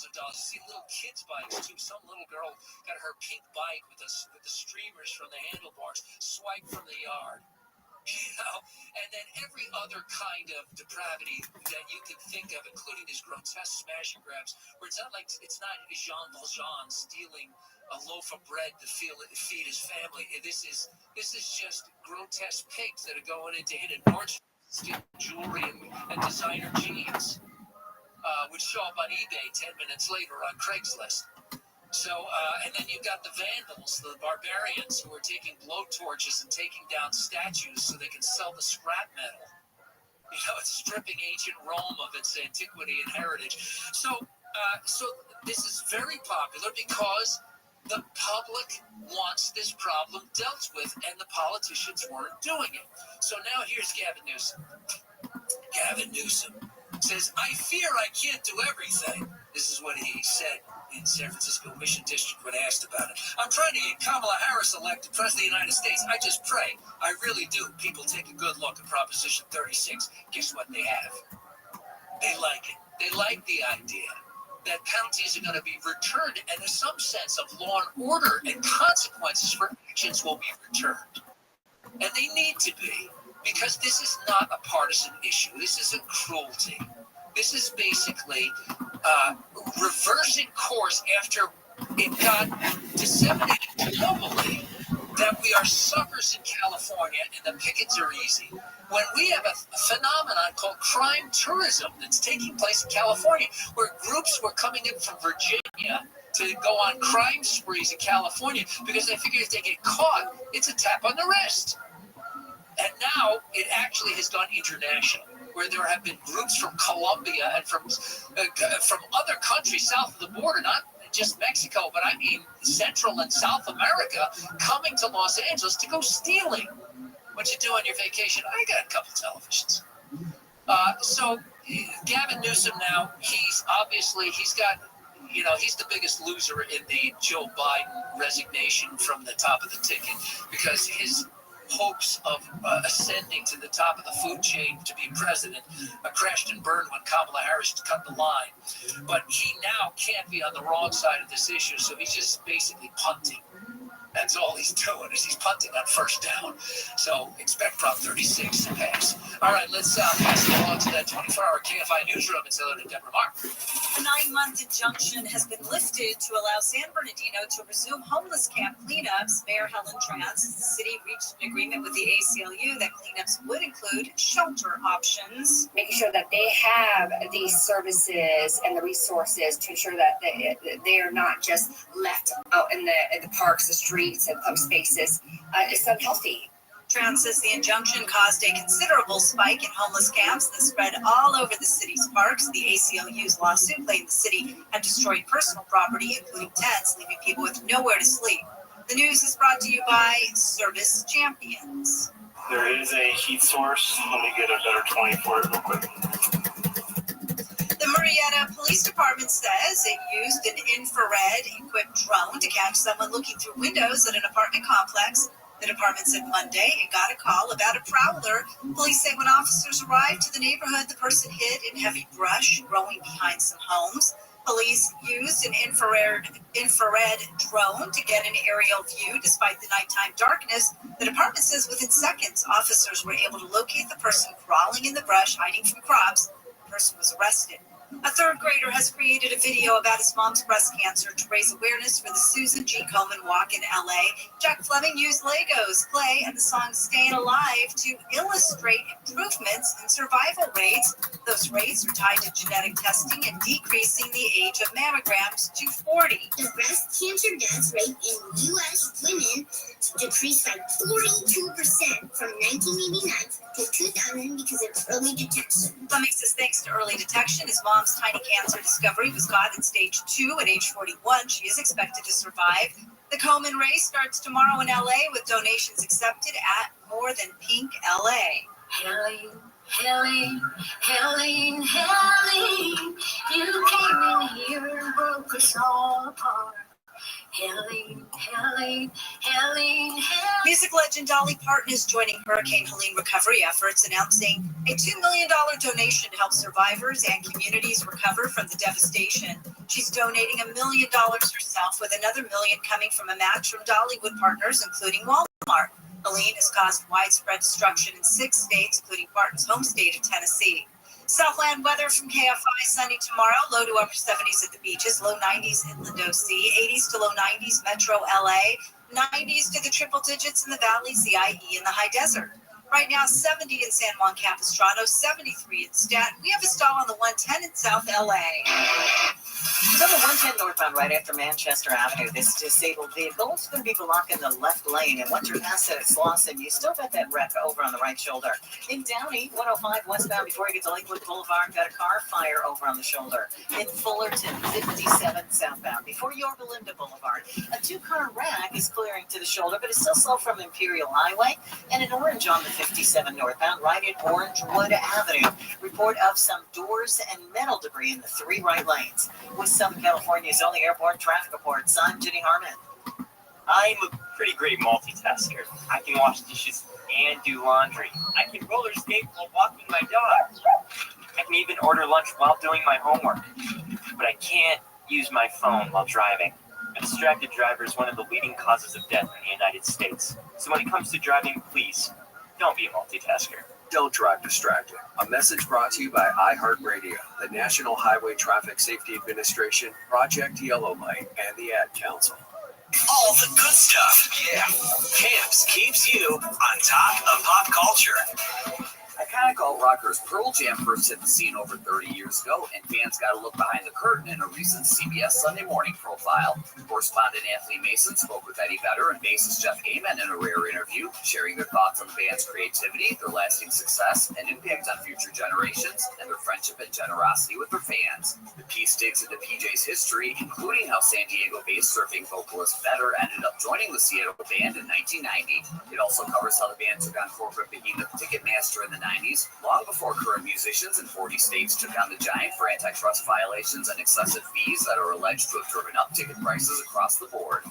thousands of dollars. You see little kids' bikes too. Some little girl got her pink bike with the streamers from the handlebars swiped from the yard. And then every other kind of depravity that you can think of, including these grotesque smash and grabs, where it's not Jean Valjean stealing a loaf of bread to feed his family. This is just grotesque pigs that are going into hidden Nordstrom, stealing jewelry and designer jeans, which show up on eBay 10 minutes later on Craigslist. So, and then you've got the vandals, the barbarians, who are taking blowtorches and taking down statues so they can sell the scrap metal. It's stripping ancient Rome of its antiquity and heritage. So this is very popular because the public wants this problem dealt with, and the politicians weren't doing it. So now here's Gavin Newsom. Gavin Newsom says, "I fear I can't do everything." This is what he said in San Francisco Mission District when asked about it. "I'm trying to get Kamala Harris elected President of the United States. I just pray. I really do. People take a good look at Proposition 36. Guess what they have? They like it. They like the idea that penalties are going to be returned, and there's some sense of law and order and consequences for actions will be returned. And they need to be, because this is not a partisan issue. This isn't cruelty. This is basically reversing course after it got disseminated globally that we are suckers in California and the pickets are easy. When we have a phenomenon called crime tourism that's taking place in California, where groups were coming in from Virginia to go on crime sprees in California because they figure if they get caught, it's a tap on the wrist. And now it actually has gone international, where there have been groups from Colombia and from other countries south of the border, not just Mexico, but I mean Central and South America, coming to Los Angeles to go stealing. What you do on your vacation? I got a couple televisions. So Gavin Newsom now, he's the biggest loser in the Joe Biden resignation from the top of the ticket, because his hopes of ascending to the top of the food chain to be president crashed and burned when Kamala Harris cut the line. But he now can't be on the wrong side of this issue, so he's just basically punting. That's all he's doing, is he's punting on first down. So expect Prop 36 to pass. All right, let's pass it along to that 24-hour KFI newsroom and sell it to Deborah Mark. A 9-month injunction has been lifted to allow San Bernardino to resume homeless camp cleanups. Mayor Helen Trans says the city reached an agreement with the ACLU that cleanups would include shelter options. Making sure that they have these services and the resources to ensure that they are not just left out in the parks, the streets, and public spaces. It's unhealthy. Trans says the injunction caused a considerable spike in homeless camps that spread all over the city's parks. The ACLU's lawsuit claimed the city had destroyed personal property, including tents, leaving people with nowhere to sleep. The news is brought to you by Service Champions. There is a heat source. Let me get a better 20 for it real quick. The Murrieta Police Department says it used an infrared-equipped drone to catch someone looking through windows at an apartment complex. The department said Monday it got a call about a prowler. Police say when officers arrived to the neighborhood, the person hid in heavy brush growing behind some homes. Police used an infrared drone to get an aerial view despite the nighttime darkness. The department says within seconds, officers were able to locate the person crawling in the brush, hiding from crops. The person was arrested. A third grader has created a video about his mom's breast cancer to raise awareness for the Susan G. Komen Walk in LA. Jack Fleming used Legos, clay, and the song Staying Alive to illustrate improvements in survival rates. Those rates are tied to genetic testing and decreasing the age of mammograms to 40. The breast cancer death rate in U.S. women decreased by 42% from 1989 to 2000 because of early detection. Fleming says thanks to early detection, his mom's tiny cancer discovery was caught in stage 2 at age 41. She is expected to survive. The Komen race starts tomorrow in LA with donations accepted at More Than Pink LA. Helen, Helen, Helen, Helen, you came in here and broke us all apart. Helene, Helene, Helene, Helene. Music legend Dolly Parton is joining Hurricane Helene recovery efforts, announcing a $2 million donation to help survivors and communities recover from the devastation. She's donating $1 million herself, with another $1 million coming from a match from Dollywood partners, including Walmart. Helene has caused widespread destruction in 6 states, including Parton's home state of Tennessee. Southland weather from KFI. Sunny tomorrow, low to upper 70s at the beaches, low 90s inland OC, 80s to low 90s metro LA, 90s to the triple digits in the valleys, the IE, and the high desert. Right now, 70 in San Juan Capistrano, 73 in Staten. We have a stall on the 110 in South LA. It's on the 110 northbound right after Manchester Avenue. This disabled vehicle is going to be blocking the left lane. And once you're past it at Slauson, you still got that wreck over on the right shoulder. In Downey, 105 westbound before you get to Lakewood Boulevard, got a car fire over on the shoulder. In Fullerton, 57 southbound before Yorba Linda Boulevard, a 2-car wreck is clearing to the shoulder, but it's still slow from Imperial Highway. And in Orange on the 57 northbound, right at Orangewood Avenue. Report of some doors and metal debris in the 3 right lanes. With Southern California's only airport traffic reports, I'm Ginny Harmon. I'm a pretty great multitasker. I can wash dishes and do laundry. I can roller skate while walking my dog. I can even order lunch while doing my homework. But I can't use my phone while driving. A distracted driver is one of the leading causes of death in the United States. So when it comes to driving, please, don't be a multitasker. Don't drive distracted. A message brought to you by iHeartRadio, the National Highway Traffic Safety Administration, Project Yellow Light, and the Ad Council. All the good stuff. Yeah. Camps keeps you on top of pop culture. Iconic alt-rockers Pearl Jam first hit the scene over 30 years ago, and fans got a look behind the curtain in a recent CBS Sunday Morning profile. Correspondent Anthony Mason spoke with Eddie Vedder and bassist Jeff Gaiman in a rare interview, sharing their thoughts on the band's creativity, their lasting success, and impact on future generations, and their friendship and generosity with their fans. The piece digs into PJ's history, including how San Diego-based surfing vocalist Vedder ended up joining the Seattle band in 1990. It also covers how the band took on corporate behemoth Ticketmaster in the 90s, long before current musicians in 40 states took on the giant for antitrust violations and excessive fees that are alleged to have driven up ticket prices across the board.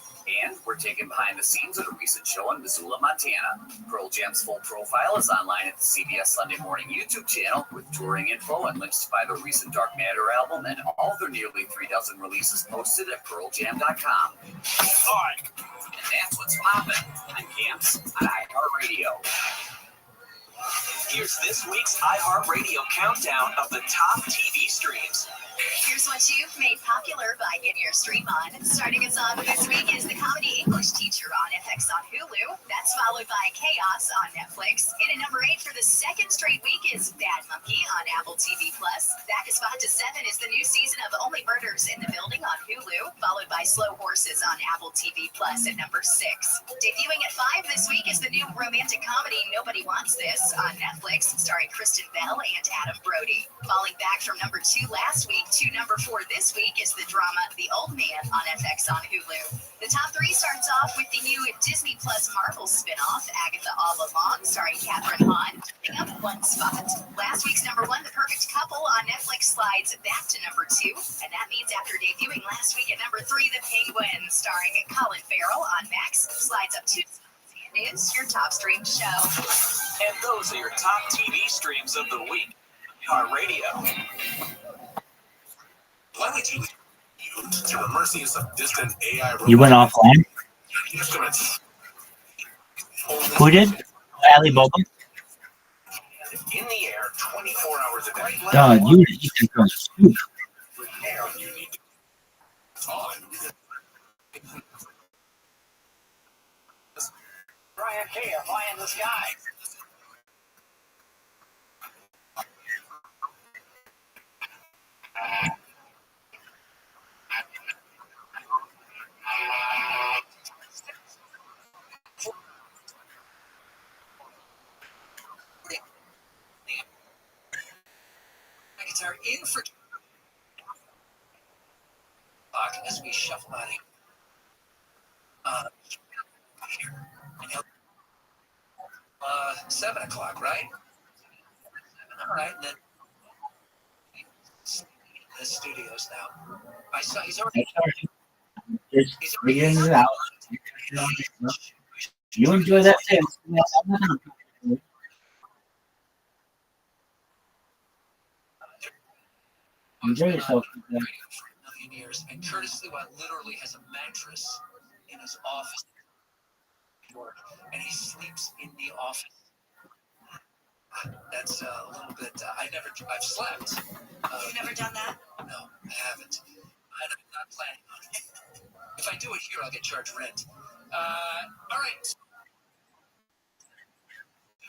And we're taken behind the scenes at a recent show in Missoula, Montana. Pearl Jam's full profile is online at the CBS Sunday Morning YouTube channel, with touring info and links to buy their recent Dark Matter album and all their nearly 36 releases posted at pearljam.com. Alright. And that's what's poppin'. I'm Camps on iHeartRadio. Here's this week's iHeartRadio countdown of the top TV streams. Here's what you've made popular by getting your stream on. Starting us off this week is The Comedy English Teacher on FX on Hulu. That's followed by Chaos on Netflix. In at number 8 for the second straight week is Bad Monkey on Apple TV+. Back a spot to 7 is the new season of Only Murders in the Building on Hulu, followed by Slow Horses on Apple TV+ at number 6. Debuting at 5 this week is the new romantic comedy Nobody Wants This on Netflix, starring Kristen Bell and Adam Brody. Falling back from number 2 last week to number 4 this week is the drama The Old Man on FX on Hulu. The top 3 starts off with the new Disney Plus Marvel spinoff, Agatha All Along, starring Kathryn Hahn, picking up 1 spot. Last week's number 1, The Perfect Couple on Netflix, slides back to number 2, and that means after debuting last week at number 3, The Penguin, starring Colin Farrell on Max, slides up 2 spots and is your top streamed show. And those are your top TV streams of the week. Our radio. Why would you to the mercies of distant AI robots? You went offline? Instruments. Who did? Alibaba? In the air 24 hours a day. You can go soup. Repair you need time. Brian K. Fly in the Sky. Are in for as we shuffle out of 7 o'clock, right? All right, and then the studios now. I saw he's already Just figuring it out. You enjoy that too. Enjoy yourself. Years, and Curtis Lewitt literally has a mattress in his office in New York, and he sleeps in the office. That's a little bit. I've slept. You've never done that? No, I haven't. I'm not planning on it. If I do it here, I'll get charged rent. All right.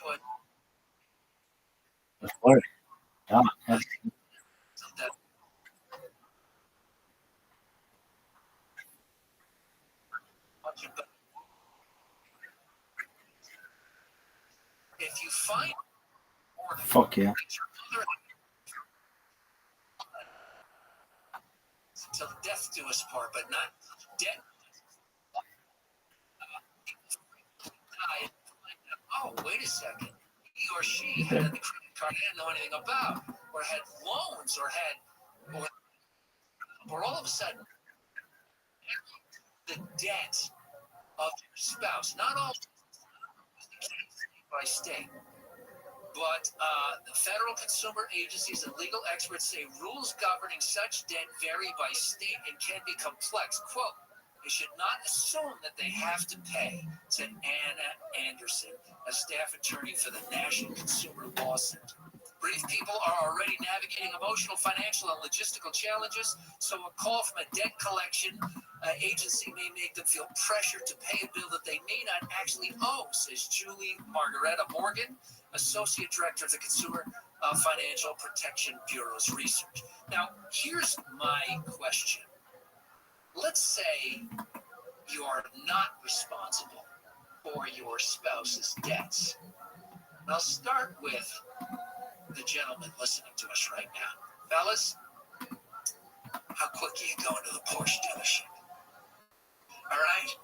What? Of course. Yeah. If you find Fuck yeah. Till death do us part, but not death. Oh, wait a second. He or she had a credit card I didn't know anything about, or had loans, or all of a sudden, the debt of your spouse, not all by state, but the federal consumer agencies and legal experts say rules governing such debt vary by state and can be complex. Quote, "They should not assume that they have to pay," said Anna Anderson, a staff attorney for the National Consumer Law Center. Brave people are already navigating emotional, financial, and logistical challenges, so a call from a debt collection agency may make them feel pressured to pay a bill that they may not actually owe, says Julie Margaretta Morgan, Associate Director of the Consumer Financial Protection Bureau's research. Now, here's my question. Let's say you are not responsible for your spouse's debts. And I'll start with the gentleman listening to us right now. Fellas, how quick are you going to the Porsche dealership? All right?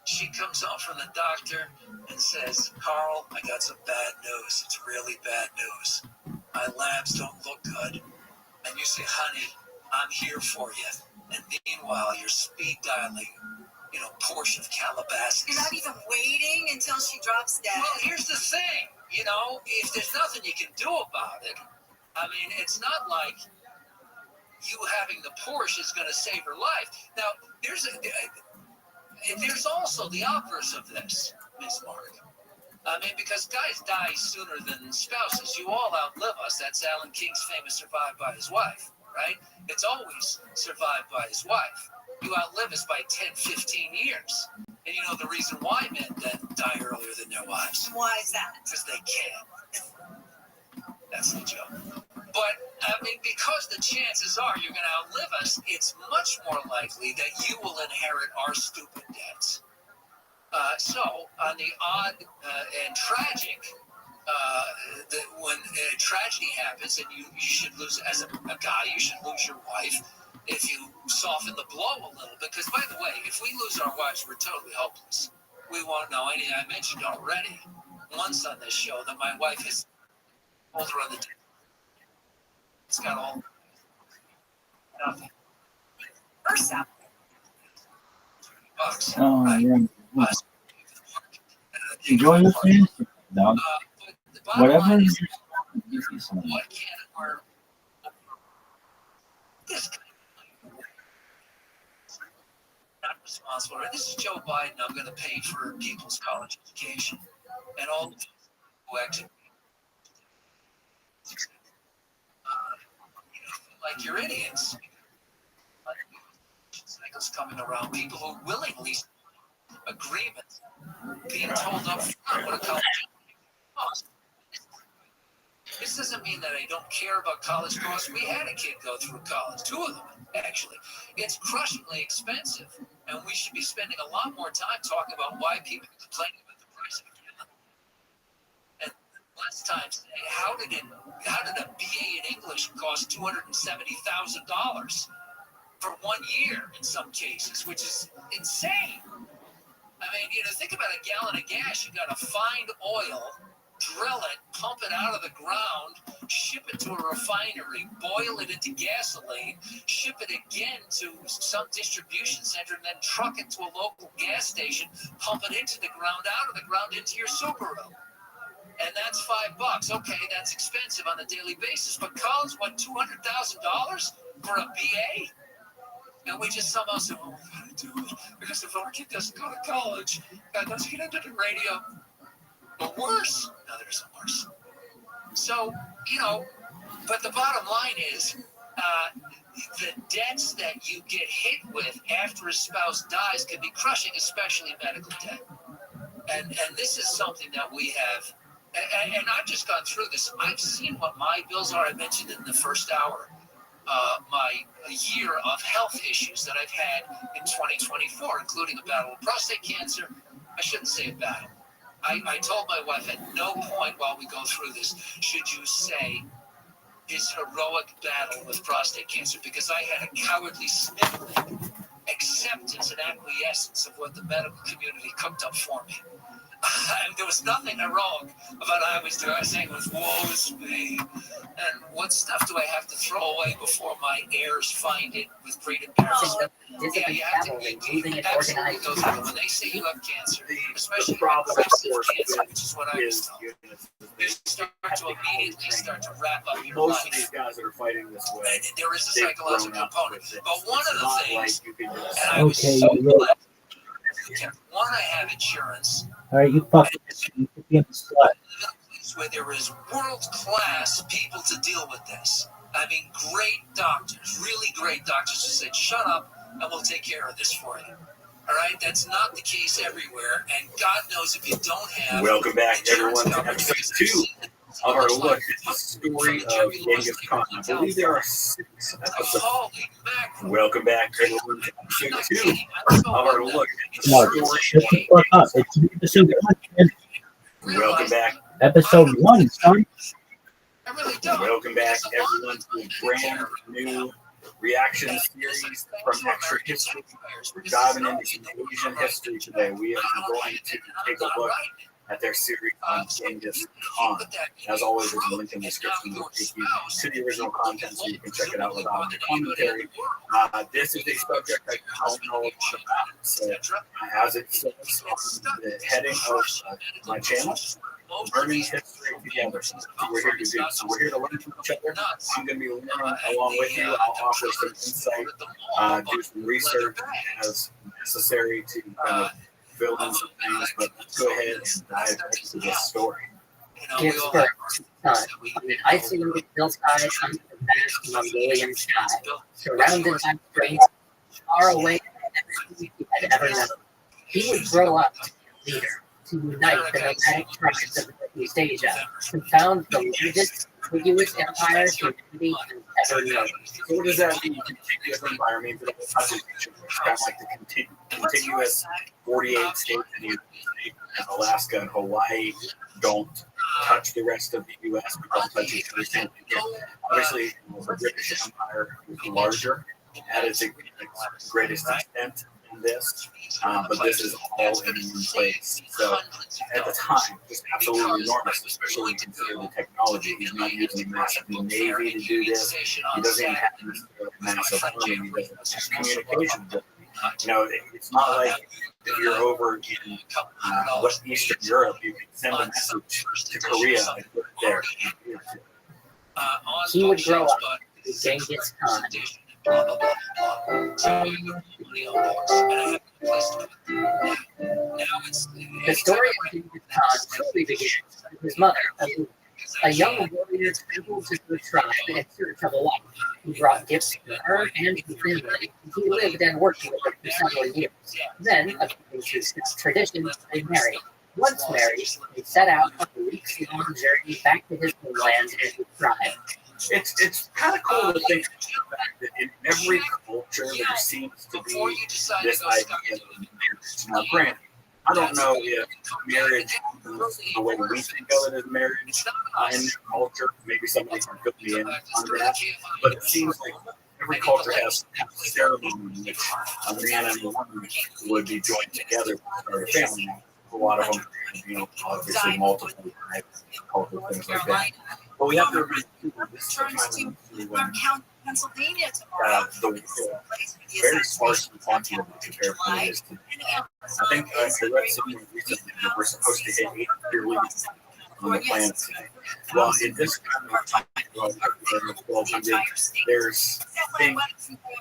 She comes home from the doctor and says, "Carl, I got some bad news. It's really bad news. My labs don't look good." And you say, "Honey, I'm here for you." And meanwhile, you're speed dialing, Porsche of Calabasas. You're not even waiting until she drops dead. Well, here's the thing. If there's nothing you can do about it, I mean, it's not like you having the Porsche is going to save her life. Now, there's also the opposite of this, Ms. Mark. I mean, because guys die sooner than spouses. You all outlive us. That's Alan King's famous "Survived by His Wife," right? It's always survived by his wife. You outlive us by 10, 15 years. And you know the reason why men then die earlier than their wives? Why is that? Because they can. That's the joke. But, I mean, because the chances are you're going to outlive us, it's much more likely that you will inherit our stupid debts. So, on the odd and tragic, when a tragedy happens and you should lose, as a guy, you should lose your wife if you soften the blow a little. Because, by the way, if we lose our wives, we're totally hopeless. We won't know anything. I mentioned already once on this show that my wife has told her on the day. It's got all nothing. First up. $20. Oh, right? yeah. Enjoy your friends, dog. Whatever. What can our this guy not responsible? Right? This is Joe Biden. I'm going to pay for people's college education and all the who actually like you're idiots. Cycles coming around. People who willingly agreements being told up front what a college costs. This doesn't mean that I don't care about college costs. We had a kid go through college, 2 of them, actually. It's crushingly expensive, and we should be spending a lot more time talking about why people are complaining about the price of a gallon. And last time, how did a BA in English cost $270,000 for 1 year in some cases, which is insane. I mean, think about a gallon of gas. You got to find oil, drill it, pump it out of the ground, ship it to a refinery, boil it into gasoline, ship it again to some distribution center, and then truck it to a local gas station, pump it into the ground, out of the ground, into your Subaru. And that's $5. Okay, that's expensive on a daily basis. But Colin's, what, $200,000 for a BA? And we just somehow say, well, we got to do it. Because if our kid doesn't go to college, doesn't get into the radio, but worse. No, there isn't worse. So, but the bottom line is, the debts that you get hit with after a spouse dies can be crushing, especially medical debt. And this is something that we have, and I've just gone through this. I've seen what my bills are. I mentioned in the first hour, my year of health issues that I've had in 2024, including a battle with prostate cancer. I shouldn't say a battle. I told my wife at no point while we go through this should you say his heroic battle with prostate cancer, because I had a cowardly sniveling acceptance and acquiescence of what the medical community cooked up for me. And there was nothing heroic about I was saying it was woe is me. And what stuff do I have to throw away before my heirs find it with great embarrassment? Yeah, you have to absolutely go through it. When they say you have cancer, especially aggressive cancer, which is what I was told, you start to immediately start to wrap up your life. Most of these guys that are fighting this way, there is a psychological component. But one of the things, and I was Okay, so you really- glad, one, I have insurance. All right, you fucking slut. Where there is world-class people to deal with this. I mean, great doctors, really great doctors who said, shut up and we'll take care of this for you. All right? That's not the case everywhere, and God knows if you don't have... Welcome back, everyone, to episode 2 of our look at the story of Genghis Khan. I believe there are 6 episodes. Welcome back, everyone, to episode 2 of our look at the No, story shut the fuck up. It's episode 1, man. Welcome back. Episode 1, son. Welcome back, everyone, to a brand new reaction series from Extra History. We're diving into some Asian history today. We are going to take a look at their series on Genghis Khan. As always, there's a link in the description to take you to the original content so you can check it out without the commentary. This is a subject I don't know about, so as it says on the heading of my channel, learning history together. So that's what we're here to do. So we're here to learn from each other. I'm going to be learning along with you. I'll offer some insight, do some research as necessary to kind of fill in some things, but let's go ahead and dive into this story. Gives birth to a son on an isolated hillside under the vast Mongolian sky, surrounded by strangers far away from everything he had ever known. He would grow up to be a leader, to unite the nomadic tribes of Northeast Asia, confound the largest contiguous empire humanity has ever known. So what does that mean, contiguous environment? For the whole country, it's kind of like the contiguous 48 states in Alaska and Hawaii don't touch the rest of the U.S. but don't touch each other's country. Obviously, the British Empire was larger at its greatest extent in this, but this is all in one place. So at the time, just absolutely enormous, especially considering the technology. He's not using a massive navy to do this. He doesn't even have a massive army. He doesn't have communication. You know, it's not like if you're over in Eastern Europe, you can send a message to Korea and put it there. He would grow up with Genghis Khan. The story of Genghis Khan truly begins with his mother, a young warrior traveled to the tribe in search of a wife. He brought gifts to her and to family. He lived and worked with her for several years. Then, according to tradition, they married. Once married, they set out on a weeks-long journey back to his homeland and his tribe. It's kind of cool to think that in every culture there seems to be this idea of marriage. Now, granted, I don't know if marriage is the way we think of it as marriage in their culture. Maybe somebody can fill me in on that. But it seems like every culture has a ceremony in which a man and a woman would be joined together to start a family. a lot of them, obviously multiple types, cultural things like that. But we have to remember this is the time when Pennsylvania tomorrow. the very sparsely populated compared to what it is today. I think I read something recently that we're supposed to hit 8 billion on the planet today. Well, in this kind of time, 1200, there's, I think,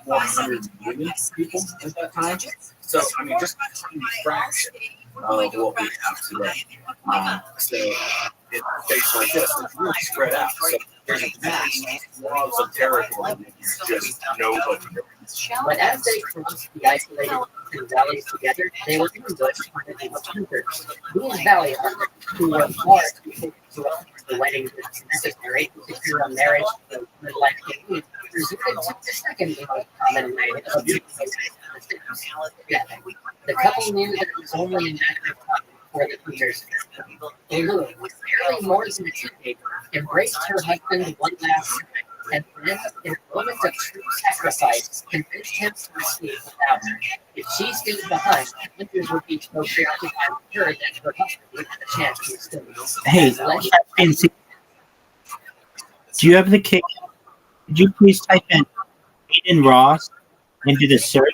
400 million people at that time. So, I mean, just a tiny fraction of what we have today. So, in a case like this, it's really spread out. So, there's vast swaths of territory that just nobody knows. But as they crossed the isolated mountain valleys together, they were ambushed by a group of hunters. These valley hunters, who were far too quick to afford the wedding that's necessary to secure a marriage to a midlife king, resorted to the second most common way of doing together. The couple knew that it was only a matter of time before the hunters. Lulu, barely more than a teenager, embraced her husband one last time, and then, in a moment of true sacrifice, convinced him to escape without her. If she stayed behind, the hunters would be so preoccupied with her that her husband would have a chance to escape. Hey, Fancy, do you have the kick? Could you please type in Aiden Ross into the search?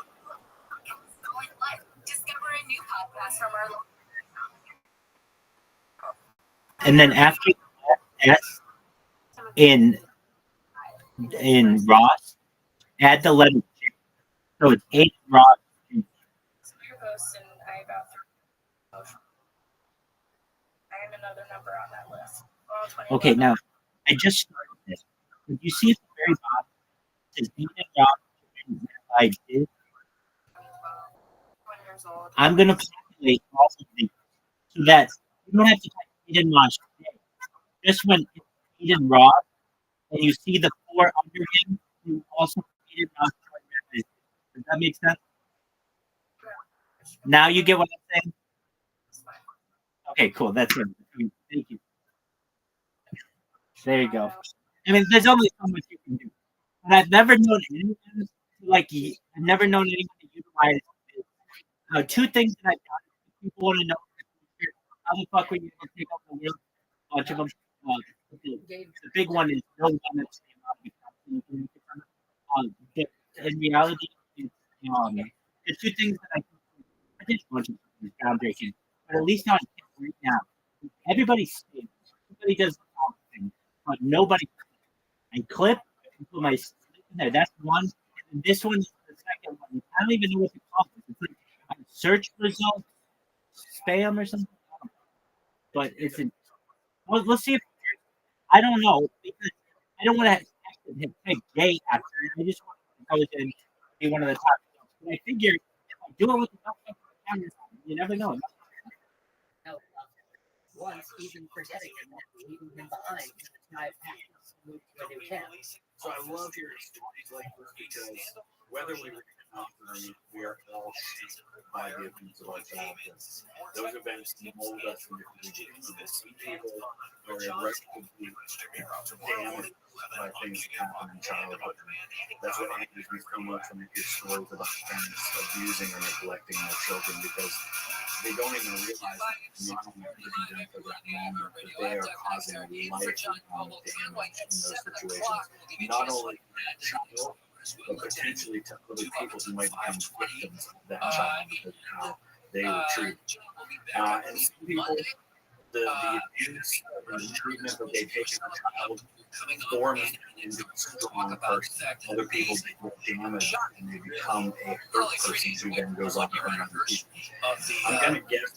And then after S in Ross, add the letter J. So it's Aiden Ross. Okay, now I just started this. Did you see at the very bottom? It says Aiden Ross. I did. I'm going to populate all of these so that you don't have to type Aiden Ross today. Just when it's Aiden Ross and you see the 4 under him, you also put Aiden Ross. Does that make sense? Now you get what I'm saying? Okay, cool. That's it. Thank you. There you go. I mean, there's only so much you can do. But I've never known anyone I've never known anyone to utilize it. 2 things that I've done. People want to know how the fuck were you going to take up the world? A bunch of them. The big one is no one that's in reality, it's, the 2 things that I did a bunch of things groundbreaking, but at least not right now. Everybody's safe. Everybody does the wrong thing, but nobody. I clip and put my in there. That's one. And this one is the second one. I don't even know what to call it. It's like I search results, spam or something. But it's in. Well, let's see if I don't know because I don't want to take gay after it. I just want to intelligent be one of the top. But I figure if I do it with the camera, you never know. Once even forgetting him and leaving him behind, the guy passed moved to a new camp. So I love hearing stories like this because whether we recognize we are all shaped by the events of our childhood. Those events mold us into who we are. Some people are irreparably damaged by things that happen in childhood. That's what angers me so much when I hear stories about parents abusing or neglecting their children because they don't even realize not only hurting them for that moment, but they are causing lifelong damage in those situations. Not only to that child, but potentially to other people who might become victims of that child because how they were treated. And some people, the abuse and the treatment that they take as a child forms into a strong person. Other people get damaged and they become a hurt person who then goes on to hurt other people. I'm going to guess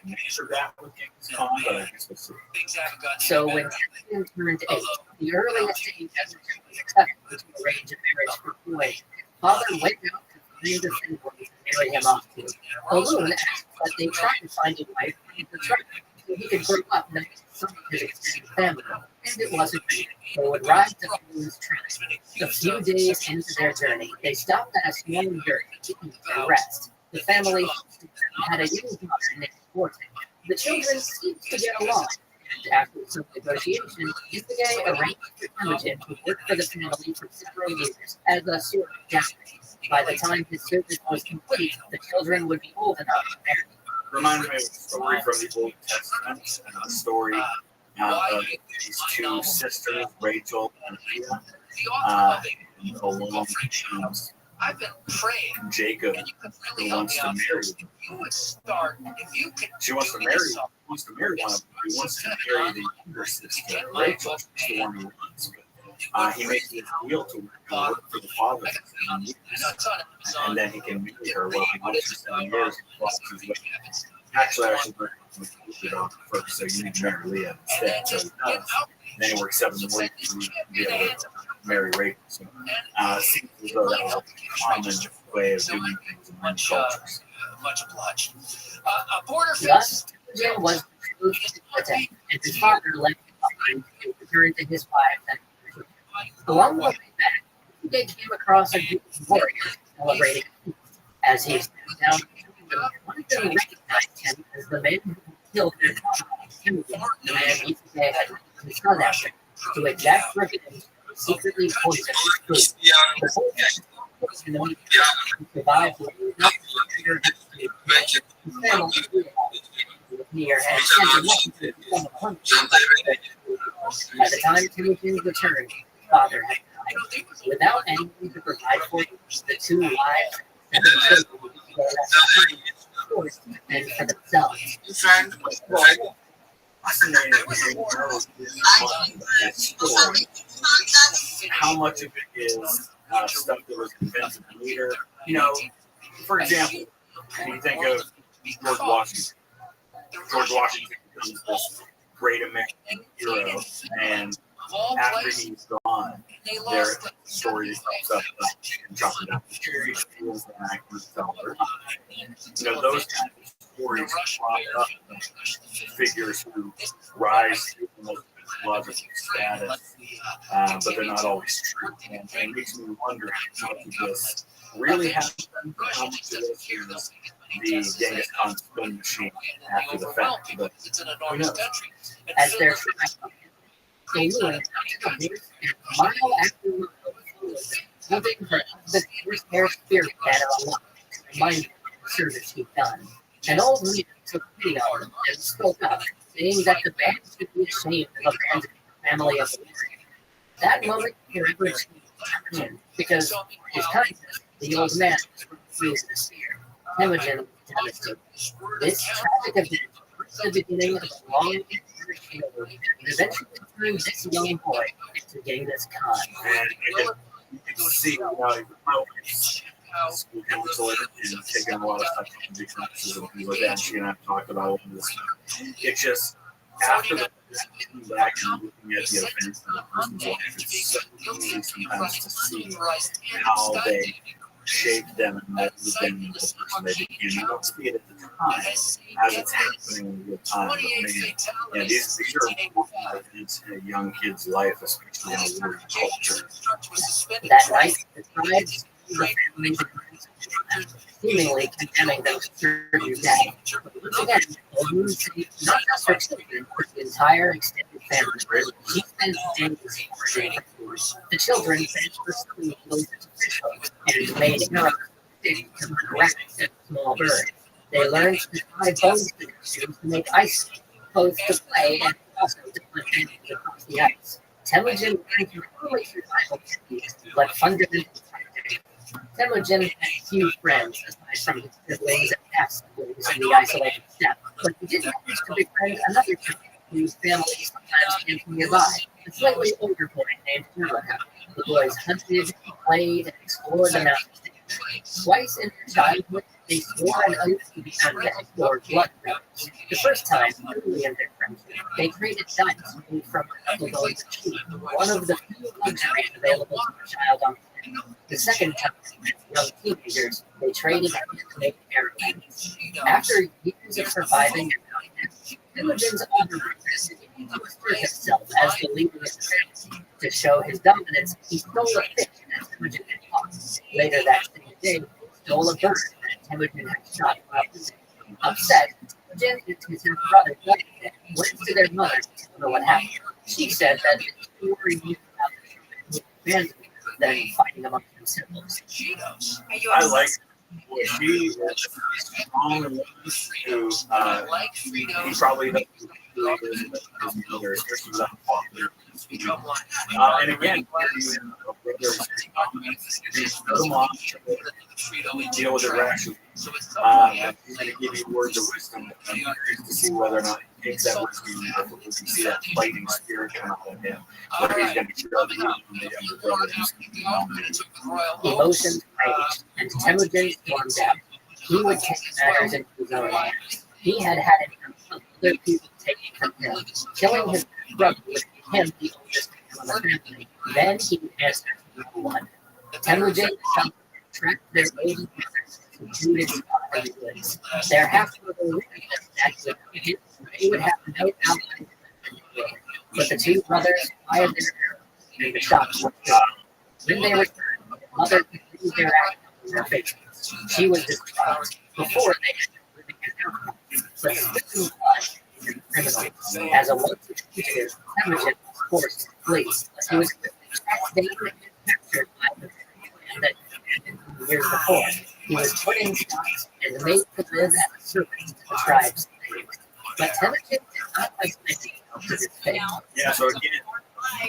measure that with Genghis Khan, but I guess we'll see. So when Cassian turned 8, the earliest age at which he was accepted to arrange a marriage for boys, father went out to find the singles to marry him off to. Balloon asked that they try to find a wife in the tribe so he could grow up next to some of his extended family. And it wasn't me. They would ride to Balloon's tribe. A few days into their journey, they stopped at a small yurt to eat and rest. The family had a young daughter named Forte. The children seemed to get along. And after some negotiation, Issage arranged for Temujin to work for the family for several years as a sort of deputy. By the time his service was complete, the children would be old enough to marry. reminded me of a story from the Old Testament, a story of these two sisters, Rachel and Leah, along I've been praying. Jacob, who wants to marry. She wants to marry. Wants to marry one of them. He wants to marry the younger sister, Rachel. She's the one who wants. He makes this deal to work for the father for 7 years, and then he can marry her. Well, he wants for 7 years. Actually, I should work it off first, so you need to marry Leah instead. So he does. Then he works 7 more years to be able to marry Rachel. So it seems as though that was a common way of doing things in many cultures. Much obliged. Border Thus, Jim was and his father left him behind to return to his wife. Along the way back, they came across a group of warriors celebrating. As he sat down, one of them recognized him as the man who killed their father, the man he had his son after, to exact revenge, secretly poisoned his food. The whole family survived his family near and sent a message to become a hunter. By the time Timothy's returned, his father had died. Without anything to provide for him, the two wives and the children were left and for themselves. How much of it is stuff that was invented later? You know, for example, when you think of George Washington. George Washington becomes this great American hero, and after he's gone, there's a story that comes up and chopping down the tree, feels the actors tell her. You know, those kinds of stories crop up figures who rise to the most logical status, but they're not always true. And it makes me wonder how much of this really happened, how much of this is the Genghis Khan spin machine after the fact, but who knows? As their they knew it, mile after mile, hoping for the hair spirit that are alive, remind them of the service he'd done. An old leader took pity on him and spoke up, saying that the band should be ashamed of abandoning the family of the warrior. That moment forever changed him, because his kindness, the old man refused to fear. Imogen was devastated. This tragic event was the beginning of a long and eventually turned this young boy into Genghis Khan. And you can see, you know, and taking a lot of stuff from differences and things like that. She and I have talked about all of this. It's just after the back and looking at the events of the person's life, it's so easy sometimes to see how they shaped them and molded them into the person they became. You don't see it at the time as it's happening in real time. But man, yeah, these are important events in a young kid's life, especially in a warrior culture. That night, the tribes, the families, seemingly condemning them to certain death. But once again, Odin saved not just her children, but the entire extended family. He spent days worrying. The children transferred some of those and made arrows to correct small birds. They learned to tie bones to make ice, both to play and also to put animals across the ice. Temujin learned to early survival techniques, but fundamental tactics. Temujin had few friends, aside from his siblings and half-siblings in the isolated steppe, but he did manage to befriend another child whose family sometimes came nearby, a slightly older boy named Nuraka. The boys hunted, played, and explored the mountains. Twice in their childhood, they swore an oath to become the explored blood brothers. The first time, early in their friendship, they traded dice made from bones of sheep, one of the few luxuries available to a child on the planet. The second time, as young teenagers, they traded handmade arrowheads. After years of surviving and Imogen's older brother assert himself as the leader of the family. To show his dominance, he stole a fish that Imogen had caught. Later that same day, he stole a bird that Imogen had shot while upset. Imogen and his brother went to their mother to tell her what happened. She said that they were worried about abandonment than fighting among themselves. I like She is strong and who he probably doesn't believe in his mother, especially without father. And again, deal with it rationally. He's going to give you words of wisdom. I'm curious to see whether or not he takes that wisdom and we can see that fighting spirit come out of him. Whether he's going to be sure Emotions raged, and intelligence stormed out. He would take matters into his own hands. He had had enough of other people taking from him. Killing his brother would make him the oldest man of the family. Then he would answer to no one. Intelligence tracked their aging parents and chewed his property goods. Their half-brother that they would have no outlet. But the two brothers fired their arrows, and the shots were shot. When they returned, the mother continued their action in their faces. She was distraught before they had living in alcohol, but still and criminal. As a wanted fugitive, Temujin was forced to flee. He was quickly captured by the man that had years before. He was put in stocks and made to live as a servant to the tribe's slaves. But Temujin did not isolate himself to his fate. Yeah, so again,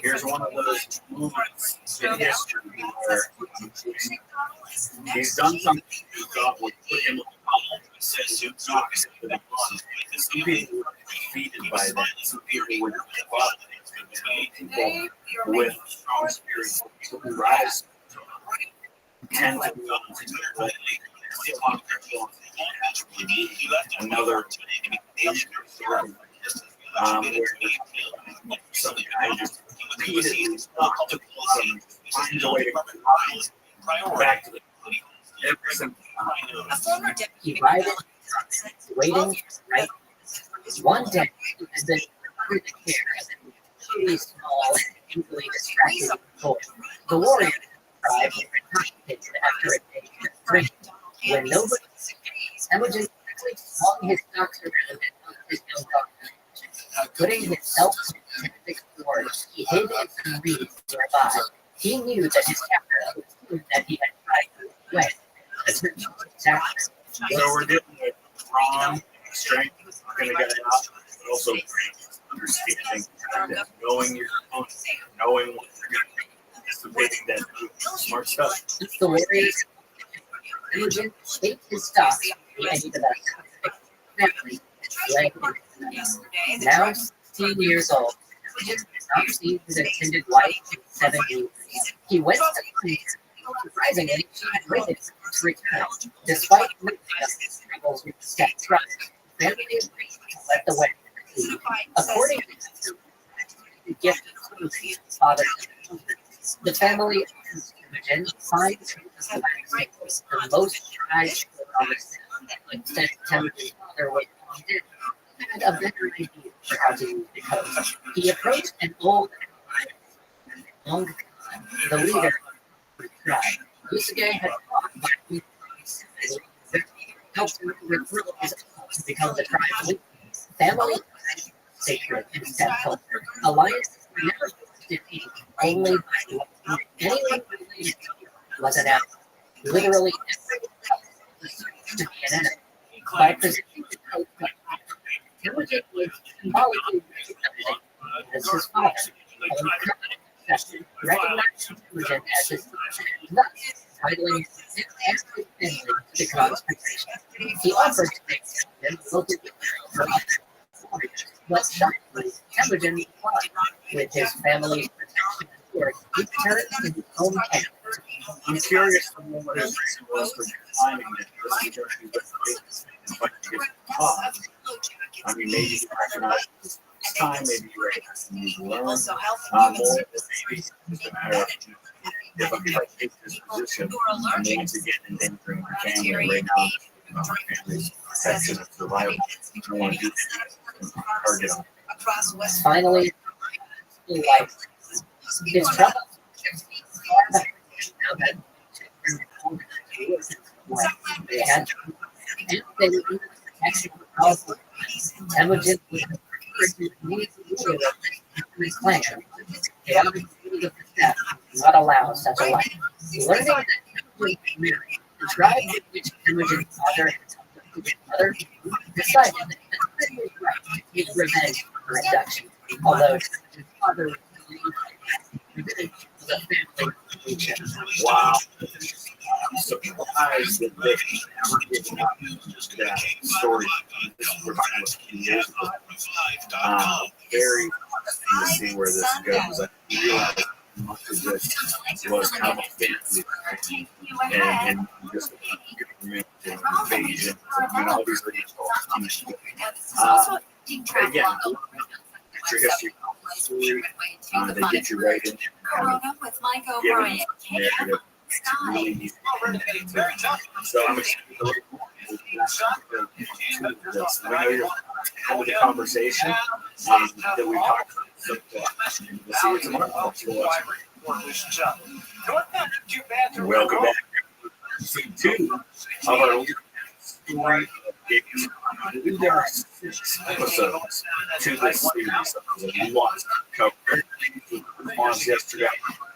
here's one of those moments in history where he's done something he thought would put him on the says you talk to the one. Some people were defeated by that. Some people would give up. People with strong spirits, people who rise, tend to be another nation where some guy just repeatedly stuck to the bottom, finds a way to come back to the every single time. He rioted, waiting, right? One day, he had been under the care of a really small and easily distracted boy. The warrior tribe was intoxicated after a day of drinking. When nobody was engaged, Temujin quickly swung his stocks around and hugged his young dog. Putting himself in the sword, he hid in some reeds nearby. He knew that his captor was that he had tried to run away. So we're dealing with brawn, strength, going to get it out, but also understanding, knowing your opponent, knowing what they're going to do, anticipating that move, smart stuff. Since the warriors, Temujin shaped his stocks the end of that family, now 16 years old. Temujin did not see his intended wife in 7 years. He went to Korea. Surprisingly, she had waited to return. Despite his struggles with the step tribe, the family agreed to let the wedding proceed. According to the gift of his father, the family of Temujin signed the most tribes on the sound that Temujin's father was dead. Had a better idea for how to use the code. He approached an old Long, the leader of the tribe. Yusuke had fought by and helped him recruit his uncle to become the tribe's leader. Family sacred in step culture. Alliances were never defeated only by what anyone related to was an ally. Literally everyone else was to be an enemy. By presenting the code, Temujin was symbolically recognizing as his father, recognized Temujin as his son, thus titling him and his family to the consecration. He offered to make Temujin local for other warriors, but shockingly, Temujin replied with his family's protection and support. He returned to his own camp. I'm curious to know what his reason was for declining it. But to get caught. I mean, maybe you recognize this time, maybe you recognize you need to learn more, maybe it's just a matter of if I take this position, I'm going to get endangering my family right now. My family's protection and survival. I don't want to do that. Target them. Finally, in life, his trouble now that they had and they were under the protection of powerful. Temujin was the his clan. The other of the step did not allow such a life. Learning that Temujin married The tribe in which Temujin's father had abducted his mother decided that the tribe was right to take revenge for her abduction, although Temujin's father was a family religion. Wow. I'm surprised that they've never given up that story. This we're talking about a few years ago. Very interesting to see where this goes. I realized much of this was kind of a fantasy and just government invasion. I mean, all these things again, your history, they get you right in kind of giving narrative. Really so I'm excited to have the conversation that we talked about. So, we'll see you tomorrow. Welcome back to season 2 of our story. I believe there are 6 episodes to this series. We lost cover yesterday.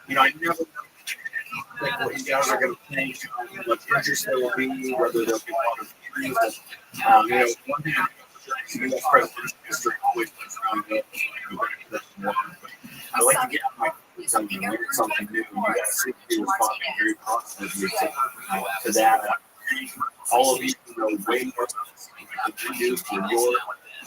You know, I never think what you guys are going to think, what interest there will be, whether there'll be a lot of things. You know, one thing U.S. presidential history always puts around I like to get my something new. You guys seem to be responding very positively to that. All of you know way more than you do for your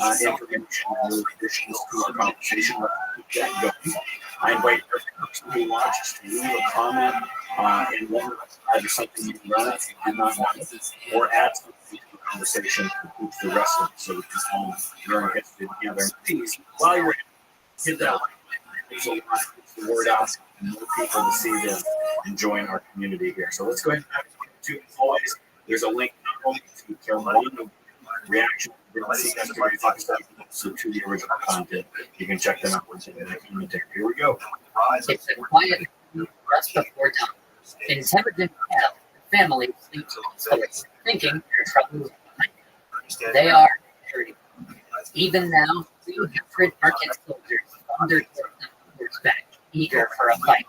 information and your additions to our conversation. Let's keep that going. I invite every person who watches to leave a comment and wonder either something you can run if you do not want it, or add something to the conversation to boost the rest of it so we can all learn history together. And please, while you're at it, hit that like. It's the word out and more people to see them and join our community here. So let's go ahead and to always. There's a link not only to Carolina reaction so to the original content. You can check them out in the commentary. Here we go. It's a quiet just before dawn. In Temujin hell, the family sleeps peacefully, thinking their troubles behind. They are dirty. Even now, 300 market soldiers wander towards them on horseback, eager for a fight.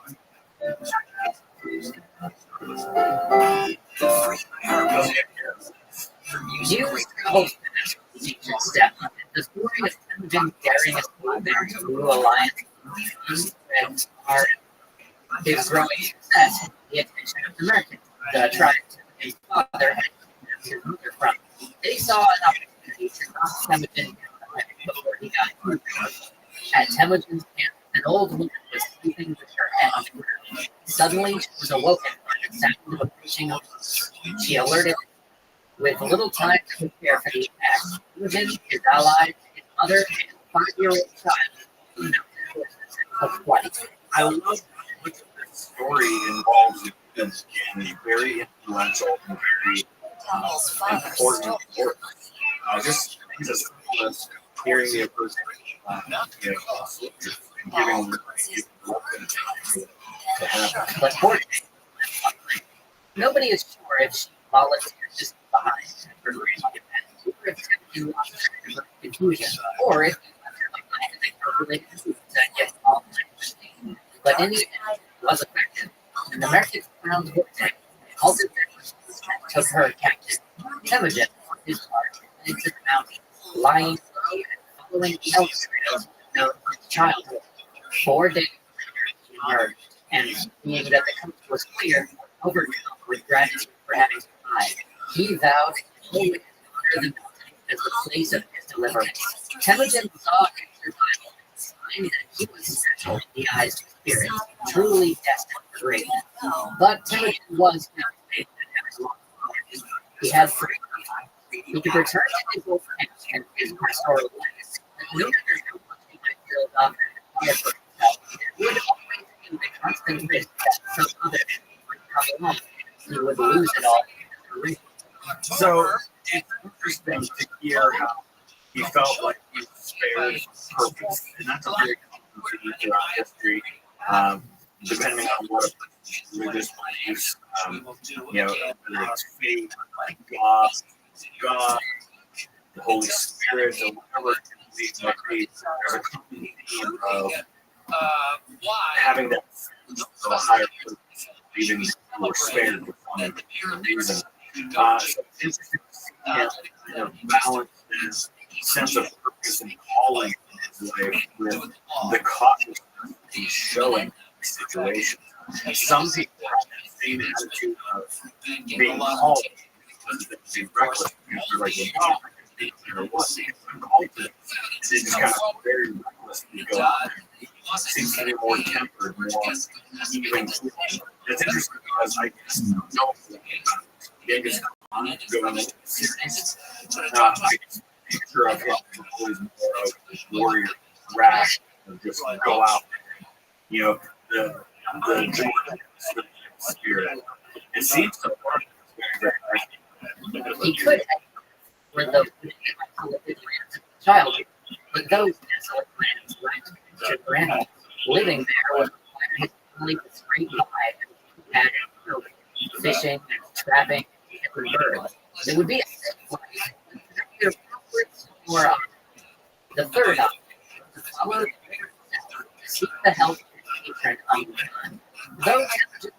Use host ancient step. The story of Temujin daring his father to rule alliance and art is growing success in the attention of Americans. The tribe his father had his mother from. They saw an opportunity to knock Temujin before he got moved. At Temujin's camp, an old woman was sleeping with her head on the ground. Suddenly, she was awoken by the sound of approaching horses. She alerted. With little time to prepare for the attack, Temujin, his allies, his mother, and a 5-year-old child mounted horses and took flight. I love how much of this story involves and very influential and very important. Just hearing the approach, giving to have. But fortunately, nobody is sure if she volunteered to stay behind for reason confusion, or if related to that yet all. But in the end, it was effective. And the Americans found her, halted them, took her captive. Temujin, for his part, into the mountain, lying low and following the elk trails known from childhood. 4 days later, he emerged, and seeing that the coast was clear, overcome with gratitude for having survived, he vowed he would honor the mountain as the place of his deliverance. Temujin saw his survival as a sign that he was special in the eyes of spirit, truly destined for greatness. But Temujin was not faith that had long. He had freedom. He could return to his old camp and his pastoral life. No matter how much he might build up and care for himself, he would always be the constant risk that some other would come along. He would lose it all. So it's interesting to hear how he felt like he was spared purpose, and that's a very common theme throughout history. Depending on what religious beliefs, whether it's faith, God, the Holy Spirit, or whatever it might be, there's a common theme of having that higher purpose, even were spared for some reason. So it's interesting to see that balance and sense of purpose and calling in his life with the cautiousness he's showing in situations. Some people have the same attitude of being called because they're being reckless. They're like, oh, or what? I'm called to this. They just kind of very recklessly go out there. Seems to be more tempered, more even. It's interesting because I know Genghis Khan going into the series. I just picture of him always more of a warrior, rash, and just go out there. The Jordan spirit. It seems to work very, very well. He could have for those child, but those desolate lands went to granite. Living there would require his family to scrape by and fishing and trapping and birds. It would be a sick place. Either backwards or the third option, to follow the bigger step, to seek the help and patron of the sun. Those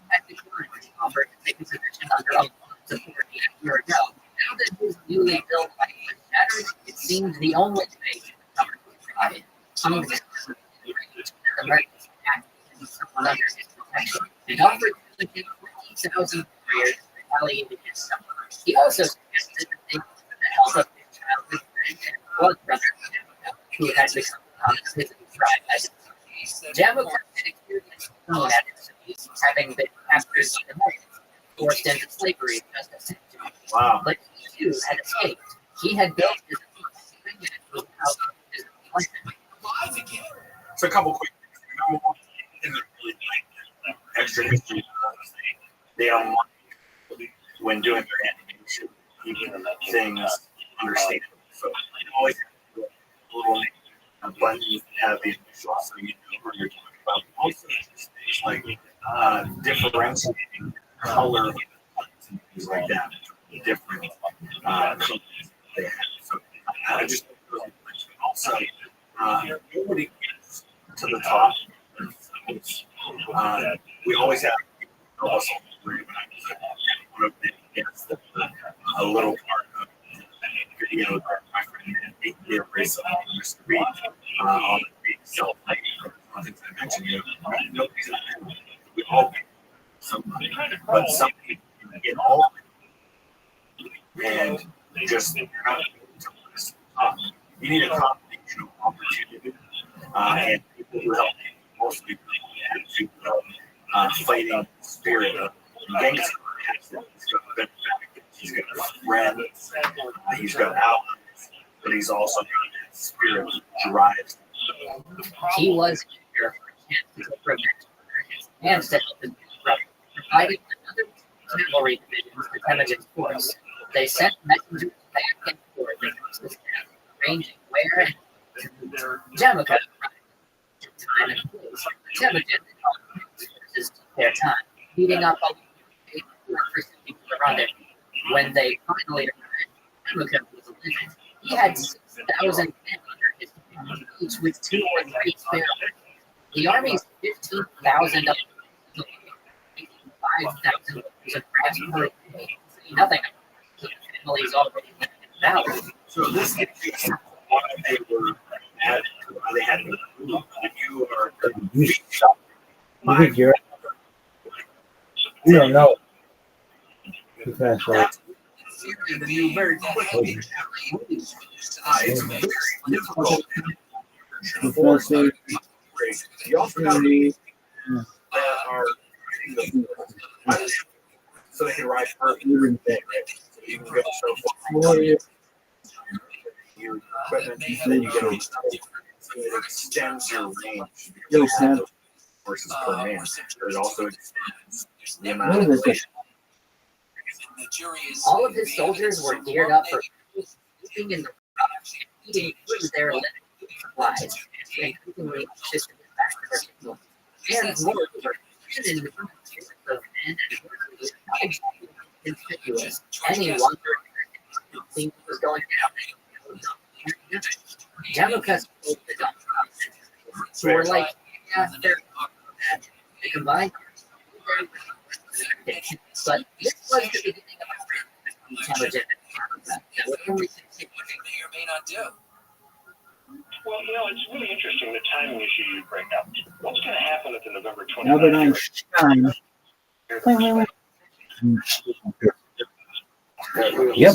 had declined offered to take a position under a support a year ago. Now that his newly built life was shattered, it seemed the only way to recover his body. Congress the merchants acted someone under his protection and offered to give 20,000 warriors to retaliate against them. He also suggested that they with the help of his childhood friend and blood brother, who had become his tribe as Jamuk had experienced his own adversities, having been captured by the merchants, forced into slavery just a century. Wow. But he too had escaped. He had built his own plan. So a couple quick things. Number one, in the really extra history, they don't want when doing their animation, keeping things understated. So you always have a little button you have the initial, so you know what you're talking about. Also, it's like differentiating color and things like that. Different colors they have. So I just also nobody gets to the top. We always have gets a little part of the video that my friend did race Mr. Reed on the big self-fighting. One of the things I mentioned, nobody's not there. We all get somebody, but some people get all of it. And just you're not able to listen. You need a combination of opportunity and people who help you. Most people have to fighting spirit. Genghis Khan has that. He's got benefactors, he's got friends, he's got allies, but he's also got that spirit that drives. He was here for a chance to prevent his hands to help his brother, providing another cavalry division to Temujin's force. They sent messengers back and forth across the steppe, arranging where and Jamuk had time and place. Temujin forces their time, beating up on people around it. When they finally arrived, Jamuk was eliminated. He had 6,000 men under his command, each with 2 or 3 spare. The army's 15,000 up to 5,000 was a perhaps per day. Nothing. The families already in battle. So this gives you why they were at, why they had to move. If you are you think you're you don't know. Too fast, right? Very quickly. It's very difficult. You also got to that are so they can ride further. So you can go so far. Your equipment, then you go. So it extends your range versus per man. But it also extends the amount of range. All of his soldiers were geared up for sleeping in the rocks, eating through their limited supplies, and increasingly shifting back to their signal. And moreover, even in the appearance of men and workers not exactly conspicuous. Any wonder things was going down. Jamuk's told the doctor, who were like, yeah, they combined But this was the beginning of intelligent that would only continue. What they may or may not do. Well, it's really interesting the timing issue you bring up. What's going to happen at the November 29th? Albert Einstein. Yep.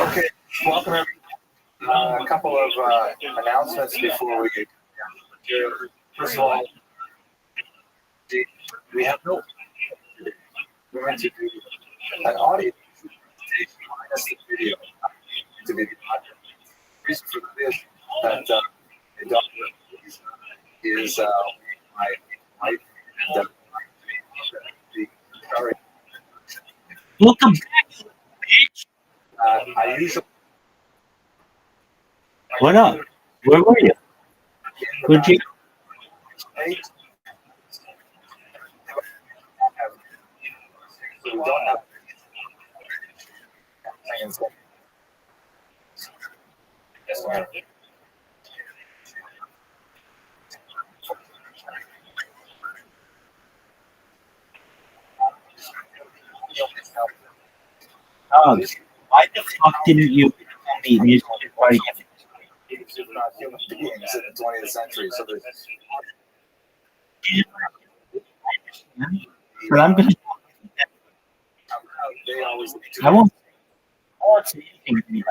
Okay, welcome everyone. A couple of announcements before we get here. First of all, we have no. We're going to do an audio presentation minus the video to be the project. The reason for this that the doctor is my wife and sorry. Welcome back, bitch. I usually. What up? Where were you? Where'd you? We don't have. Why the fuck didn't you tell me music party? It's not human beings in the 20th century, so there's. But I'm gonna. They always. I won't say anything.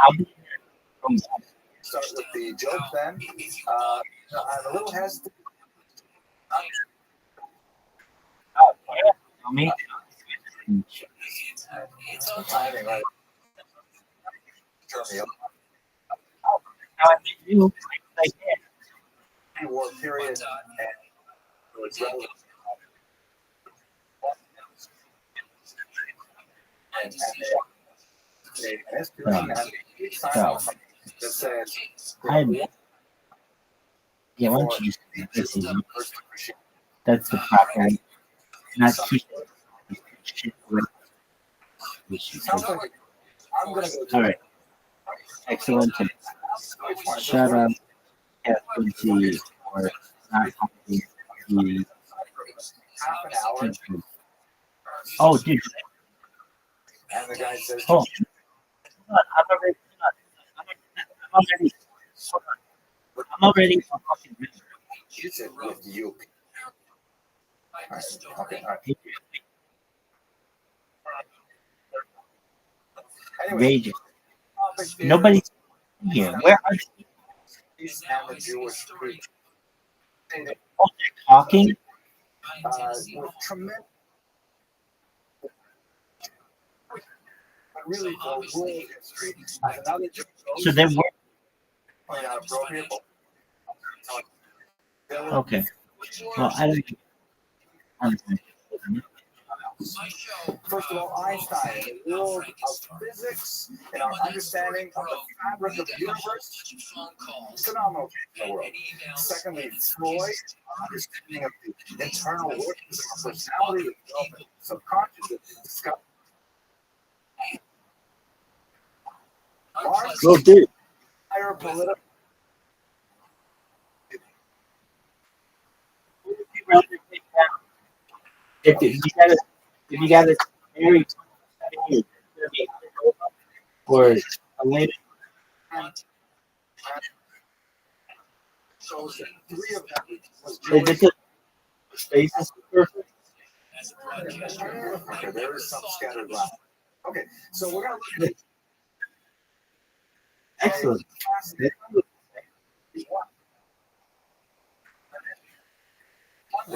I'll be from start with the joke then. I'm a little hesitant. Tell me. It's timing, right? Turn me up. You. War period. And it's relevant. Yeah, why don't you just this is that's the proper not keep shit with all right. Excellent. Shut up. Frequency or not the oh dude. And the guy says, oh. I'm already fucking use it with you. All right. Okay, all right. Anyway, Raging. Nobody's here. Where are you? He's and the Jewish preacher. Oh, they're talking? With tremendous. Really, for world history, another joke. So they were. Okay. Well, I don't. First of all, Einstein, in the world of physics and our understanding of the fabric of the universe, phenomenal in the world. Secondly, Freud, our understanding of the internal workings of our personality, the development of the subconscious, discovered. Go, dude. Higher political. If you gotta marry or a lady. So three of them was space is perfect. Okay, there is some scattered left. Okay, so we're gonna look at it. Excellent.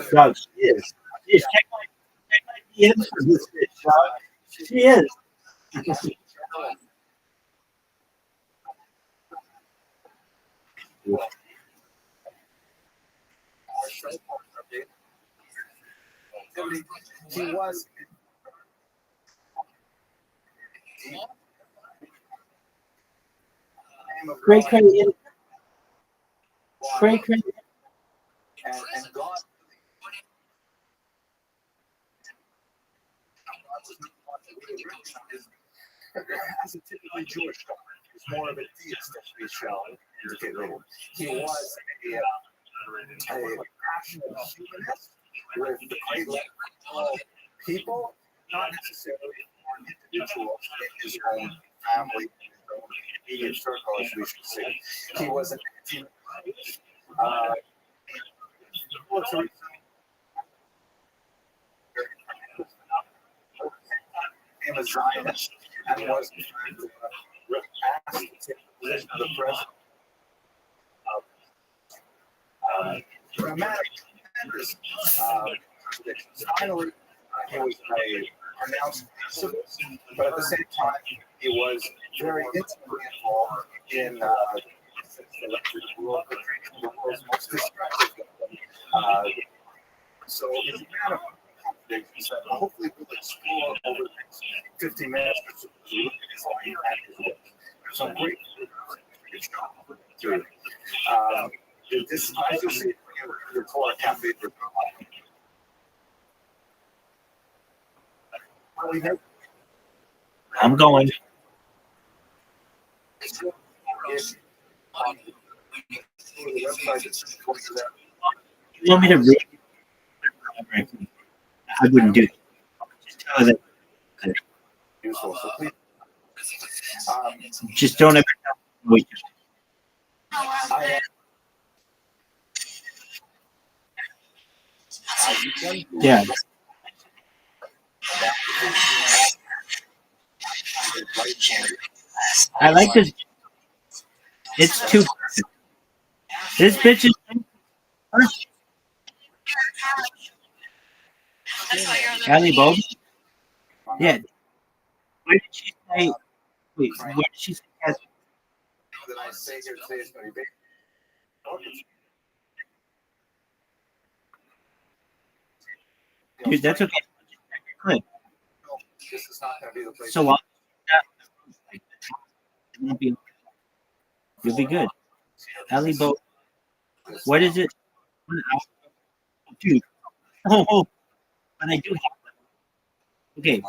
God, she is. Check my DMs for this bitch, dog. She is. He was. Great. And God. As a typically Jewish God, he's more of a deist, as we shall indicate later. He was a passionate humanist with the great love of people, not necessarily one individual in his own family, his own immediate circle, as we should say. He was an military. Became a Zionist and was asked to take the position of the president of dramatic contradictions. Finally, he was a pronounced pacifist, but at the same time, he was very intimately involved in the world's most destructive weapon. So he's a man of contradictions that hopefully we'll explore over the next 50 minutes or so. There's some great through. This I just see your core cafe. I'm going. You want me to read? I wouldn't do it. Just tell her that. Just don't ever tell me. Yeah. I like this. It's too. This bitch is. Allie Bob? Yeah. Where did she say? Wait, where did she say? That I say here today is going to be. Dude, that's okay. Clip. This is not going to be the place. So you'll be good. Allie Boat. What is it? Dude. Oh, but I do have them. Okay.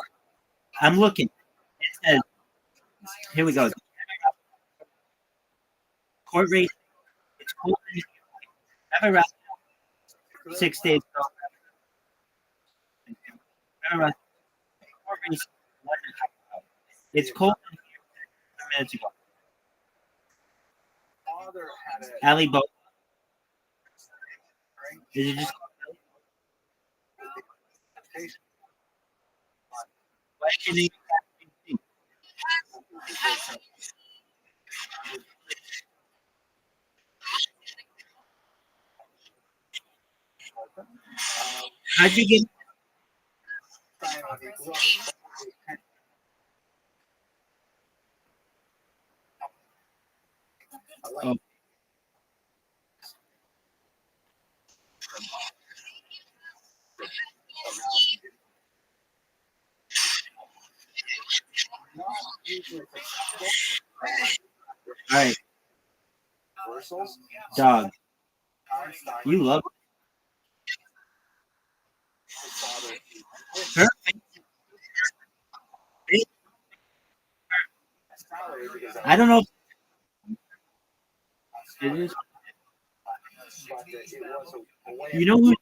I'm looking. It says, here we go. Court race. It's cold. Have around 6 days ago. Court race. It's cold. 10 minutes ago. Alley boat. Is it just questioning? How'd you get? Oh. All right. Dog. You love her. I don't know. It is. You know who?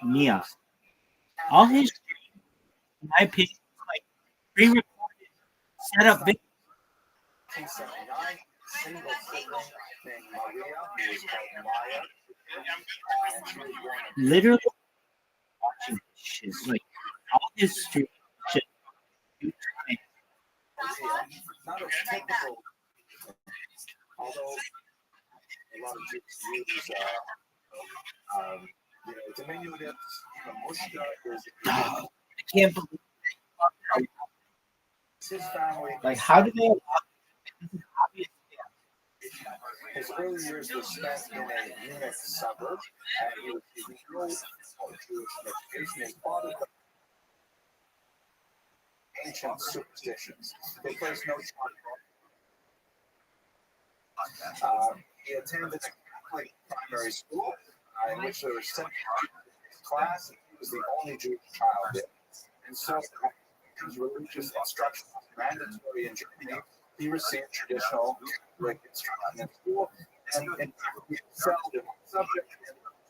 Nia. All his, in my opinion, like pre-recorded, set up videos. Literally watching shit. Like all his street shit. Not as typical, although a lot of Jews use diminutives, mushka. I can't believe his family. Like, how do they allow his early years were spent in a Munich suburb, and he was no Jewish education. His father ancient superstitions. They placed no charge. He attended a Catholic primary school in which there were 7 class, and he was the only Jewish child there. And so, his religious instruction was mandatory in Germany. He received traditional Catholic instruction in school, and he excelled in one subject,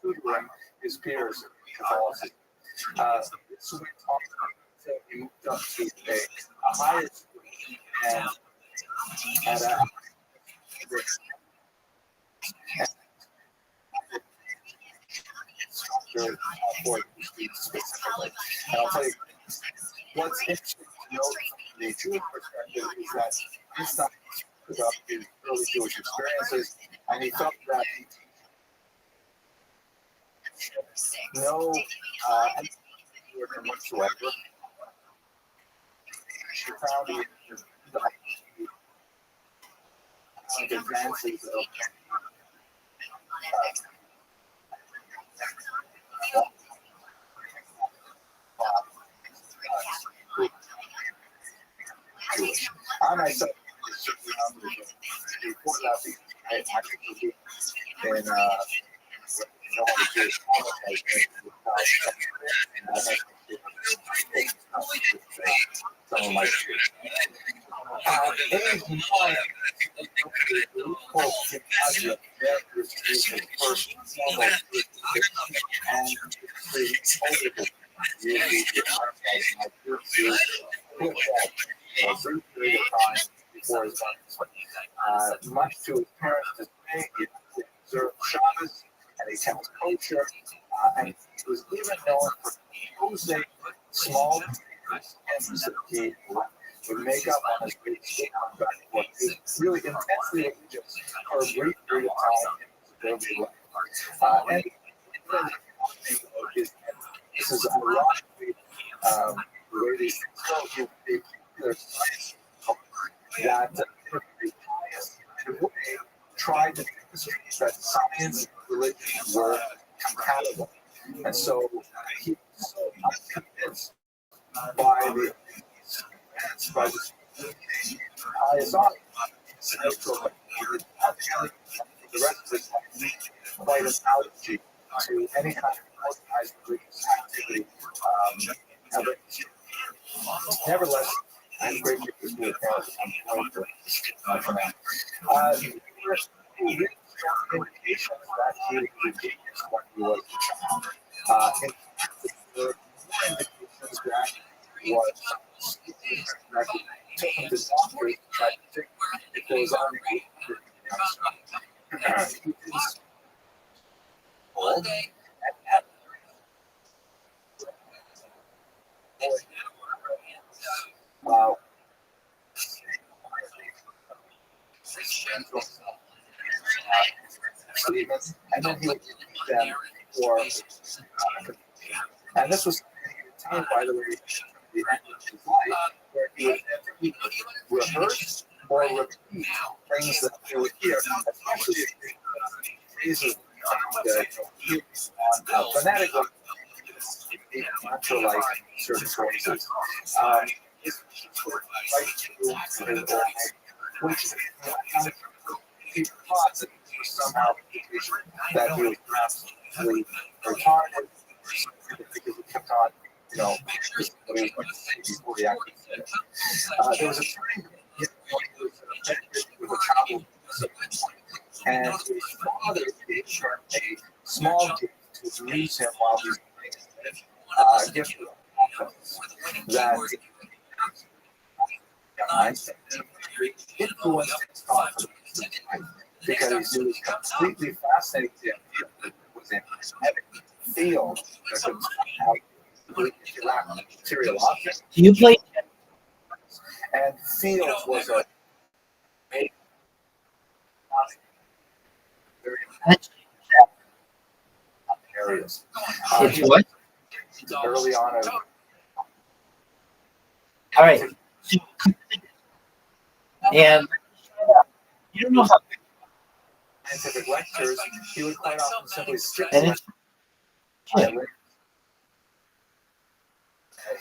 tutoring his peers in Catholicism. This went on until he moved up to a higher school and at a for specifically. And I'll tell you, what's interesting to note from the Jewish perspective is that he stopped about his early Jewish experiences, and he felt that no whatsoever. She found the advances of I myself before that I actually in some of my much to his parents' dismay, he observed Shabbos and he kept culture, and he was even known for posing small emphasis that he would make up on his way to school back and forth. He was really intensely religious for a brief period of time in his early life. And this is ironically the way these things go. He would be that tried to demonstrate that science and religion were compatible. And so he was so unconvinced by the highest audience. The rest of his life, quite an allergy to any kind of organized religious activity. Nevertheless, I'm grateful for the parents. I'm grateful for that. Indications that he was a genius when he was a child. The indications that was that took him to doctors to try to fix if there was only old wow. And then he would use them for, and this was obtained, by the way, the end of his life, where he would rehearse or repeat things that he would hear, especially phrases on phonetically, naturalize certain phrases. Which he thought that somehow that he was absolutely retarded because he kept on, what he was going to say before he actually said it. There was a time when he was with a child, and his father gave him a small gift to amuse him while he was playing a gift that influenced his thoughts because he was completely fascinated with him having field that could interact with material objects. Do you play? And fields was a areas. It's what? Early on. All right. And you don't know how scientific lectures, he would quite often simply skip and lectures.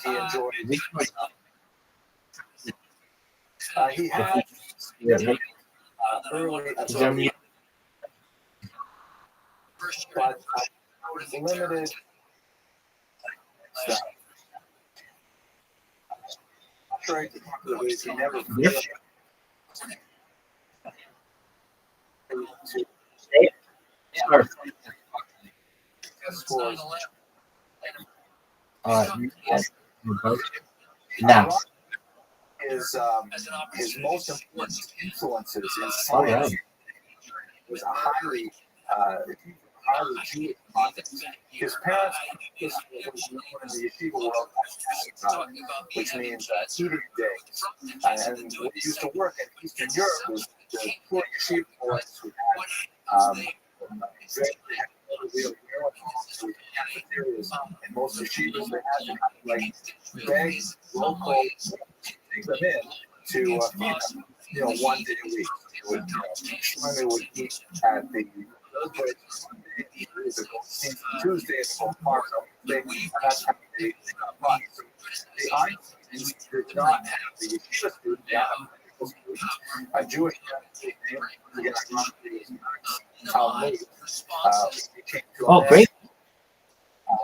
He enjoyed. He had early, but limited. Contrary to popular ways, he never failed to for now. His most important influences in science was a highly Jewish context. His parents was known in the yeshiva world as which means eating days. And what used to work in Eastern Europe was the poor yeshiva boys who had cafeterias, and most yeshivas they had like beg local take them in to feed them, 1 day a week. They would eat at the Tuesday at the park, and that's how they got money. So the Einsteins did not have the yeshiva student, a Jewish oh, great.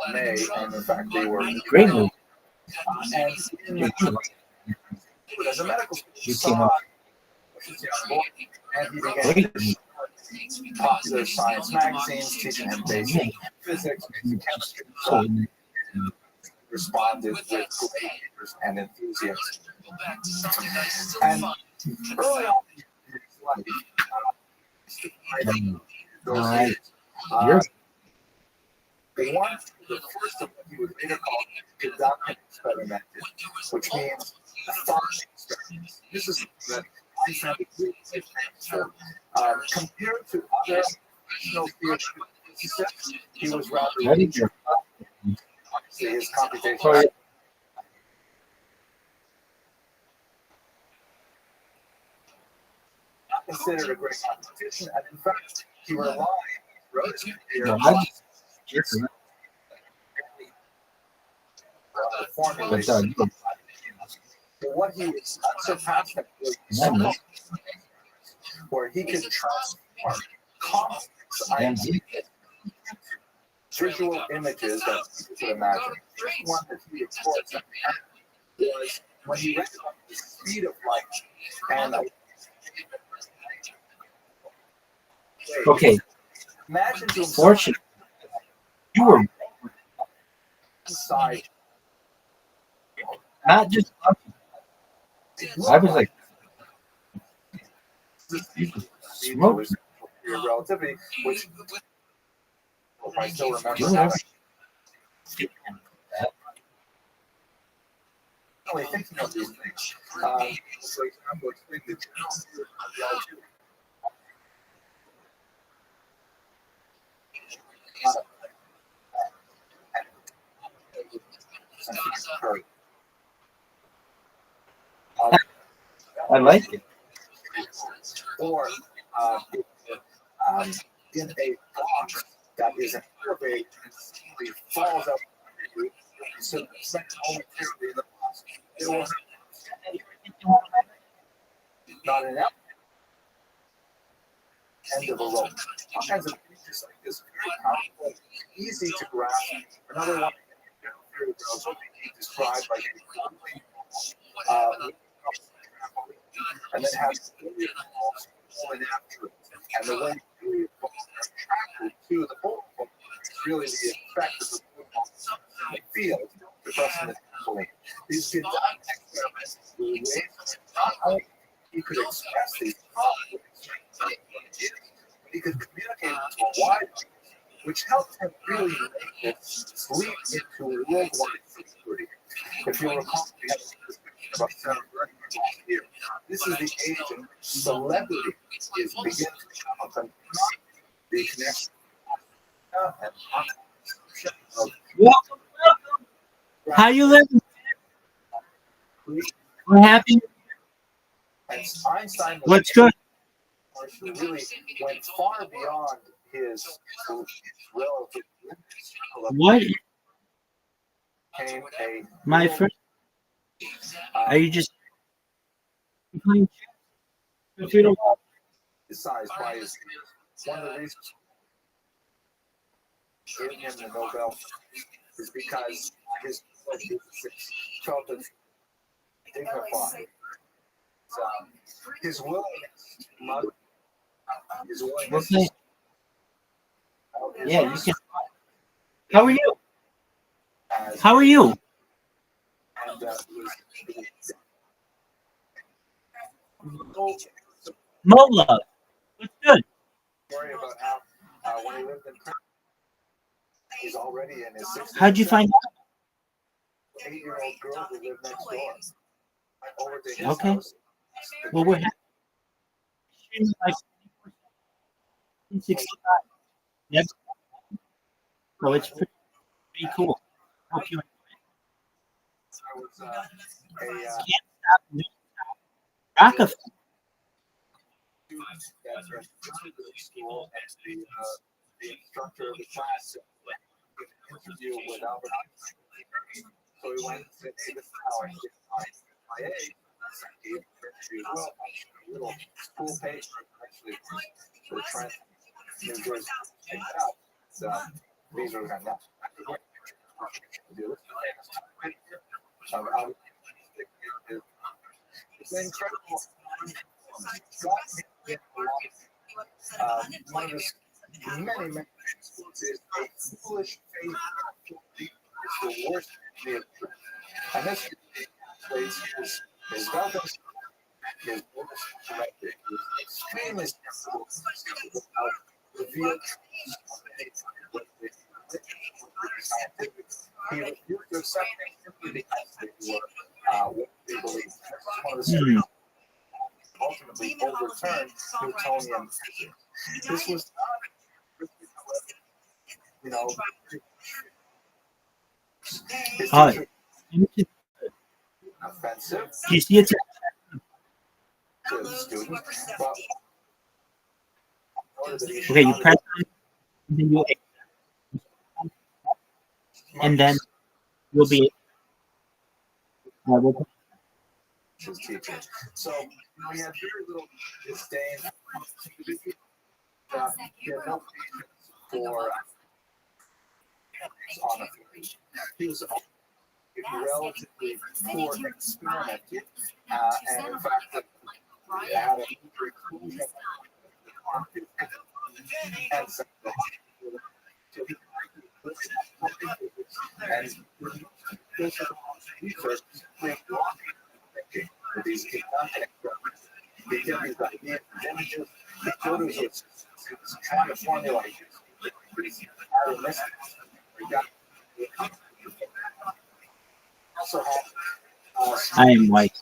And in fact, they were great move. And as a medical student, and he began popular science magazines teaching him basic physics and chemistry. So he responded with great interest and enthusiasm. And early on in his life, the first of what he was later called deductive experiment, which means thought experiments. This is that I found a great difference. Compared to other traditional physicists, he was rather weak. His computation. Considered a great competition, and in fact, he relied formulation. But what he surpassed him was where he could transform complex ideas, visual images that you could imagine. The first one that he reports was when he read about the speed of light and okay. Imagine to Fortunately, you were inside. Not just I was like smoke. Relativity, which I still remember that. Only thinking of these things. For example, explain the general theory of relativity. I like it. Or in a box that is an elevator and simply falls out. So the only in the box. It was not an end of a rope. All kinds of features like this, very powerful, easy to grasp. Another one described like and then has pulling after it. And the way you attracted to the ball is really the effect of the ball in the field, the person is pulling. These kids experiments with ways not only he could express these problems, but he could communicate to a wide audience, which helped him really make this leap into worldwide security. If you recall, we had a discussion about Senator Bernie here. This is the age in which celebrity is beginning to come up, the connection Welcome. How you living? What happened? Einstein What's good? Really went far beyond his relative. What? My friend, are you just playing chess? If you don't Decided by his one of the reasons giving him the Nobel is because his felt it dignified. His willingness, yeah, you can. How are you? as How are you? and no Mola. What's good? worry about how when he lived in prison, he's already in his 60s. How'd you find out? 8-year-old girl who lived next door. I over to his Okay. house. Well, we're happy. Like 65. Yep. So it's pretty cool. Hope you I was can't stop me. Rockefeller. School and the instructor of the class interview with Albert Einstein. So we went to David Tower and did my A. Well, a little school paper actually for Trent, New Jersey. Take it out. So these are kind of it's incredible. One of his many is a foolish faith. It's the worst thing. And this place is Velvet. His worst director is extremely skeptical about the field. He refused to accept it simply because they were what they believe. This is one of the ultimately overturned Newtonian physics. This was not, you know, offensive. Do you see it? To the student, but Okay, you press on, and then you and then you'll be his teacher. So we had very little disdain he had no patience for honor. He was a relatively poor experiment, and in fact, had a conclusion and so and this research these they get these ideas, images, the photos was trying to formulate also had I am white.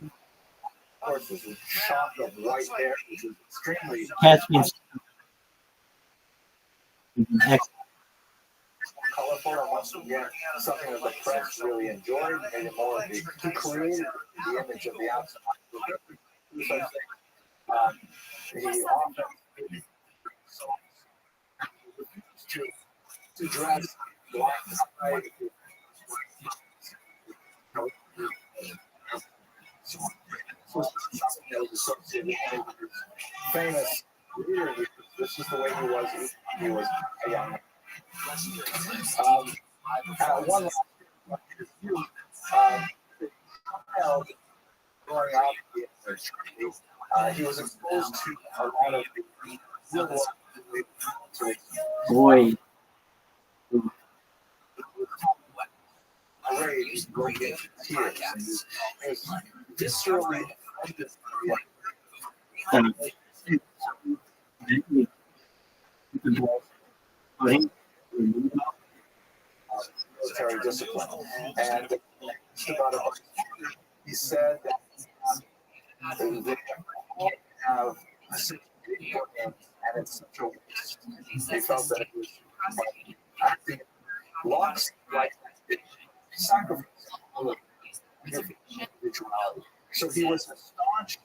Of course, there's a shock of white hair, which is extremely Caspian's colorful, and once again, something that the press really enjoyed, made it more of the, he created the image of the outside. He often to dress black side. Famous leader. This is the way he was. He was a young man. One last child growing up, he was exposed to a lot of boy. Rage broke into tears and was viscerally military discipline. And about it, he said that they all have a situation, and it's such a waste. They felt that it was acting lost like sacrifice of individuality. So he was a staunch,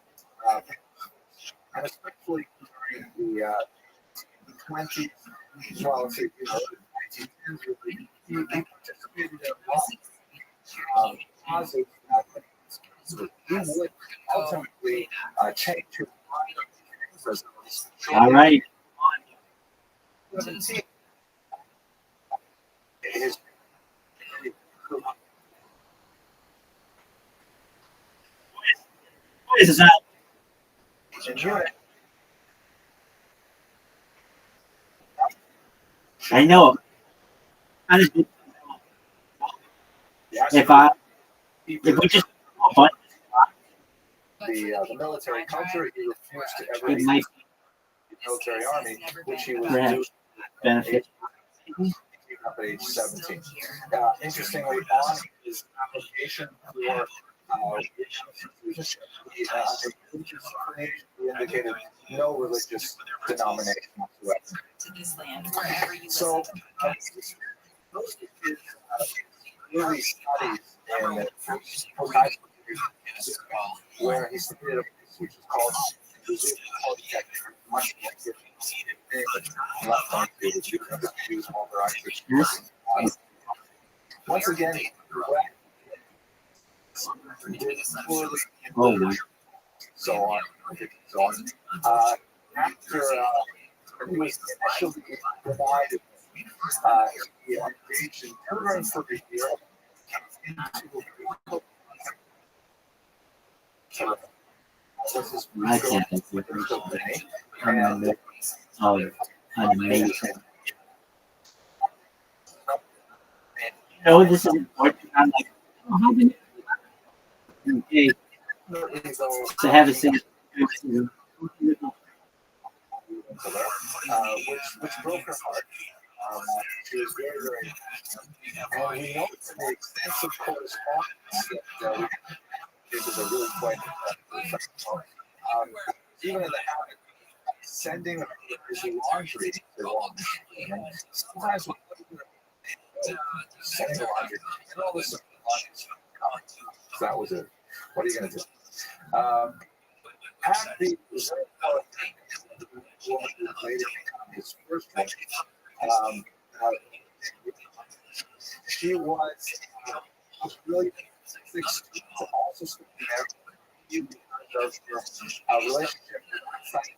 and especially during the 20s, well, say, 1910s, he participated in a lot of causes that he would ultimately change his mind. All right. His What is that? I know. kind of if we just the military culture, he refused to ever it leave might the military army, which he was perhaps doing benefit. up at age 17. Interestingly, on his application for he indicated no religious denomination whatsoever. So, most of his early studies in the where he studied a place which is called much once again, so on. After he was initially provided, he engaged in tutoring for a year. I can't think of it. Amazing. No, this is important. I'm like, oh, how do you okay. To have a sense which broke her heart. She was very, very and we know the extensive correspondence that this is a really quite even in the habit of sending his laundry to sometimes sending laundry and all this that was it. What are you going to do? At the his first one, she was really also there because her relationship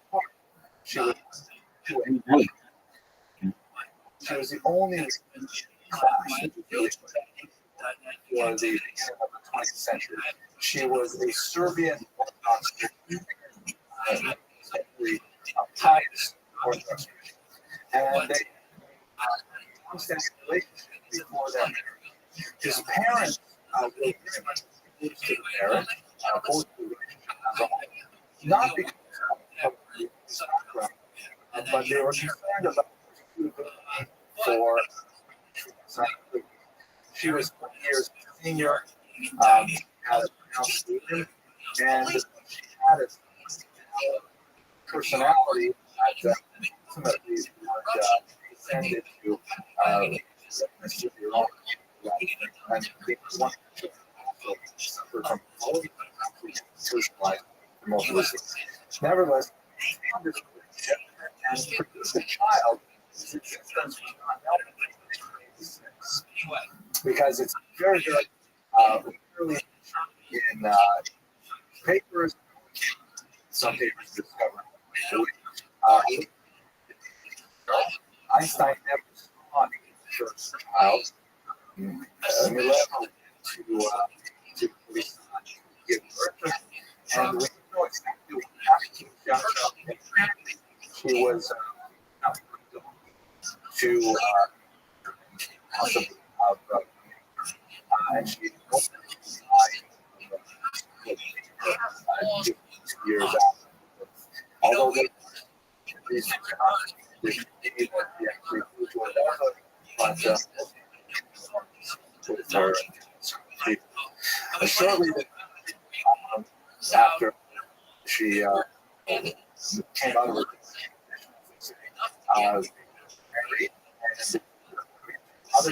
with she was the only class for the 20th century. She was a Serbian pious Orthodox, and they constant relationship before that. His parents were very much opposed to the marriage, opposed to the relationship, not because of his background, but they were concerned about for. She was 20 years senior, had a pronounced student, and she had a personality that ultimately descended to and they want to suffer from all personalized most of this. Nevertheless, and produced a child whose existence was not known because it's very, very early in papers. Some papers discovered Einstein never saw the first child. We left her to give birth, and we know exactly what happened. She was to house of and she years after. Although these but shortly after she came out of her married and other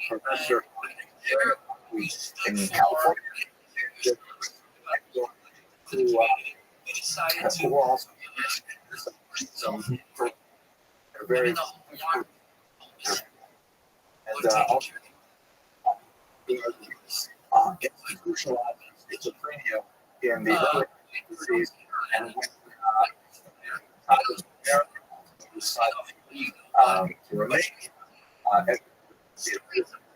professor in California who also very and institutionalized schizophrenia in the early 30s and when America decided to remain at the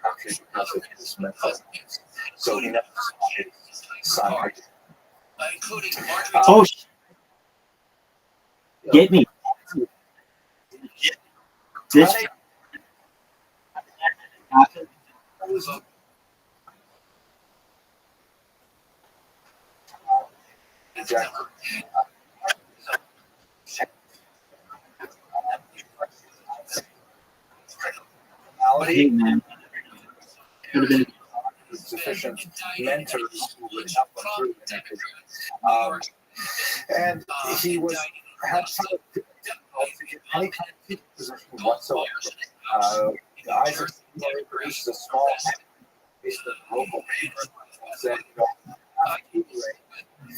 country because of his mental illness. So he never saw his son again. get me. This hey, man. Could have been sufficient mentors who would help him through it. And he was perhaps difficult to get any kind of teaching position whatsoever. Isaac produced a small based on local paper said,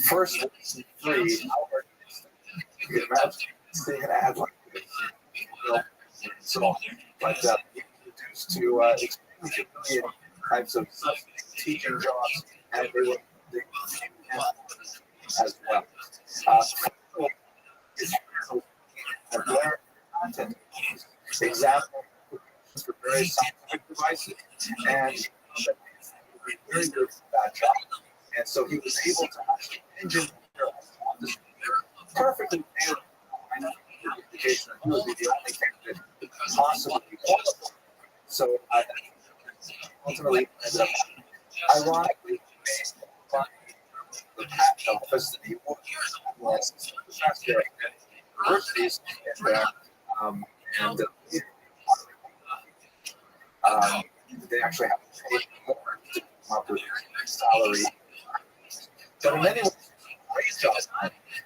first free, you can imagine seeing an ad like this. So, but he introduced to extremely types of teaching jobs, and they were as well. Content example for various scientific devices, and very good for that job. And so he was able to actually engineer this perfectly tailored education. He would be the only candidate possibly qualified. So ultimately ended up, ironically, the patent office that he worked was professor at universities, and they actually have to pay more to come up with salary. But in many ways, it's a great job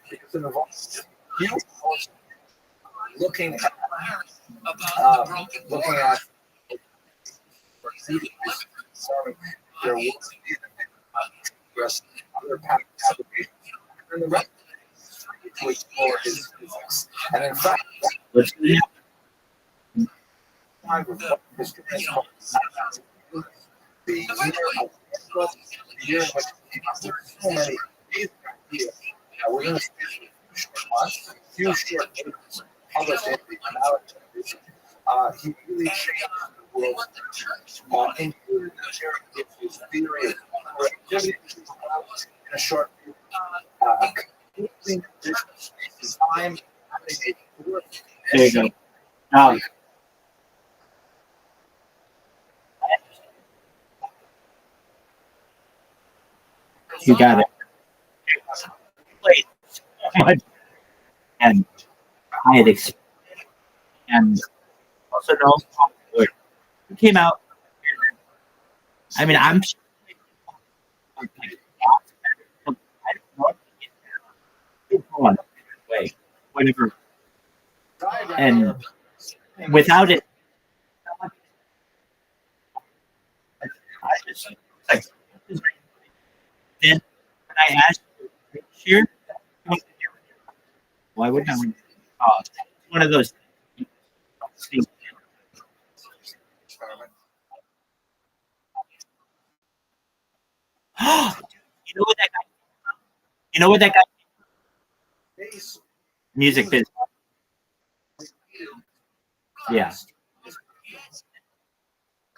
because it involves you looking at their work other patent applications, and the rest to explore his physics. And in fact, the year in which he came up with so many amazing ideas. We're going to spend short months, few short papers published in the analysis. He really changed the world, including his theory of activity in a short completely different space and time. There you go. Now, you got it. Played so much, and I had and also know it came out. I mean, I'm I don't know way, whatever, and without it, I just like then when I asked you this year, why wouldn't I? One of those things. You know what that guy? You know what that guy? Music business. Yeah.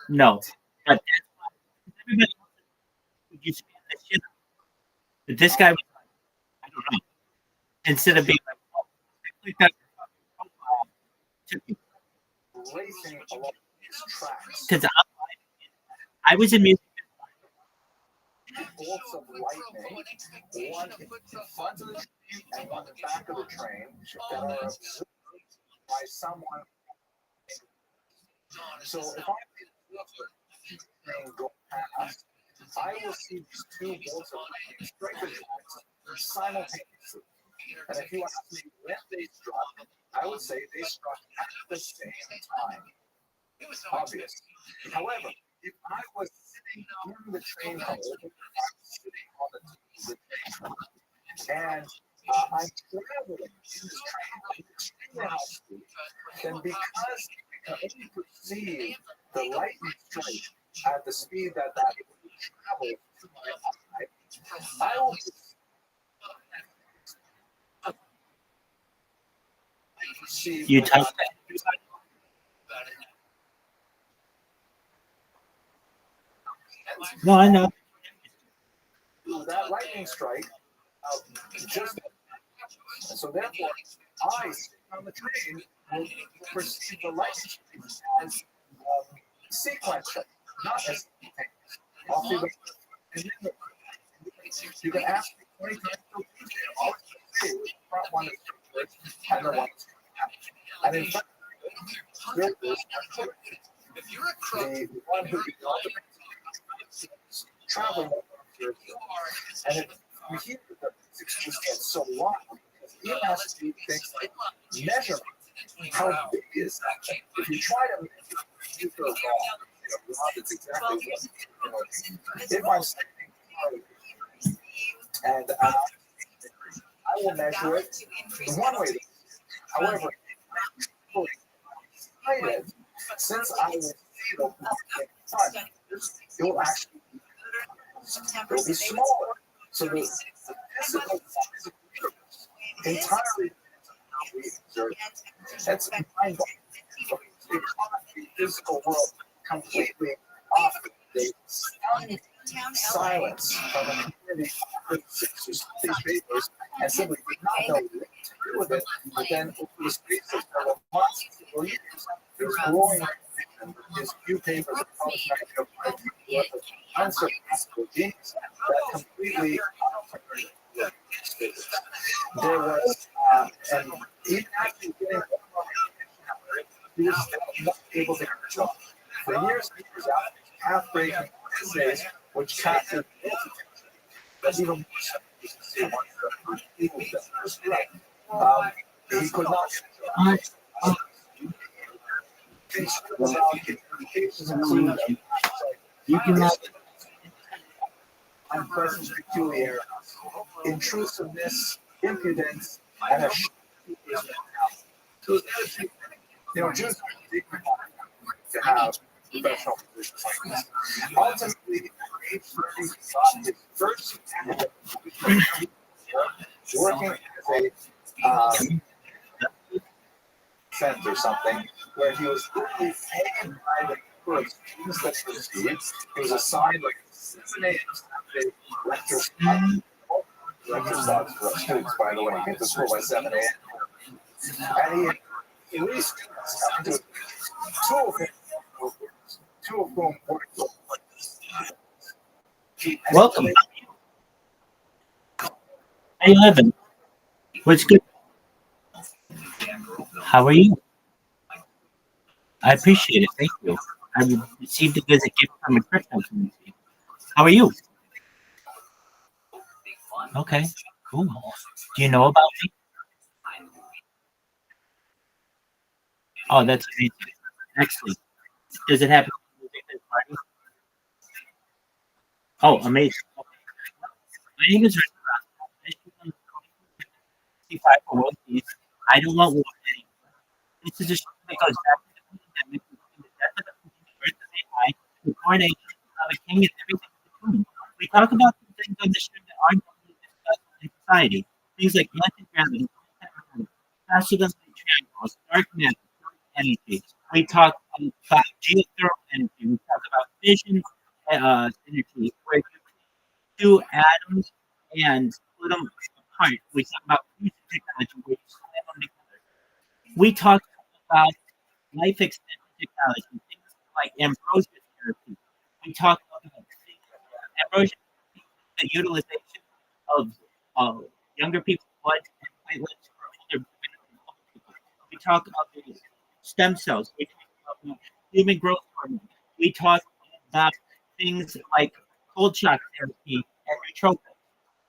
No, but that's why everybody would you spam that shit out. But this guy was like, I don't know. Instead of being like, oh, I clicked that because I was in music. Bolts of lightning, one in front of the train and one in the back of the train, that are observed by someone. So if I see the train go past, I will see these two bolts of lightning strike the tracks simultaneously. And if you ask me when they struck, I would say they struck at the same time. It was obvious. However, if I was sitting in the train hole, sitting on the train, and I'm traveling in this train at extremely high speed, then because I can only perceive the lightning strike at the speed that travels to my eye, I will perceive. You typed that. No, I know. That lightning strike, just and so therefore, I on the train will perceive the light as sequential, not as simultaneous. All through and then you can ask me 20 times per week, I'm always going to say the front one is first and the one is and in fact, there is the one who traveling and we hear that the physics just gets so long. He has to do things like measure how big is that. If you try to measure, you go wrong. It's exactly what if I'm standing and I will measure it in one way. However, excited, since I will see the front, it will actually be smaller. So the physical size of the universe entirely that's mind-blowing. The physical world completely off the silence from a community of these papers and simply did not know what to do with it. But then over the space of several months or years, there's growing his few papers of published unsurpassable genius that completely there was and even after getting he was still not able to control. For years and years after half-breaking essays which captured his attention. That's even more so. He could not you cannot unpleasant peculiar intrusiveness, impudence, and a Jews to have professional positions like this. Ultimately, his first working as a sense or something, where he was literally taken by the first students that he received. He was assigned like 7 a.m. Saturday lecture slots for students, by the way. He came to school by 7 a.m. And he released students two of whom worked. Welcome. Hey, Evan. What's good? How are you? I appreciate it. Thank you. I received it as a gift from a crypto community. How are you? Okay, cool. Do you know about me? Oh, that's amazing. Excellent. Does it happen? Oh, amazing. Okay. My name is Rabbi Rothschild. I don't want war anymore. This is a show that goes back to the pandemic, the death of the birth of AI, the coronation of a king, and everything in between. We talk about some things on the show that aren't really discussed in society. Things like anti-gravity, fascism, triangles, dark matter, dark energy. We talk about geothermal energy. We talk about fission energy, where you two atoms and split them apart. We talk about fusion technology, where you slam them together. We talk about life extension technology, things like ambrosia therapy. We talk about ambrosia, the utilization of younger people's blood and platelets for older people. We talk about the stem cells. We talk about human growth hormone. We talk about things like cold shock therapy and nootropics.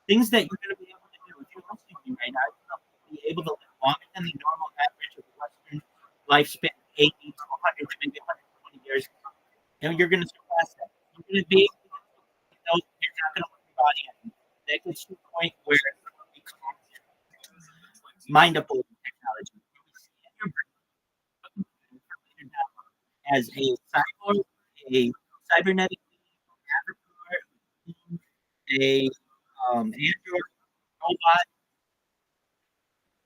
Things that you're going to be able to do. If you're listening to me right now, you're going to be able to live longer than the normal average of the Western lifespan, 80 to 100 to maybe 120 years. And you're going to surpass that. You're going to be able to get those, you're not going to let your body in. That gets to the point where it becomes mind-uploading technology. As a cyborg, a cybernetic avatar, a android robot.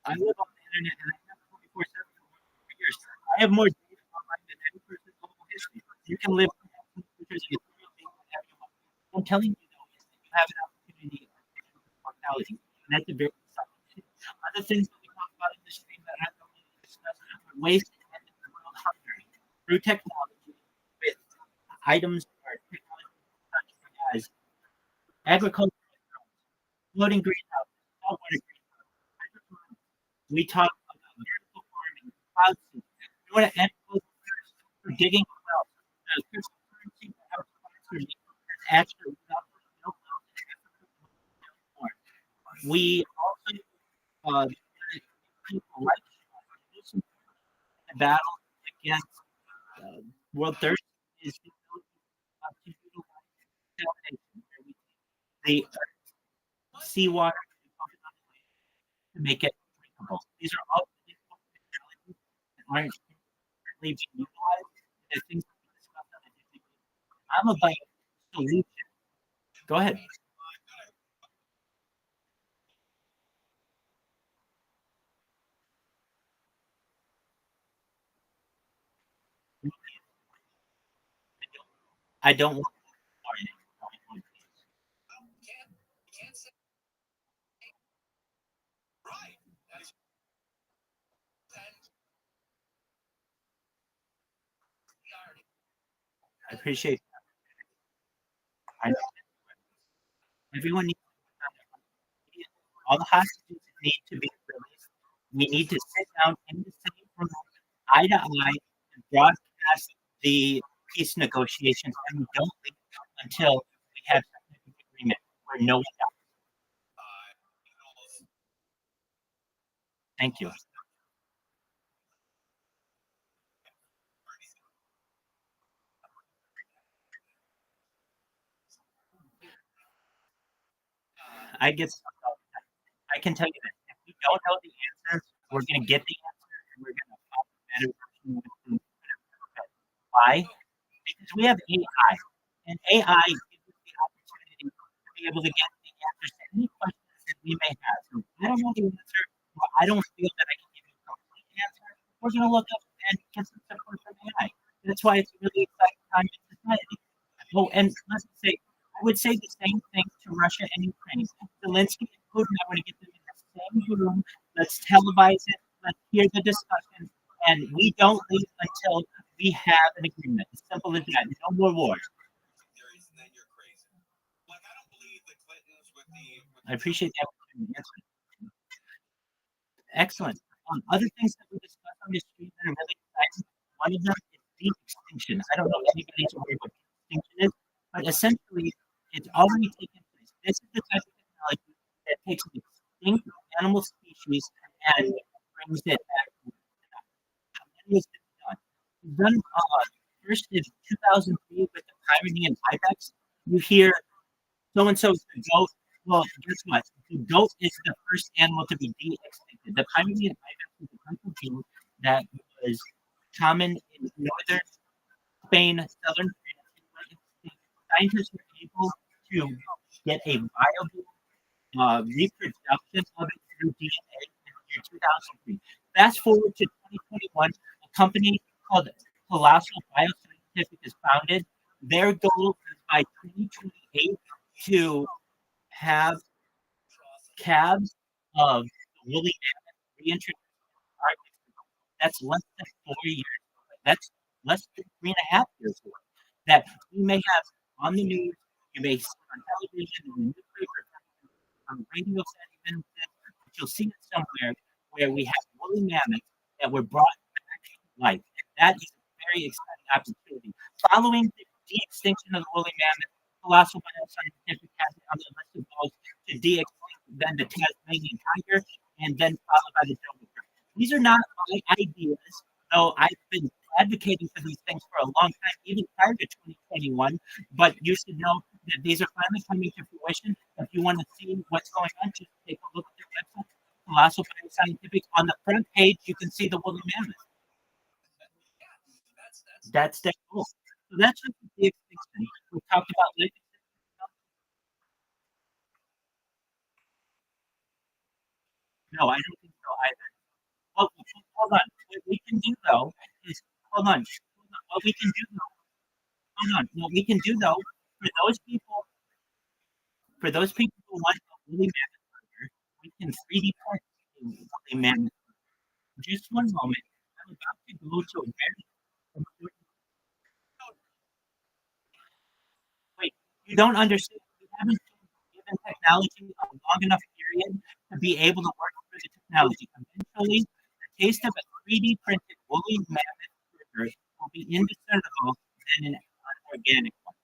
I live on the internet and I have 24/7 for years. I have more data online than any person in global history. You can live in I'm telling you though, is that you have an opportunity of mortality. And that's a very exciting thing. Other things that we talk about in the stream that have no ways to end world hunger through technology with items or technology such as agriculture, floating greenhouses, saltwater greenhouses. We talk about vertical farming, cloud seeding. We want to end global thirst for digging wells. The cryptocurrency that our sponsors has actually not no wells in Africa anymore. We also people like the battle against world thirst is the ability to utilize contamination. The seawater to make it drinkable. These are all technologies that aren't currently being utilized. They're things that we discuss on a daily basis. I'm about solution. Go ahead. I don't want I appreciate that. I know. Everyone needs all the hostages need to be released. We need to sit down in the same room, eye to eye, and broadcast the peace negotiations, and we don't leave until we have an agreement where no one dies. Thank you. I get stuff all the time. I can tell you that if we don't know the answers, we're going to get the answer and we're going to find a better version of it. Why? Because we have AI, and AI gives us the opportunity to be able to get the answers to any questions that we may have. So if I don't know the answer, or I don't feel that I can give you a complete answer, we're going to look up and get some support from AI. That's why it's a really exciting time in society. Oh, and let's say, I would say the same thing to Russia and Ukraine. Zelensky and Putin, I want to get them in the same room. Let's televise it. Let's hear the discussion. And we don't leave until we have an agreement. As simple as that. No more wars. I appreciate that. Excellent. Other things that we discussed on the street that are really exciting. One of them is deep extinction. I don't know if anybody's aware of what deep extinction is, but essentially, it's already taken place. This is the type of technology that takes an extinct animal species and brings it back. Many has been done. It's done first in 2003 with the Pyrenean ibex. You hear so and so the goat. Well, guess what? The goat is the first animal to be de-extincted. The Pyrenean ibex is a type of goat that was common in northern Spain, southern France. Scientists were able to get a viable reproduction of it through DNA in the year 2003. Fast forward to 2021, a company called Colossal Bioscientific is founded. Their goal is by 2028 to have calves of the woolly mammoth reintroduced in the Arctic. That's less than 4 years. That's less than 3.5 years away. That we may have on the news, you may see on television, in the newspaper, on the radio, but you'll see it somewhere where we have woolly mammoths that were brought back to life. That is a very exciting opportunity. Following the extinction of the woolly mammoth, Colossal Bioscientific has it on the list of goals to de-extinct then the Tasmanian tiger, and then followed by the jungle bear. These are not my ideas, though I've been advocating for these things for a long time, even prior to 2021. But you should know that these are finally coming to fruition. If you want to see what's going on, just take a look at their website, Colossal Bioscientific. On the front page, you can see the woolly mammoth. That's their goal. So that's what the extinction. We talked about life. No, I don't think so either. Oh, hold on. What we can do though is hold on. What we can do though, hold on. What we can do though, for those people who want a woolly mammoth burger, we can 3D print a woolly mammoth. Just one moment. about to go to a very important. Wait, you don't understand. You haven't given technology a long enough period to be able to work through the technology. Eventually, the taste of a 3D printed woolly mammoth burger will be indiscernible than an organic one.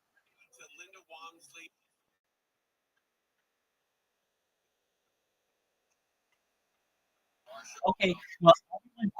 Okay, well, everyone,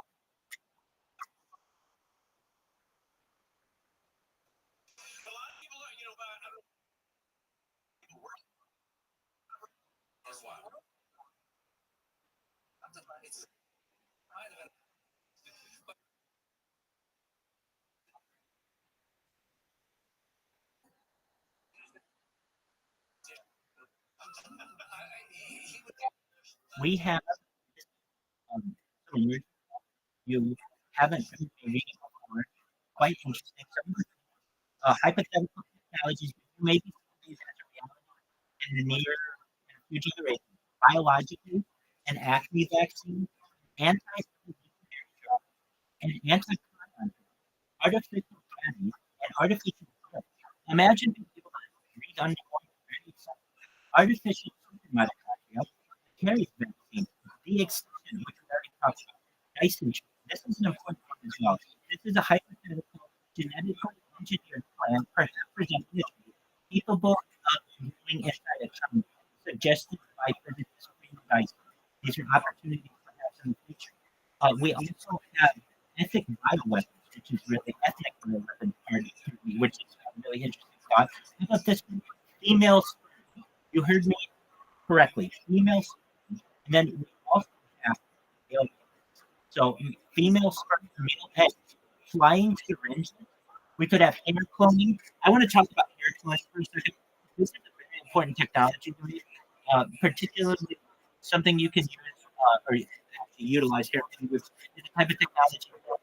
we have some news you haven't been reading before. Quite interesting. Some hypothetical technologies you may be seeing as a reality in the near and future duration. Biologically, an acne vaccine, anti and anti artificial bodies, and artificial growth. Imagine being able to read undergoing artificial mitochondria, carries vaccine, the extension, which we already talked about, licensure. This is an important one as well. This is a hypothetical genetically engineered plan, perhaps presented capable of growing inside a tummy, suggested by physical screen devices. These are opportunities perhaps in the future. We also have ethnic bioweapons, which is really ethnic bioweapon party, which is a really interesting thought. How about this one? Female sperm. You heard me correctly. Female sperm. And then we also have male. So female sperm, male eggs, flying syringes. We could have hair cloning. I want to talk about hair cloning for a second. This is a very important technology to me, particularly something you can use or actually utilize hair cloning, which is a type of technology called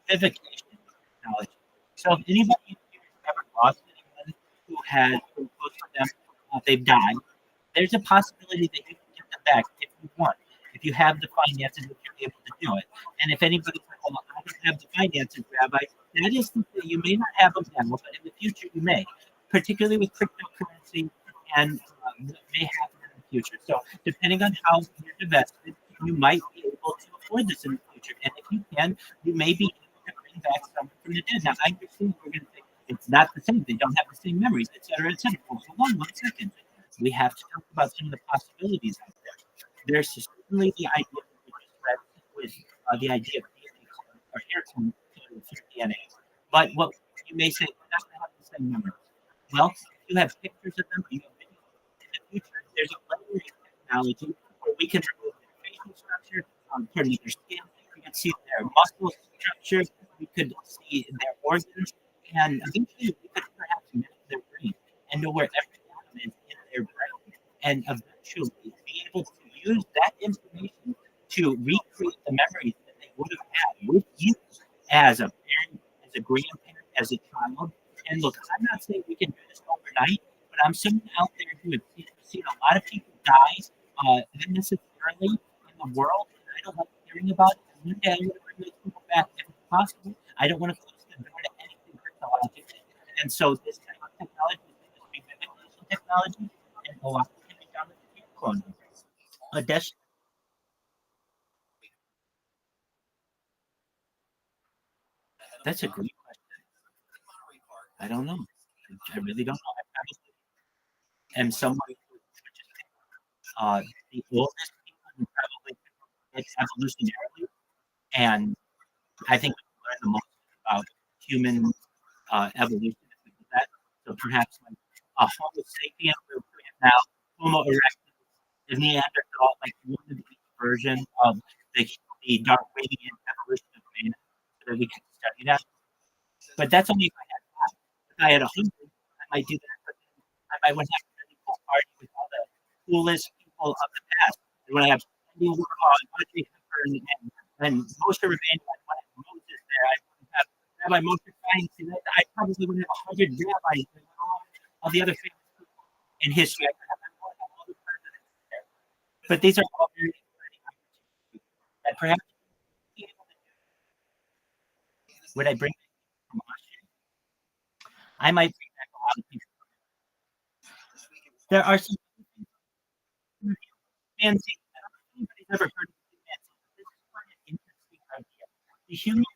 vivification technology. So if anybody here has ever lost anyone who had who close to them, they've died, there's a possibility that you can get them back if you want. If you have the finances, if you're able to do it. And if anybody's like, well, I don't have the finances, Rabbi, that is something you may not have them now, but in the future you may, particularly with cryptocurrency and what may happen in the future. So depending on how you're invested, you might be able to afford this in the future. And if you can, you may be able to bring back someone from the dead. Now, I understand we're going to think it's not the same. They don't have the same memories, et cetera, et cetera. Well, hold on 1 second. We have to talk about some of the possibilities out there. There's certainly the idea that we just read with the idea of DNA or hair cloning through DNA. But what you may say, well, that's not the same memories. Well, you have pictures of them, you have videos. In the future, there's a layering technology where we can remove their facial structure, turn their skin, we can see their muscle structure, we could see their organs, and eventually we could perhaps mimic their brain and know where every atom is in their brain. And eventually be able to use that information to recreate the memories that they would have had with you as a parent, as a grandparent, as a child. And look, I'm not saying we can do this overnight, but I'm someone out there who has seen a lot of people die unnecessarily in the world, and I don't like hearing about it. And one day I want to bring those people back if it's possible. I don't want to close the door to anything technological. And so this kind of technology is going to be mimication technology, and a lot can be done with the cloning. That's a great question. I don't know. I really don't know. I probably am someone who the oldest people who probably it's evolutionarily, and I think we learn the most about human evolution if we do that. So perhaps like Homo sapien, we have now Homo erectus, the Neanderthal, like one of each version of the Darwinian evolution of man, so that we can study that. But that's only if I had time. If I had 100, I might do that. But I might want to have a really cool party with all the coolest people of the past. I want to have Andy Warhol, Audrey Hepburn, and Moshe Rabbeinu. I want to have Moses there. I want to have Rabbi Moshe Feinstein. I probably would have 100 rabbis and all the other famous people in history. I could have all the presidents there. But these are all very exciting opportunities that perhaps Would I bring back from Austin? I might bring back a lot of people. There are some chimpanzees. I don't know if anybody's ever heard of chimpanzees. This is quite an interesting idea. The human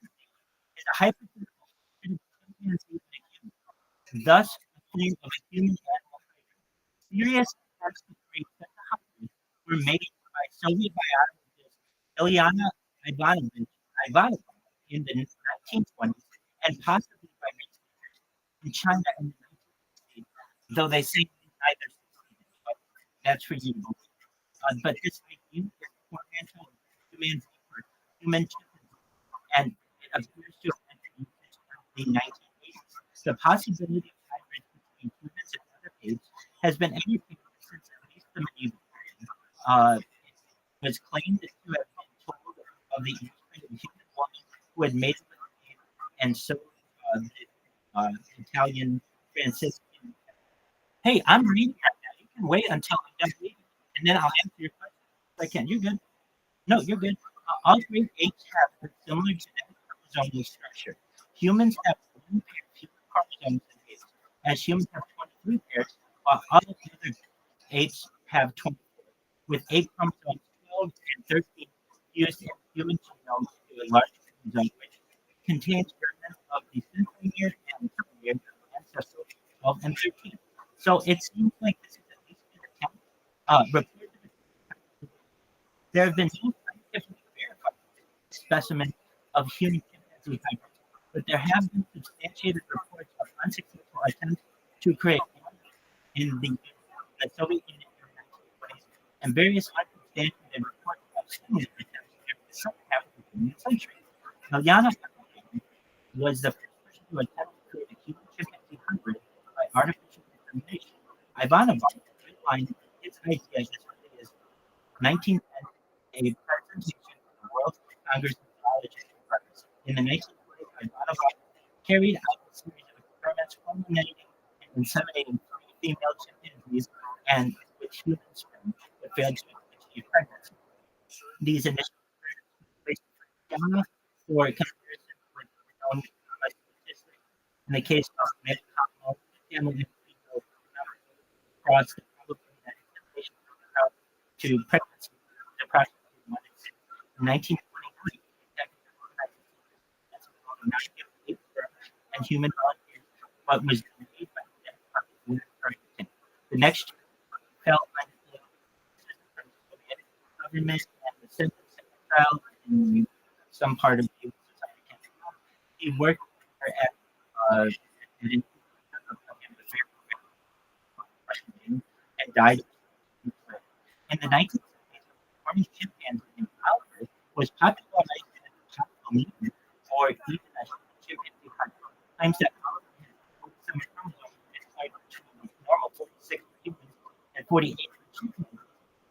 is a hypothetical chimpanzee and a human. Thus, the claim of a human animal hybrid. Serious attempts to create such a hybrid were made by Soviet biologist Ilyana Ivanova in the 1920s and possibly by researchers in China in the 1960s, though they say neither succeeded. But that's for you. But this idea is fundamental to man's human chimpanzee, and it appears to have entered usage in the 1980s. The possibility of hybrids between humans and other apes has been entertained since at least the medieval period. It was claimed to have been told of the independent human woman who had made it with an ape, and so the Italian Franciscan. Hey, I'm reading right now. You can wait until I'm done reading, and then I'll answer your question. I can. You're good. No, you're good. All great apes have a similar genetic chromosomal structure. Humans have one pair of human chromosomes than apes, as humans have 23 pairs, while all of the other apes have 24, with 8 chromosomes, 12 and 13 fused in human genome to a large chromosome, which contains fragments of the centromere and telomere ancestral 12 and 13. So it seems like this is at least an attempt. There have been no scientifically verified specimens of human chimpanzee hybrids, but there have been substantiated reports of unsuccessful attempts to create one in the Soviet Union in the 1920s, and various unsubstantiated reports of similar attempts in the second half of the 20th century. Ilyana was the first person to attempt to create a human chimpanzee hybrid by artificial insemination. Ivanova outlined its idea as early as 1910, a presentation of the World Congress of Biologists and Partners. In the 1940s, Ivanova carried out a series of experiments culminating in inseminating 3 female chimpanzees and with human sperm, but failed to achieve pregnancy. These initial experiments took place in for comparison with known statistics. In the case of male family crossed the probability that insemination to pregnancy was approximately 1 in 6. In 1923, and human volunteers, but was delayed by the death of the next year, fell under the Soviet government and the Central Trial in some part of the society. He worked at and died in the 1970s. Forming chimpanzee named Albert was popularized in a tropical medium, or even a chimpanzee hybrid. Claims that Albert had some chromosomes inside between normal 46 humans and 48 chimpanzees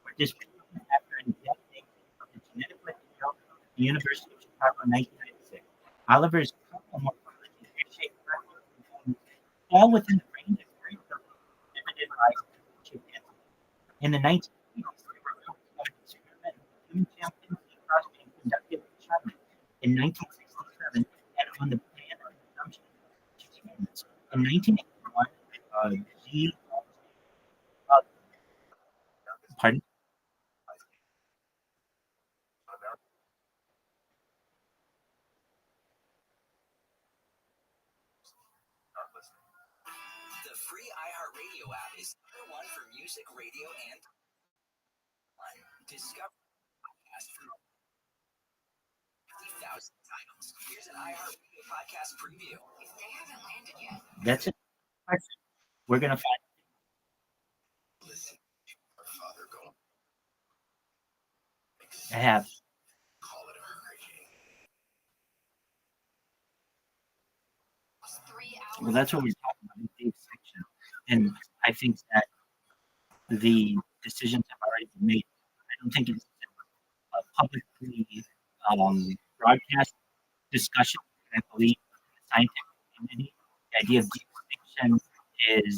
were disproven after an examination of the genetic material at the University of Chicago in 1996. Oliver's morphology shaped all within the range of variability exhibited by chimpanzees. In the 1980s, there were reports of an experiment with human chimpanzee cross being conducted in China in 1967 and on the plan of resumption of experiments. In 1981, pardon? The free iHeartRadio app is #1 for music, radio, and discover podcast for 50,000 titles. Here's an iHeartRadio podcast preview. If they haven't landed yet. That's it. We're gonna find. Listen, our Father go. I have. Call it a hurricane. Well, that's what we're talking about in Dave's section, and I think that the decisions have already been made. I don't think it's a publicly broadcast discussion. I believe in the scientific community, the idea of de-extinction has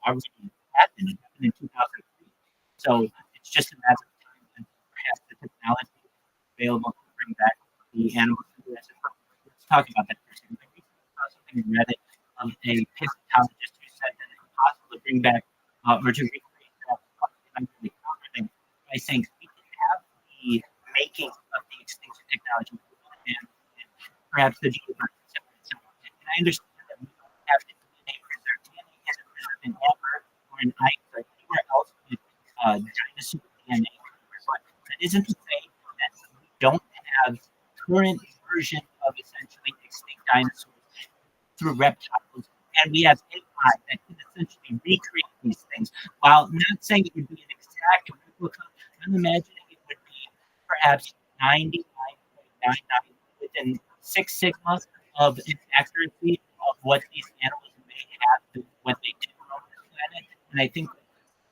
already happened. It happened in 2003. So it's just a matter of time and perhaps the technology available to bring back the animals. talk about that for a second. I recently saw something in Reddit of a paleontologist who said that it's impossible to bring back or to recreate that the thing by saying we can have the making of the extinction technology and perhaps the DNA, etc. And I understand that we don't have the DNA preserved. DNA isn't preserved in amber or in ice or anywhere else with dinosaur DNA. But that isn't to say that we don't have current version of essentially extinct dinosaurs through reptiles, and we have AI that can essentially recreate these things. While not saying it would be an exact replica, I'm imagining it would be perhaps 99.99 within 6 sigma of its accuracy of what these animals may have when they do roam this planet. And I think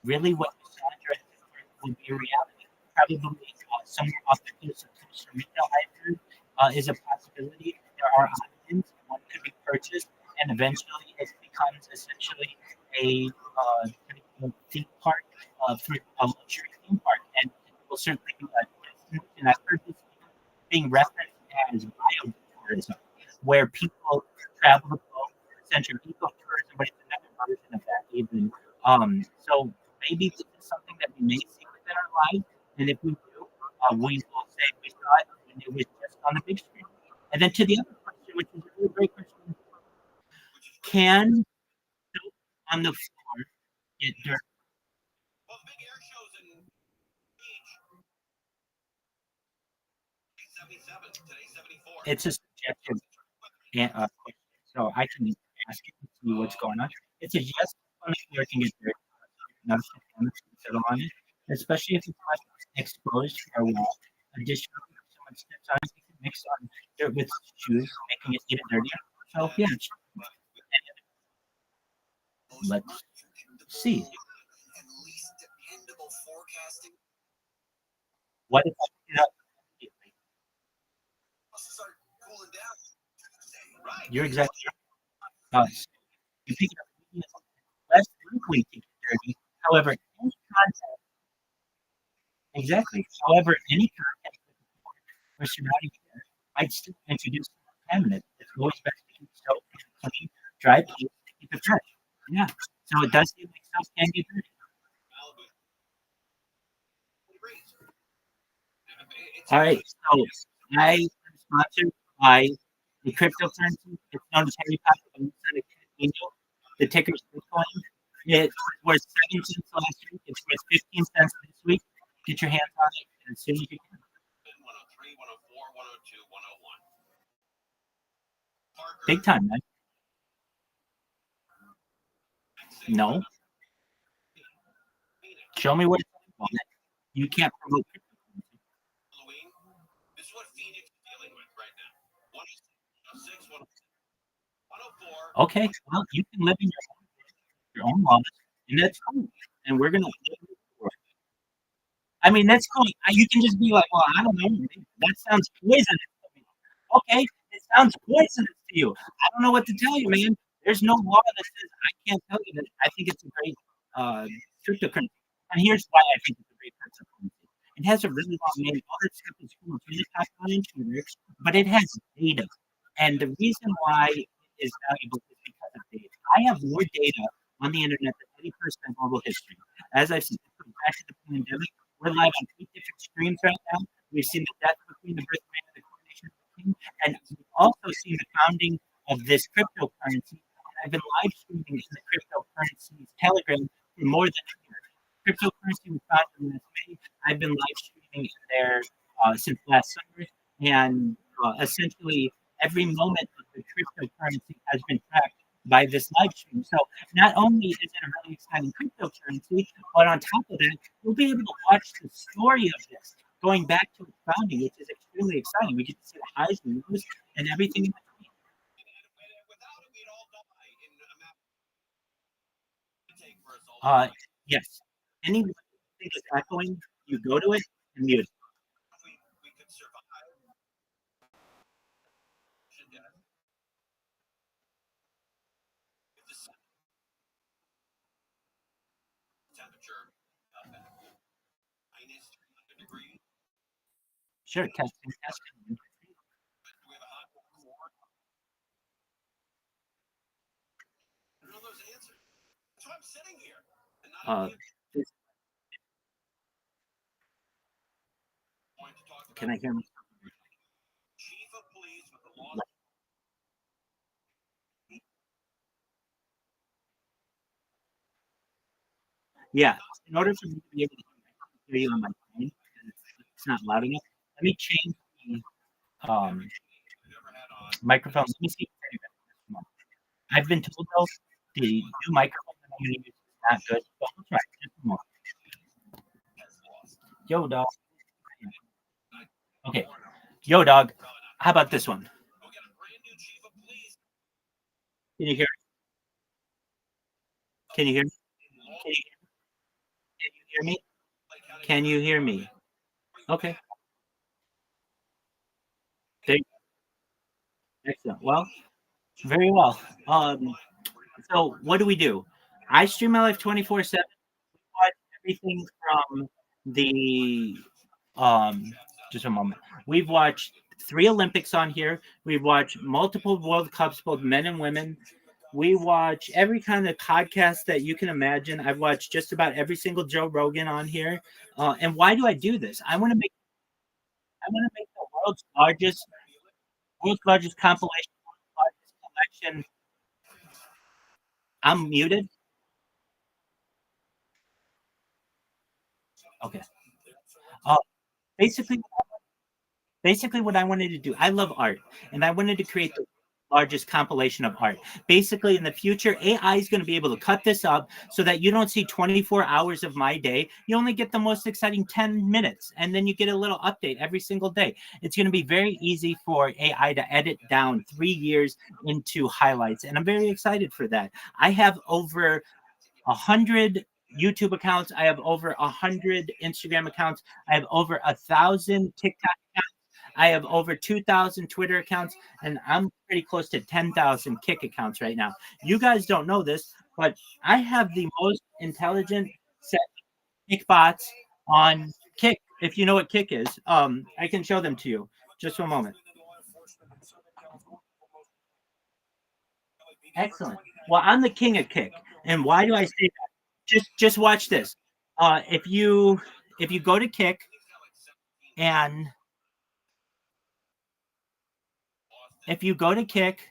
really what you saw during this trip would be a reality. Probably somewhere off the coast of Costa Rica, I've heard, is a possibility. There are islands, one could be purchased, and eventually it becomes essentially a theme park, a luxury theme park, and it will certainly be a destination. I've heard this being referenced as biotourism, where people travel the globe, essentially ecotourism, but it's another version of that even. So maybe this is something that we may see within our lives, and if we do, we will say we saw it when it was just on the big screen. And then to the other question, which is a really great question, can soap on the floor get dirty? It's a subjective question, so I can ask it to see what's going on. It's a yes on the floor can get dirty. Not a settle on it, especially if it's not exposed for a while. Additionally, if someone steps on it, it can mix on dirt with shoes, making it even dirtier. So yeah, let's see. What if I pick it up immediately? You're exactly right. You pick it up immediately. Less likely to get dirty. However, any contact, exactly. However, any contact with the floor or surrounding air might still introduce contaminants. It's always best to keep soap in a clean, dry place to keep it fresh. Yeah. So it does seem like soap can get dirty. All right. So I am sponsored by the cryptocurrency. It's known as Harry Potter, but it's not a Angel. The ticker is Bitcoin. It was 7 cents last week. It's worth 15 cents this week. Get your hands on it as soon as you can. Big time, man. No. Show me what it's on it. You can't promote cryptocurrency. Okay, well, you can live in your own laws, and that's cool. And we're gonna live for it. I mean, that's cool. You can just be like, well, I don't know. That sounds poisonous to me. Okay, it sounds poisonous to you. I don't know what to tell you, man. There's no law that says I can't tell you that I think it's a great cryptocurrency. And here's why I think it's a great cryptocurrency. It has a really long name. All that stuff is cool. It's really top on Twitter, but it has data. And the reason why it is valuable is because of data. I have more data on the internet than any person in global history. As I've said, back to the pandemic, we're live on 8 different streams right now. We've seen the death of the Queen, the birth of man, and the coronation of the king, and we've also seen the founding of this cryptocurrency. And I've been live streaming in the cryptocurrency's Telegram for more than a year. Cryptocurrency was founded last May. I've been live streaming in there since last summer, and essentially every moment of the cryptocurrency has been tracked by this live stream. So not only is it a really exciting cryptocurrency, but on top of that, you'll be able to watch the story of this going back to its founding, which is extremely exciting. We get to see the highs and lows and everything in between. Yes. Anything is echoing, you go to it and mute it. Sure, testing. This, can I hear myself? Yeah. In order for me to be able to hear you on my phone, it's not loud enough. Let me change the microphone. Let me see. I've been told though the new microphone that I'm going to use is not good. But we'll try. Just a moment. Yo, dog. Okay. Yo, dog. How about this one? Can you hear? Can you hear? Can you hear me? Can you hear me? Okay. There, excellent. Well, very well. So what do? I stream my life 24/7. Watch everything from the just a moment. We've watched 3 Olympics on here. We've watched multiple World Cups, both men and women. We watch every kind of podcast that you can imagine. I've watched just about every single Joe Rogan on here. And why do I do this? I want to make the world's largest compilation, largest collection. I'm muted. Okay. Basically, what I wanted to do, I love art, and I wanted to create the largest compilation of art. Basically, in the future, AI is going to be able to cut this up so that you don't see 24 hours of my day. You only get the most exciting 10 minutes, and then you get a little update every single day. It's going to be very easy for AI to edit down 3 years into highlights, and I'm very excited for that. I have over 100 YouTube accounts. I have over 100 Instagram accounts. I have over 1,000 TikTok accounts. I have over 2,000 Twitter accounts, and I'm pretty close to 10,000 Kick accounts right now. You guys don't know this, but I have the most intelligent set of Kick bots on Kick. If you know what Kick is, I can show them to you. Just for a moment. Excellent. Well, I'm the king of Kick, and why do I say that? Just watch this. If you go to Kick and if you go to Kick,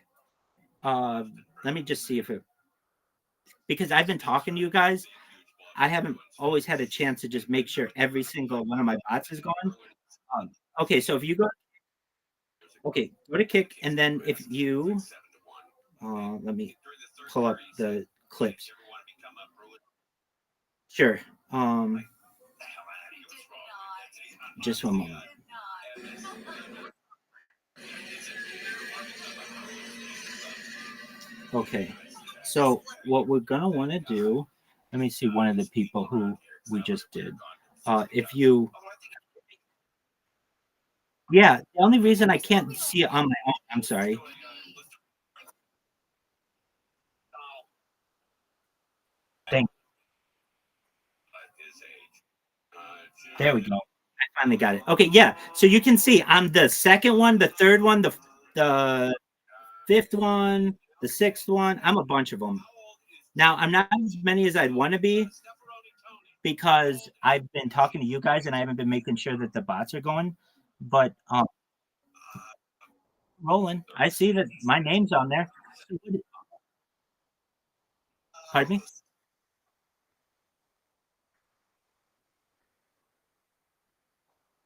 let me just see if it, because I've been talking to you guys, I haven't always had a chance to just make sure every single one of my bots is going. Okay, so if you go to Kick, and then if you, let me pull up the clips. Sure. Just one moment. Okay, so what we're gonna want to do, let me see one of the people who we just did. If you, yeah, the only reason I can't see it on my own, I'm sorry. Thank you. There we go. I finally got it. Okay, yeah. So you can see I'm the second one, the third one, the fifth one, the sixth one. I'm a bunch of them. Now I'm not as many as I'd want to be because I've been talking to you guys and I haven't been making sure that the bots are going. But rolling. I see that my name's on there. Pardon me?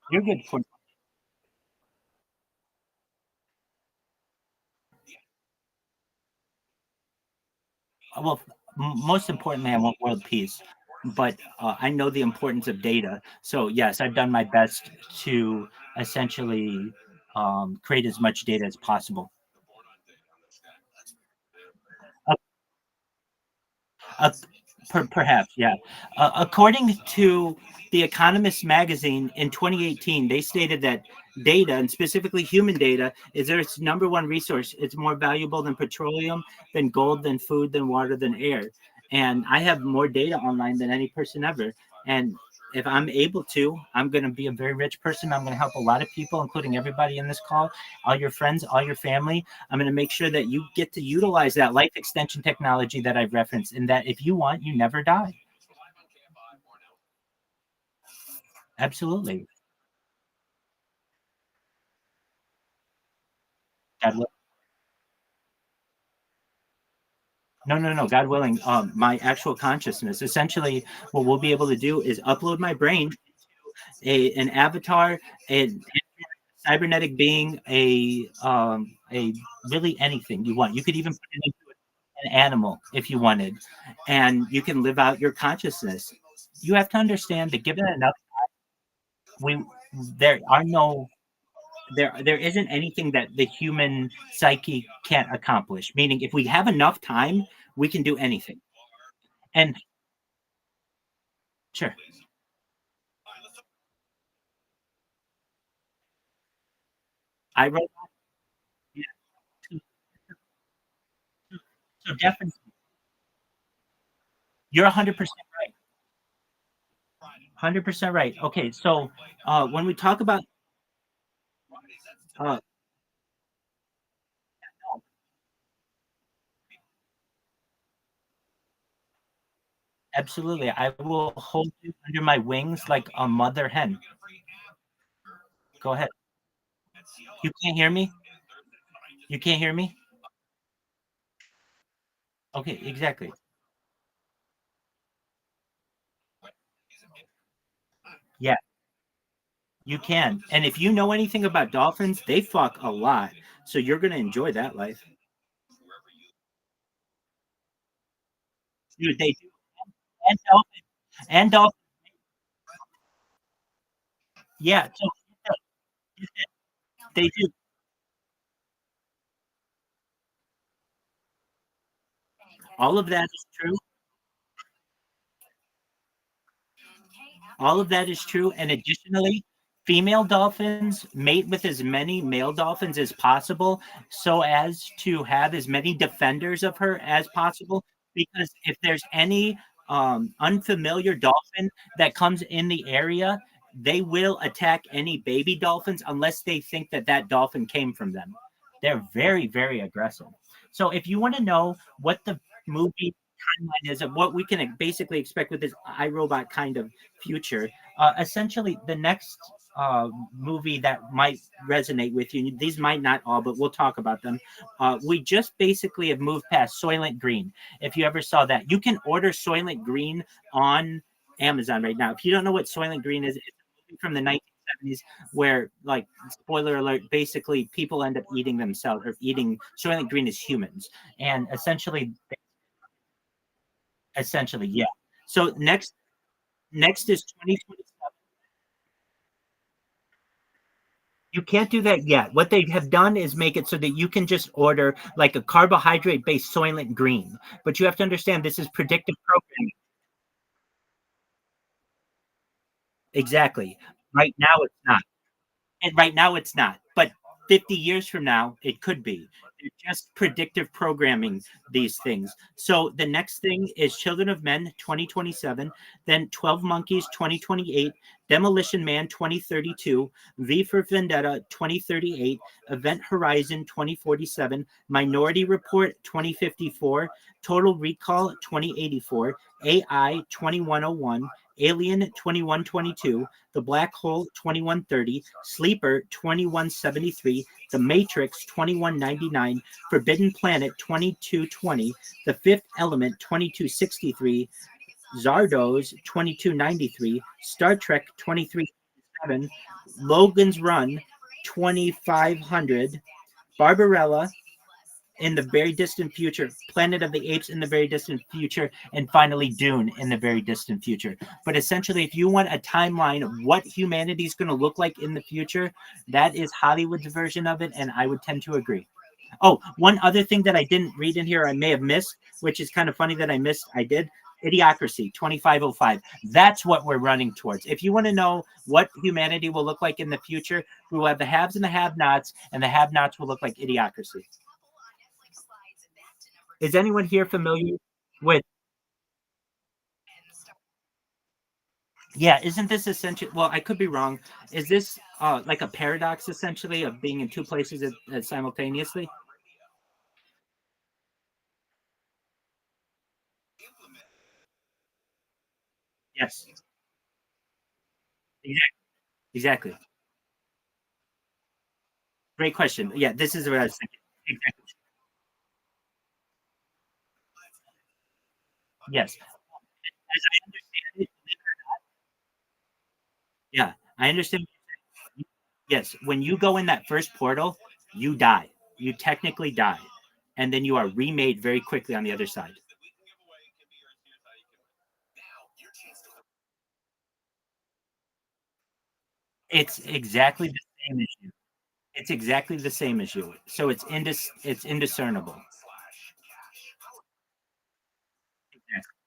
You're good for. Well, most importantly, I want world peace. But I know the importance of data. So yes, I've done my best to essentially create as much data as possible. Perhaps, yeah. According to The Economist magazine in 2018, they stated that data, and specifically human data, is its number one resource. It's more valuable than petroleum, than gold, than food, than water, than air. And I have more data online than any person ever. And if I'm able to, I'm going to be a very rich person. I'm going to help a lot of people, including everybody in this call, all your friends, all your family. I'm going to make sure that you get to utilize that life extension technology that I've referenced, and that if you want, you never die. Absolutely. God will- No. God willing, my actual consciousness. Essentially, what we'll be able to do is upload my brain, an avatar, a cybernetic being, a really anything you want. You could even put it into an animal if you wanted, and you can live out your consciousness. You have to understand that given enough, we there are no there isn't anything that the human psyche can't accomplish. Meaning, if we have enough time, we can do anything. And sure, I wrote. Yeah, so definitely, you're 100% right. 100% right. Okay, so when we talk about uh, absolutely, I will hold you under my wings like a mother hen. Go ahead. You can't hear me? You can't hear me? Okay, exactly. Yeah, you can. And if you know anything about dolphins, they fuck a lot. So you're going to enjoy that life. Dude, they do. And dolphins. And dolphins. Yeah, so they do. All of that is true. All of that is true. And additionally, female dolphins mate with as many male dolphins as possible so as to have as many defenders of her as possible. Because if there's any unfamiliar dolphin that comes in the area, they will attack any baby dolphins unless they think that that dolphin came from them. They're very, very aggressive. So if you want to know what the movie timeline is of what we can basically expect with this iRobot kind of future, essentially the next movie that might resonate with you, these might not all, but we'll talk about them. We just basically have moved past Soylent Green. If you ever saw that, you can order Soylent Green on Amazon right now. If you don't know what Soylent Green is, it's a movie from the 1970s where, like, spoiler alert, basically people end up eating themselves or eating Soylent Green as humans. And essentially, yeah. So next is 2027. You can't do that yet. What they have done is make it so that you can just order like a carbohydrate based Soylent Green. But you have to understand this is predictive programming. Exactly. Right now it's not. And right now it's not. But 50 years from now, it could be. They're just predictive programming these things. So the next thing is Children of Men 2027, then 12 Monkeys 2028, Demolition Man 2032, V for Vendetta 2038, Event Horizon 2047, Minority Report 2054, Total Recall 2084, AI 2101, Alien 2122, The Black Hole 2130, Sleeper 2173, The Matrix 2199, Forbidden Planet 2220, The Fifth Element 2263, Zardoz 2293, Star Trek 2337, Logan's Run 2500, Barbarella in the very distant future, Planet of the Apes in the very distant future, and finally Dune in the very distant future. But essentially, if you want a timeline of what humanity is going to look like in the future, that is Hollywood's version of it, and I would tend to agree. Oh, one other thing that I didn't read in here, I may have missed, which is kind of funny that I missed. I did. Idiocracy 2505. That's what we're running towards. If you want to know what humanity will look like in the future, we will have the haves and the have-nots, and the have-nots will look like Idiocracy. Is anyone here familiar with? Yeah, isn't this essentially? Well, I could be wrong. Is this like a paradox essentially of being in two places simultaneously? Yes, exactly. Exactly. Great question. Yeah, this is what I was thinking. Exactly. Yes. As I understand it, yeah, I understand. Yes, when you go in that first portal, you die. You technically die, and then you are remade very quickly on the other side. It's exactly the same as you. It's exactly the same as you. So it's indiscernible. Exactly.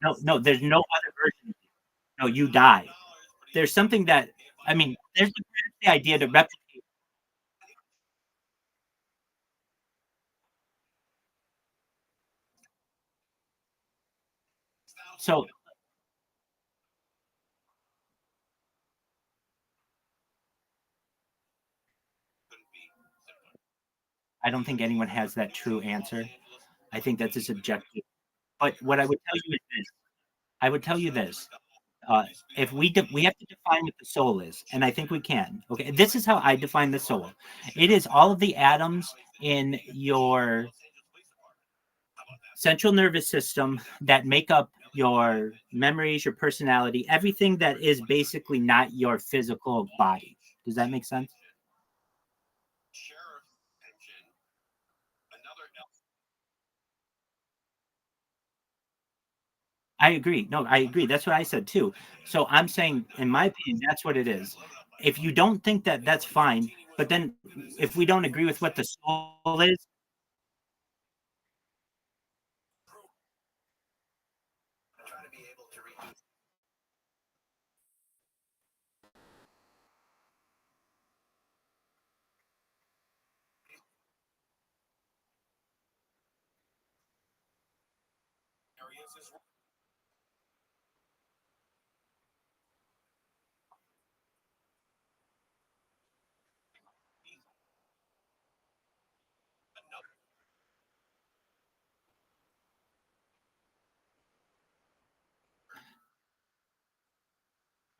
No, no, there's no other version. No, you die. There's something that I mean, there's the idea to replicate. So I don't think anyone has that true answer. I think that's a subjective. But what I would tell you is this. I would tell you this. Uh, if we have to define what the soul is, and I think we can. Okay, this is how I define the soul. It is all of the atoms in your central nervous system that make up your memories, your personality, everything that is basically not your physical body. Does that make sense? I agree. No, I agree. That's what I said too. So I'm saying, in my opinion, that's what it is. If you don't think that, that's fine. But then, if we don't agree with what the soul is,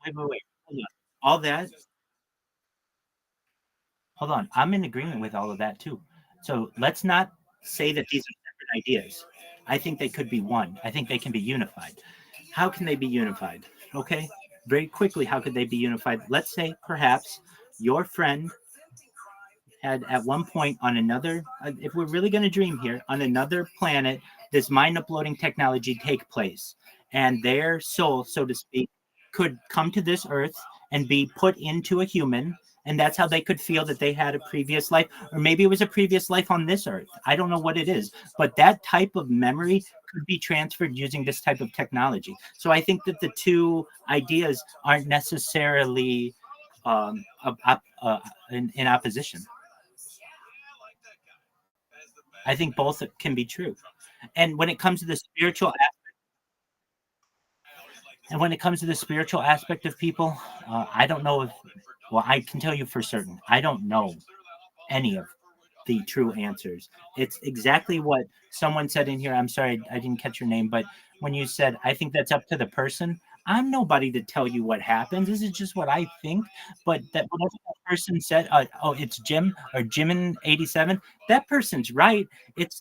wait. Hold on. All that, hold on. I'm in agreement with all of that too. So let's not say that these are separate ideas. I think they could be one. I think they can be unified. How can they be unified? Okay. Very quickly, how could they be unified? Let's say perhaps your friend had at one point on another, if we're really going to dream here, on another planet, this mind uploading technology take place. And their soul, so to speak, could come to this earth and be put into a human. And that's how they could feel that they had a previous life, or maybe it was a previous life on this earth. I don't know what it is, but that type of memory could be transferred using this type of technology. So I think that the two ideas aren't necessarily in opposition. I think both can be true. And when it comes to the spiritual and when it comes to the spiritual aspect of people, I don't know if well, I can tell you for certain. I don't know any of the true answers. It's exactly what someone said in here. I'm sorry, I didn't catch your name, but when you said, I think that's up to the person, I'm nobody to tell you what happens. This is just what I think. But that whatever that person said, oh, it's Jim or Jimin 87, that person's right. It's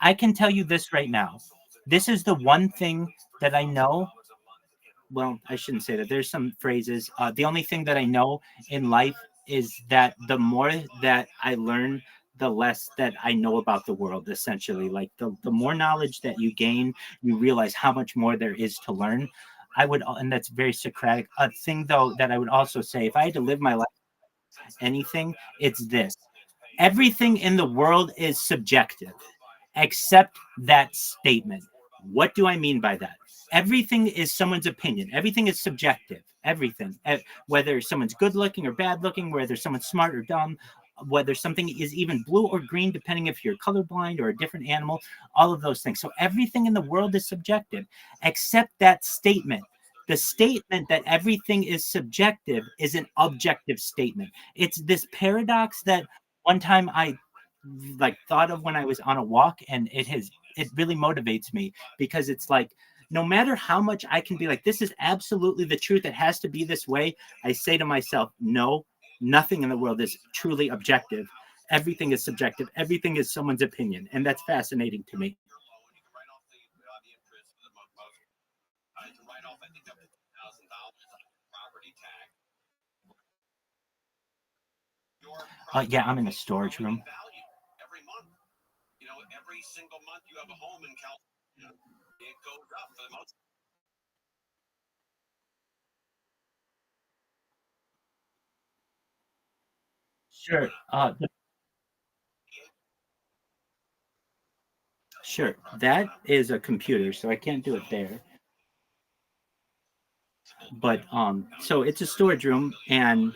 I can tell you this right now. This is the one thing that I know. Well, I shouldn't say that. There's some phrases. The only thing that I know in life is that the more that I learn, the less that I know about the world, essentially. Like the more knowledge that you gain, you realize how much more there is to learn. And that's very Socratic. A thing, though, that I would also say if I had to live my life anything, it's this: everything in the world is subjective except that statement. What do I mean by that? Everything is someone's opinion. Everything is subjective. Everything, whether someone's good looking or bad looking, whether someone's smart or dumb, whether something is even blue or green, depending if you're colorblind or a different animal, all of those things. So everything in the world is subjective, except that statement. The statement that everything is subjective is an objective statement. It's this paradox that one time I thought of when I was on a walk, and it really motivates me, because it's like, no matter how much I can be like, this is absolutely the truth, it has to be this way, I say to myself, no, nothing in the world is truly objective. Everything is subjective. Everything is someone's opinion. And that's fascinating to me. Yeah, I'm in the storage room. Every month, every single month you have a home in California, it goes up for the most. Sure. Sure. That is a computer, so I can't do it there. But so it's a storage room, and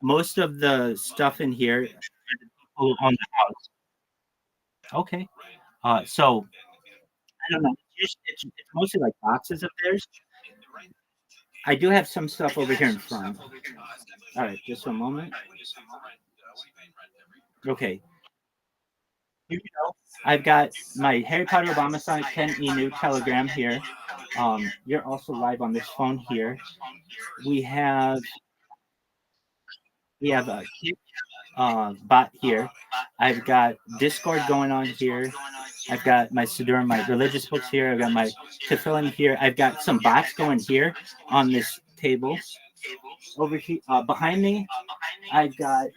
most of the stuff in here are the people on the house. Okay. So I don't know. It's mostly like boxes of theirs. I do have some stuff over here in front. All right, just a moment. Okay. Here we go. I've got my Harry Potter Obama Sonic 10 new telegram here. You're also live on this phone here. We have a bot here. I've got Discord going on here. I've got my Siddur, my religious books here. I've got my Tefillin here. I've got some bots going here on this table. Over here, behind me, I've got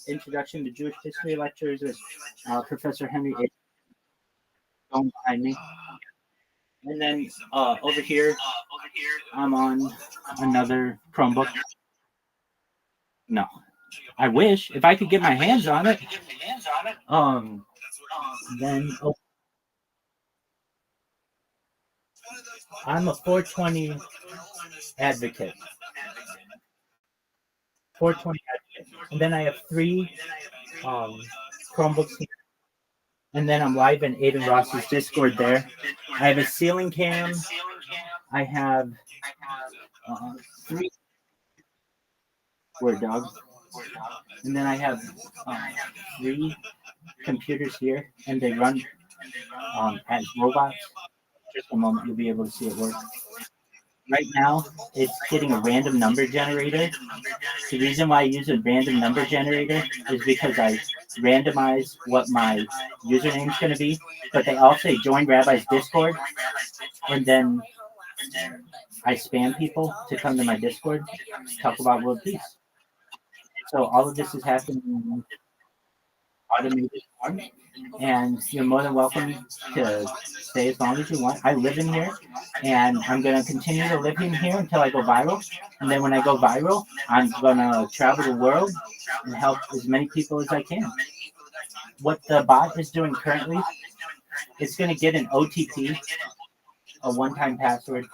Introduction to Jewish History lectures with Professor Henry A. going behind me. And then over here, I'm on another Chromebook. No, I wish if I could get my hands on it. Then I'm a 420 advocate. 420 advocate. And then I have 3 Chromebooks here. And then I'm live in Aiden Ross's Discord there. I have a ceiling cam. I have 3 Word dog. And then I have 3 computers here, and they run as robots. Just a moment, you'll be able to see it work. Right now, it's getting a random number generator. The reason why I use a random number generator is because I randomize what my username is going to be, but they all say join Rabbi's Discord, and then I spam people to come to my Discord, talk about world peace. So all of this is happening in automated form, and you're more than welcome to stay as long as you want. I live in here, and I'm going to continue to live in here until I go viral. And then when I go viral, I'm going to travel the world and help as many people as I can. What the bot is doing currently, it's going to get an OTP, a one-time password,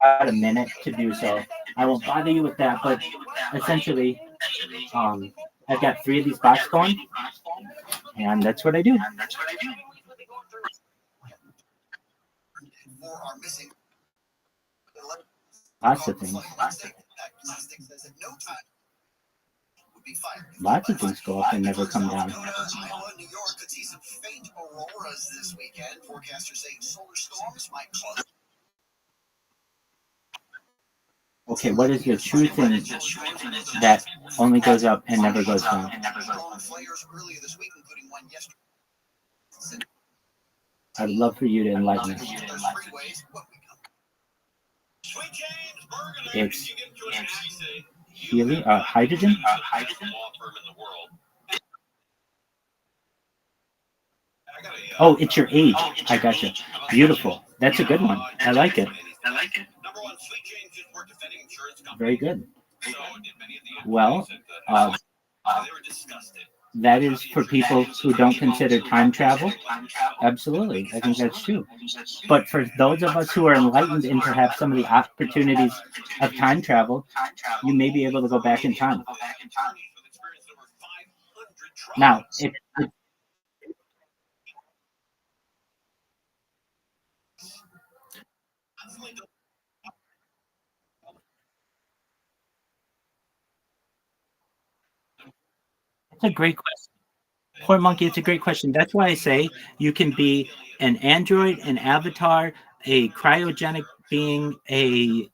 about a minute to do so. I won't bother you with that, but essentially, I've got 3 of these bots going, and that's what I do. Lots of things. Lots of things go up and never come down. Iowa, New York could see some faint auroras this weekend. Forecasters say solar storms might close. Okay, what is the true thing that only goes up and never goes down? I would love for you to enlighten us. It's helium, hydrogen? Oh, it's your age. I gotcha. Beautiful. That's a good one. I like it. Very good. Well, that is for people who don't consider time travel. Absolutely, I think that's true. But for those of us who are enlightened in perhaps some of the opportunities of time travel, you may be able to go back in time. Now, if it's a great question. Poor monkey, it's a great question. That's why I say you can be an android, an avatar, a cryogenic being, a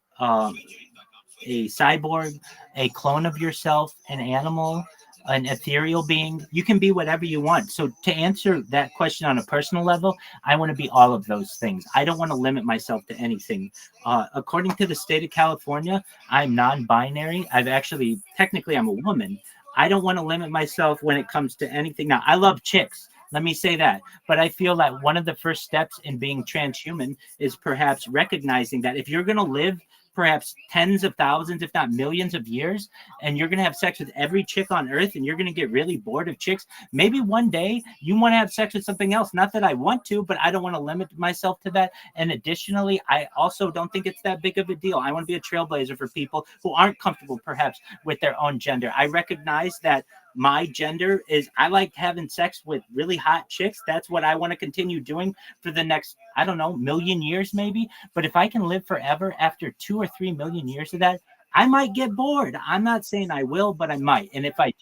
cyborg, a clone of yourself, an animal, an ethereal being. You can be whatever you want. So to answer that question on a personal level, I want to be all of those things. I don't want to limit myself to anything. According to the state of California, I'm non-binary. I've actually, technically, I'm a woman. I don't want to limit myself when it comes to anything. Now, I love chicks. Let me say that. But I feel that one of the first steps in being transhuman is perhaps recognizing that if you're going to live perhaps tens of thousands, if not millions of years, and you're going to have sex with every chick on earth and you're going to get really bored of chicks, maybe one day you want to have sex with something else. Not that I want to, but I don't want to limit myself to that. And additionally, I also don't think it's that big of a deal. I want to be a trailblazer for people who aren't comfortable perhaps with their own gender. I recognize that my gender is I like having sex with really hot chicks. That's what I want to continue doing for the next, I don't know, million years maybe. But if I can live forever after 2 or 3 million years of that, I might get bored. I'm not saying I will, but I might. And if I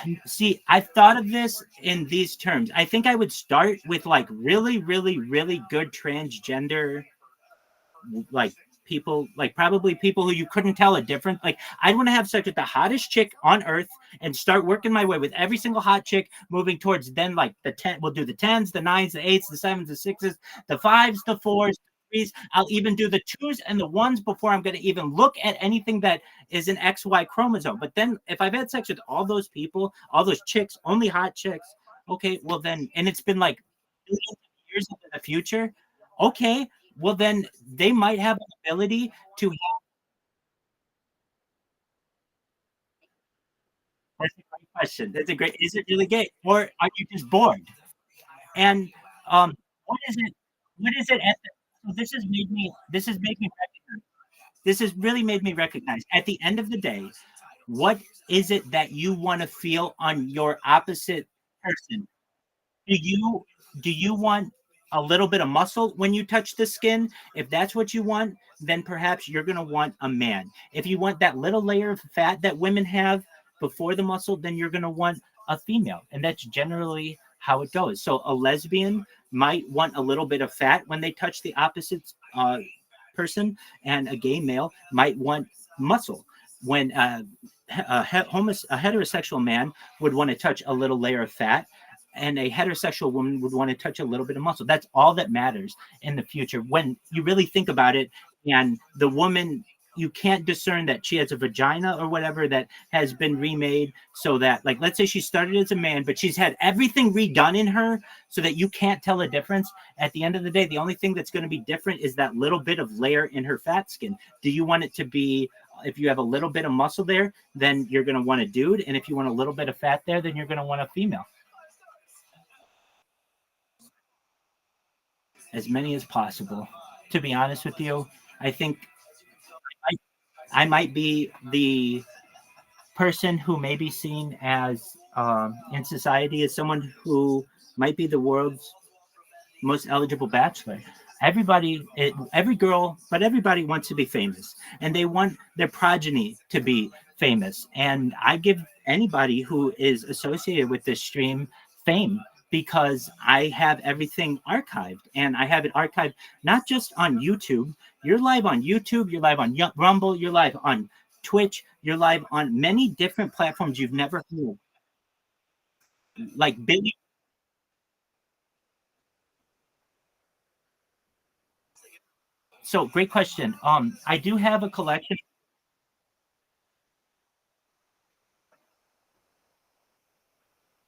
do, see, I've thought of this in these terms. I think I would start with like really, really, really good transgender like people, like probably people who you couldn't tell a difference. Like I'd want to have sex with the hottest chick on earth and start working my way with every single hot chick, moving towards then like the 10. We'll do the tens, the nines, the eights, the sevens, the sixes, the fives, the fours, the threes. I'll even do the twos and the ones before I'm going to even look at anything that is an XY chromosome. But then if I've had sex with all those people, all those chicks, only hot chicks, okay, well then, and it's been like millions of years into the future, okay, well then they might have an ability to have. That's a great question. That's a great. Is it really gay, or are you just bored? And what is it? What is it? So this has made me. This has made me recognize. This has really made me recognize. At the end of the day, what is it that you want to feel on your opposite person? Do you want a little bit of muscle when you touch the skin? If that's what you want, then perhaps you're going to want a man. If you want that little layer of fat that women have before the muscle, then you're going to want a female. And that's generally how it goes. So a lesbian might want a little bit of fat when they touch the opposite person, and a gay male might want muscle. When a heterosexual man would want to touch a little layer of fat, and a heterosexual woman would want to touch a little bit of muscle. That's all that matters in the future when you really think about it. And the woman, you can't discern that she has a vagina or whatever that has been remade, so that, like, let's say she started as a man, but she's had everything redone in her so that you can't tell a difference. At the end of the day, the only thing that's going to be different is that little bit of layer in her fat skin. Do you want it to be, if you have a little bit of muscle there, then you're going to want a dude. And if you want a little bit of fat there, then you're going to want a female. As many as possible. To be honest with you, I think I might be the person who may be seen as in society as someone who might be the world's most eligible bachelor. Every girl, but everybody wants to be famous, and they want their progeny to be famous. And I give anybody who is associated with this stream fame, because I have everything archived, and I have it archived not just on YouTube. You're live on YouTube, you're live on Rumble, you're live on Twitch, you're live on many different platforms you've never heard. Like Billy. So great question. I do have a collection.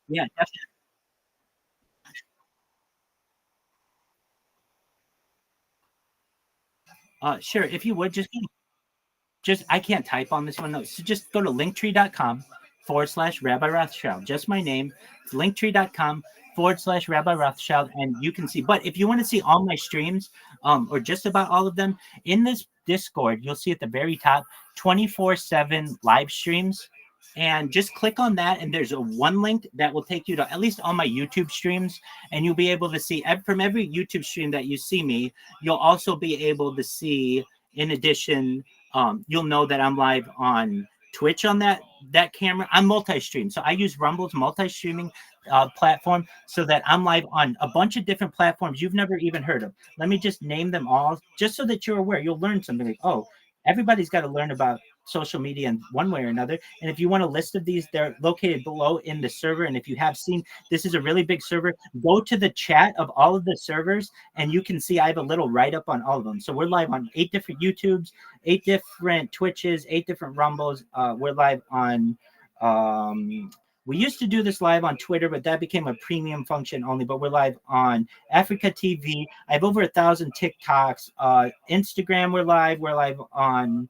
Yeah, definitely. Sure. If you would just I can't type on this one. No, so just go to linktree.com/Rabbi Rothschild. Just my name. It's linktree.com/Rabbi Rothschild, and you can see. But if you want to see all my streams, or just about all of them, in this Discord, you'll see at the very top 24/7 live streams. And just click on that, and there's a one link that will take you to at least all my YouTube streams, and you'll be able to see from every YouTube stream that you see me. You'll also be able to see, in addition, you'll know that I'm live on Twitch on that camera. I'm multi-stream, so I use Rumble's multi-streaming platform, so that I'm live on a bunch of different platforms you've never even heard of. Let me just name them all, just so that you're aware. You'll learn something like, oh, everybody's got to learn about social media in one way or another. And if you want a list of these, they're located below in the server. And if you have seen, this is a really big server, go to the chat of all of the servers, and you can see I have a little write-up on all of them. So we're live on 8 different YouTubes, 8 different Twitches, 8 different Rumbles. We're live on, we used to do this live on Twitter, but that became a premium function only. But we're live on Africa TV. I have over 1,000 TikToks. Instagram, we're live. We're live on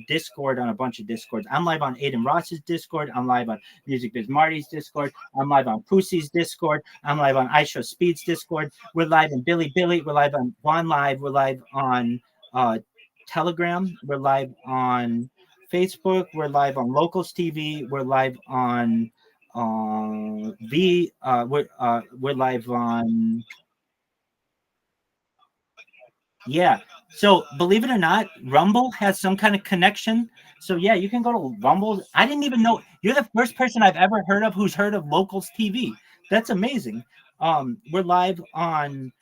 Discord, on a bunch of Discords. I'm live on Aiden Ross's Discord. I'm live on Music Biz Marty's Discord. I'm live on Poosie's Discord. I'm live on I Show Speed's Discord. We're live on Billy. We're live on Juan Live. We're live on Telegram. We're live on Facebook. We're live on Locals TV. We're live on we're live on, yeah. So believe it or not, Rumble has some kind of connection. So yeah, you can go to Rumble. I didn't even know. You're the first person I've ever heard of who's heard of Locals TV. That's amazing. We're live on,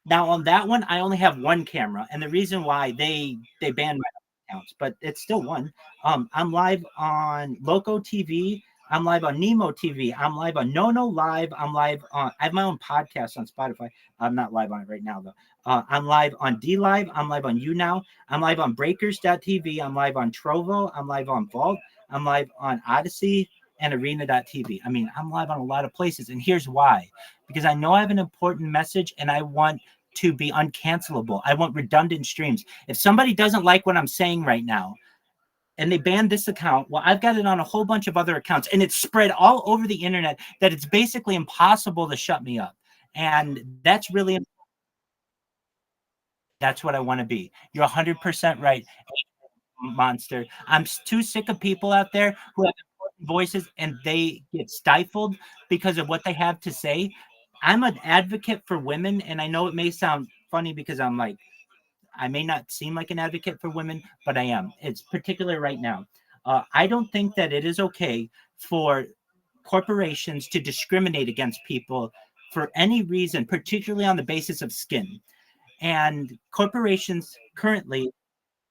now on that one, I only have one camera, and the reason why they banned my accounts, but it's still one. I'm live on Loco TV. I'm live on Nemo TV. I'm live on No Live. I'm live on, I have my own podcast on Spotify. I'm not live on it right now, though. I'm live on D Live. I'm live on YouNow. I'm live on Breakers.tv. I'm live on Trovo. I'm live on Vault. I'm live on Odyssey and Arena.tv. I mean, I'm live on a lot of places. And here's why. Because I know I have an important message, and I want to be uncancelable. I want redundant streams. If somebody doesn't like what I'm saying right now, and they banned this account, well, I've got it on a whole bunch of other accounts, and it's spread all over the internet that it's basically impossible to shut me up. And that's really important. That's what I want to be. You're 100% right, Monster. I'm too sick of people out there who have important voices and they get stifled because of what they have to say. I'm an advocate for women, and I know it may sound funny because I'm like, I may not seem like an advocate for women, but I am. It's particular right now. I don't think that it is okay for corporations to discriminate against people for any reason, particularly on the basis of skin. And corporations currently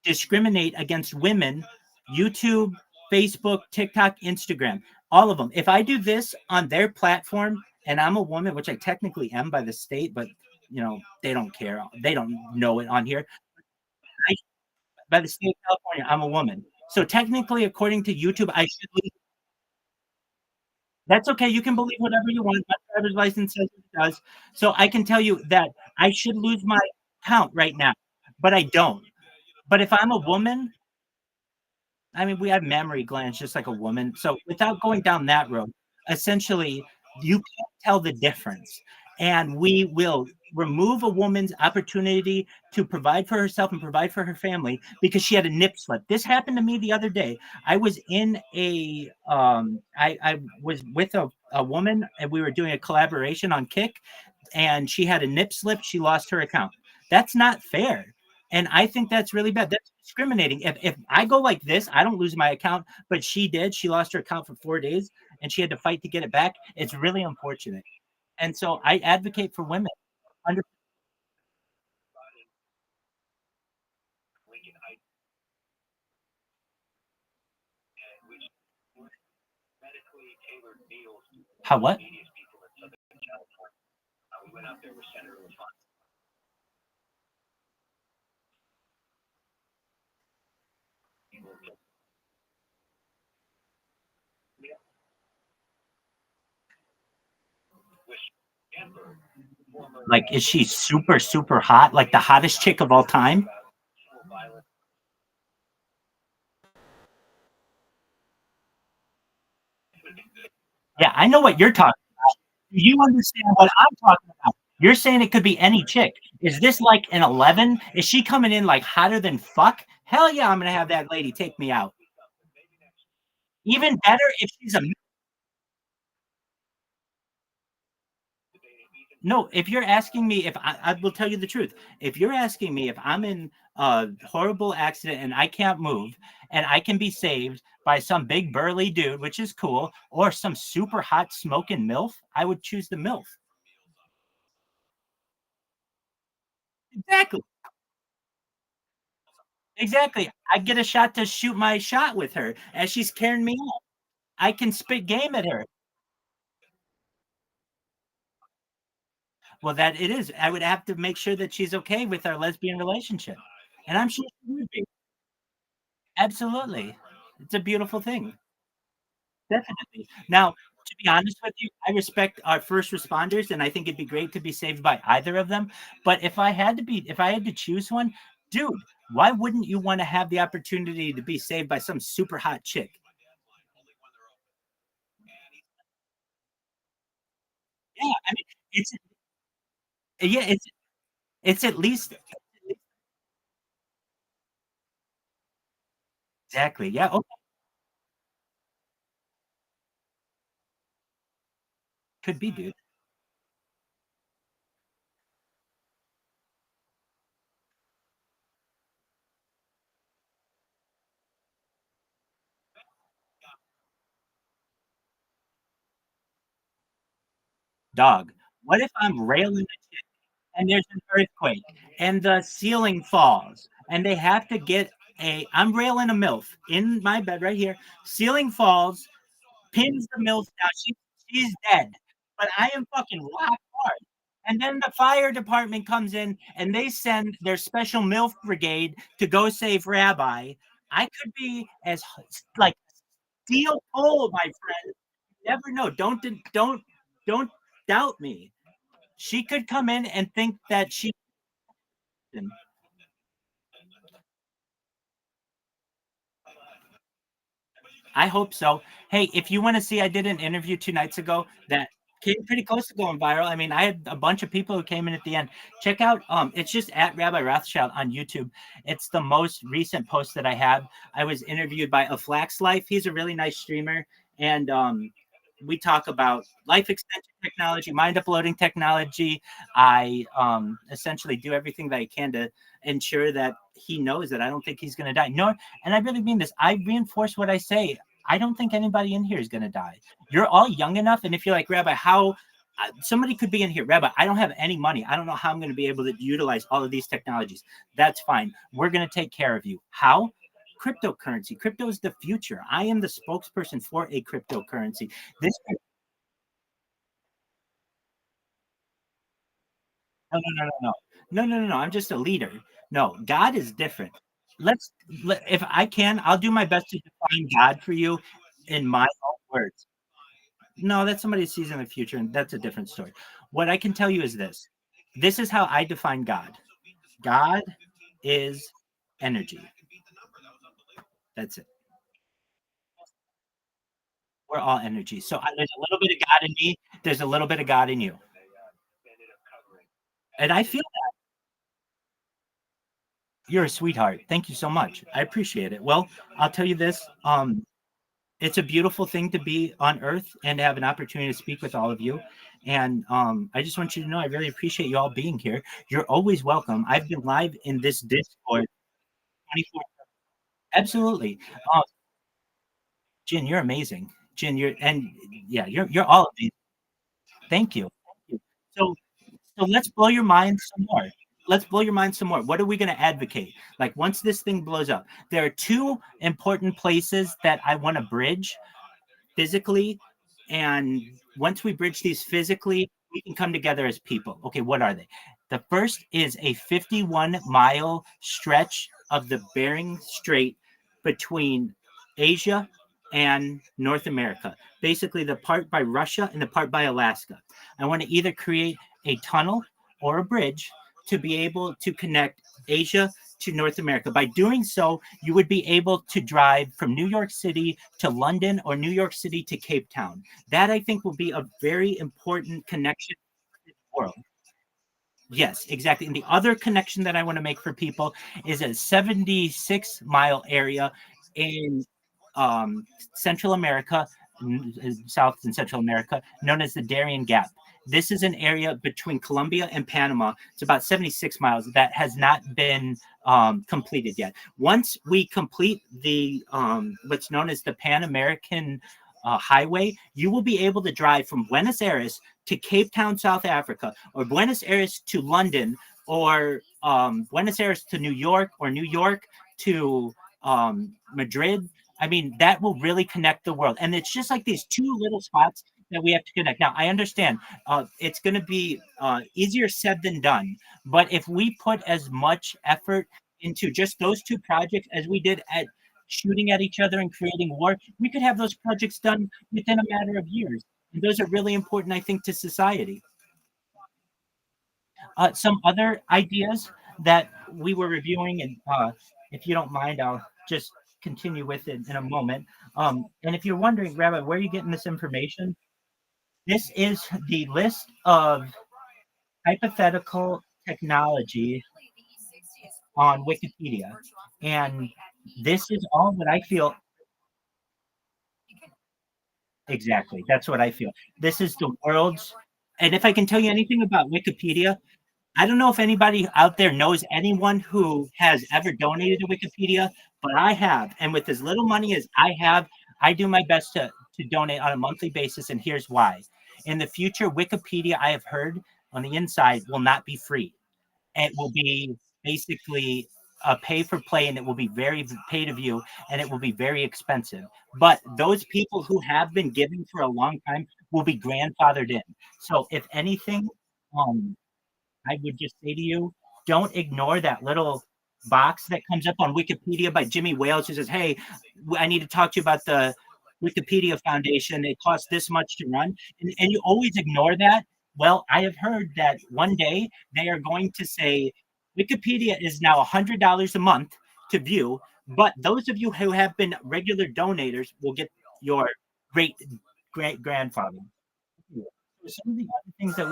discriminate against women, YouTube, Facebook, TikTok, Instagram, all of them. If I do this on their platform and I'm a woman, which I technically am by the state, but you know, they don't care. They don't know it on here. By the state of California, I'm a woman. So technically, according to YouTube, I should leave. That's okay. You can believe whatever you want. My driver's license says it does. So I can tell you that I should lose my account right now, but I don't. But if I'm a woman, I mean, we have mammary glands just like a woman. So without going down that road, essentially, you can't tell the difference. And we will remove a woman's opportunity to provide for herself and provide for her family because she had a nip slip. This happened to me the other day. I was in a, I was with a woman, and we were doing a collaboration on Kick, and she had a nip slip. She lost her account. That's not fair. And I think that's really bad. That's discriminating. If I go like this, I don't lose my account, but she did. She lost her account for 4 days, and she had to fight to get it back. It's really unfortunate. And so I advocate for women. How what? We went out there with Senator LaFont. Like, is she super, super hot? Like the hottest chick of all time? Yeah, I know what you're talking about. Do you understand what I'm talking about? You're saying it could be any chick. Is this like an 11? Is she coming in like hotter than fuck? Hell yeah, I'm gonna have that lady take me out. Even better if she's a no. If you're asking me if I will tell you the truth. If you're asking me if I'm in a horrible accident and I can't move and I can be saved by some big burly dude, which is cool, or some super hot smoking MILF, I would choose the MILF. Exactly. Exactly. I get a shot to shoot my shot with her as she's carrying me out. I can spit game at her. Well, that it is. I would have to make sure that she's okay with our lesbian relationship. And I'm sure she would be. Absolutely. It's a beautiful thing. Definitely. Now, to be honest with you, I respect our first responders and I think it'd be great to be saved by either of them. But if I had to choose one, dude, why wouldn't you want to have the opportunity to be saved by some super hot chick? Yeah, I mean, yeah, it's at least exactly. Yeah. Okay. Could be, dude. Dog. What if I'm railing a chick and there's an earthquake and the ceiling falls and they have to get I'm railing a MILF in my bed right here. Ceiling falls, pins the MILF down. She's dead. But I am fucking rock hard. And then the fire department comes in and they send their special MILF brigade to go save Rabbi. I could be as like steel cold, my friend. You never know. Don't doubt me. She could come in and think that she. I hope so. Hey, if you want to see, I did an interview 2 nights ago that came pretty close to going viral. I mean, I had a bunch of people who came in at the end. Check out it's just at Rabbi Rothschild on YouTube. It's the most recent post that I have. I was interviewed by A Flax Life. He's a really nice streamer, and we talk about life extension technology, mind uploading technology. I essentially do everything that I can to ensure that he knows that I don't think he's going to die. No, and I really mean this. I reinforce what I say. I don't think anybody in here is going to die. You're all young enough. And if you're like, Rabbi, how somebody could be in here, Rabbi, I don't have any money. I don't know how I'm going to be able to utilize all of these technologies. That's fine. We're going to take care of you. How? Cryptocurrency. Crypto is the future. I am the spokesperson for a cryptocurrency. This no. I'm just a leader. No, God is different. If I can, I'll do my best to define God for you in my own words. No, that's somebody that sees in the future, and that's a different story. What I can tell you is this. This is how I define God. God is energy. That's it. We're all energy. So there's a little bit of God in me. There's a little bit of God in you. And I feel that you're a sweetheart. Thank you so much. I appreciate it. Well, I'll tell you this. It's a beautiful thing to be on Earth and to have an opportunity to speak with all of you. And I just want you to know I really appreciate you all being here. You're always welcome. I've been live in this Discord 24. Absolutely. Jin, you're amazing. Jin, you're all amazing. Thank you. Thank you. So let's blow your mind some more. Let's blow your mind some more. What are we going to advocate? Like once this thing blows up, there are two important places that I want to bridge physically. And once we bridge these physically, we can come together as people. Okay, what are they? The first is a 51-mile stretch of the Bering Strait between Asia and North America. Basically, the part by Russia and the part by Alaska. I want to either create a tunnel or a bridge to be able to connect Asia to North America. By doing so, you would be able to drive from New York City to London or New York City to Cape Town. That I think will be a very important connection to the world. Yes, exactly. And the other connection that I want to make for people is a 76-mile area in Central America, South and Central America, known as the Darien Gap. This is an area between Colombia and Panama. It's about 76 miles that has not been completed yet. Once we complete the what's known as the Pan American highway, you will be able to drive from Buenos Aires to Cape Town, South Africa, or Buenos Aires to London, or Buenos Aires to New York, or New York to Madrid. I mean, that will really connect the world. And it's just like these two little spots that we have to connect. Now, I understand it's going to be easier said than done. But if we put as much effort into just those two projects as we did at shooting at each other and creating war, we could have those projects done within a matter of years. And those are really important, I think, to society. Some other ideas that we were reviewing, and if you don't mind, I'll just continue with it in a moment. And if you're wondering, Rabbi, where are you getting this information? This is the list of hypothetical technology on Wikipedia. And this is all what I feel. Exactly. That's what I feel. This is the world's, and if I can tell you anything about Wikipedia, I don't know if anybody out there knows anyone who has ever donated to Wikipedia, but I have. And with as little money as I have, I do my best to donate on a monthly basis. And here's why. In the future, Wikipedia, I have heard on the inside, will not be free. It will be basically a pay for play, and it will be very pay to view, and it will be very expensive. But those people who have been giving for a long time will be grandfathered in. So if anything, I would just say to you, don't ignore that little box that comes up on Wikipedia by Jimmy Wales who says, hey, I need to talk to you about the Wikipedia Foundation. It costs this much to run. And you always ignore that. Well, I have heard that one day they are going to say Wikipedia is now $100 a month to view, but those of you who have been regular donators will get your great grandfather. Some of the other things that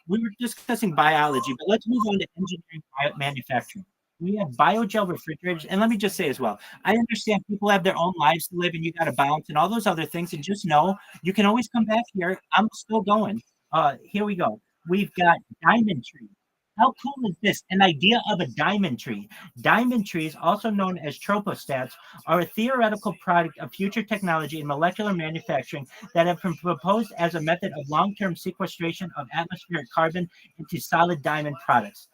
we were discussing biology, but let's move on to engineering manufacturing. We have biogel refrigerators, and let me just say as well, I understand people have their own lives to live, and you got to balance and all those other things, and just know you can always come back here. I'm still going. Here we go. We've got diamond trees. How cool is this? An idea of a diamond tree. Diamond trees, also known as tropostats, are a theoretical product of future technology in molecular manufacturing that have been proposed as a method of long-term sequestration of atmospheric carbon into solid diamond products.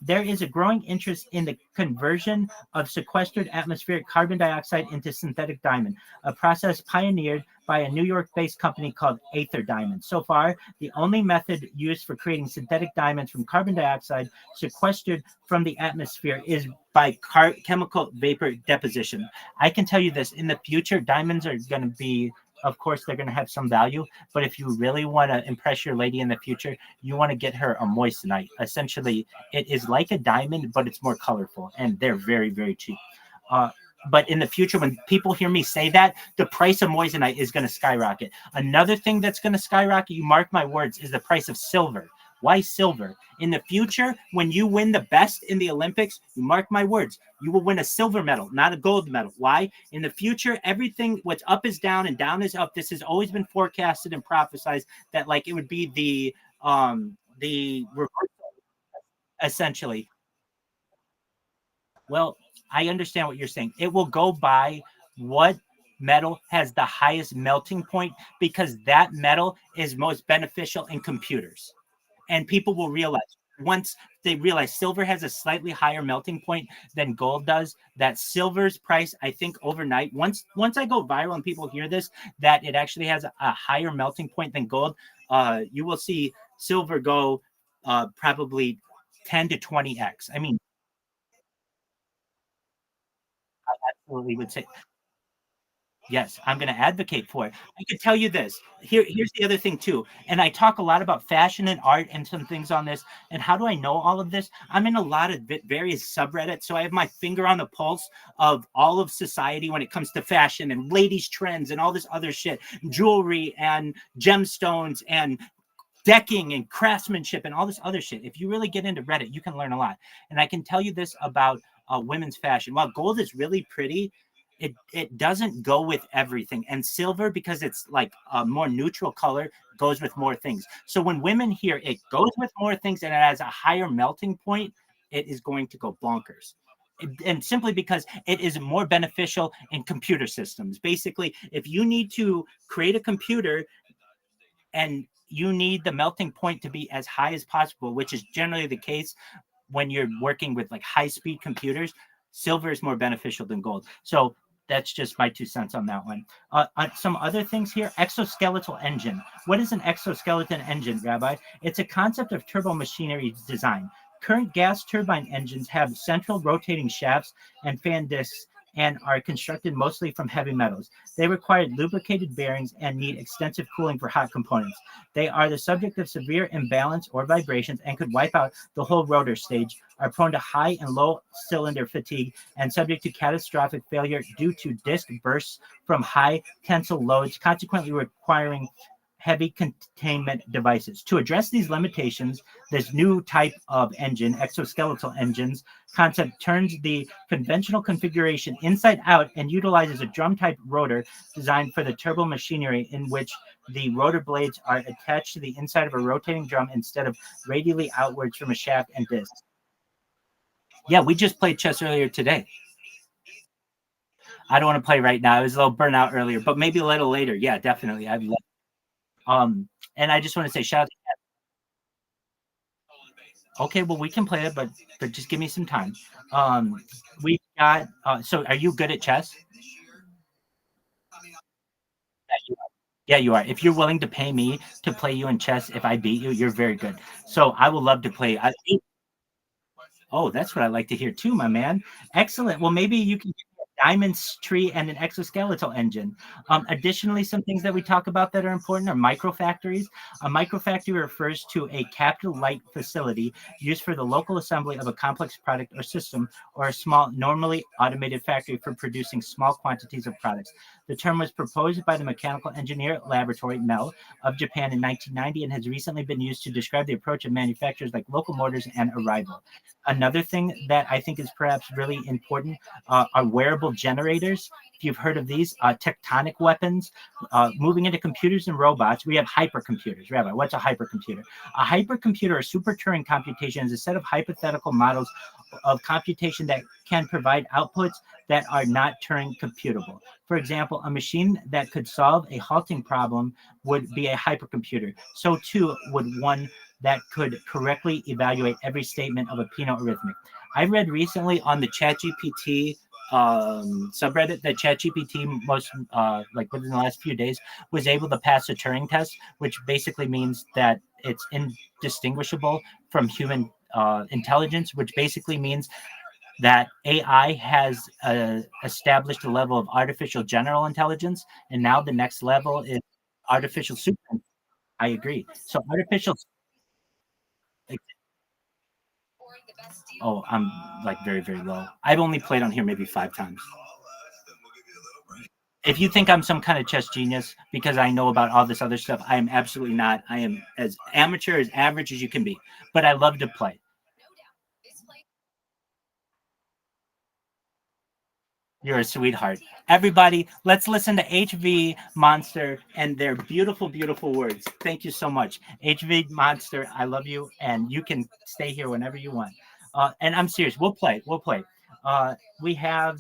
There is a growing interest in the conversion of sequestered atmospheric carbon dioxide into synthetic diamond, a process pioneered by a New York-based company called Aether Diamond. So far, the only method used for creating synthetic diamonds from carbon dioxide sequestered from the atmosphere is by chemical vapor deposition. I can tell you this, in the future, diamonds are going to be, of course, they're going to have some value, but if you really want to impress your lady in the future, you want to get her a moissanite. Essentially, it is like a diamond, but it's more colorful, and they're very, very cheap. But in the future, when people hear me say that, the price of moissanite is going to skyrocket. Another thing that's going to skyrocket, you mark my words, is the price of silver. Why silver? In the future, when you win the best in the Olympics, you mark my words, you will win a silver medal, not a gold medal. Why? In the future, everything, what's up is down and down is up. This has always been forecasted and prophesized that like it would be the reversal, essentially. Well, I understand what you're saying. It will go by what metal has the highest melting point, because that metal is most beneficial in computers. And people will realize, once they realize silver has a slightly higher melting point than gold does, that silver's price, I think overnight, once I go viral and people hear this, that it actually has a higher melting point than gold, you will see silver go probably 10 to 20x. I mean, I absolutely would say Yes, I'm going to advocate for it. I could tell you this. Here's the other thing too. And I talk a lot about fashion and art and some things on this. And how do I know all of this? I'm in a lot of various subreddits, so I have my finger on the pulse of all of society when it comes to fashion and ladies' trends and all this other shit, jewelry and gemstones and decking and craftsmanship and all this other shit. If you really get into Reddit, you can learn a lot. And I can tell you this about women's fashion. While gold is really pretty, it doesn't go with everything. And silver, because it's like a more neutral color, goes with more things. So when women hear it goes with more things and it has a higher melting point, it is going to go bonkers. And simply because it is more beneficial in computer systems. Basically, if you need to create a computer and you need the melting point to be as high as possible, which is generally the case when you're working with like high-speed computers, silver is more beneficial than gold. So that's just my 2 cents on that one. Some other things here, exoskeletal engine. What is an exoskeleton engine, Rabbi? It's a concept of turbo machinery design. Current gas turbine engines have central rotating shafts and fan discs and are constructed mostly from heavy metals. They require lubricated bearings and need extensive cooling for hot components. They are the subject of severe imbalance or vibrations and could wipe out the whole rotor stage, are prone to high and low cylinder fatigue, and subject to catastrophic failure due to disc bursts from high tensile loads, consequently requiring heavy containment devices. To address these limitations, this new type of engine, exoskeletal engines concept, turns the conventional configuration inside out and utilizes a drum-type rotor designed for the turbo machinery, in which the rotor blades are attached to the inside of a rotating drum instead of radially outwards from a shaft and disc. Yeah, we just played chess earlier today. I don't want to play right now. I was a little burnt out earlier, but maybe a little later. Yeah, definitely. I'd love. And I just want to say shout out to okay, well we can play it, but just give me some time. We got so are you good at chess? Yeah, you are. Yeah, you are. If you're willing to pay me to play you in chess, if I beat you, you're very good. So I would love to play. Oh, that's what I like to hear too, my man. Excellent. Well, maybe you can get a diamond's tree and an exoskeletal engine. Additionally, some things that we talk about that are important are microfactories. A microfactory refers to a capital light facility used for the local assembly of a complex product or system, or a small, normally automated factory for producing small quantities of products. The term was proposed by the Mechanical Engineer Laboratory, MEL, of Japan in 1990 and has recently been used to describe the approach of manufacturers like Local Motors and Arrival. Another thing that I think is perhaps really important are wearable generators. If you've heard of these, tectonic weapons, moving into computers and robots, we have hypercomputers. Rabbi, what's a hypercomputer? A hypercomputer or super Turing computation is a set of hypothetical models of computation that can provide outputs that are not Turing computable. For example, a machine that could solve a halting problem would be a hypercomputer. So too would one that could correctly evaluate every statement of a Pinot arithmetic. I read recently on the ChatGPT subreddit that ChatGPT most like within the last few days was able to pass a Turing test, which basically means that it's indistinguishable from human intelligence, which basically means that AI has established a level of artificial general intelligence, and now the next level is artificial super. I agree. So artificial. Oh, I'm like very, very low. I've only played on here maybe 5 times. If you think I'm some kind of chess genius because I know about all this other stuff, I am absolutely not. I am as amateur, as average as you can be, but I love to play. You're a sweetheart. Everybody, let's listen to HV Monster and their beautiful, beautiful words. Thank you so much. HV Monster, I love you, and you can stay here whenever you want. And I'm serious. We'll play. We'll play. We have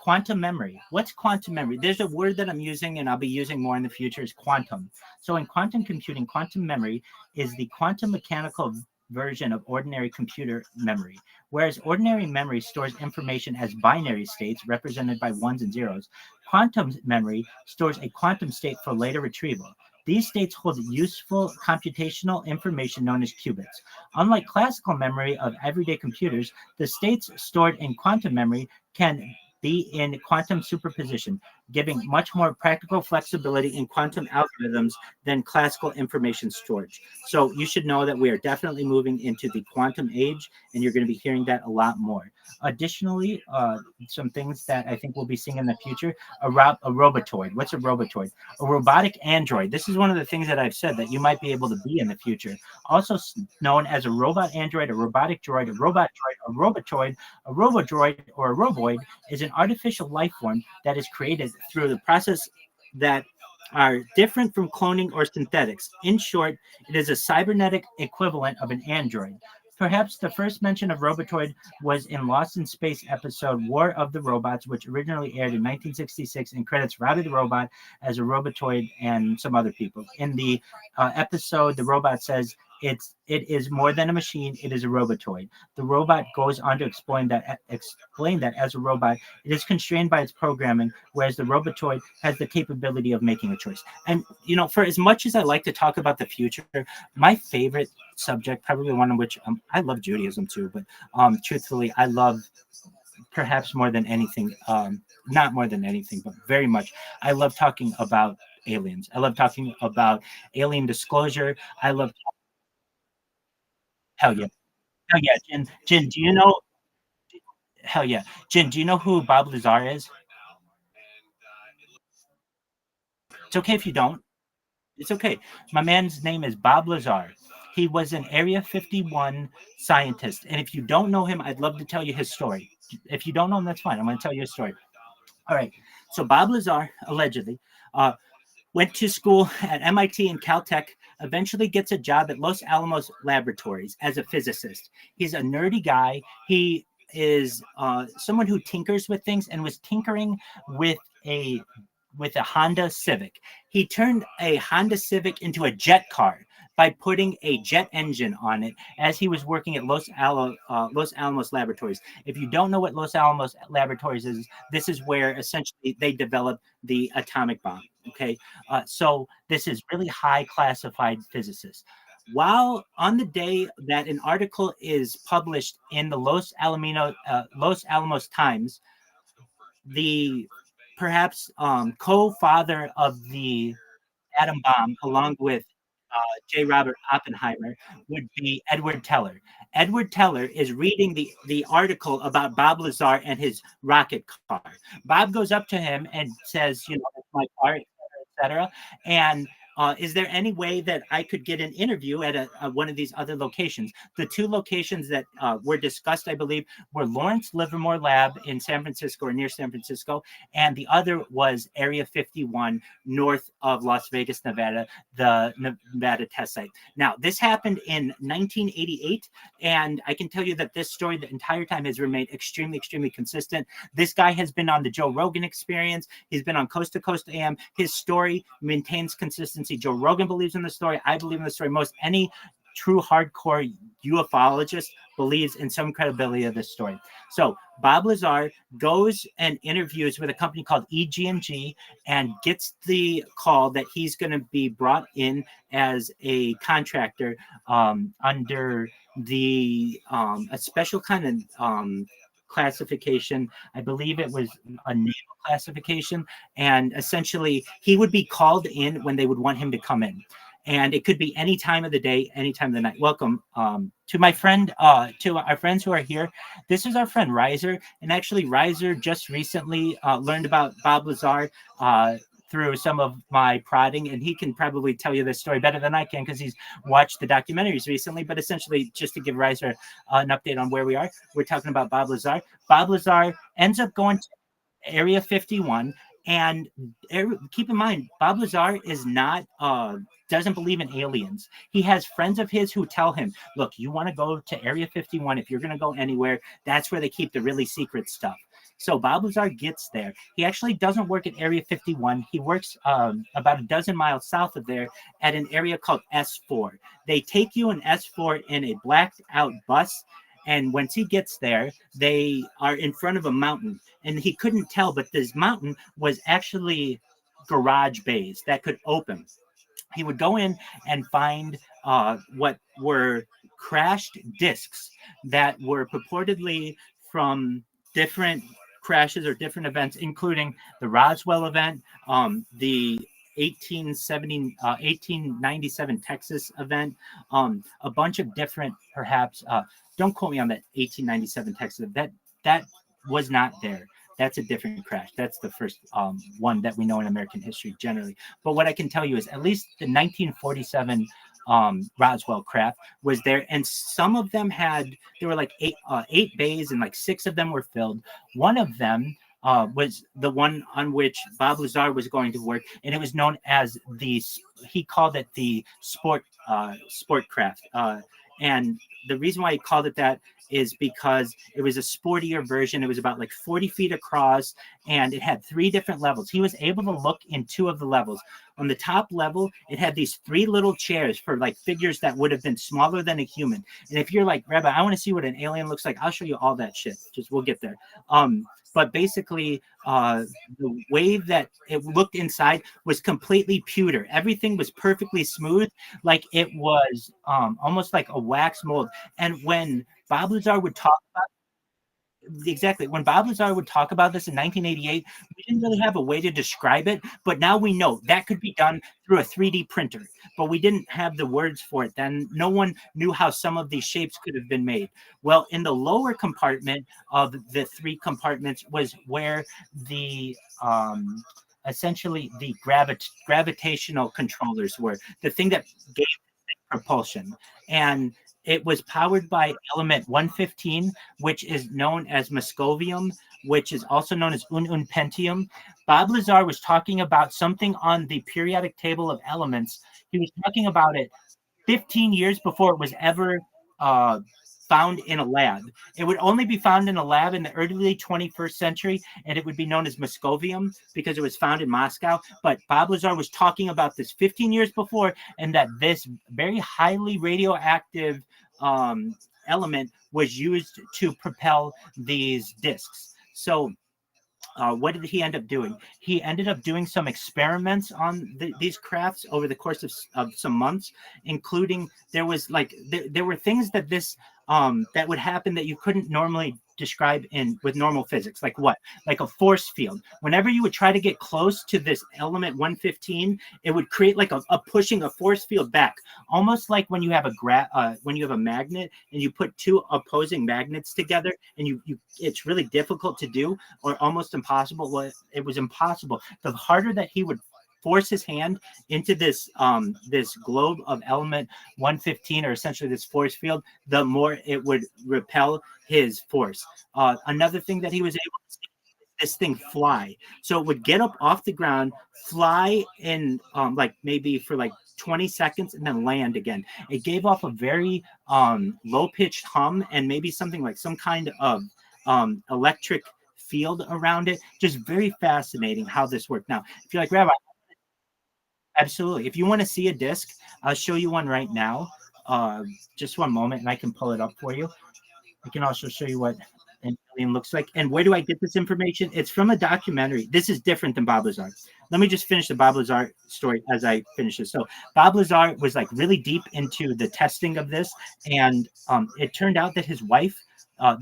quantum memory. What's quantum memory? There's a word that I'm using and I'll be using more in the future is quantum. So in quantum computing, quantum memory is the quantum mechanical version of ordinary computer memory. Whereas ordinary memory stores information as binary states represented by ones and zeros, quantum memory stores a quantum state for later retrieval. These states hold useful computational information known as qubits. Unlike classical memory of everyday computers, the states stored in quantum memory can be in quantum superposition, giving much more practical flexibility in quantum algorithms than classical information storage. So you should know that we are definitely moving into the quantum age, and you're going to be hearing that a lot more. Additionally, some things that I think we'll be seeing in the future, a robotoid. What's a robotoid? A robotic android. This is one of the things that I've said that you might be able to be in the future. Also known as a robot android, a robotic droid, a robot droid, a robotoid, a robodroid, or a roboid is an artificial life form that is created through the process that are different from cloning or synthetics. In short, it is a cybernetic equivalent of an android. Perhaps the first mention of Robotoid was in Lost in Space episode War of the Robots, which originally aired in 1966 and credits Robbie the Robot as a Robotoid and some other people. In the episode, the robot says, it is more than a machine, it is a robotoid. The robot goes on to explain that as a robot, it is constrained by its programming, whereas the robotoid has the capability of making a choice. And, for as much as I like to talk about the future, my favorite subject, probably one in which I love Judaism too, but truthfully, I love perhaps more than anything, not more than anything, but very much, I love talking about aliens. I love talking about alien disclosure. I love Hell yeah. Hell yeah. Jin, do you know? Hell yeah. Jin, do you know who Bob Lazar is? It's okay if you don't. It's okay. My man's name is Bob Lazar. He was an Area 51 scientist. And if you don't know him, I'd love to tell you his story. If you don't know him, that's fine. I'm going to tell you a story. All right. So Bob Lazar, allegedly, went to school at MIT and Caltech, eventually gets a job at Los Alamos Laboratories as a physicist. He's a nerdy guy. He is someone who tinkers with things and was tinkering with a Honda Civic. He turned a Honda Civic into a jet car by putting a jet engine on it as he was working at Los Alamos Laboratories. If you don't know what Los Alamos Laboratories is, this is where essentially they developed the atomic bomb. Okay, so this is really high classified physicists. While on the day that an article is published in the Los Alamos Times, the perhaps co-father of the atom bomb, along with J. Robert Oppenheimer, would be Edward Teller. Edward Teller is reading the article about Bob Lazar and his rocket car. Bob goes up to him and says, that's my car, et cetera. And is there any way that I could get an interview at one of these other locations? The two locations that were discussed, I believe, were Lawrence Livermore Lab in San Francisco or near San Francisco, and the other was Area 51 north of Las Vegas, Nevada, the Nevada test site. Now, this happened in 1988, and I can tell you that this story the entire time has remained extremely, extremely consistent. This guy has been on the Joe Rogan Experience. He's been on Coast to Coast AM. His story maintains consistency. Joe Rogan believes in the story. I believe in the story. Most any true hardcore ufologist believes in some credibility of this story. So Bob Lazar goes and interviews with a company called EG&G and gets the call that he's going to be brought in as a contractor under the a special kind of classification. I believe it was a naval classification, and essentially he would be called in when they would want him to come in, and it could be any time of the day, any time of the night. Welcome to my friend, to our friends who are here. This is our friend Riser, and actually Riser just recently learned about Bob Lazar through some of my prodding, and he can probably tell you this story better than I can because he's watched the documentaries recently. But essentially, just to give Riser an update on where we are, we're talking about Bob Lazar. Bob Lazar ends up going to Area 51, and keep in mind, Bob Lazar is not doesn't believe in aliens. He has friends of his who tell him, look, you want to go to Area 51, if you're going to go anywhere, that's where they keep the really secret stuff. So Bob Lazar gets there. He actually doesn't work at Area 51. He works about a dozen miles south of there at an area called S4. They take you in S4 in a blacked out bus. And once he gets there, they are in front of a mountain. And he couldn't tell, but this mountain was actually garage bays that could open. He would go in and find what were crashed discs that were purportedly from different crashes or different events, including the Roswell event, the 1897 Texas event, a bunch of different, perhaps, don't quote me on that 1897 Texas. That was not there. That's a different crash. That's the first one that we know in American history generally. But what I can tell you is at least the 1947 Roswell craft was there, and some of them there were like eight bays, and like 6 of them were filled. One of them was the one on which Bob Lazar was going to work, and it was known as he called it the sport craft. And the reason why he called it that is because it was a sportier version. It was about like 40 feet across, and it had 3 different levels. He was able to look in 2 of the levels. On the top level, it had these 3 little chairs for like figures that would have been smaller than a human. And if you're like, Rabbi, I want to see what an alien looks like, I'll show you all that shit. We'll get there. But basically, the way that it looked inside was completely pewter. Everything was perfectly smooth, like it was almost like a wax mold. And when Bob Lazar would talk about when Bob Lazar would talk about this in 1988, we didn't really have a way to describe it, but now we know that could be done through a 3D printer, but we didn't have the words for it then. No one knew how some of these shapes could have been made. Well, in the lower compartment of the 3 compartments was where the essentially the gravitational controllers were, the thing that gave propulsion. And it was powered by element 115, which is known as moscovium, which is also known as unpentium. Bob Lazar was talking about something on the periodic table of elements. He was talking about it 15 years before it was ever found in a lab. It would only be found in a lab in the early 21st century, and it would be known as moscovium because it was found in Moscow. But Bob Lazar was talking about this 15 years before, and that this very highly radioactive element was used to propel these discs. So what did he end up doing? He ended up doing some experiments on these crafts over the course of some months, including there were things that that would happen that you couldn't normally describe with normal physics. Like what? Like a force field. Whenever you would try to get close to this element 115, it would create like a pushing a force field back, almost like when you have a magnet and you put 2 opposing magnets together, and it's really difficult to do, or almost impossible. Well, it was impossible. The harder that he would force his hand into this globe of element 115, or essentially this force field, the more it would repel his force. Another thing that he was able to see, this thing fly. So it would get up off the ground, fly in like maybe for like 20 seconds, and then land again. It gave off a very low-pitched hum, and maybe something like some kind of electric field around it. Just very fascinating how this worked. Now, if you're like, Rabbi, absolutely. If you want to see a disc, I'll show you one right now. Just one moment, and I can pull it up for you. I can also show you what an alien looks like. And where do I get this information? It's from a documentary. This is different than Bob Lazar. Let me just finish the Bob Lazar story as I finish this. So Bob Lazar was like really deep into the testing of this, and it turned out that his wife,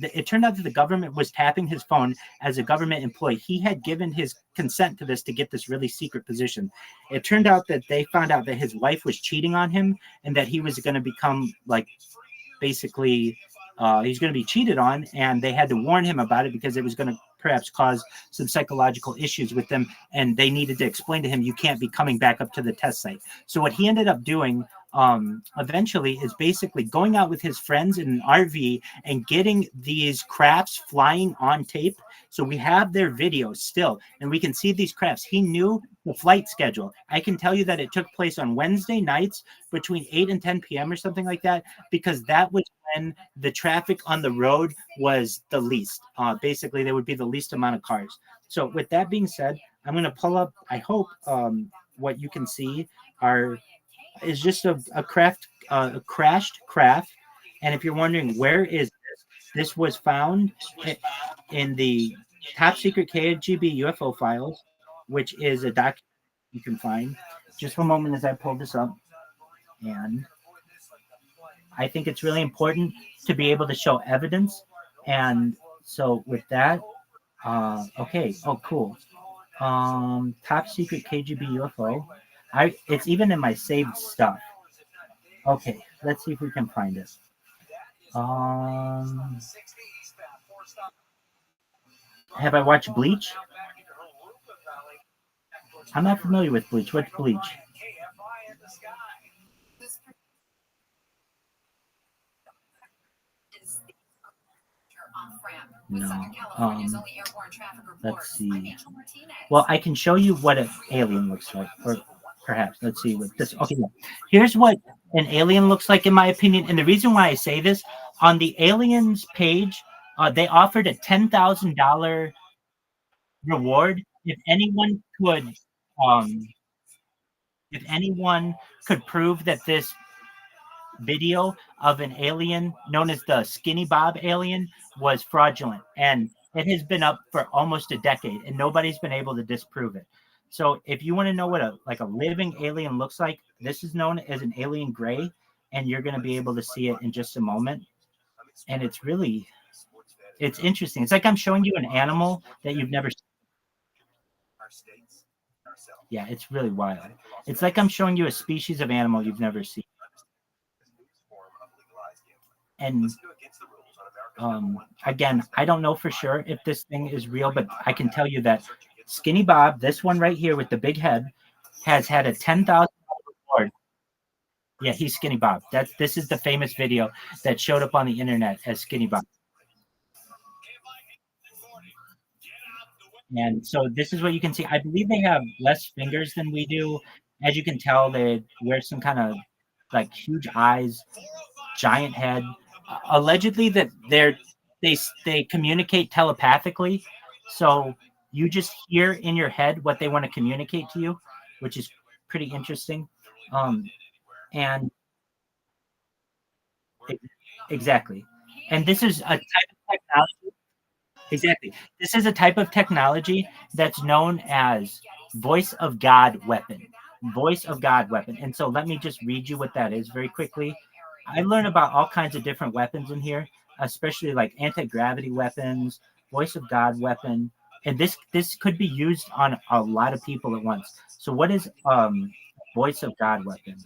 it turned out that the government was tapping his phone as a government employee. He had given his consent to this to get this really secret position. It turned out that they found out that his wife was cheating on him, and that he was going to become like basically he's going to be cheated on, and they had to warn him about it because it was going to perhaps cause some psychological issues with them, and they needed to explain to him, you can't be coming back up to the test site. So what he ended up doing eventually is basically going out with his friends in an RV and getting these crafts flying on tape. So we have their video still, and we can see these crafts. He knew the flight schedule. I can tell you that it took place on Wednesday nights between 8 and 10 p.m. or something like that, because that was when the traffic on the road was the least. Basically, there would be the least amount of cars. So with that being said, I'm going to pull up, I hope what you can see is just a crashed craft. And if you're wondering where is this was found in the top secret KGB UFO files, which is a document you can find. Just for a moment as I pull this up. And I think it's really important to be able to show evidence. And so with that, Okay. Oh, cool. Top secret KGB UFO. It's even in my saved stuff. Okay, let's see if we can find it. Um, have I watched Bleach? I'm not familiar with Bleach. What's Bleach? No. Let's see. Well, I can show you what an alien looks like, or perhaps let's see what this. Okay, here's what an alien looks like in my opinion, and the reason why I say this on the aliens page, they offered a $10,000 reward um, if anyone could prove that this video of an alien known as the Skinny Bob alien was fraudulent, and it has been up for almost a decade, and nobody's been able to disprove it. So, if you want to know what a living alien looks like, this is known as an alien gray, and you're going to be able to see it in just a moment. And it's interesting. It's like I'm showing you an animal that you've never seen. Yeah, it's really wild. It's like I'm showing you a species of animal you've never seen. And again, I don't know for sure if this thing is real, but I can tell you that Skinny Bob, this one right here with the big head, has had a $10,000 reward. Yeah, he's Skinny Bob. This is the famous video that showed up on the internet as Skinny Bob. And so this is what you can see. I believe they have less fingers than we do. As you can tell, they wear some kind of like huge eyes, giant head. Allegedly that they communicate telepathically. So you just hear in your head what they want to communicate to you, which is pretty interesting. And exactly. And this is a type of technology. Exactly. This is a type of technology that's known as voice of God weapon. Voice of God weapon. And so let me just read you what that is very quickly. I learned about all kinds of different weapons in here, especially like anti-gravity weapons, voice of God weapon, and this could be used on a lot of people at once. So what is voice of God weapon?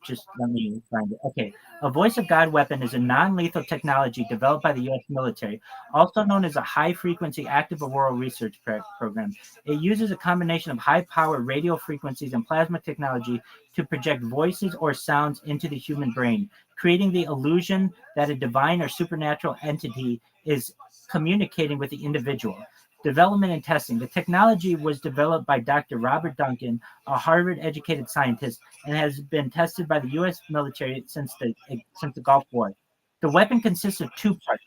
Just let me find it. Okay. A voice of God weapon is a non-lethal technology developed by the U.S. military, also known as a high-frequency active auroral research program. It uses a combination of high-power radio frequencies and plasma technology to project voices or sounds into the human brain, creating the illusion that a divine or supernatural entity is communicating with the individual. Development and testing. The technology was developed by Dr. Robert Duncan, a Harvard-educated scientist, and has been tested by the U.S. military since the Gulf War. The weapon consists of two parts.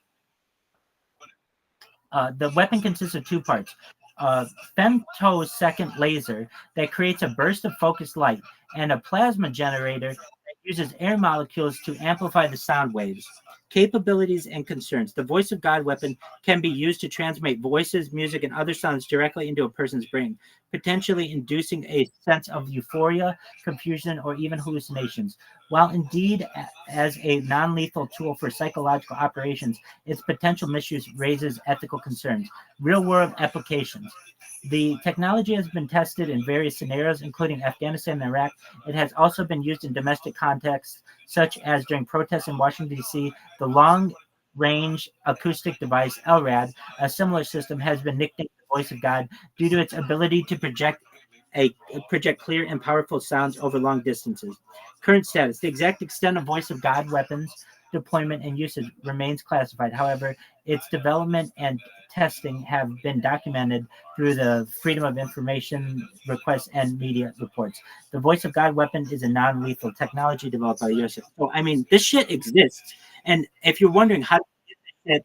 Femtosecond laser that creates a burst of focused light, and a plasma generator that uses air molecules to amplify the sound waves. Capabilities and concerns. The voice of God weapon can be used to transmit voices, music, and other sounds directly into a person's brain, potentially inducing a sense of euphoria, confusion, or even hallucinations. While indeed as a non-lethal tool for psychological operations, its potential misuse raises ethical concerns. Real-world applications. The technology has been tested in various scenarios, including Afghanistan and Iraq. It has also been used in domestic contexts, such as during protests in Washington, D.C. The long-range acoustic device, LRAD, a similar system, has been nicknamed the voice of God due to its ability to project clear and powerful sounds over long distances. Current status. The exact extent of voice of God weapons deployment and usage remains classified. However, its development and testing have been documented through the Freedom of Information requests and media reports. The voice of God weapon is a non-lethal technology developed by the U.S. So, I mean, this shit exists. And if you're wondering how to get this shit,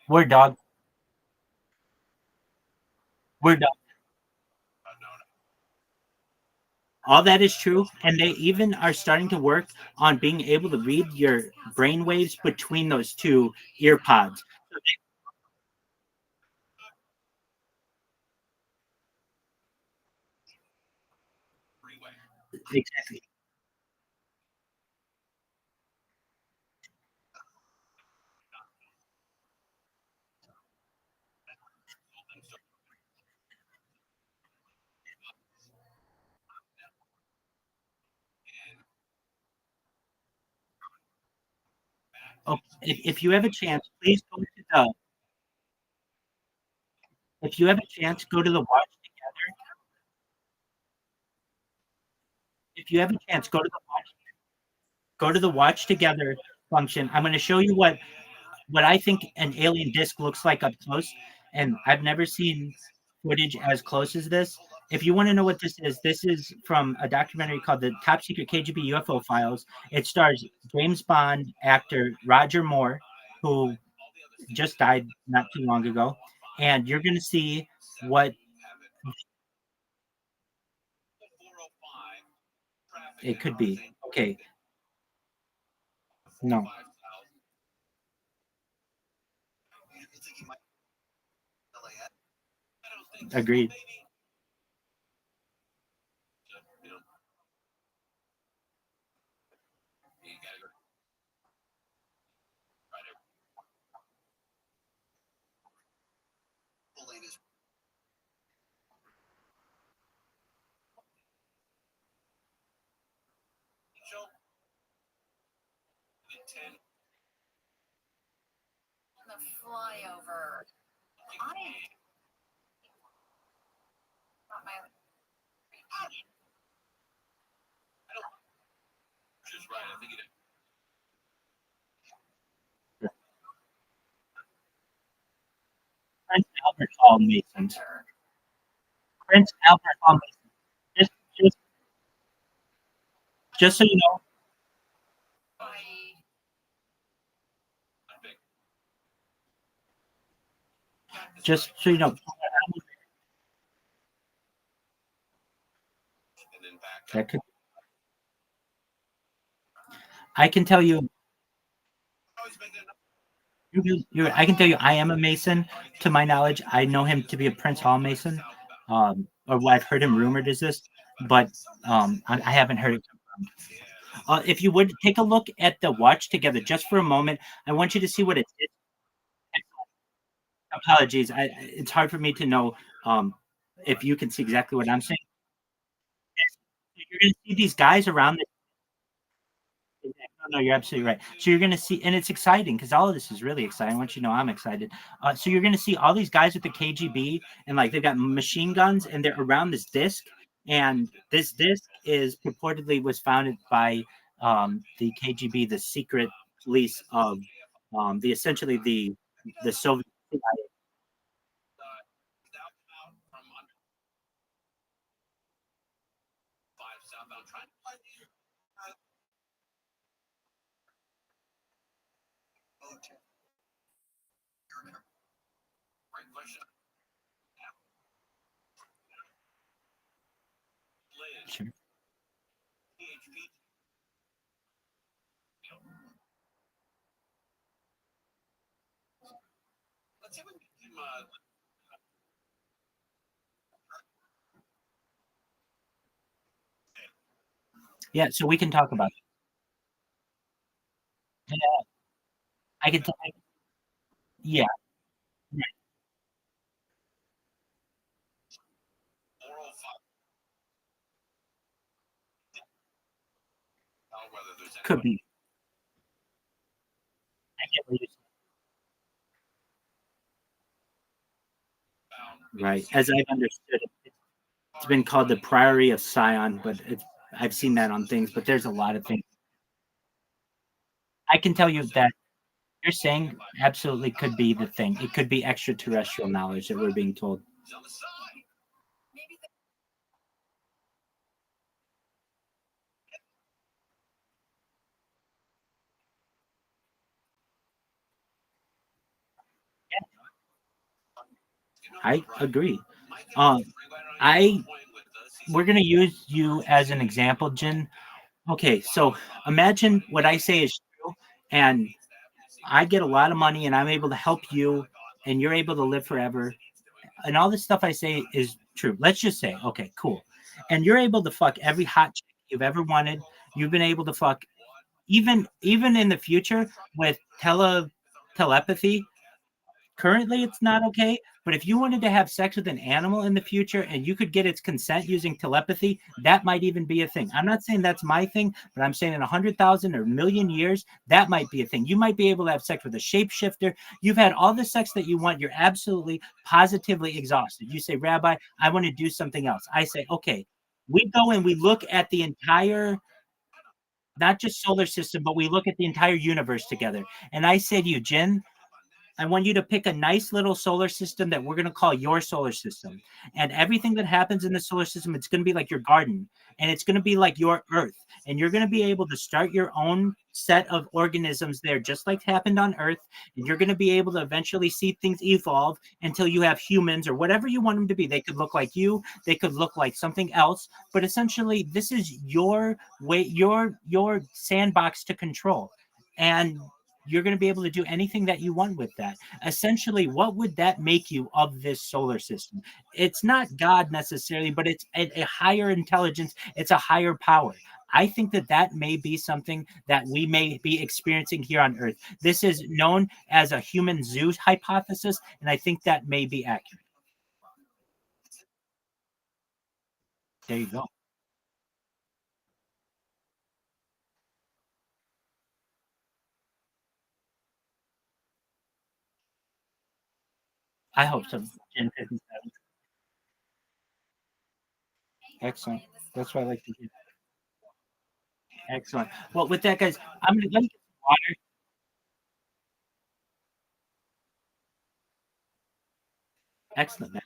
we're dog. We're dog. All that is true, and they even are starting to work on being able to read your brain waves between those two ear pods. Exactly. Oh, if you have a chance, please go to the. If you have a chance, go to the watch together. If you have a chance, go to the watch together function. I'm going to show you what I think an alien disc looks like up close, and I've never seen footage as close as this. If you want to know what this is from a documentary called The Top Secret KGB UFO Files. It stars James Bond actor Roger Moore, who just died not too long ago, and you're going to see what it could be. Okay, no, agreed. The flyover. I thought my Just right. I think it. Prince Albert Hall Mason. Prince Albert Hall Mason. Just, just, just so you know, just so you know, that could. I can tell you. I can tell you, I am a Mason. To my knowledge, I know him to be a Prince Hall Mason, or what I've heard him rumored is this, but I haven't heard it confirmed. If you would take a look at the watch together just for a moment, I want you to see what it is. Apologies, it's hard for me to know if you can see exactly what I'm saying. You're going to see these guys around the. No, you're absolutely right. So you're going to see, and it's exciting because all of this is really exciting. Once you know, I'm excited. So you're going to see all these guys with the KGB, and like they've got machine guns, and they're around this disc. And this disc is purportedly was founded by the KGB, the secret police of the essentially the Soviet. Sure. Yeah, so we can talk about it. Yeah, I can. Yeah, right. Could be. I get what you're saying. Right. As I've understood it, it's been called the Priory of Sion, but I've seen that on things, but there's a lot of things. I can tell you that you're saying absolutely could be the thing. It could be extraterrestrial knowledge that we're being told. I agree. Um, I we're gonna use you as an example, Jin. Okay, so imagine what I say is true, and I get a lot of money, and I'm able to help you, and you're able to live forever, and all this stuff I say is true. Let's just say, okay, cool. and you're able to fuck every hot chick you've ever wanted. You've been able to fuck even in the future with telepathy. Currently, it's not okay, but if you wanted to have sex with an animal in the future and you could get its consent using telepathy, that might even be a thing. I'm not saying that's my thing, but I'm saying in 100,000 or a million years, that might be a thing. You might be able to have sex with a shapeshifter. You've had all the sex that you want. You're absolutely, positively exhausted. You say, Rabbi, I want to do something else. I say, okay. We go and we look at the entire, not just solar system, but we look at the entire universe together. And I say to you, Jin, I want you to pick a nice little solar system that we're going to call your solar system. And everything that happens in the solar system, it's going to be like your garden. And it's going to be like your Earth. And you're going to be able to start your own set of organisms there, just like happened on Earth. And you're going to be able to eventually see things evolve until you have humans or whatever you want them to be. They could look like you. They could look like something else. But essentially, this is your way, your sandbox to control. And you're going to be able to do anything that you want with that. Essentially, what would that make you of this solar system? It's not God necessarily, but it's a higher intelligence. It's a higher power. I think that may be something that we may be experiencing here on Earth. This is known as a human zoo hypothesis, and I think that may be accurate. There you go. I hope so. Gen 57. Excellent. That's what I like to hear. Excellent. Well, with that, guys, I'm going to let me get some water. Excellent, man.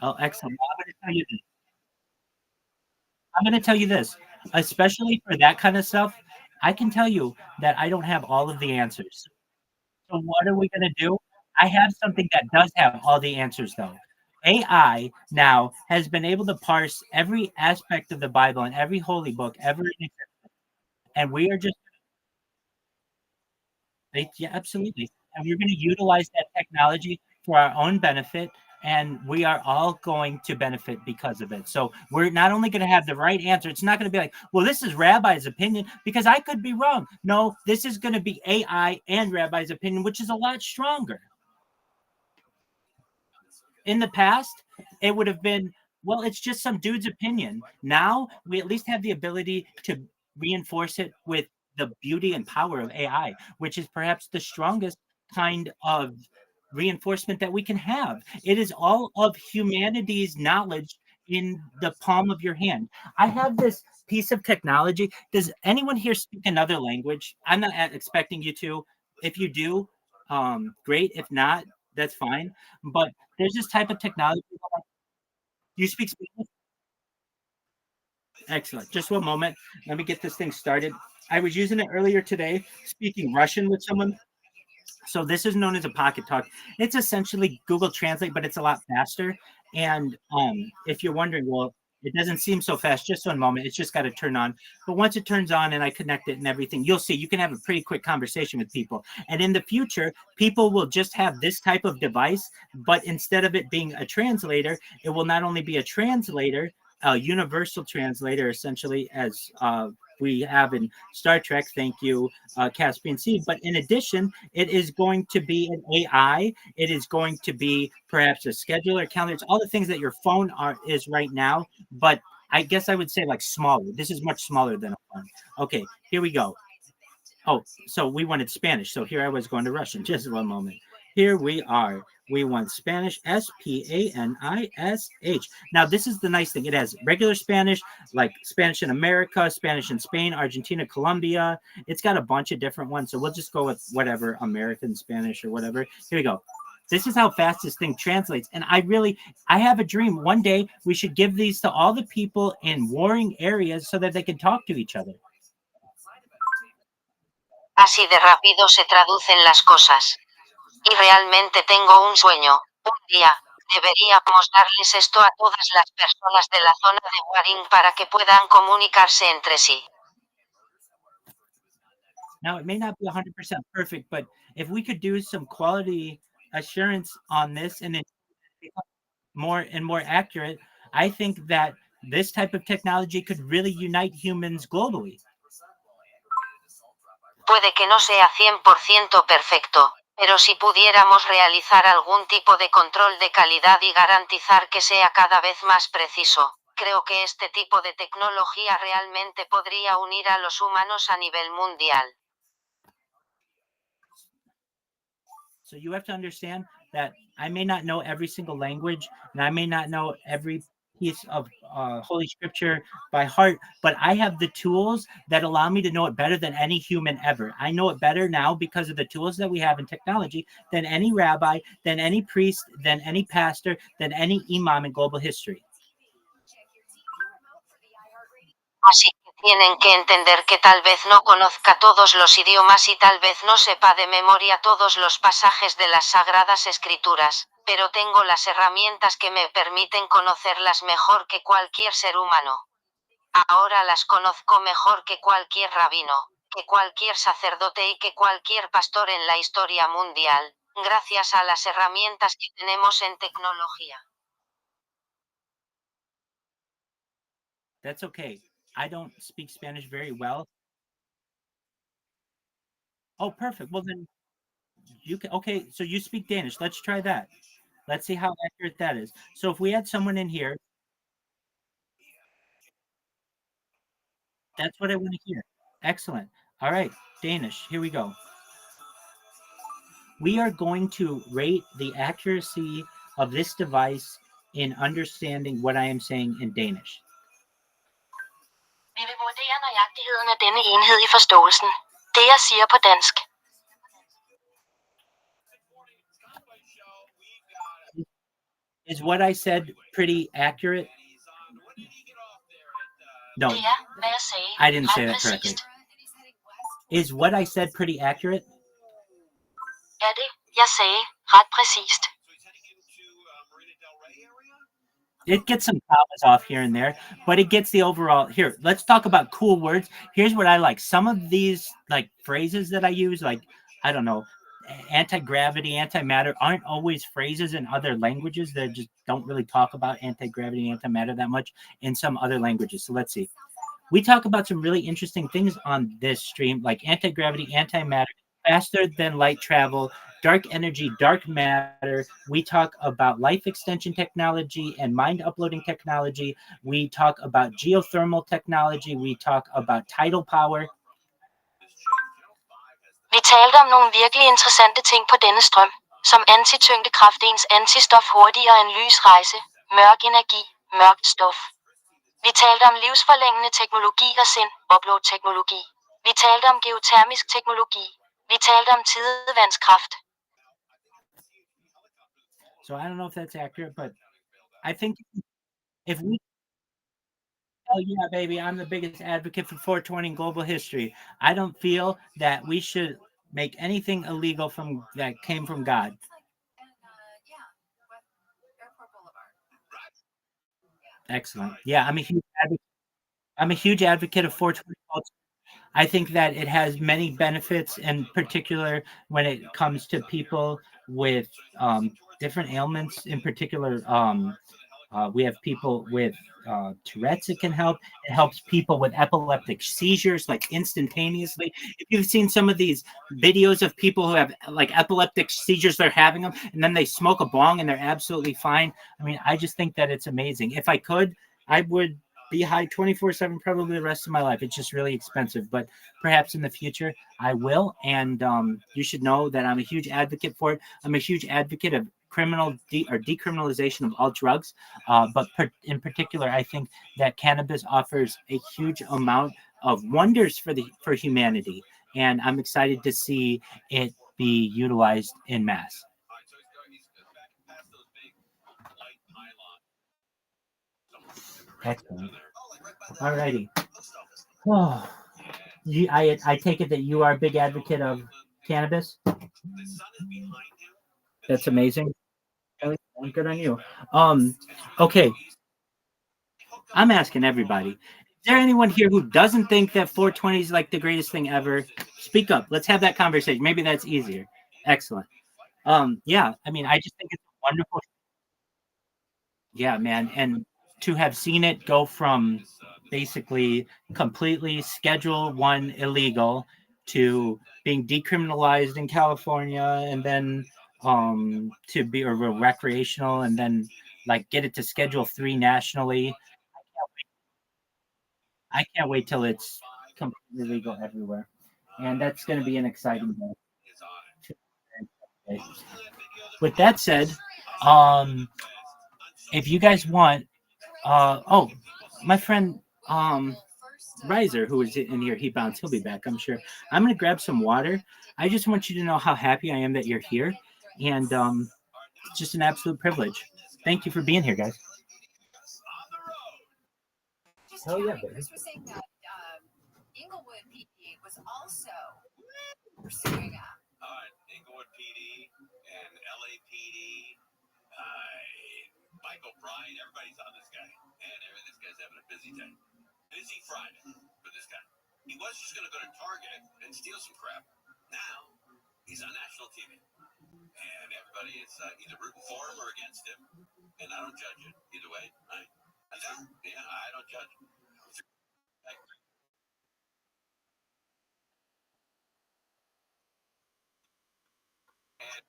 Oh, excellent. Well, I'm going to tell you this, especially for that kind of stuff. I can tell you that I don't have all of the answers. So what are we going to do? I have something that does have all the answers, though. AI now has been able to parse every aspect of the Bible and every holy book ever in existence, and we are just yeah, absolutely. And we're going to utilize that technology for our own benefit, and we are all going to benefit because of it. So we're not only going to have the right answer, it's not going to be like, well, this is Rabbi's opinion, because I could be wrong. No, this is going to be AI and Rabbi's opinion, which is a lot stronger. In the past, it would have been, well, it's just some dude's opinion. Now we at least have the ability to reinforce it with the beauty and power of AI, which is perhaps the strongest kind of reinforcement that we can have. It is all of humanity's knowledge in the palm of your hand. I have this piece of technology. Does anyone here speak another language? I'm not expecting you to. If you do, great. If not, that's fine. But there's this type of technology. You speak Spanish? Excellent. Just one moment. Let me get this thing started. I was using it earlier today, speaking Russian with someone. So this is known as a pocket talk. It's essentially Google Translate, but it's a lot faster. And if you're wondering, well, it doesn't seem so fast. Just one moment. It's just got to turn on. But once it turns on and I connect it and everything, you'll see you can have a pretty quick conversation with people. And in the future, people will just have this type of device, but instead of it being a translator, it will not only be a translator, a universal translator, essentially, as we have in Star Trek. Thank you, Caspian Sea. But in addition, it is going to be an AI. It is going to be perhaps a scheduler, calendar. It's all the things that your phone is right now. But I guess I would say like smaller. This is much smaller than a phone. Okay, here we go. Oh, so we wanted Spanish. So here I was going to Russian. Just one moment. Here we are. We want Spanish, Spanish. Now, this is the nice thing. It has regular Spanish, like Spanish in America, Spanish in Spain, Argentina, Colombia. It's got a bunch of different ones. So we'll just go with whatever, American Spanish or whatever. Here we go. This is how fast this thing translates. And I have a dream. One day we should give these to all the people in warring areas so that they can talk to each other. Así de rápido se traducen las cosas. Y realmente tengo un sueño. Un día, deberíamos darles esto a todas las personas de la zona de Waring para que puedan comunicarse entre sí. Now, it may not be 100% perfect, but if we could do some quality assurance on this and it become more and more accurate, I think that this type of technology could really unite humans globally. Puede que no sea 100% perfecto, pero si pudiéramos realizar algún tipo de control de calidad y garantizar que sea cada vez más preciso, creo que este tipo de tecnología realmente podría unir a los humanos a nivel mundial. So you have to understand that I may not know every single language, and I may not know every piece of Holy Scripture by heart, but I have the tools that allow me to know it better than any human ever. I know it better now because of the tools that we have in technology than any rabbi, than any priest, than any pastor, than any imam in global history. Así que tienen que entender que tal vez no conozca todos los idiomas y tal vez no sepa de memoria todos los pasajes de las Sagradas Escrituras, pero tengo las herramientas que me permiten conocerlas mejor que cualquier ser humano. Ahora las conozco mejor que cualquier rabino, que cualquier sacerdote y que cualquier pastor en la historia mundial, gracias a las herramientas que tenemos en tecnología. That's okay. I don't speak Spanish very well. Oh, perfect. Well, then you can. Okay, so you speak Danish. Let's try that. Let's see how accurate that is. So if we had someone in here, that's what I want to hear. Excellent. All right, Danish. Here we go. We are going to rate the accuracy of this device in understanding what I am saying in Danish. Vi vil vurdere nøjagtigheden af denne enhed i forståelsen. Det jeg siger på dansk. Is what I said pretty accurate? No, Det er, hvad jeg sagde, I didn't say ret that correctly. præcist. Is what I said pretty accurate? Er det, jeg sagde, ret præcist. It gets some commas off here and there, but it gets the overall. Here, let's talk about cool words. Here's what I like. Some of these like phrases that I use, like, I don't know, anti-gravity, antimatter, aren't always phrases in other languages that just don't really talk about anti-gravity, antimatter that much in some other languages. So let's see. We talk about some really interesting things on this stream, like anti-gravity, antimatter, faster than light travel, dark energy, dark matter. We talk about life extension technology and mind uploading technology. We talk about geothermal technology. We talk about tidal power. Vi talte om nogle virkelig interessante ting på denne strøm, som antityngdekraftens antistof hurtigere end lysrejse, mørk energi, mørkt stof. Vi talte om livsforlængende teknologi og upload-teknologi. Vi talte om geotermisk teknologi. Vi talte om tidevandskraft. So I don't know if that's accurate, but I think if we, oh yeah, baby, I'm the biggest advocate for 420 in global history. I don't feel that we should make anything illegal from that came from God. Excellent. Yeah, I'm a huge advocate of 420 culture. I think that it has many benefits, in particular when it comes to people with different ailments. In particular, we have people with Tourette's. It can help. It helps people with epileptic seizures, like instantaneously. If you've seen some of these videos of people who have like epileptic seizures, they're having them, and then they smoke a bong and they're absolutely fine. I mean, I just think that it's amazing. If I could, I would be high 24/7 probably the rest of my life. It's just really expensive, but perhaps in the future I will. And you should know that I'm a huge advocate for it. I'm a huge advocate of decriminalization of all drugs, but in particular, I think that cannabis offers a huge amount of wonders for humanity, and I'm excited to see it be utilized in mass. Excellent. All righty. Oh, I take it that you are a big advocate of cannabis. That's amazing. Good on you. Okay. I'm asking everybody. Is there anyone here who doesn't think that 420 is like the greatest thing ever? Speak up. Let's have that conversation. Maybe that's easier. Excellent. Yeah, I mean, I just think it's wonderful. Yeah, man, and to have seen it go from basically completely Schedule One illegal to being decriminalized in California, and then to be or recreational, and then like get it to Schedule Three nationally. I can't wait till it's completely legal everywhere, and that's going to be an exciting day. With that said, um, if you guys want, oh, my friend, Riser, who is in here, he bounced. He'll be back, I'm sure. I'm gonna grab some water. I just want you to know how happy I am that you're here, and it's just an absolute privilege. Thank you for being here, guys. Hell yeah, baby. Chris was saying that Inglewood PD was also pursuing Inglewood PD and LAPD, Michael Bryan, everybody's on this guy. And this guy's having a busy day. Busy Friday for this guy. He was just going to go to Target and steal some crap. Now, he's on national TV. And everybody is either rooting for him or against him. And I don't judge it either way. Right? Yeah, I don't judge. And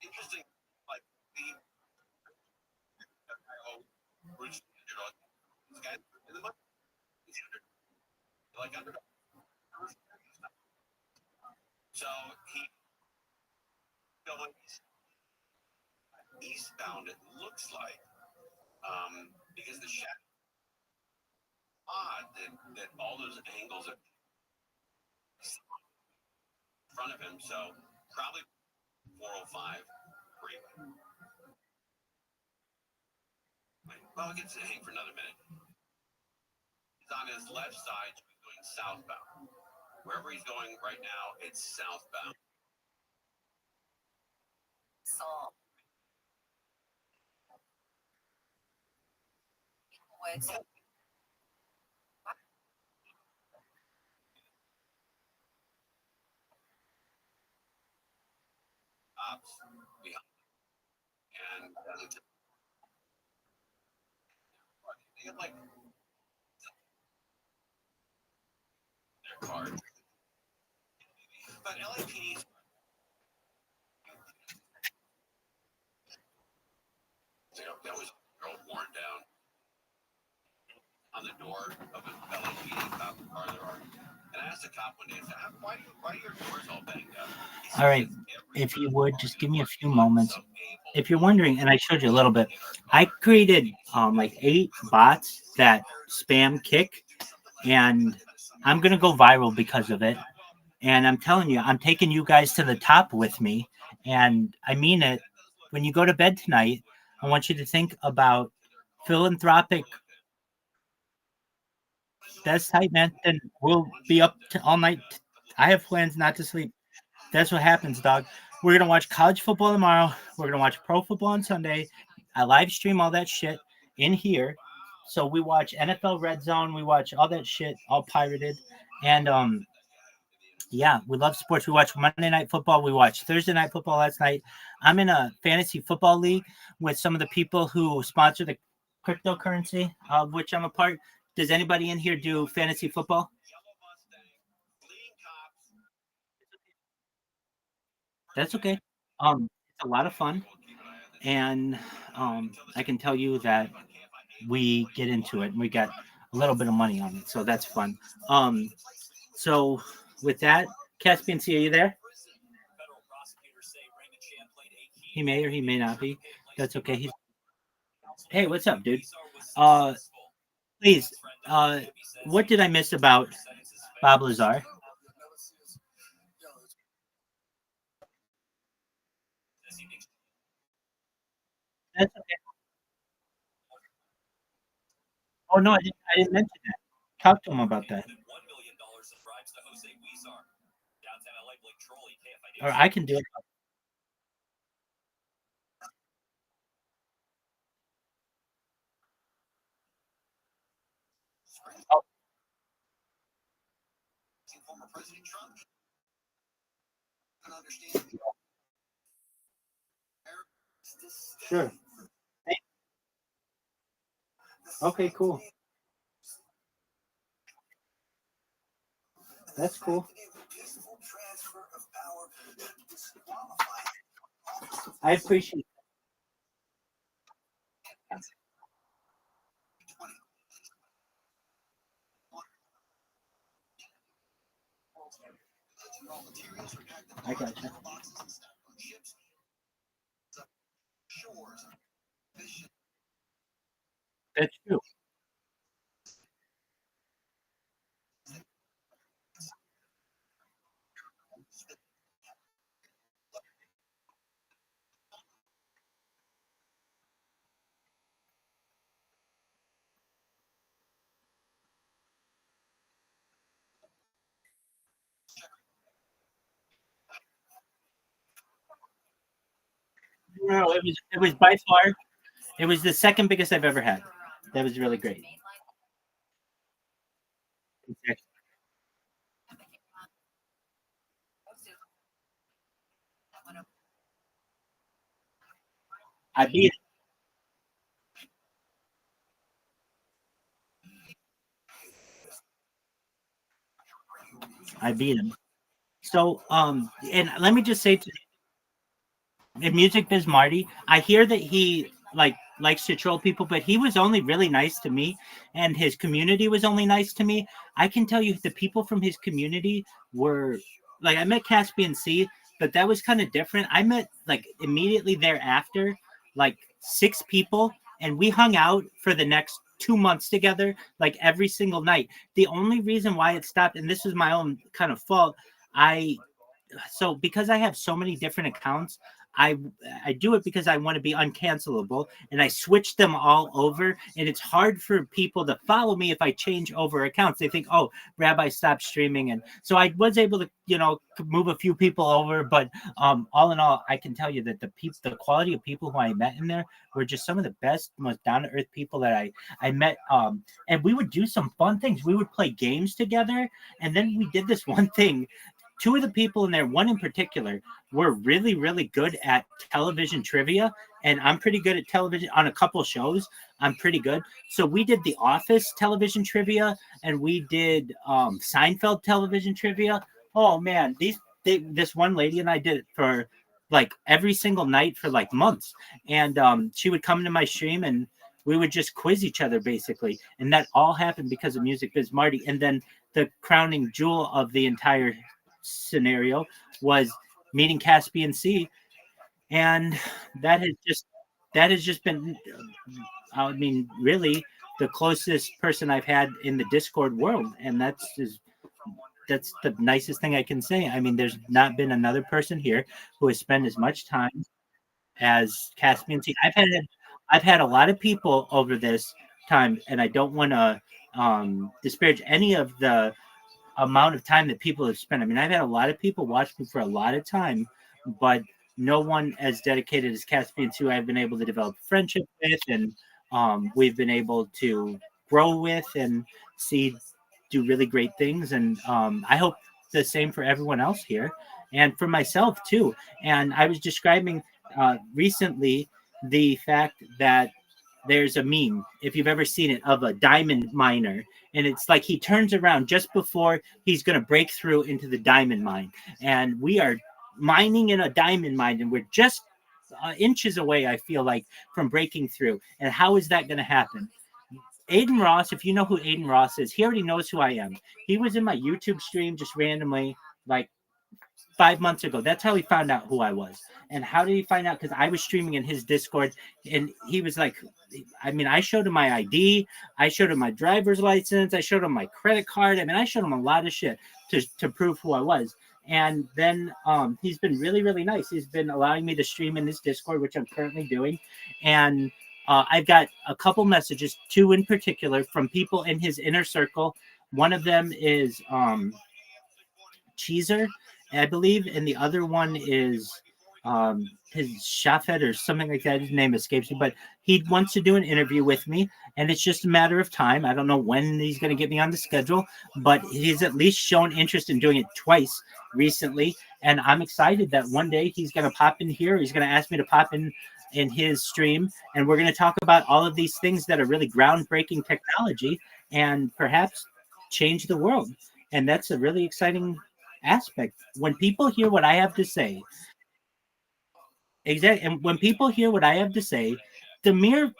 interesting, like the Bruce, this guy in the money. Like underdog. So he going eastbound, it looks like, because the shadow odd that all those angles are in front of him. So probably 405 freeway. Well, we get to hang for another minute. He's on his left side, going southbound. Wherever he's going right now, it's southbound. So Inglewood. Behind. And they get like their card. But LAPD's that was worn down on the door of an LAPD cop car there are. And I asked the cop one day, I said, why are your doors all banged up? All right, if you would just give me a few moments. If you're wondering, and I showed you a little bit, I created like 8 bots that spam kick, and I'm gonna go viral because of it. And I'm telling you, I'm taking you guys to the top with me, and I mean it. When you go to bed tonight, I want you to think about philanthropic. That's tight, man. Then we'll be up to all night. I have plans not to sleep. That's what happens, dog. We're gonna watch college football tomorrow. We're gonna watch pro football on Sunday. I live stream all that shit in here. So we watch NFL Red Zone. We watch all that shit, all pirated. And yeah, we love sports. We watch Monday Night Football. We watched Thursday Night Football last night. I'm in a fantasy football league with some of the people who sponsor the cryptocurrency, of which I'm a part. Does anybody in here do fantasy football? That's okay. It's a lot of fun, and I can tell you that we get into it, and we got a little bit of money on it, so that's fun. So with that, Caspian C, are you there? He may or he may not be. That's okay. Hey, what's up, dude? Please, what did I miss about Bob Lazar? That's okay. Oh no, I didn't mention that. Talk to him about that. Or I can do it. Oh, Sure. Okay, cool. That's cool. I appreciate that. I gotcha. That's true. No, it was by far. It was the second biggest I've ever had. That was really great. Exactly. I beat I beat him. So and let me just say to in Music Biz Marty, I hear that he likes to troll people, but he was only really nice to me, and his community was only nice to me. I can tell you, the people from his community were like I met Caspian C, but that was kind of different. I met like immediately thereafter, like 6 people, and we hung out for the next 2 months together, like every single night. The only reason why it stopped, and this is my own kind of fault, I so because I have so many different accounts, I I do it because I want to be uncancelable, and I switch them all over. And it's hard for people to follow me if I change over accounts. They think, "Oh, Rabbi stopped streaming," and so I was able to, move a few people over. But all in all, I can tell you that the quality of people who I met in there were just some of the best, most down to earth people that I met. And we would do some fun things. We would play games together, and then we did this one thing. Two of the people in there, one in particular, were really, really good at television trivia. And I'm pretty good at television on a couple shows. I'm pretty good. So we did The Office television trivia, and we did Seinfeld television trivia. Oh man, this one lady and I did it for like every single night for like months. And she would come into my stream, and we would just quiz each other basically. And that all happened because of Music Biz Marty. And then the crowning jewel of the entire scenario was meeting Caspian C, and that has just been, I mean, really the closest person I've had in the Discord world, and that's the nicest thing I can say. I mean, there's not been another person here who has spent as much time as Caspian C. I've had a lot of people over this time, and I don't want to disparage any of the amount of time that people have spent. I mean, I've had a lot of people watch me for a lot of time, but no one as dedicated as Caspian 2 I've been able to develop friendship with, and we've been able to grow with and see do really great things. And I hope the same for everyone else here and for myself too. And I was describing recently the fact that there's a meme, if you've ever seen it, of a diamond miner, and it's like he turns around just before he's going to break through into the diamond mine, and we are mining in a diamond mine, and we're just inches away, I feel like, from breaking through. And how is that going to happen? Aiden Ross, if you know who Aiden Ross is, he already knows who I am. He was in my YouTube stream just randomly, like 5 months ago. That's how he found out who I was. And how did he find out? Because I was streaming in his Discord, and he was like, I mean, I showed him my ID, I showed him my driver's license, I showed him my credit card. I mean, I showed him a lot of shit to prove who I was. And then he's been really, really nice. He's been allowing me to stream in this Discord, which I'm currently doing. And I've got a couple messages, 2 in particular, from people in his inner circle. One of them is Cheezer, I believe, and the other one is his Shafet or something like that. His name escapes me, but he wants to do an interview with me, and it's just a matter of time. I don't know when he's going to get me on the schedule, but he's at least shown interest in doing it twice recently, and I'm excited that one day he's going to pop in here. He's going to ask me to pop in his stream, and we're going to talk about all of these things that are really groundbreaking technology and perhaps change the world. And that's a really exciting aspect. When people hear what I have to say, exactly, and when people hear what I have to say, the mere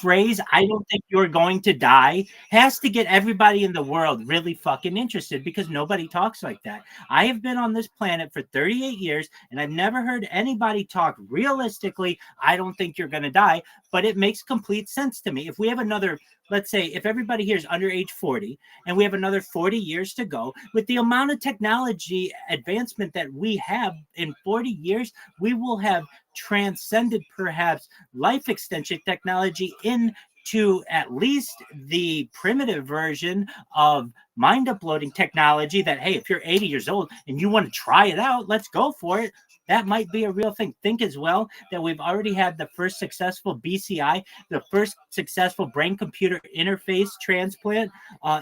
phrase "I don't think you're going to die" has to get everybody in the world really fucking interested, because nobody talks like that. I have been on this planet for 38 years and I've never heard anybody talk realistically. I don't think you're going to die, but it makes complete sense to me. If we have another, let's say, if everybody here is under age 40 and we have another 40 years to go, with the amount of technology advancement that we have in 40 years, we will have transcended perhaps life extension technology into at least the primitive version of mind uploading technology that, hey, if you're 80 years old and you want to try it out, let's go for it. That might be a real thing. Think as well that we've already had the first successful BCI, the first successful brain computer interface transplant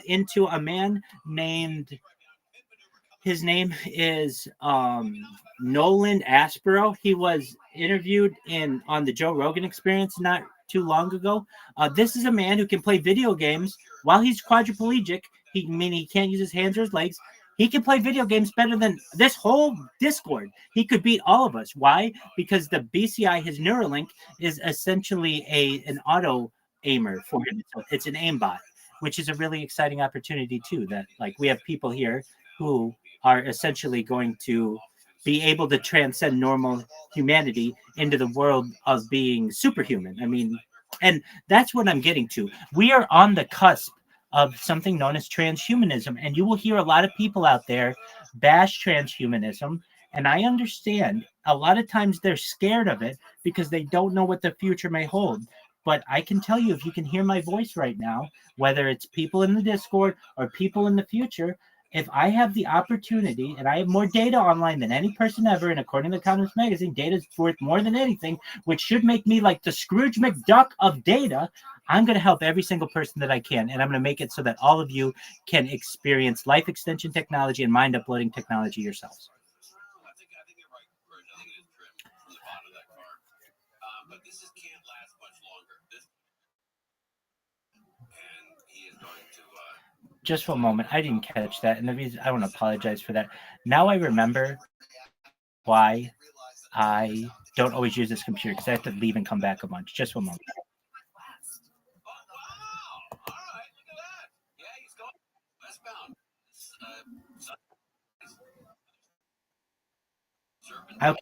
into a man named, his name is Nolan Aspero. He was interviewed on the Joe Rogan Experience not too long ago. This is a man who can play video games while he's quadriplegic. Meaning he can't use his hands or his legs. He can play video games better than this whole Discord. He could beat all of us. Why? Because the BCI, his Neuralink, is essentially an auto aimer for him. So it's an aimbot, which is a really exciting opportunity too. That like we have people here who are essentially going to be able to transcend normal humanity into the world of being superhuman. I mean, and that's what I'm getting to. We are on the cusp of something known as transhumanism, and you will hear a lot of people out there bash transhumanism, and I understand a lot of times they're scared of it because they don't know what the future may hold. But I can tell you, if you can hear my voice right now, whether it's people in the Discord or people in the future, if I have the opportunity, and I have more data online than any person ever, and according to Economist Magazine, data is worth more than anything, which should make me like the Scrooge McDuck of data, I'm going to help every single person that I can, and I'm going to make it so that all of you can experience life extension technology and mind uploading technology yourselves. I think you're right, Bert. I think it is trimmed from the bottom of that car. But this can't last much longer. And he is going to... Just for a moment, I didn't catch that, and the reason I want to apologize for that. Now I remember why I don't always use this computer, because I have to leave and come back a bunch. Just for a moment. Okay.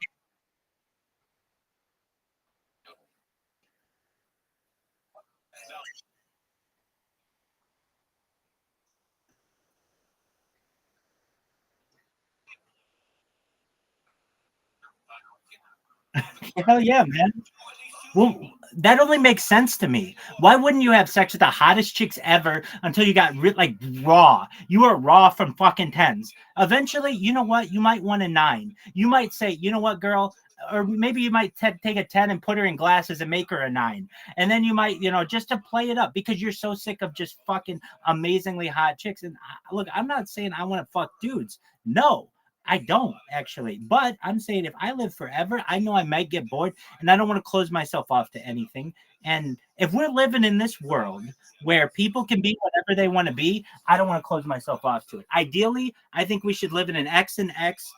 Hell yeah, man. Well, that only makes sense to me. Why wouldn't you have sex with the hottest chicks ever until you got raw? You are raw from fucking tens. Eventually, you know what? You might want a 9. You might say, you know what, girl? Or maybe you might take a 10 and put her in glasses and make her a 9. And then you might, just to play it up, because you're so sick of just fucking amazingly hot chicks. And look, I'm not saying I want to fuck dudes. No. I don't actually, but I'm saying if I live forever, I know I might get bored, and I don't want to close myself off to anything. And if we're living in this world where people can be whatever they want to be, I don't want to close myself off to it. Ideally, I think we should live in an X and X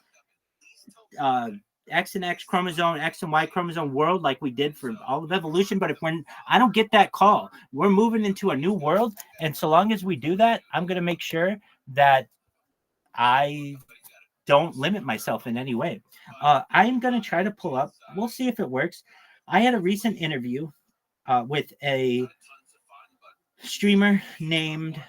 chromosome, X and Y chromosome world like we did for all of evolution. But I don't get that call, we're moving into a new world. And so long as we do that, I'm going to make sure that I don't limit myself in any way. I'm going to try to pull up. We'll see if it works. I had a recent interview with a streamer named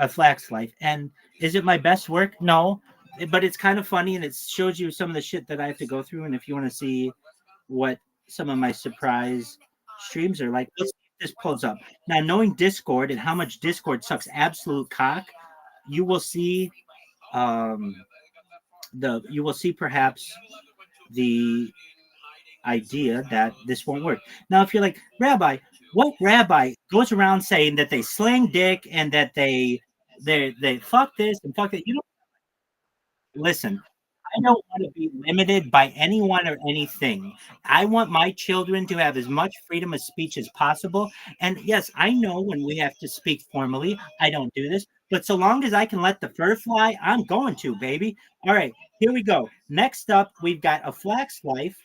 Flax Life. And is it my best work? No, but it's kind of funny, and it shows you some of the shit that I have to go through. And if you want to see what some of my surprise streams are like, let's see if this pulls up. Now, knowing Discord and how much Discord sucks absolute cock, you will see perhaps the idea that this won't work. Now, if you're like, Rabbi, what rabbi goes around saying that they sling dick and that they fuck this and fuck that? You know, listen, I don't want to be limited by anyone or anything. I want my children to have as much freedom of speech as possible. And yes, I know when we have to speak formally, I don't do this. But so long as I can let the fur fly, I'm going to, baby. All right, here we go. Next up, we've got a flax life.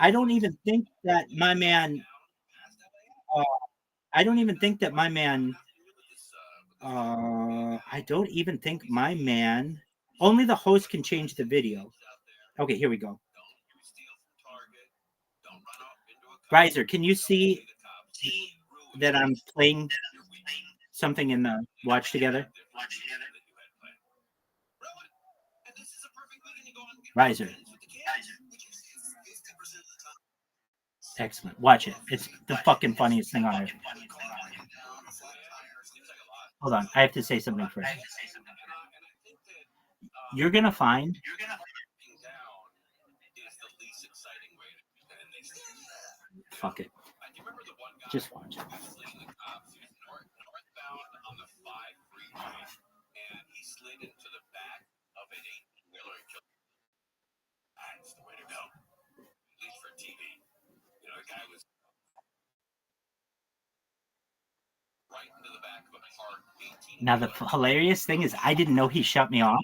I don't even think that my man. I don't even think that my man. I don't even think my man. Only the host can change the video. Okay, here we go. Riser, can you see that I'm playing something in the watch together? Riser. Excellent. Watch it. It's the fucking funniest thing on earth. Hold on. I have to say something first. You're going to find. Fuck it. Just watch it. Now, the hilarious thing is I didn't know he shut me off.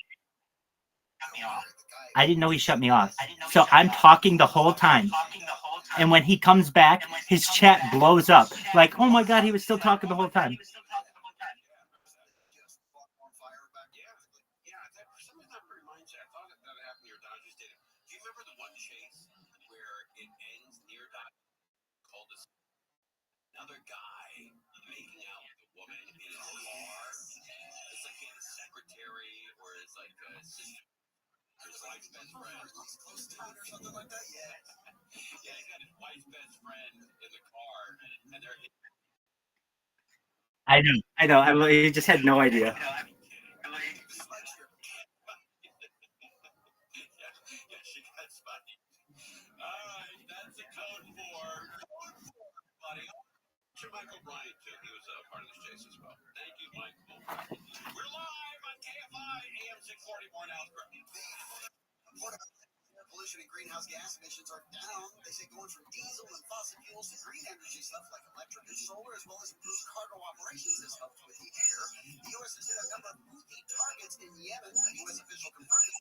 I didn't know he shut me off. So I'm talking the whole time. And when he comes back, his chat blows up. Like, oh my God, he was still talking the whole time. Another guy making out with a woman in his car. It's like his secretary or his like assistant. His wife's best friend. Close town or something like that. Yeah. Yeah, he got his wife's best friend in the car, and they're. I know. He just had no idea. Yeah, she got spotty. All right, that's a code for buddy. Michael Bryant too. He was part of this chase as well. Thank you, Michael. We're live on KFI AM 640 now. Pollution and greenhouse gas emissions are down. They say going from diesel and fossil fuels to green energy stuff like electric and solar, as well as improved cargo operations, has helped with the air. The U.S. has hit a number of Houthi targets in Yemen. A U.S. official confirmed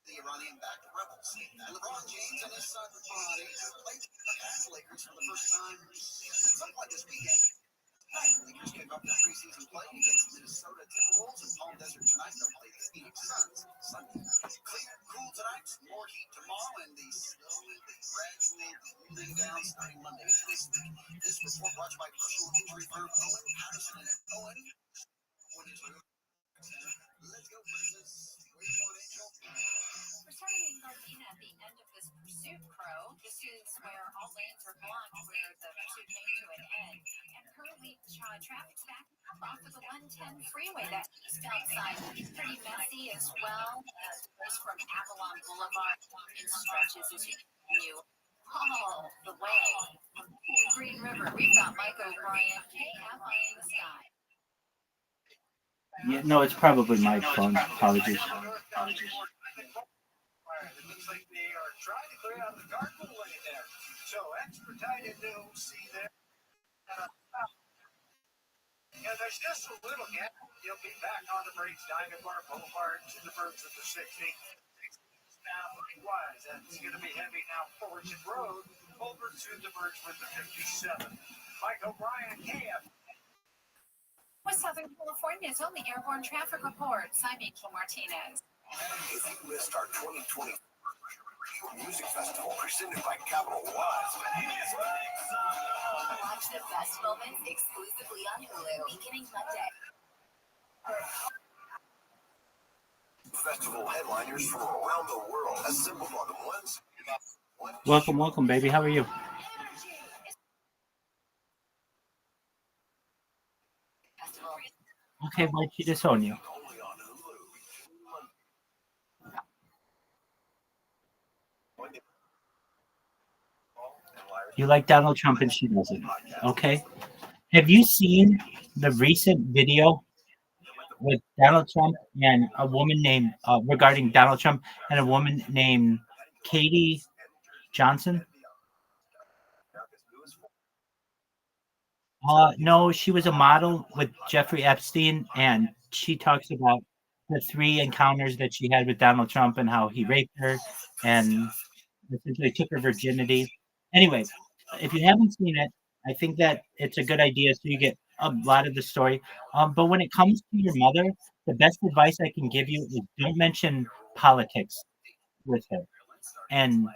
the Iranian-backed rebels. And LeBron James and his son Bronny played the Lakers for the first time at some point this weekend. Lakers kick off their preseason play against Minnesota Timberwolves in Palm Desert tonight. They'll play the Phoenix Suns Sunday. Clear, cool tonight, more heat tomorrow, and the slowly gradually cooling down starting Monday this week. This report brought to you by personal injury firm Owen Patterson and Owen. Let's go, Princess. Where you going, Angel? We're starting in Gardena at the end of this pursuit, Crow. This is where all lanes are blocked, where the pursuit came to an end. And currently, traffic's backing up off of the 110 freeway. That eastbound side is pretty messy as well. Goes from Avalon Boulevard in stretches as you continue all the way to Green River. We've got Mike O'Brien, KFI in the sky. Yeah, no, it's probably my phone. Apologies. It looks like they are trying to clear out the carpool lane there. So extra tight into C there. Yeah, there's just a little gap. You'll be back on the brakes, Diamond Bar Boulevard to the birds of the 60. Now, wise, that's going to be heavy now. Fortune Road over to the birds with the 57. Mike O'Brien, KF. West Southern California's only airborne traffic report. I'm Angel Martinez. If you missed our 2020 Music Festival presented by Capital One. Watch the best moments exclusively on Hulu beginning Monday. Festival headliners from around the world assembled on one. Welcome, baby. How are you? Okay, why'd she disown you? You like Donald Trump and she doesn't. Okay. Have you seen the recent video with Donald Trump and a woman named regarding Donald Trump and a woman named Katie Johnson? No, she was a model with Jeffrey Epstein, and she talks about the 3 encounters that she had with Donald Trump and how he raped her and essentially took her virginity. Anyway, if you haven't seen it, I think that it's a good idea so you get a lot of the story. But when it comes to your mother, the best advice I can give you is don't mention politics with her. And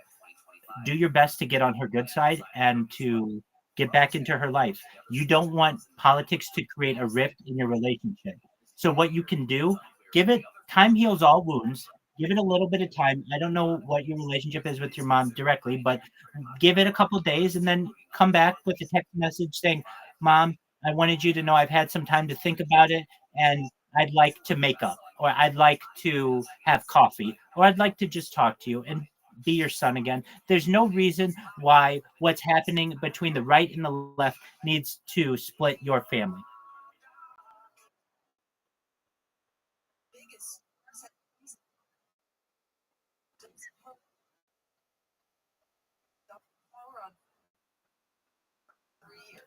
do your best to get on her good side and to get back into her life. You don't want politics to create a rift in your relationship. So what you can do, give it time heals all wounds. Give it a little bit of time. I don't know what your relationship is with your mom directly, but give it a couple days and then come back with a text message saying, "Mom, I wanted you to know I've had some time to think about it and I'd like to make up or I'd like to have coffee or I'd like to just talk to you and be your son again." There's no reason why what's happening between the right and the left needs to split your family.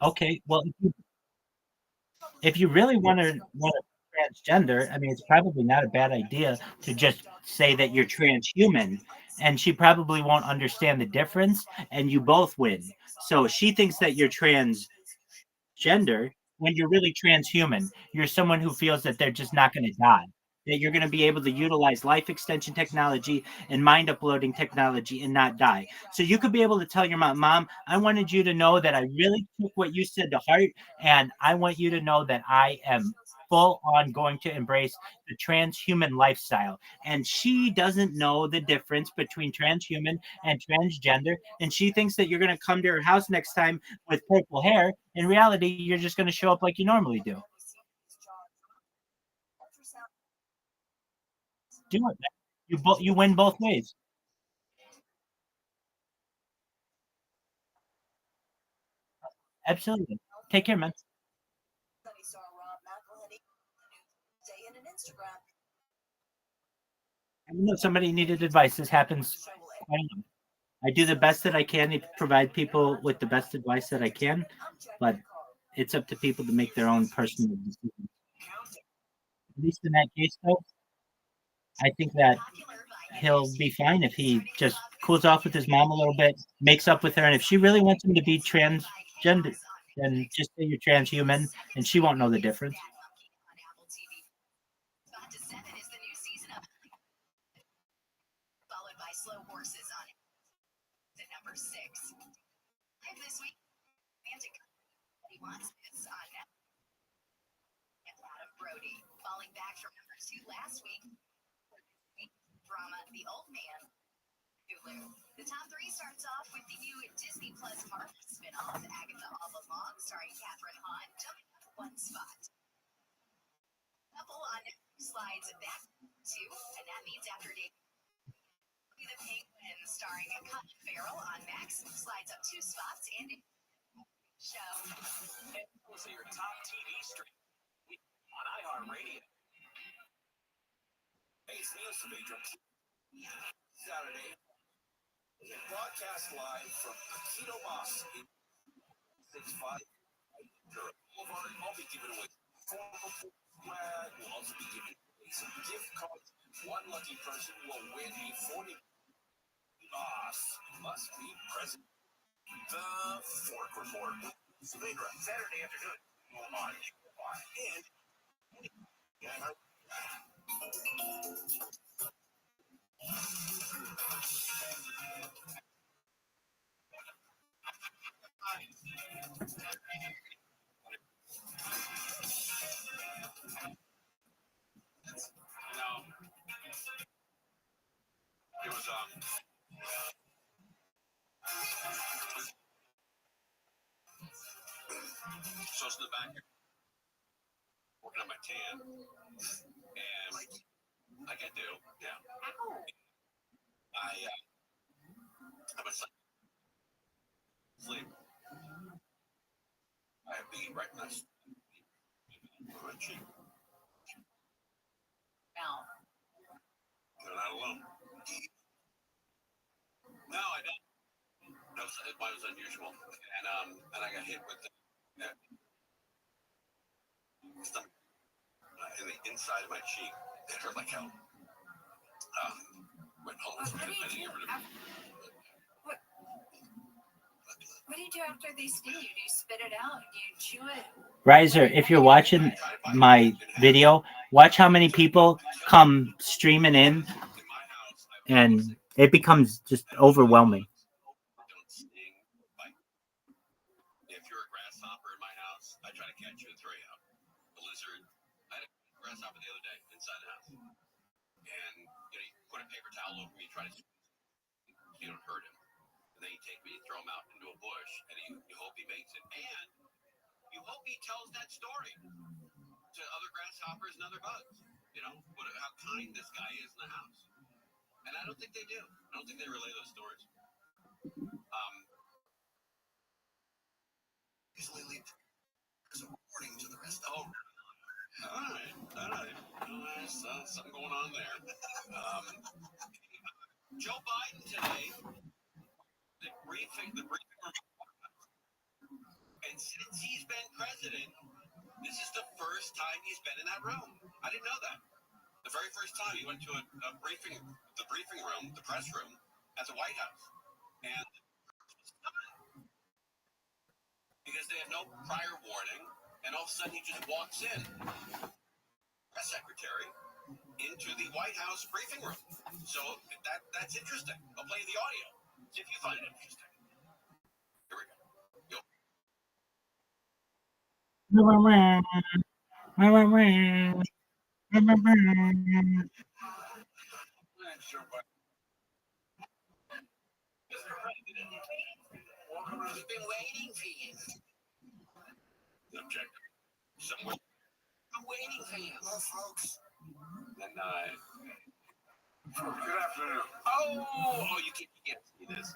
Okay, well, if you really want to transgender, I mean, it's probably not a bad idea to just say that you're transhuman, and she probably won't understand the difference, and you both win. So she thinks that you're transgender when you're really transhuman. You're someone who feels that they're just not going to die. That you're going to be able to utilize life extension technology and mind uploading technology and not die. So you could be able to tell your mom, "Mom, I wanted you to know that I really took what you said to heart, and I want you to know that I am full on going to embrace the transhuman lifestyle." And she doesn't know the difference between transhuman and transgender. And she thinks that you're going to come to her house next time with purple hair. In reality, you're just going to show up like you normally do. Do it. You win both ways. Absolutely. Take care, man. I know somebody needed advice. This happens quite a lot. I do the best that I can to provide people with the best advice that I can, but it's up to people to make their own personal decisions. At least in that case, though, I think that he'll be fine if he just cools off with his mom a little bit, makes up with her, and if she really wants him to be transgender, then just say you're transhuman, and she won't know the difference. Your top TV stream on iHeartRadio. It's Neil Savadra. Saturday, broadcast live from Paquito Mas in 6-5. I'll be giving away swag. We'll also be giving away some gift cards. One lucky person will win a 40 must be present. The Fork Report. Savadra, Saturday afternoon on and it was so it's in the back working on my tan and like I do, yeah. I'm a sleep. I have the right nice cheek. They're not alone. No, I don't. No, mine was unusual, and I got hit with the in the inside of my cheek. It hurt like hell. Went home. I didn't get rid of it. What do you do after they sting you? Do you spit it out? Do you chew it? Riser, if you're watching my video, watch how many people come streaming in, and it becomes just overwhelming. If you're a grasshopper in my house, I try to catch you and throw you out. A lizard. I had a grasshopper the other day inside the house. And you put a paper towel over me, you try to you don't hurt him. And then you take me and throw him out into a bush, and you hope he makes it. And you hope he tells that story to other grasshoppers and other bugs. You know, how kind this guy is in the house. And I don't think they do. I don't think they relay those stories. Usually leave as a warning to the rest. Oh, all right. There's something going on there. Joe Biden today, the briefing room, and since he's been president, this is the first time he's been in that room. I didn't know that. The very first time he went to the briefing room, the press room at the White House, and because they had no prior warning, and all of a sudden he just walks in, press secretary, into the White House briefing room. So that's interesting. I'll play the audio. See if you find it interesting. Here we go. We've been waiting for you. Objective. Somewhere. I'm waiting for you. Hello, folks. And good afternoon. Oh, you can't see this.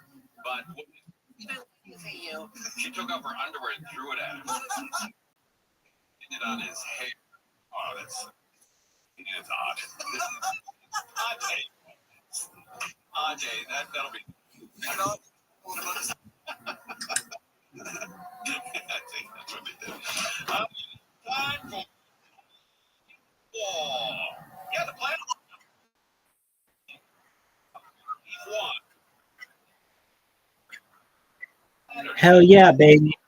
But we've been waiting for you. She took off her underwear and threw it at him. Did it on his hair. Oh, it's odd. Odd day. That'll be. I think that's what they did. Time for. Yeah, the plan. Hell yeah, baby.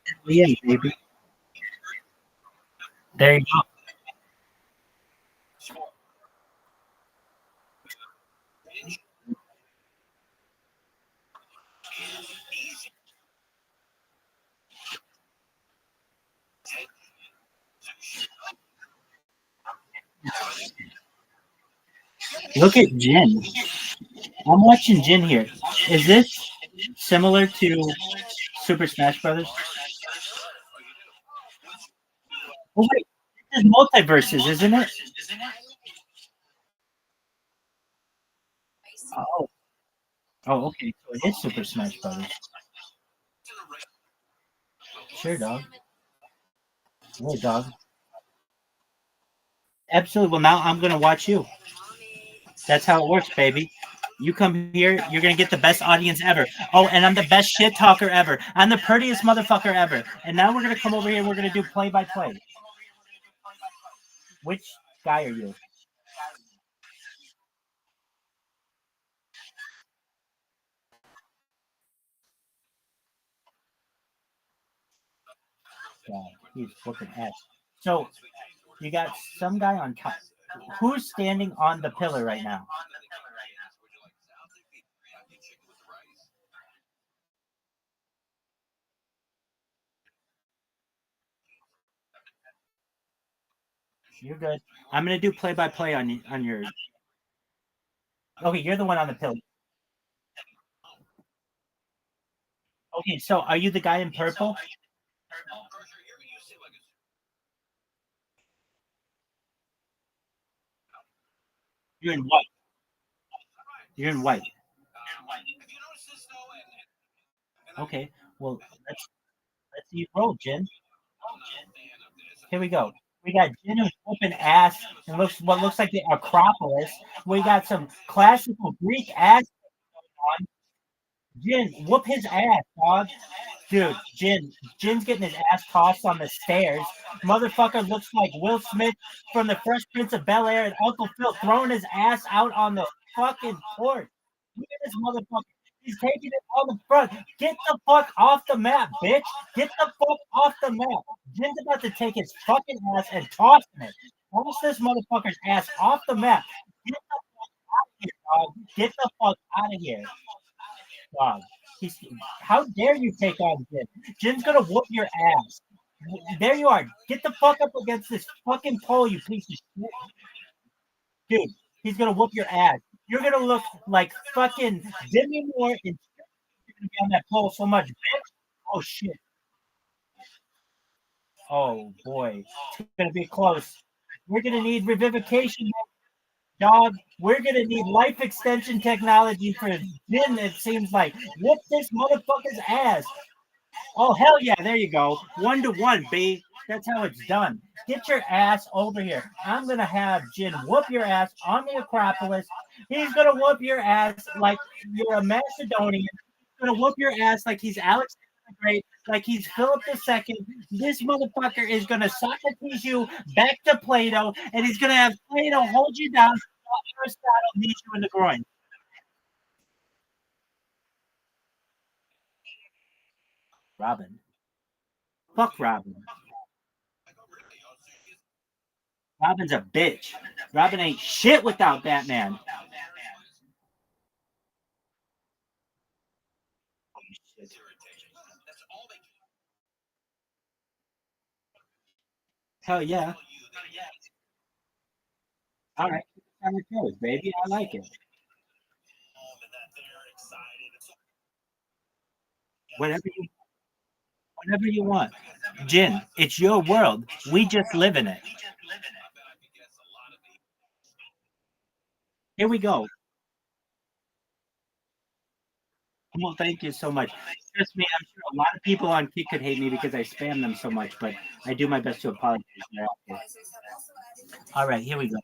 Hell yeah, baby. There you go. Look at Jin. I'm watching Jin here. Is this similar to Super Smash Brothers? Oh wait, this is multiverses, isn't it? Oh. Oh, okay. So it is Super Smash Brothers. Sure, dog. Hey, dog. Absolutely. Well, now I'm gonna watch you. That's how it works, baby. You come here, you're gonna get the best audience ever. Oh, and I'm the best shit talker ever. I'm the prettiest motherfucker ever. And now we're gonna come over here. We're gonna do play-by-play. Which guy are you? God, he's whooping ass. So you got some guy on top. Who's standing on the pillar right now? You're good. I'm gonna do play-by-play on your. Okay, you're the one on the pillar. Okay, so are you the guy in purple? You're in white. You're in white. Okay. Well, let's see you roll, Jen. Here we go. We got Jen who's whooping ass and looks like the Acropolis. We got some classical Greek ass going on. Jen, whoop his ass, dog. Dude, Jin's getting his ass tossed on the stairs. Motherfucker looks like Will Smith from the Fresh Prince of Bel-Air and Uncle Phil throwing his ass out on the fucking porch. Look at this motherfucker. He's taking it on the front. Get the fuck off the map, bitch. Get the fuck off the map. Jin's about to take his fucking ass and toss it. Toss this motherfucker's ass off the map. Get the fuck out of here, dog. Get the fuck out of here. Dog. How dare you take on Jin? Jin's gonna whoop your ass. There you are. Get the fuck up against this fucking pole, you piece of shit. Dude, he's gonna whoop your ass. You're gonna look like fucking Demi Moore and you're gonna be on that pole so much, bitch. Oh shit. Oh boy. It's gonna be close. We're gonna need revivification, dog. We're gonna need life extension technology for Jin, it seems like. Whoop this motherfucker's ass. Oh, hell yeah, there you go. 1-1, B. That's how it's done. Get your ass over here. I'm going to have Jin whoop your ass on the Acropolis. He's going to whoop your ass like you're a Macedonian. He's going to whoop your ass like he's Alexander the Great, like he's Philip II. This motherfucker is going to Socrates you back to Plato, and he's going to have Plato hold you down while Aristotle knees you in the groin. Robin. Fuck Robin. Robin's a bitch. Robin ain't shit without Batman. Hell yeah. All right. How it goes, baby. I like it. Whatever you want. Jin, it's your world. We just live in it. Here we go. Well, thank you so much. Trust me, I'm sure a lot of people on Kick could hate me because I spam them so much, but I do my best to apologize. All right, here we go.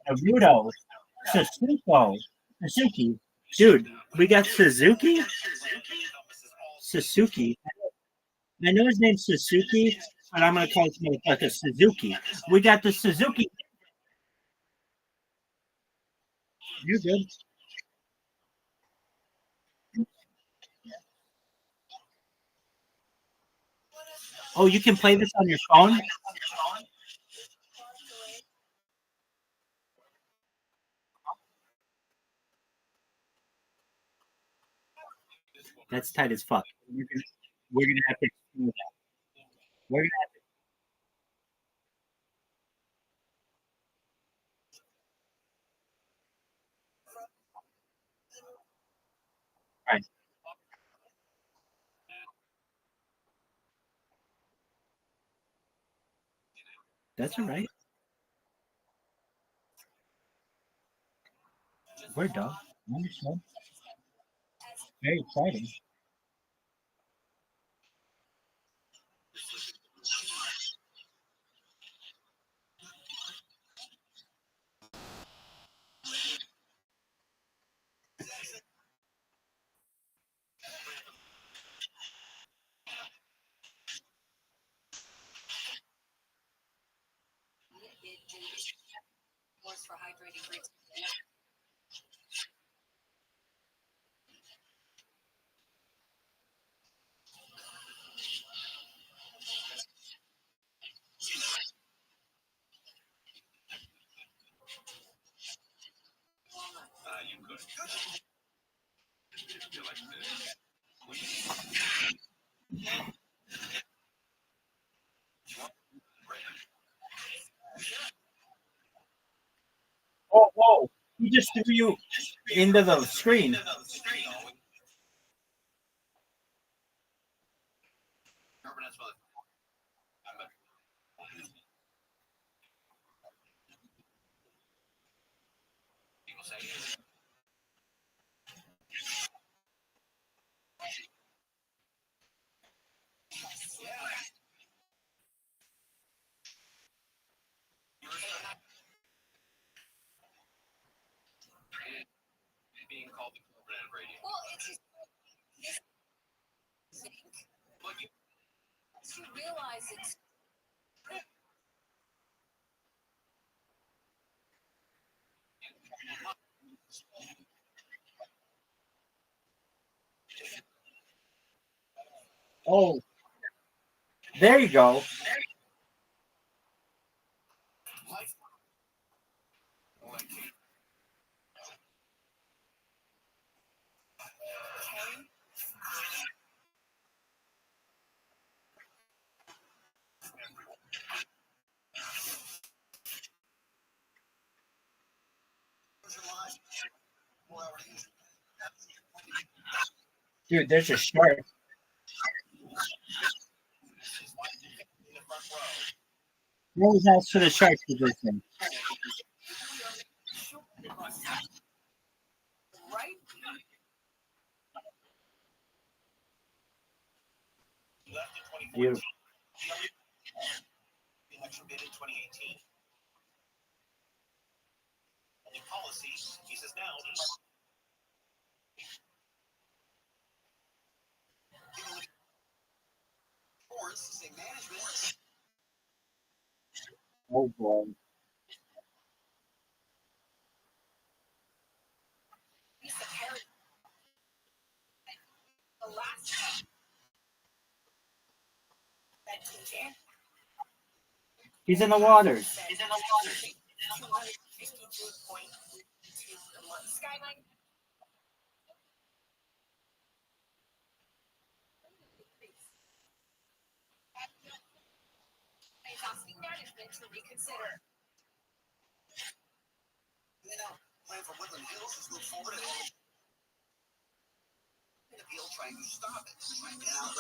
Naruto, Suzuki. Dude, we got Suzuki? Suzuki. I know his name's Suzuki, but I'm going to call this motherfucker Suzuki. We got the Suzuki. You're good. Oh, you can play this on your phone? That's tight as fuck. We're gonna have to do that. We're gonna have to. Right. That's all right. We're done. I understand. Very exciting. Oh, whoa! He just threw you into the screen. Being called the President Radio. Well, it's just But you realize it's Oh, there you go. Dude, there's a shark. What was that for the shark position? Beautiful. Election bid in 2018. Only policy, he says now. Sports, say management. Oh boy. the last He's in the water. Skyline. Asking management to reconsider. Plan for Woodland Hills has moved forward and an appeal trying to stop it. Now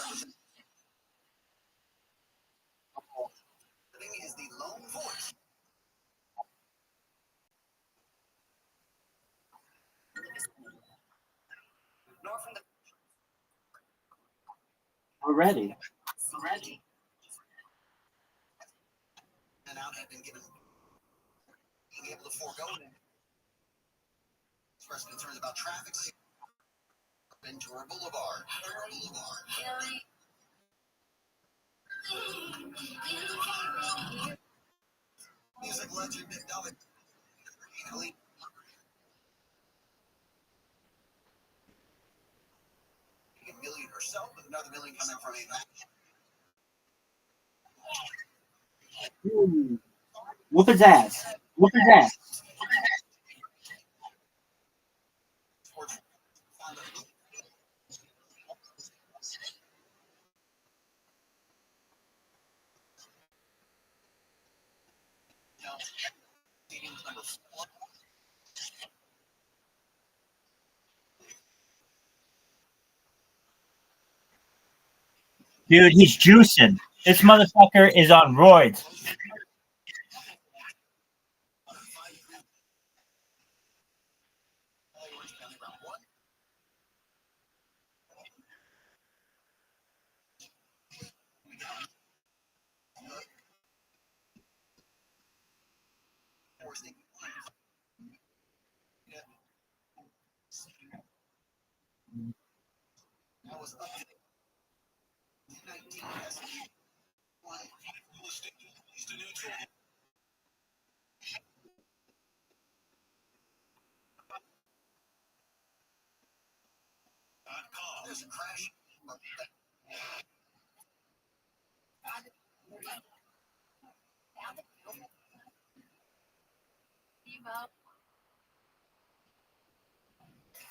representing is the lone voice. Nor from the Already. and out have been given being able to forego it. Expressed concerns about traffic. Ventura Boulevard. Music legend Dolly. $1 million herself, with another $1 million coming from a match. Whoop his ass. Whoop his ass. Dude, he's juicing. This motherfucker is on roids. That was up to 19 as there's a crash.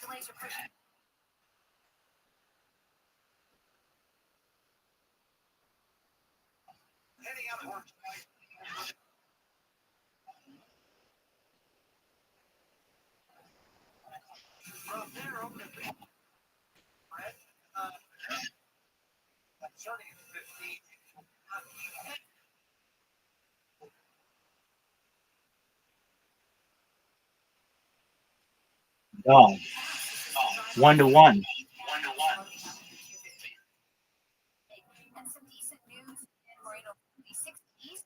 Delays are pushing. Heading out of work. From there, open it. Starting at 15. Dog. 1-1. And some decent news in Moreno County, 6 East.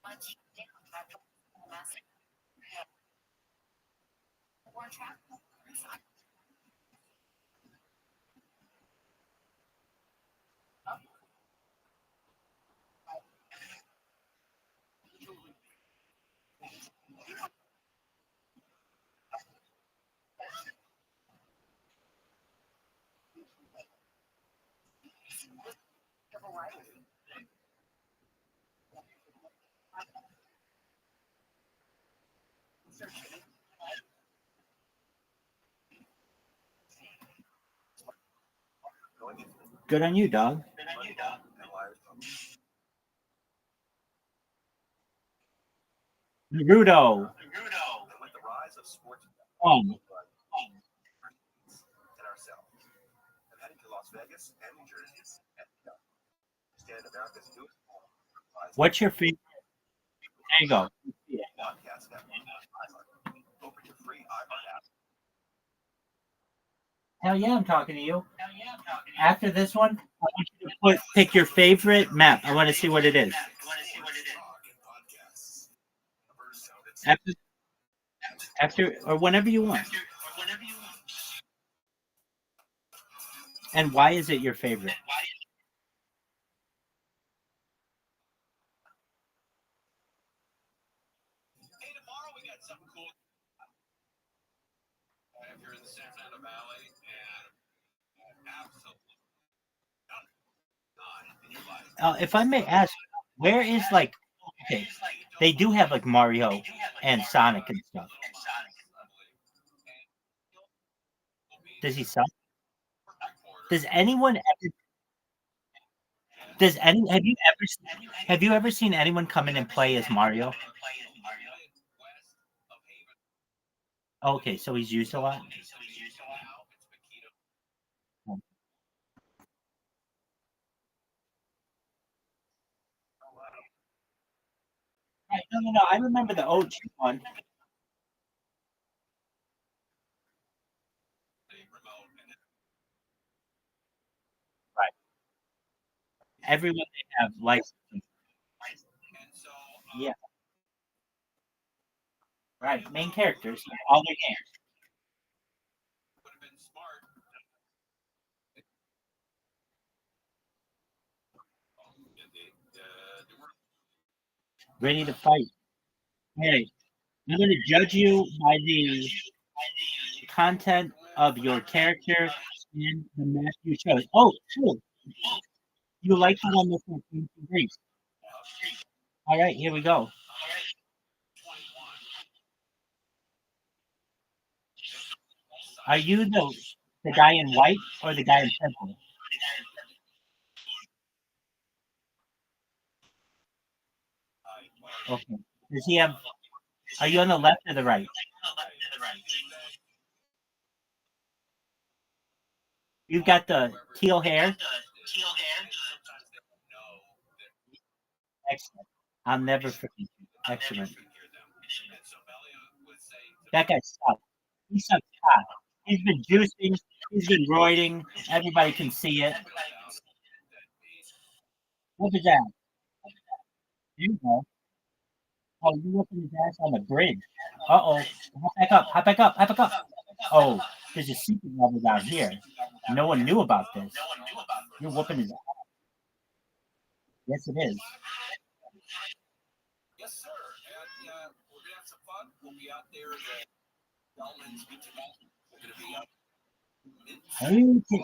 Much massive. More traffic. Good on you, dog. Naruto. With the rise of sports On. and ourselves, I'm heading to Las Vegas and New Jersey. Stand America's newest What's your favorite? There you go. podcast network. Open your free iPhone app. Hell yeah, I'm talking to you. After this one, I want you to pick your favorite map. I want to see what it is. After or whenever you want. And why is it your favorite? Hey, tomorrow we got something cool. If you're in the San Fernando Valley and absolutely not in your life. If I may ask, where is like okay, they do have like Mario and Sonic and stuff. Does he suck? Does anyone ever? Does any have you ever seen anyone come in and play as Mario? Okay, so he's used a lot. Right, no. I remember the OG one. Right. Everyone they have license. Yeah. Right. Main characters. All their games. Ready to fight. Hey, I'm going to judge you by the content of your character and the map you chose. Oh, cool. You like the one with the Greece. All right, here we go. Are you the guy in white or the guy in purple? Okay. Does he have? Are you on the left or the right? You've got the teal hair. Excellent. I'll never forget you. Excellent. That guy sucks. He sucks hot. He's been juicing. He's been roiding. Everybody can see it. Look at that. There you go. Oh, you looking his ass on the bridge. Uh-oh. Hop back up. Hop back up. Hop back up. Oh, there's a secret level down here. No one knew about this. You're whooping his ass. Yes, it is. Yes, sir. And we're gonna have some fun. We'll be out there at Dolman's Beach event. We're gonna be out. Okay.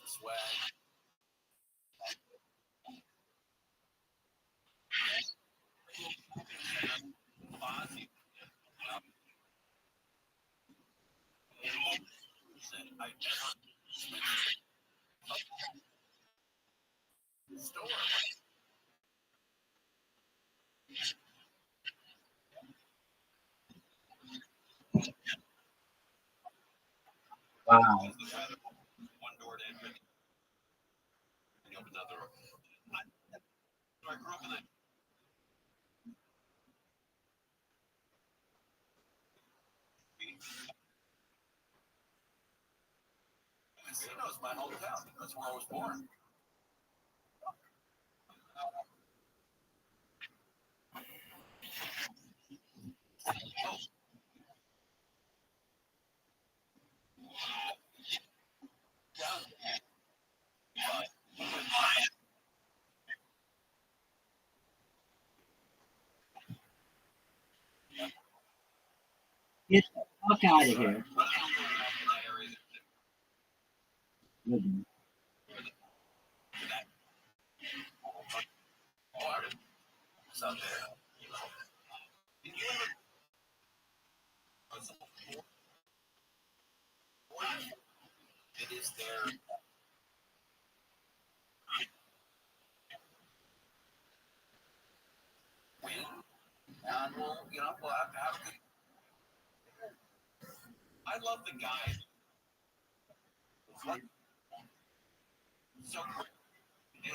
Swag. Wow. One door to enter. And you open another door. I grew up in that. Encino's my hometown. That's where I was born. Get the fuck out of here. It is there. Win. And well, have a good. I love the guy. So quick. He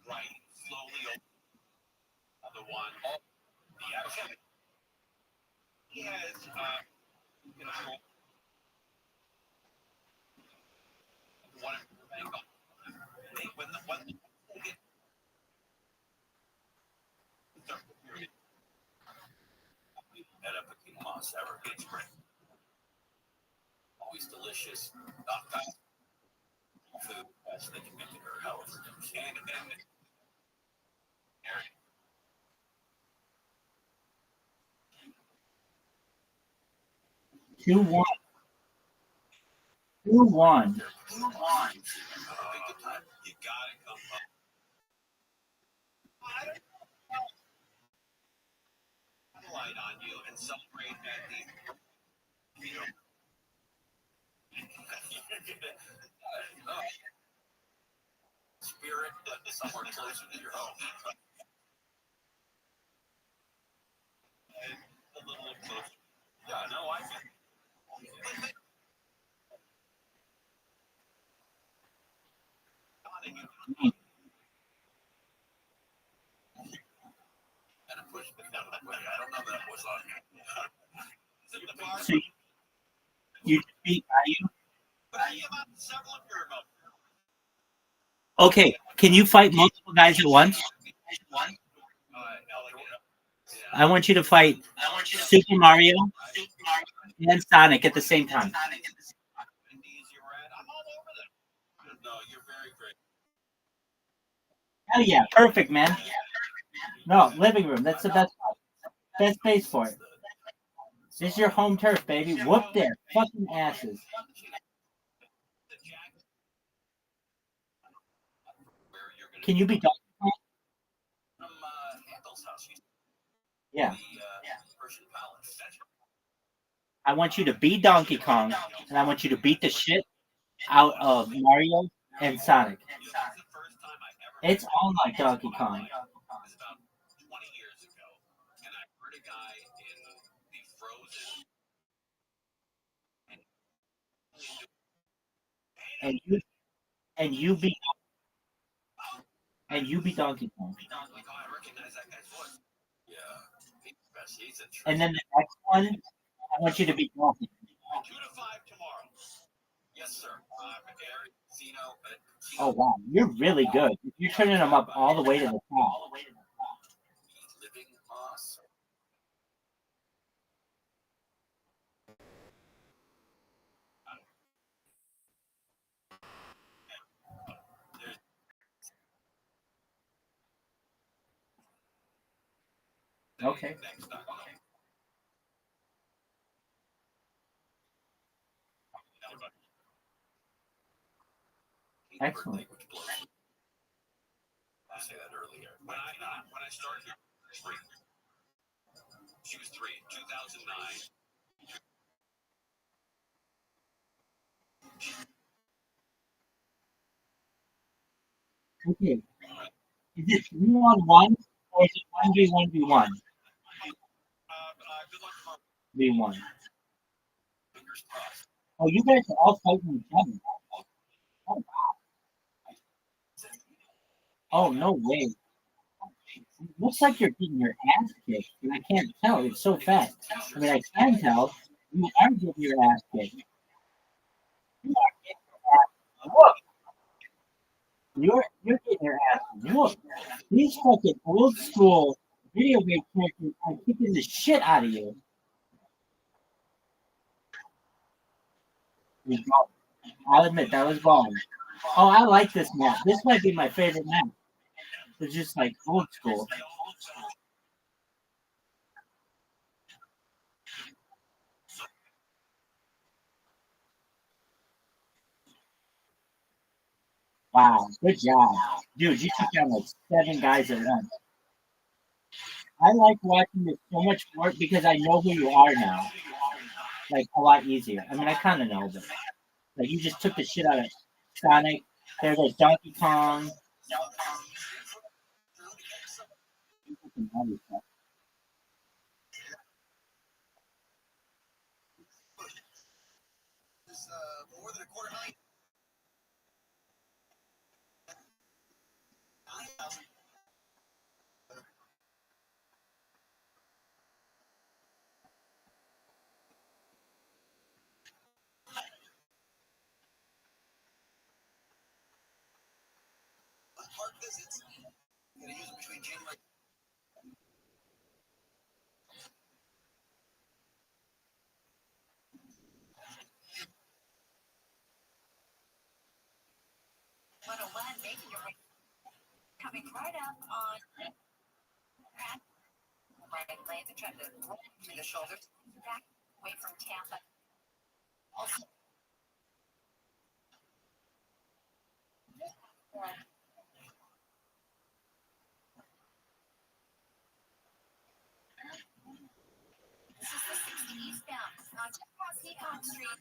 right slowly over the one. Yeah. He has one when the one at a Peking Moss ever. It's great. Always delicious. Not fast food as they can make it or however they can. And 2-1. 2-1. You gotta come up. Light on you and celebrate at the spirit somewhere closer to your home. And a little closer. Yeah, no, I can. And a push the I don't know that was on here. So you beat Ryu? Okay, can you fight multiple guys at once? I want you to fight Super Mario and Sonic at the same time. Oh yeah, perfect, man. No, living room. That's the best space for it. This is your home turf, baby. Whoop their fucking asses. Can you be Donkey Kong? Yeah. I want you to be Donkey Kong, and I want you to beat the shit out of Mario and Sonic. It's all like Donkey Kong. And you beat Donkey Kong. And then the next one, I want you to be Donkey. 2 to 5 tomorrow. Yes, sir. Oh wow, you're really good. You're turning them up all the way to the top. Okay. Excellent. I say that earlier. When I started here, she was 3. 2009. Okay. Is it 3-on-1 or is it 1v1v1? V1. Oh, you guys are all fighting each other. Oh, oh, no way. It looks like you're getting your ass kicked, and I can't tell. It's so fast. I mean, I can tell. You are getting your ass kicked. You are getting your ass whooped. You're getting your ass whooped. These fucking old school video game characters are kicking the shit out of you. I'll admit that was wrong. Oh, I like this map. This might be my favorite map. It's just like old school. Wow, good job. Dude, you took down like 7 guys at once. I like watching this so much more because I know who you are now. Like, a lot easier. I mean, I kind of know, but like, you just took the shit out of Sonic. There goes Donkey Kong. More than a quarter million. Park visits. Gonna use them between January. Making your way, coming right up on right lane to try to to the shoulders back away from Tampa. Also, this is the 60 eastbound. Just across Econ Street.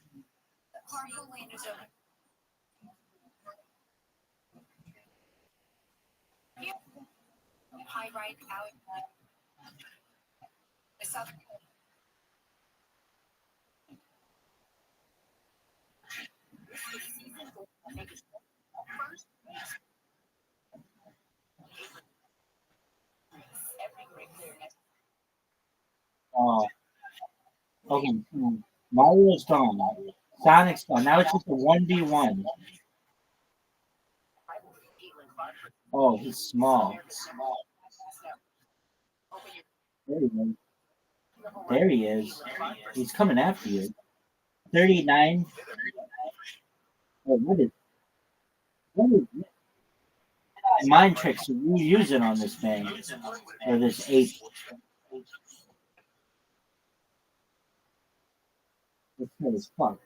The cargo lane is open. High right out. The southern. Okay, Mario's gone. Sonic's gone. Now it's just a 1v1. Oh, he's small. There he is. There he is. He's coming after you. 39. Oh, what is mind tricks are you using on this man? Or this ape? This head is fucked.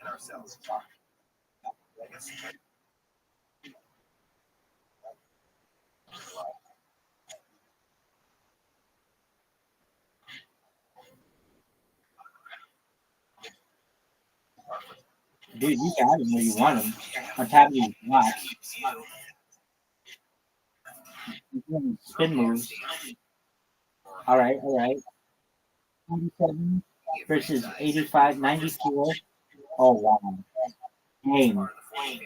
Dude, you got him where you want him. On top of his block. He's doing spin moves. Alright, alright. 97 versus 85, 94. Oh, wow. Game.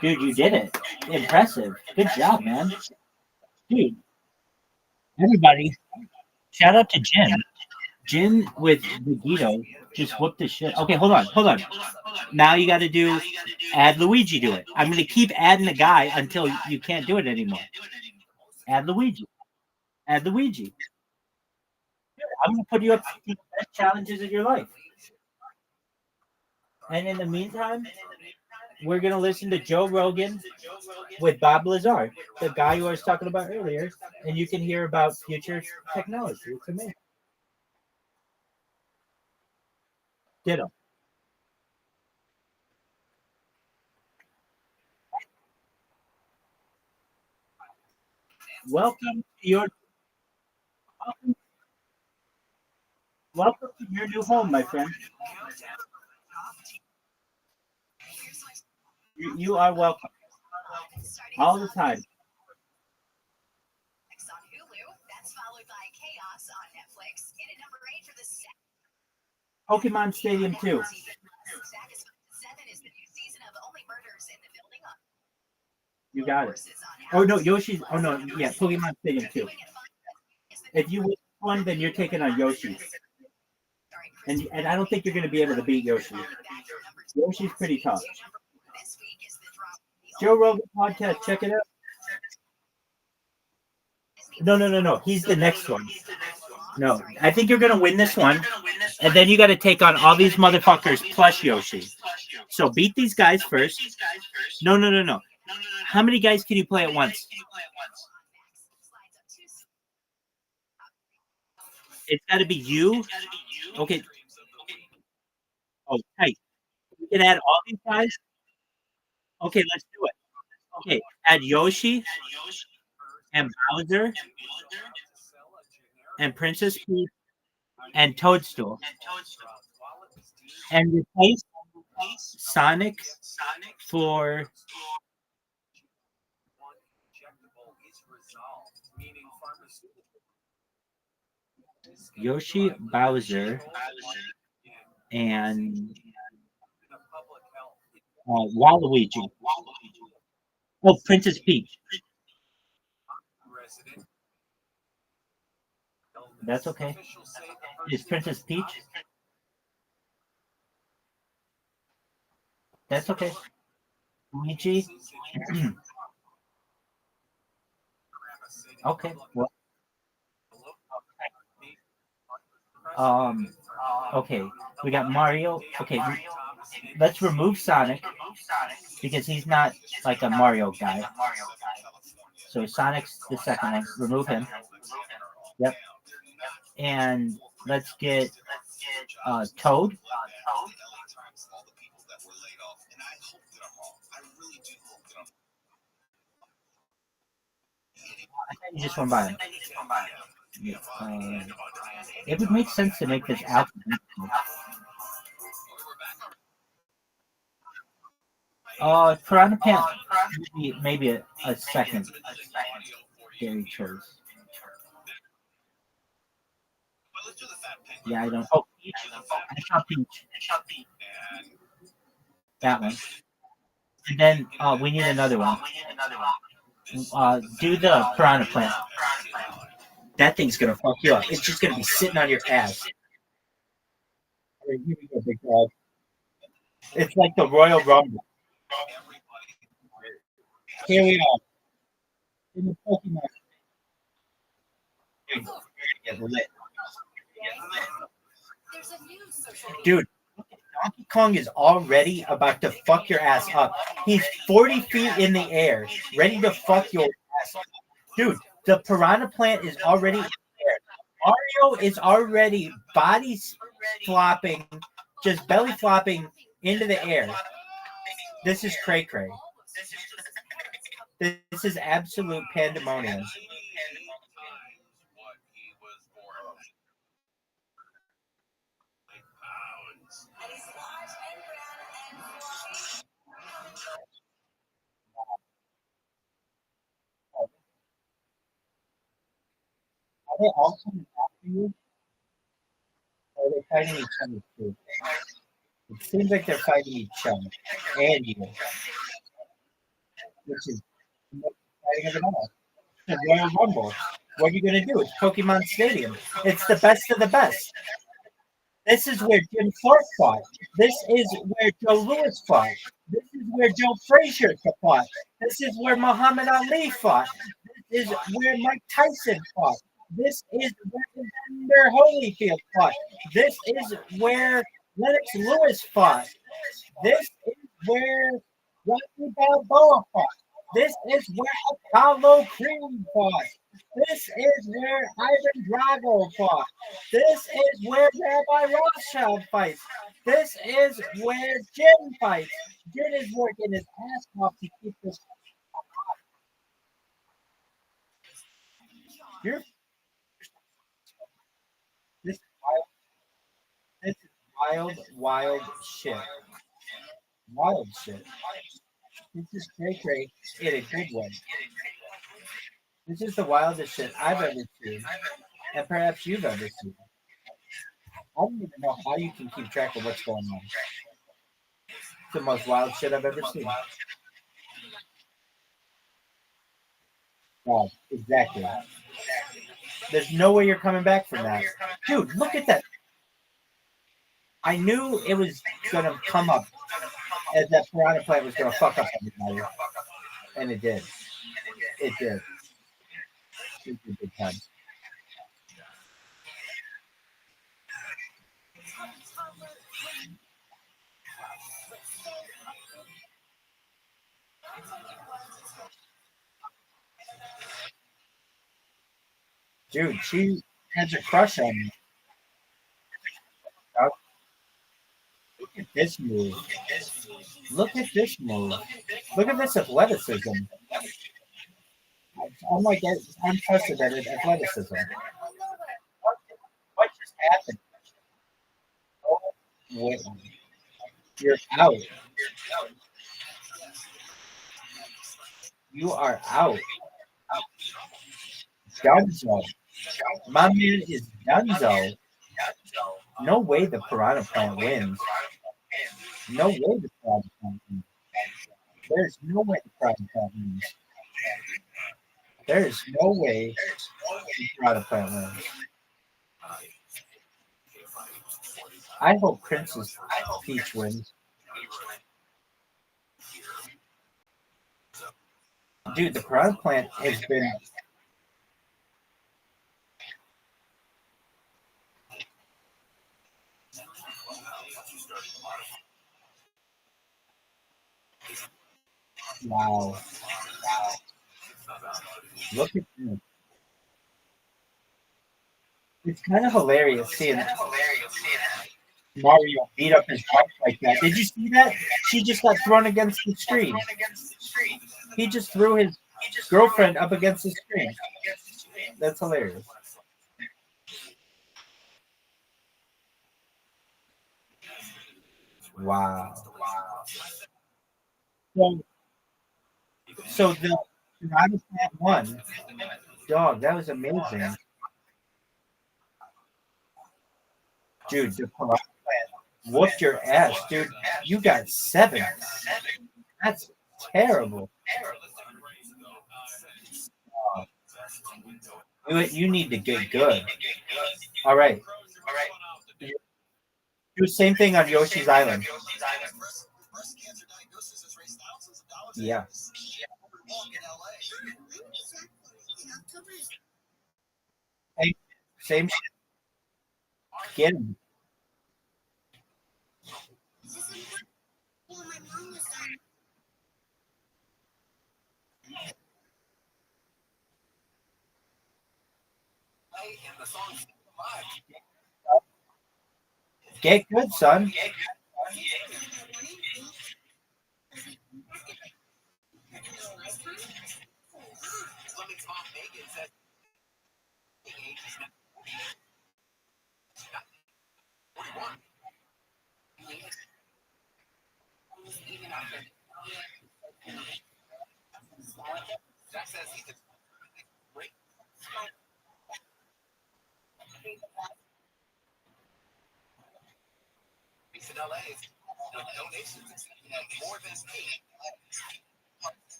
Dude, you did it. Impressive. Good job, man. Dude. Everybody, shout out to Jin. Jin with Vegito just whooped the shit. Okay, hold on. Now you got to do add Luigi to it. I'm going to keep adding the guy until you can't do it anymore. Add Luigi. I'm going to put you up to the best challenges of your life. And in the meantime, we're going to listen to Joe Rogan with Bob Lazar, the guy who I was talking about earlier, and you can hear about future technology. It's amazing. Ditto. Welcome to your new home, my friend. You are welcome. All the time. Pokemon Stadium 2. You got it. Oh no, Yoshi's. Oh no, yeah, Pokemon Stadium too. If you win one, then you're taking on Yoshi, and I don't think you're going to be able to beat Yoshi. Yoshi's pretty tough. Joe Rogan podcast, check it out. No. He's the next one. No, I think you're going to win this one, and then you got to take on all these motherfuckers plus Yoshi. So beat these guys first. No. How many guys can you play at once? It's got to be you. Okay. Oh, hey, you can add all these guys. Okay, let's do it. Okay, add Yoshi and Bowser and Princess Peach and Toadstool, and replace Sonic for Yoshi, Bowser, and Waluigi. Oh, Princess Peach. That's okay. Is Princess Peach? That's okay. Luigi. Okay. Well. Okay. We got Mario. Okay. Let's remove Sonic because he's not like a Mario guy. So Sonic's the second one. Remove him. Yep. And let's get Toad. You just went by him. It would make sense to make this alphabetical. Piranha Plant, maybe a second scary choice. Yeah, I don't. Oh, Peach. I shot Peach. That one. And then we need another one. Do the Piranha Plant. That thing's gonna fuck you up. It's just gonna be sitting on your ass. Here we go, big dog. It's like the Royal Rumble. Here we are. In the Pokemon. Get lit. Dude, Donkey Kong is already about to fuck your ass up. He's 40 feet in the air, ready to fuck your ass up. Dude, the Piranha Plant is already in the air. Mario is already body flopping, just belly flopping into the air. This is cray cray. This is absolute pandemonium. Are they all coming after you? Or are they fighting each other too? It seems like they're fighting each other and you, which is fighting of it all. The Royal Rumble. What are you going to do? It's Pokemon Stadium. It's the best of the best. This is where Jim Thorpe fought. This is where Joe Louis fought. This is where Joe Frazier fought. This is where Muhammad Ali fought. This is where Mike Tyson fought. This is where Evander Holyfield fought. This is where Lennox Lewis fought. This is where Rocky Balboa fought. This is where Apollo Creed fought. This is where Ivan Drago fought. This is where Rabbi Rothschild fights. This is where Jim fights. Jim is working his ass off to keep this. This is wild shit. Wild shit. This is cray in a good way. This is the wildest shit I've ever seen, and perhaps you've ever seen. I don't even know how you can keep track of what's going on. It's the most wild shit I've ever seen. God, exactly. There's no way you're coming back from that. Dude, look at that. I knew it was going to come up as that piranha plant was going to fuck up everybody. And it did. It did. It did big time. Dude, she has a crush on me. Look at this move. Look at this move. Look at this athleticism. I'm like unprecedented athleticism. What just happened? Oh, wait. You're out. You are out. Dunzo. My man is Dunzo. No way the piranha plant wins. No way the piranha plant wins. There's no way the piranha plant wins. There's no way the piranha plant wins. I hope Princess Peach wins. Dude, the piranha plant has been. Wow. Look at this. It's kind of hilarious seeing Mario beat up his wife like that. Did you see that? She just got thrown against the screen. He just threw his girlfriend up against the screen. That's hilarious. Wow. So the piranha plant won. Dog, that was amazing. Dude, the piranha plant whooped your ass, dude. You got 7. That's terrible. You need to get good. All right. Do the same thing on Yoshi's Island. Yeah. Hey, same shit. Get him. Get good, son.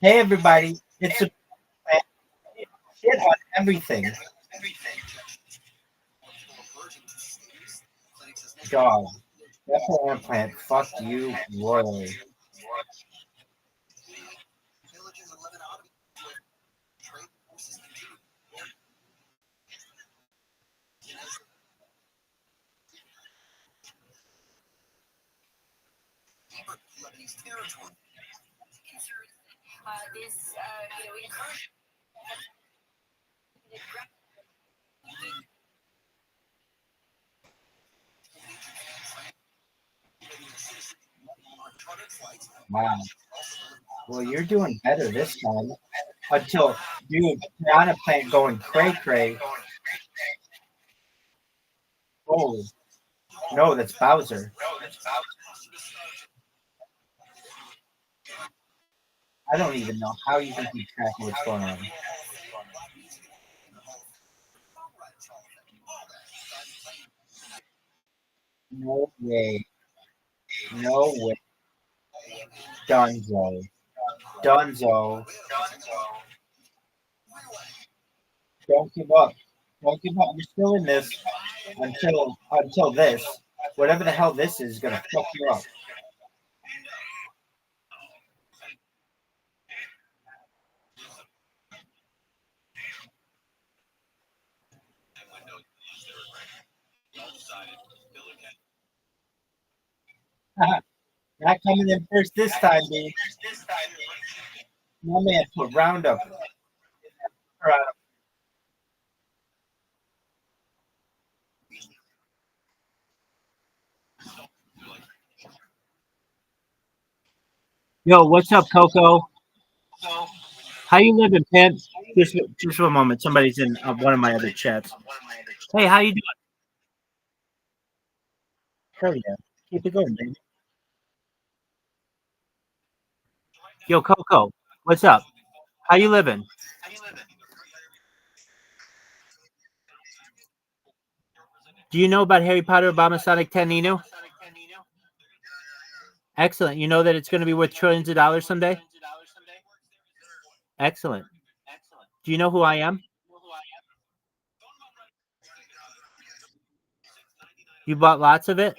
Hey, everybody. It's a shit on everything. Dog. That piranha plant fucked you royally. Wow. Well, you're doing better this time. Until, dude, piranha plant going cray cray. Oh, no, that's Bowser. I don't even know how you can keep track of what's going on. No way. No way. Dunzo. Dunzo. Don't give up. Don't give up. You're still in this until this. Whatever the hell this is gonna fuck you up. Not coming in first this time, B. My man put Roundup. Yo, what's up, Coco? How you living, Pimp? Just for a moment. Somebody's in one of my other chats. Hey, how you doing? Hell yeah. Keep it going, baby. Yo, Coco, what's up? How you living? Do you know about Harry Potter Obama Sonic 10 Nino? Excellent. You know that it's going to be worth trillions of dollars someday? Excellent. Do you know who I am? You bought lots of it?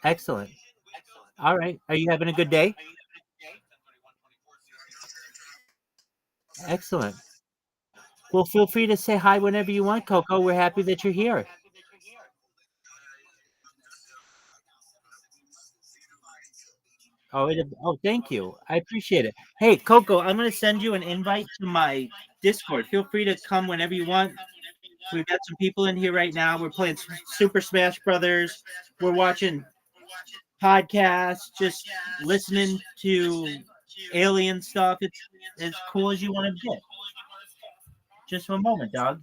Excellent. All right. Are you having a good day? Excellent. Well, feel free to say hi whenever you want, Coco. We're happy that you're here. Oh, thank you. I appreciate it. Hey, Coco, I'm going to send you an invite to my Discord. Feel free to come whenever you want. We've got some people in here right now. We're playing Super Smash Brothers. We're watching podcasts, just listening to alien stuff. It's as cool as you want to get. Just one moment, dog.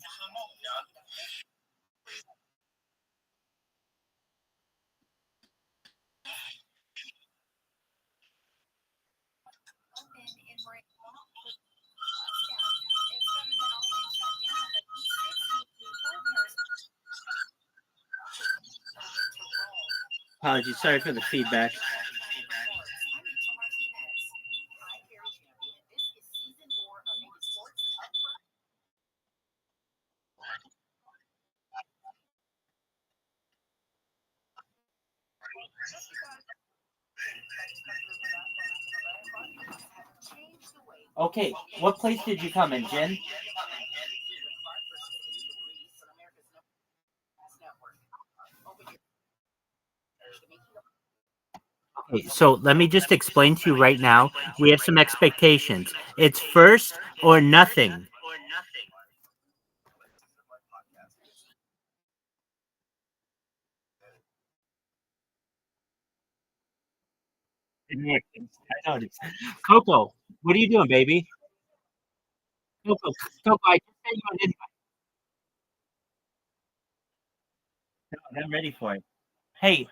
Apologies. Sorry for the feedback. Okay, what place did you come in, Jen? Okay, so let me just explain to you right now. We have some expectations. It's first or nothing. I noticed. Coco, what are you doing, baby? Coco, I just sent you an invite. I'm ready for it. Hey,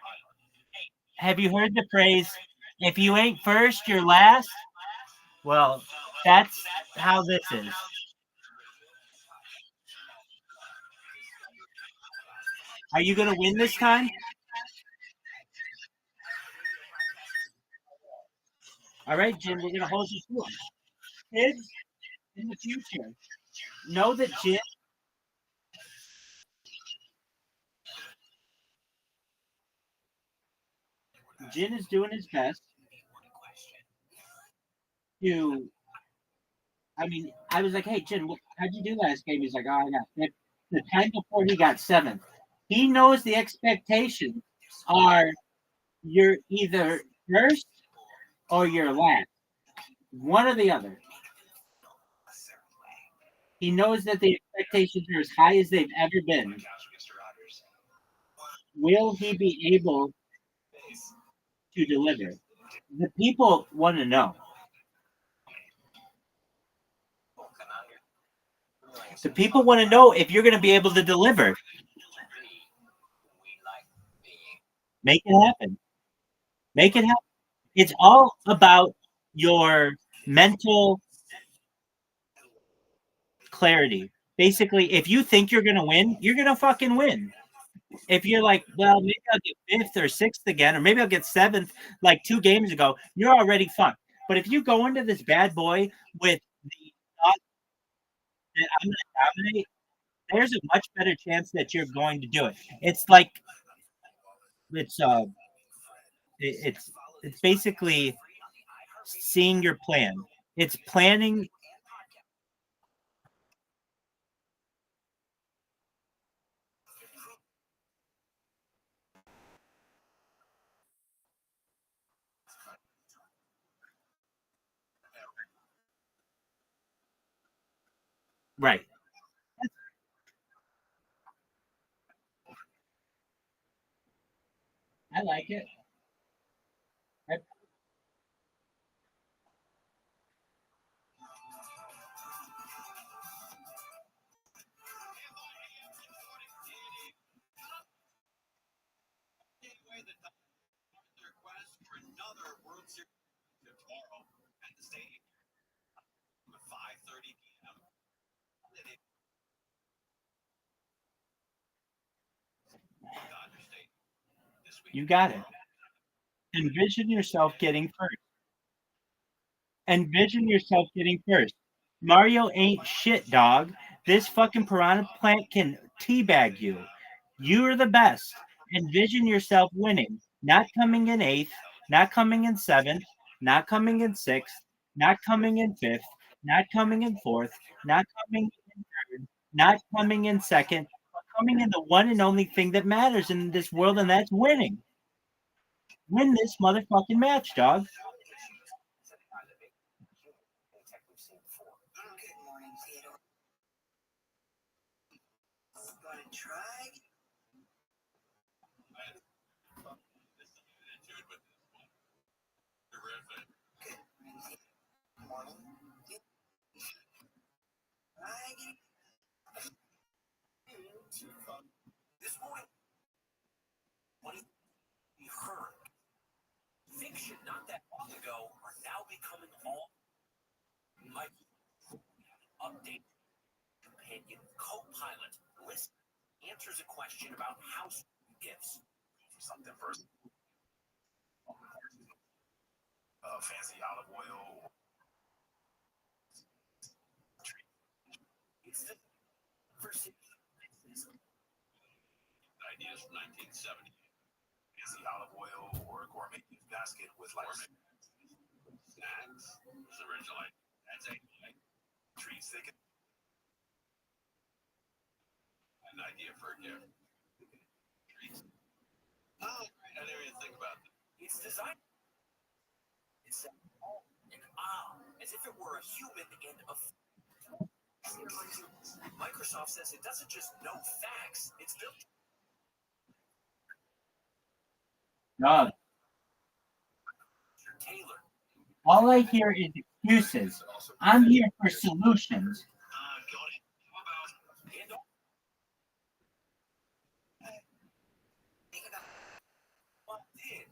have you heard the phrase, if you ain't first, you're last? Well, that's how this is. Are you going to win this time? All right, Jim, we're going to hold you to it. Kids, in the future, know that Jin is doing his best to. I mean, I was like, "Hey, Jin, how'd you do last game?" He's like, "Oh, I got fifth." The time before he got seventh. He knows the expectations are you're either first or you're last, one or the other. He knows that the expectations are as high as they've ever been. Will he be able to deliver? The people want to know. The people want to know if you're going to be able to deliver. Make it happen. Make it happen. It's all about your mental clarity. Basically, if you think you're going to win, you're going to fucking win. If you're like, well, maybe I'll get 5th or 6th again, or maybe I'll get 7th like 2 games ago, you're already fucked. But if you go into this bad boy with the thought that I'm going to dominate, there's a much better chance that you're going to do it. It's like it's basically seeing your plan. It's planning. Right. I like it. Another World Series tomorrow at the stadium at 5:30 p.m. You got it. Envision yourself getting first. Envision yourself getting first. Mario ain't shit, dog. This fucking piranha plant can teabag you. You're the best. Envision yourself winning, not coming in 8th, not coming in 7th, not coming in 6th, not coming in 5th, not coming in 4th, not coming in 3rd, not coming in 2nd, but coming in the one and only thing that matters in this world, and that's winning. Win this motherfucking match, dog. This morning, what we heard, fiction not that long ago are now becoming all like update companion co-pilot. Listen, answers a question about house gifts. Something first. Fancy olive oil. It's the first Ideas from 1970. Fancy olive oil or a gourmet gift basket with like snacks. It's original. That's a treats they can. An idea for a gift. Treats. Oh, great. I didn't even think about that. It's designed. It's and as if it were a human and a. Microsoft says it doesn't just know facts; it's built. Dog. All I hear is excuses. I'm here for solutions.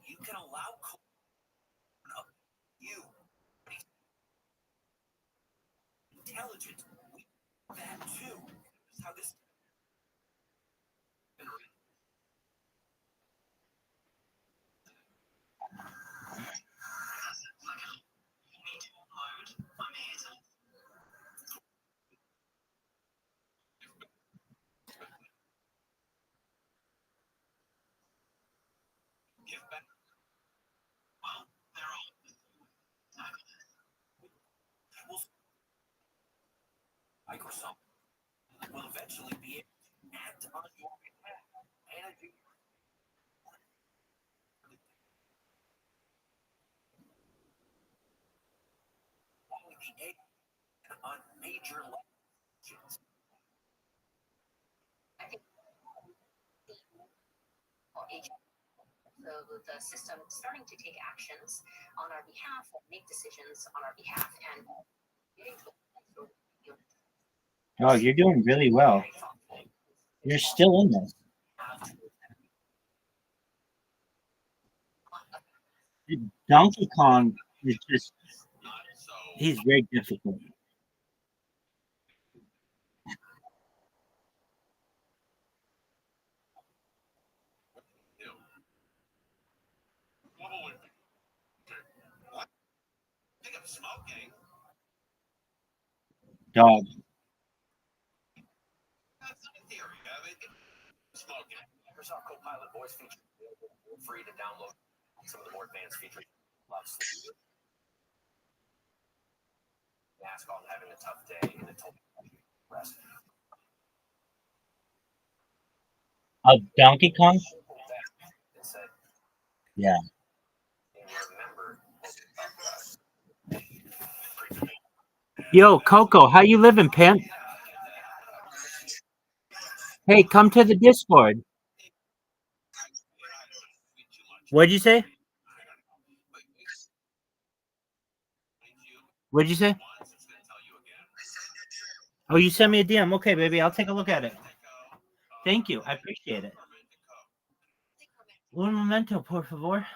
You can allow you intelligent. That too. That's how this. Give back. Well, they're all. Microsoft will eventually be able to act on your behalf and do on major levels. So the system starting to take actions on our behalf, make decisions on our behalf, and Oh, you're doing really well. You're still in this. Donkey Kong is just, he's very difficult. Dog. Microsoft Copilot voice feature free to download some of the more advanced features. Ask on having a tough day and it told me rest. Of Donkey Kong? Yeah. Yo, Coco, how you living, pimp? Hey, come to the Discord. What'd you say? What'd you say? Oh, you sent me a DM. Okay, baby, I'll take a look at it. Thank you. I appreciate it. Un momento, por favor.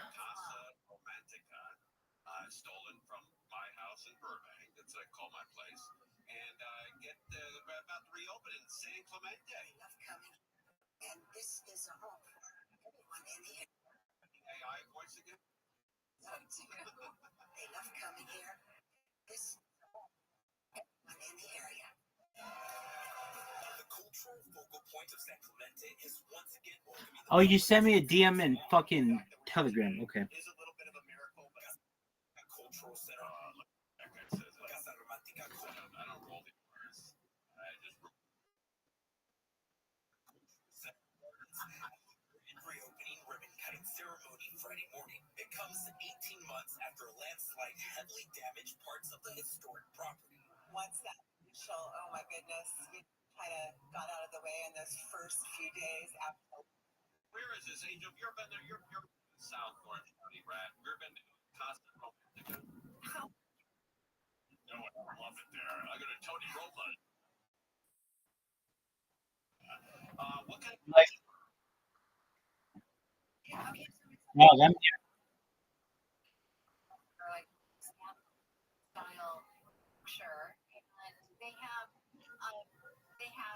Stolen from my house in Burbank. That's I call my place, and get about to reopen in San Clemente. And this is a home for everyone in the area. AI voice again. They love coming here. This is a home for everyone in the area. The cultural focal point of San Clemente is once again welcoming. Oh, you sent me a DM in fucking Telegram. Okay. Is a little bit of a miracle, but a cultural center. Casa Romantica. I don't roll the R's. I just Reopening ribbon cutting ceremony Friday morning. It comes 18 months after a landslide heavily damaged parts of the historic property. Once that initial, oh my goodness, we kind of got out of the way in those first few days after. Where is this, Angel? You've been there. You're in South Orange County, Rat. You've been to Casa Romantica. No, I love it there. I go to Tony Roma. What kind of Like, no, them.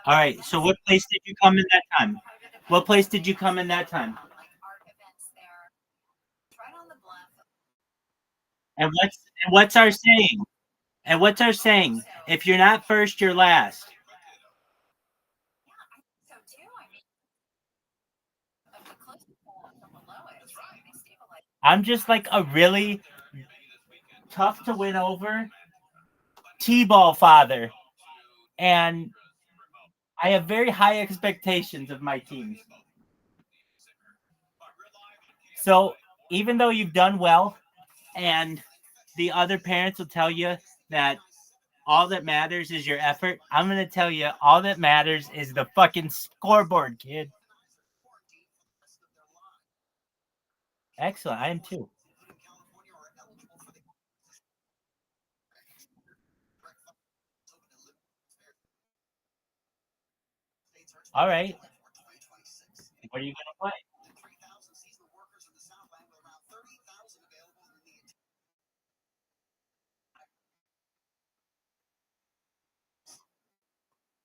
All right. So, what place did you come in that time? What place did you come in that time? And what's our saying? And what's our saying? If you're not first, you're last. I'm just like a really tough to win over T-ball father, and I have very high expectations of my teams. So even though you've done well, and the other parents will tell you that all that matters is your effort, I'm going to tell you all that matters is the fucking scoreboard, kid. Excellent. I am too. All right. What are you going to play?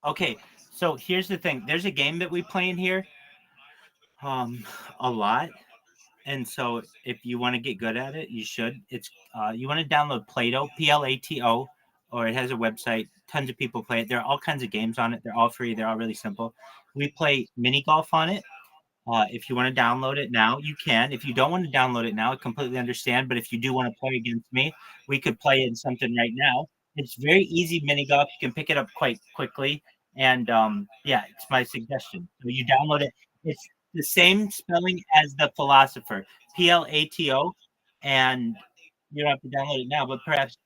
Okay, so here's the thing. There's a game that we play in here a lot. And so if you want to get good at it, you should. It's you want to download Plato, Plato, or it has a website. Tons of people play it. There are all kinds of games on it. They're all free. They're all really simple. We play mini golf on it. If you want to download it now, you can. If you don't want to download it now, I completely understand. But if you do want to play against me, we could play in something right now. It's very easy mini golf. You can pick it up quite quickly. And yeah, it's my suggestion. So you download it. It's the same spelling as the philosopher, Plato, and you don't have to download it now. But perhaps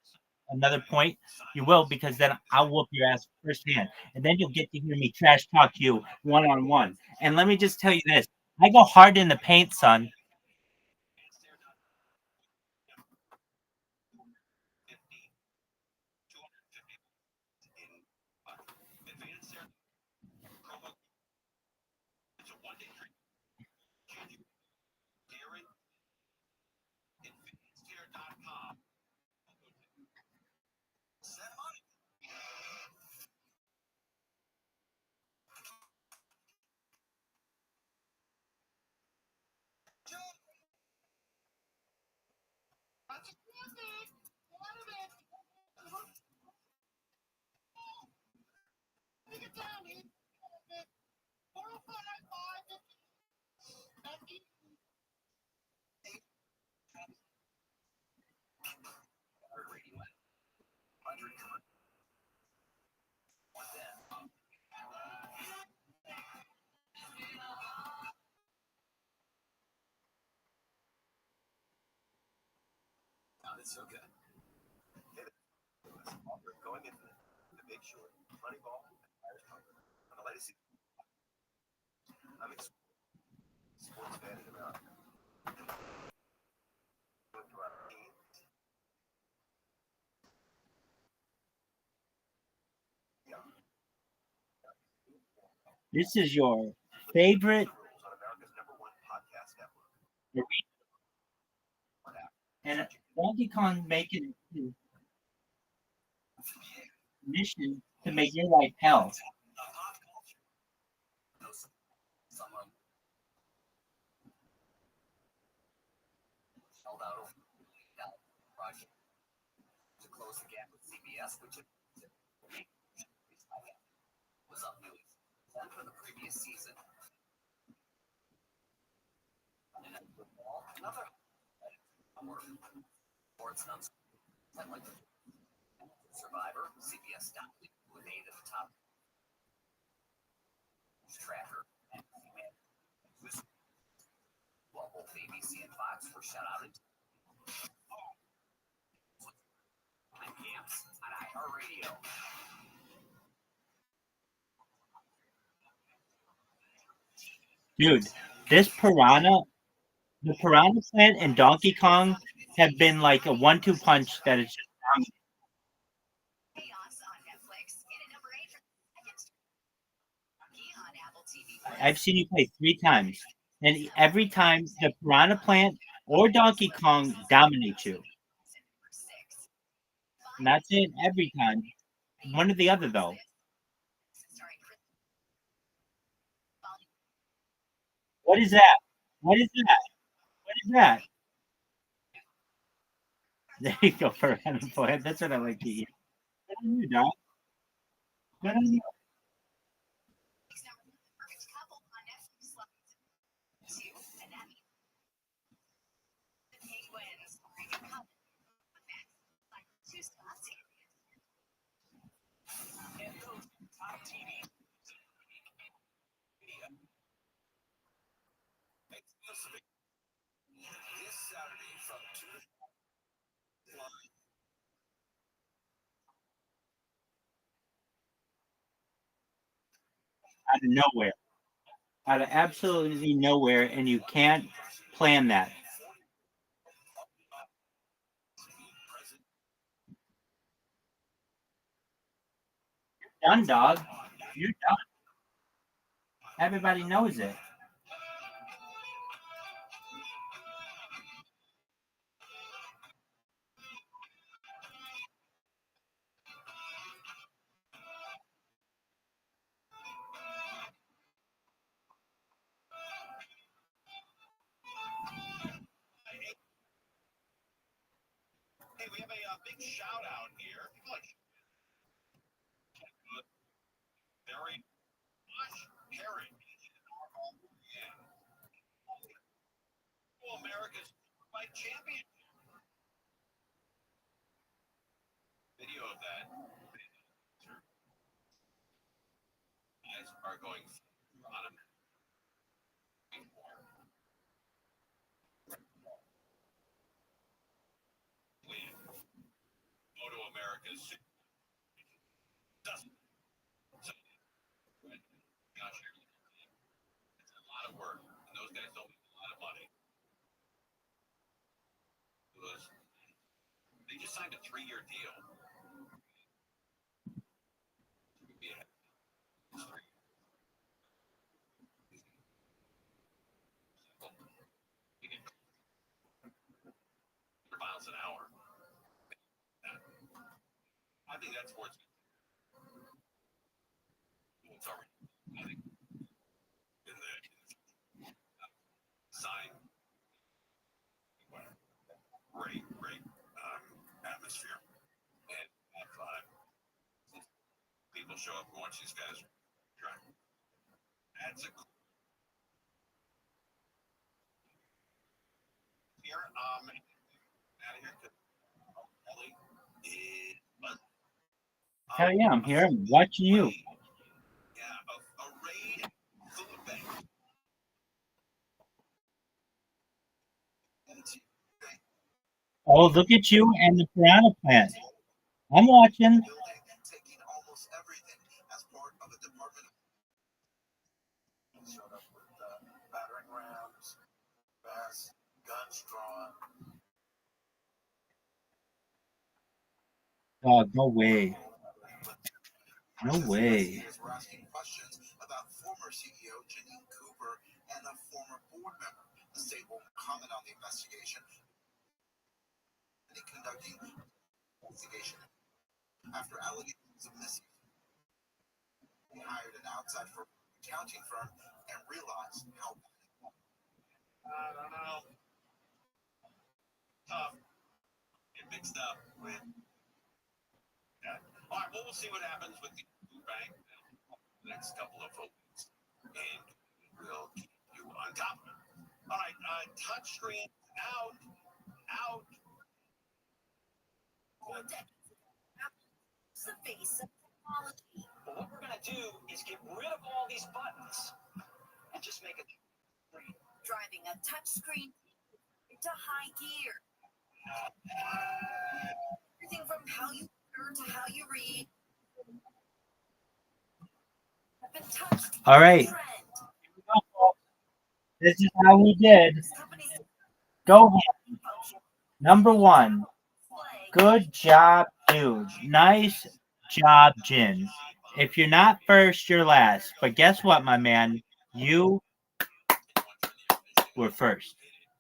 another point, you will, because then I'll whoop your ass firsthand, and then you'll get to hear me trash talk you one-on-one. And let me just tell you this: I go hard in the paint, son. It's so good. Going into the Big Short, Moneyball, on the latest season. I'm a sports fan in America. This is your favorite and Donkey Kong making his mission to make your life hell. Held out over project to close the gap with CBS, which was up nearly 10 for the previous season. And then football, another sports numbers like Survivor, CBS dominated with 8 at the top. Tracker and while both ABC and Fox were shut out. Camps on iHeartRadio. Dude, this the Piranha Plant and Donkey Kong have been like a 1-2 punch that is just I've seen you play 3 times, and every time the Piranha Plant or Donkey Kong dominates you. And that's it every time. One or the other, though. What is that? What is that? What is that? There you go, Piranha Plant. That's what I like to eat. Good on you, Doc. Good on you. This Saturday from 2 to 4. Out of nowhere. Out of absolutely nowhere, and you can't plan that. You're done, dog. You're done. Everybody knows it. Hey, we have a big shout out here. Very much Herring. America's fight champion. Video of that. Guys are going on a win. Go to America's. Gosh, it's a lot of work, and those guys don't make a lot of money. They just signed a 3-year deal. Miles an hour. I think that's where it's already. I think in the sign. Great atmosphere. And people show up and watch these guys That's a here. Out of here. Ollie is Hell yeah, I'm here. I'm watching you. a raid food bank. Oh, look at you and the piranha plant. I'm watching. Taking almost everything as part of a department. Showed up with battering rams, bats, guns drawn. Oh, no way. No way. We're asking questions about former CEO Janine Cooper and a former board member. The state won't comment on the investigation. Conducting investigation after allegations of missing. He hired an outside accounting firm and realized how. I don't know. Get mixed up with. All right, well, we'll see what happens with the food bank the next couple of weeks, and we'll keep you on top of it. All right, touchscreen out. The face of technology. But what we're going to do is get rid of all these buttons and just make it Driving a touchscreen into high gear. Everything from how you order to how you read. All right. This is how we did. Go ahead. Number 1. Good job, dude. Nice job, Jin. If you're not first, you're last. But guess what, my man? You were first.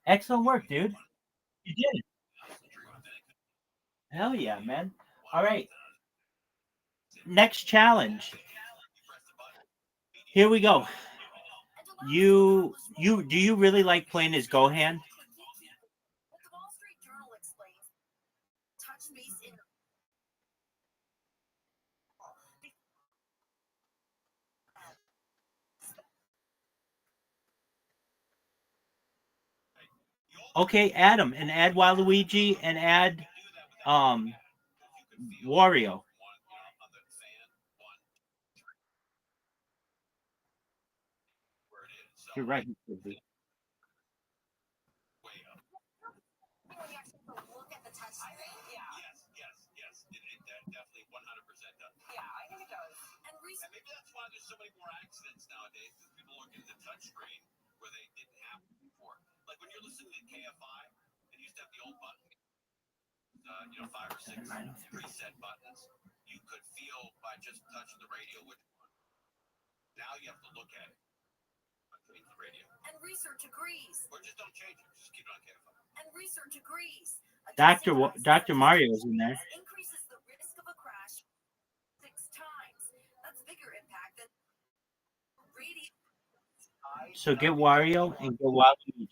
Excellent work, dude. You did it. Hell yeah, man. All right. Next challenge. Here we go. Do you really like playing as Gohan? Okay, add them and add Waluigi and add Wario. You're right. Yes. It definitely 100% does. Yeah, I think it does. And maybe that's why there's so many more accidents nowadays, because people look at the touchscreen where they didn't have it before. Like when you're listening to KFI, and you used to have the old button, 5 or 6 preset buttons. You could feel by just touching the radio which one. Now you have to look at it. Change the radio. And research agrees. Or just don't change it. Just keep it on KFI. And research agrees. Dr. Mario's in there. Increases the risk of a crash 6 times. That's bigger impact than radio. So get Wario and get Waluigi.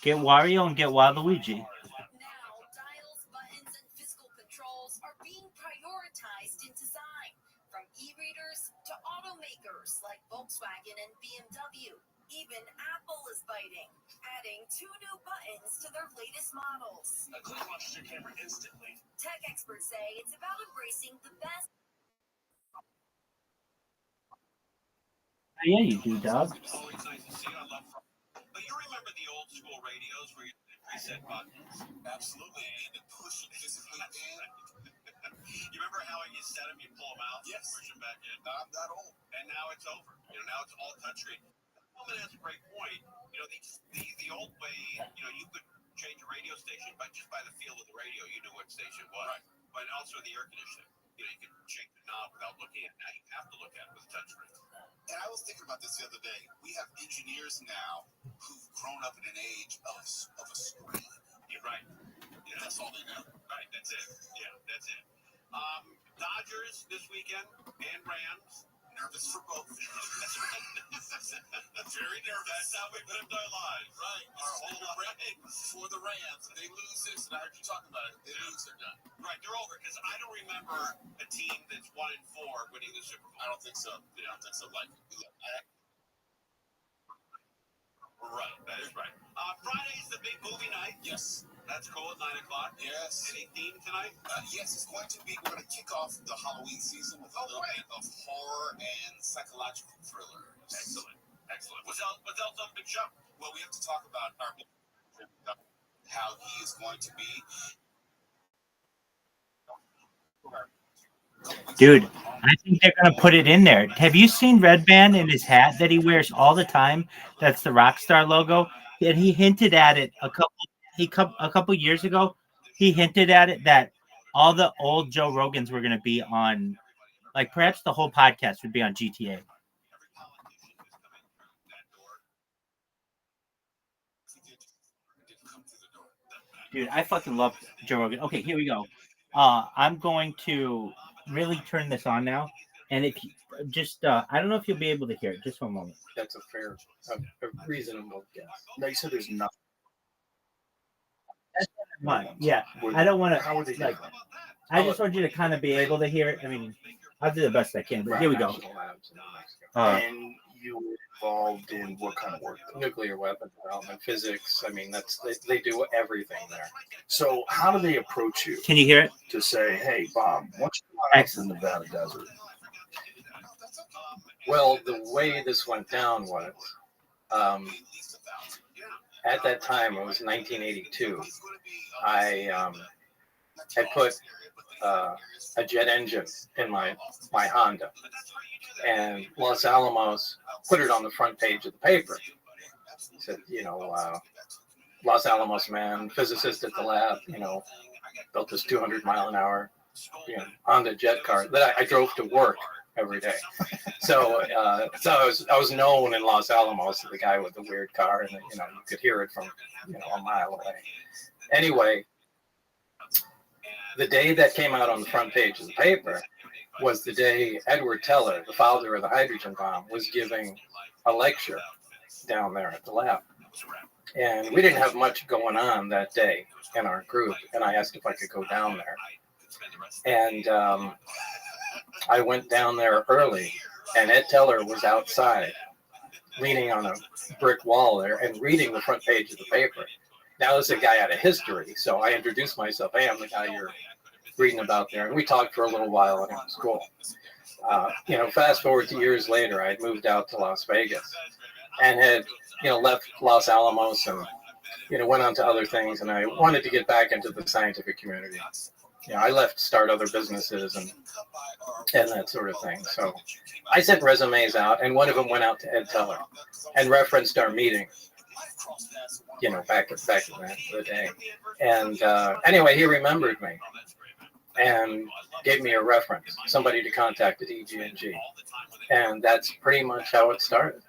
Get Wario and get Waluigi. Now, dials, buttons, and physical controls are being prioritized in design, from e-readers to automakers like Volkswagen and BMW. Even Apple is biting, adding 2 new buttons to their latest models. A click launches your camera instantly. Tech experts say it's about embracing the best. Yeah, you do, dog. It's always nice to see. I love. But you remember the old school radios where you had preset buttons? Absolutely. And the push physically in. You remember how you set them, you pull them out, yes, push them back in? I'm that old. And now it's over. Now it's all touchscreen. Woman has a great point. The old way, you could change a radio station, but just by the feel of the radio, you knew what station it was. Right. But also the air conditioning. You could change the knob without looking at it. Now you have to look at it with a touchscreen. And I was thinking about this the other day. We have engineers now who've grown up in an age of a screen. You're right. Yeah, that's all they know. Right, that's it. Yeah, that's it. Dodgers this weekend and Rams. nervous for both. Very nervous. That's how we lived our lives. Right. Our whole life. For the Rams, they lose this, and I heard you talking about it. They lose, they're done. Right, they're over. Because I don't remember a team that's 1-4 winning the Super Bowl. I don't think so. Yeah, I don't think so. Like, right, that is right. Friday's the big movie night. Yes. That's cool at 9 o'clock. Yes. Any theme tonight? Yes, it's going to be, we're going to kick off the Halloween season with a little bit of horror and psychological thrillers. Excellent. Excellent. What's else on Big Show? Well, we have to talk about how he is going to be. Dude, I think they're gonna put it in there. Have you seen Red Band in his hat that he wears all the time? That's the Rockstar logo. And he hinted at it a couple years ago. He hinted at it that all the old Joe Rogans were gonna be on, like perhaps the whole podcast would be on GTA. Dude, I fucking love Joe Rogan. Okay, here we go. I'm going to really turn this on now. And if you just, I don't know if you'll be able to hear it. Just one moment. That's a fair, a reasonable guess. No, you said there's nothing. Yeah, I don't want to, like, I just want you to kind of be able to hear it. I mean, I'll do the best I can, but here we go. And you were involved in what kind of work? Nuclear weapon development, physics. I mean, they do everything there. So how do they approach you? Can you hear it? To say, hey, Bob, what's going on in the Nevada desert? Well, the way this went down was, at that time, it was 1982. I had put a jet engine in my Honda, and Los Alamos put it on the front page of the paper. It said, Los Alamos man, physicist at the lab, built this 200 mile an hour, Honda jet car that I drove to work every day. So I was known in Los Alamos as the guy with the weird car, and you could hear it from a mile away. Anyway, the day that came out on the front page of the paper was the day Edward Teller, the founder of the hydrogen bomb, was giving a lecture down there at the lab. And we didn't have much going on that day in our group, and I asked if I could go down there. And I went down there early, and Ed Teller was outside, leaning on a brick wall there and reading the front page of the paper. Now, this is a guy out of history, so I introduced myself. Hey, I'm the guy you're reading about there. And we talked for a little while, and it was cool. Fast forward to years later, I had moved out to Las Vegas and had, left Los Alamos and, went on to other things. And I wanted to get back into the scientific community. I left to start other businesses and that sort of thing. So I sent resumes out, and one of them went out to Ed Teller and referenced our meeting, back in the day. And anyway, he remembered me and gave me a reference, somebody to contact at EG&G. And that's pretty much how it started.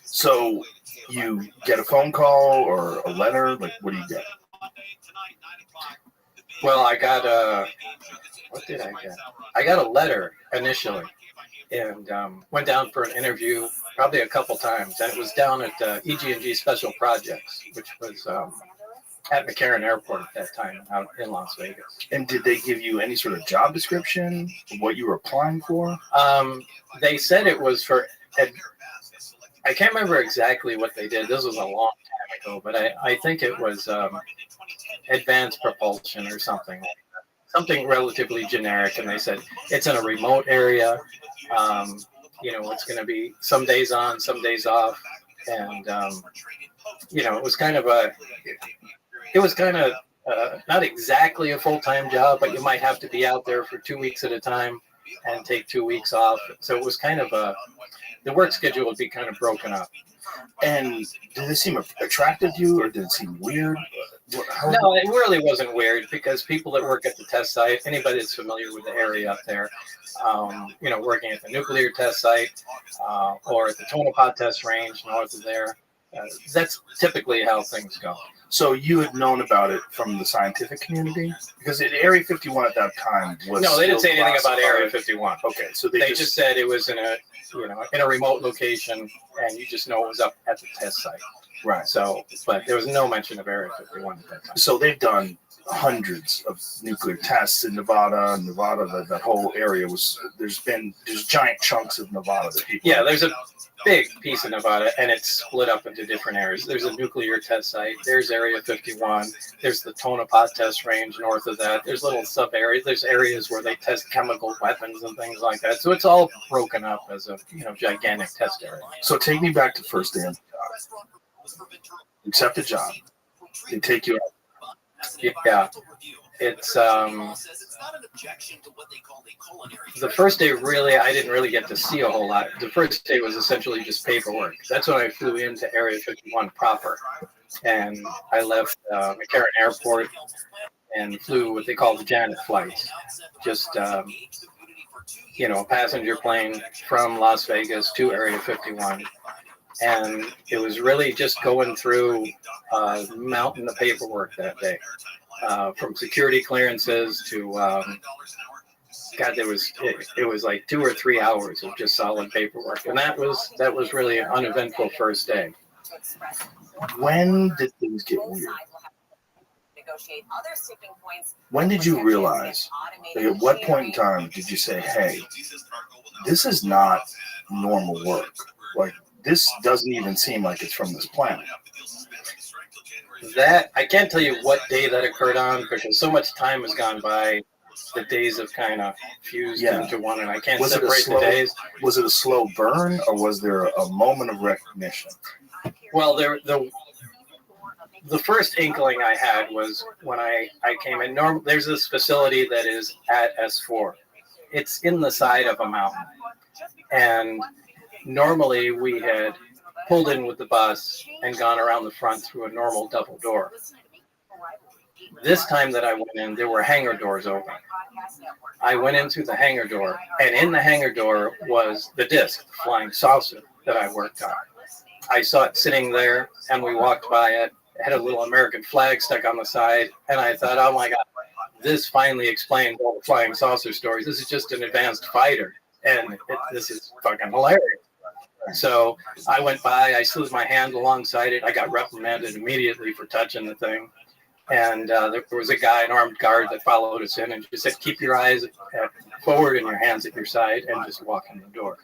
So you get a phone call or a letter? Like, what do you get? Well, I got what did I get? I got a letter initially, and went down for an interview probably a couple times. And it was down at EG&G Special Projects, which was at McCarran Airport at that time out in Las Vegas. And did they give you any sort of job description of what you were applying for? They said it was for, I can't remember exactly what they did. This was a long time ago, but I think it was advanced propulsion or something like that. Something relatively generic. And they said it's in a remote area. It's going to be some days on, some days off. And, it was kind of not exactly a full-time job, but you might have to be out there for 2 weeks at a time and take 2 weeks off. So it was kind of the work schedule would be kind of broken up. And did it seem attractive to you, or did it seem weird? No, it really wasn't weird, because people that work at the test site, anybody that's familiar with the area up there, working at the nuclear test site or at the Tonopah test range north of there, That's typically how things go. So you had known about it from the scientific community? Because Area 51 at that time was No, they didn't say anything about classified. Area 51. Okay, so They just said it was in a remote location, and you just know it was up at the test site. Right. So, but there was no mention of Area 51 at that time. So they've done hundreds of nuclear tests in Nevada. That whole area there's giant chunks of Nevada that people. Yeah, there's a big piece of Nevada, and it's split up into different areas. There's a nuclear test site. There's Area 51. There's the Tonopah test range north of that. There's little sub areas. There's areas where they test chemical weapons and things like that. So it's all broken up as a gigantic test area. So take me back to first day on the job. Accept a job. They take you out. Yeah, it's the first day. Really, I didn't really get to see a whole lot. The first day was essentially just paperwork. That's when I flew into Area 51 proper, and I left McCarran Airport and flew what they call the Janet flights, just a passenger plane from Las Vegas to Area 51. And it was really just going through a mountain of paperwork that day, from security clearances to, it was like 2 or 3 hours of just solid paperwork. And that was really an uneventful first day. When did things get weird? When did you realize, at what point in time did you say, hey, this is not normal work? Like, this doesn't even seem like it's from this planet. That I can't tell you what day that occurred on, because so much time has gone by. The days have kind of fused into one, and I can't separate the days. Was it a slow burn, or was there a moment of recognition? Well, the first inkling I had was when I came in. There's this facility that is at S4. It's in the side of a mountain, and normally we had pulled in with the bus and gone around the front through a normal double door. This time that I went in, there were hangar doors open. I went in through the hangar door, and in the hangar door was the disc, the flying saucer that I worked on. I saw it sitting there, and we walked by it. It had a little American flag stuck on the side, and I thought, oh my God, this finally explains all the flying saucer stories. This is just an advanced fighter, and this is fucking hilarious. So I went by, I slid my hand alongside it. I got reprimanded immediately for touching the thing. And there was a guy, an armed guard, that followed us in and just said, keep your eyes forward and your hands at your side and just walk in the door.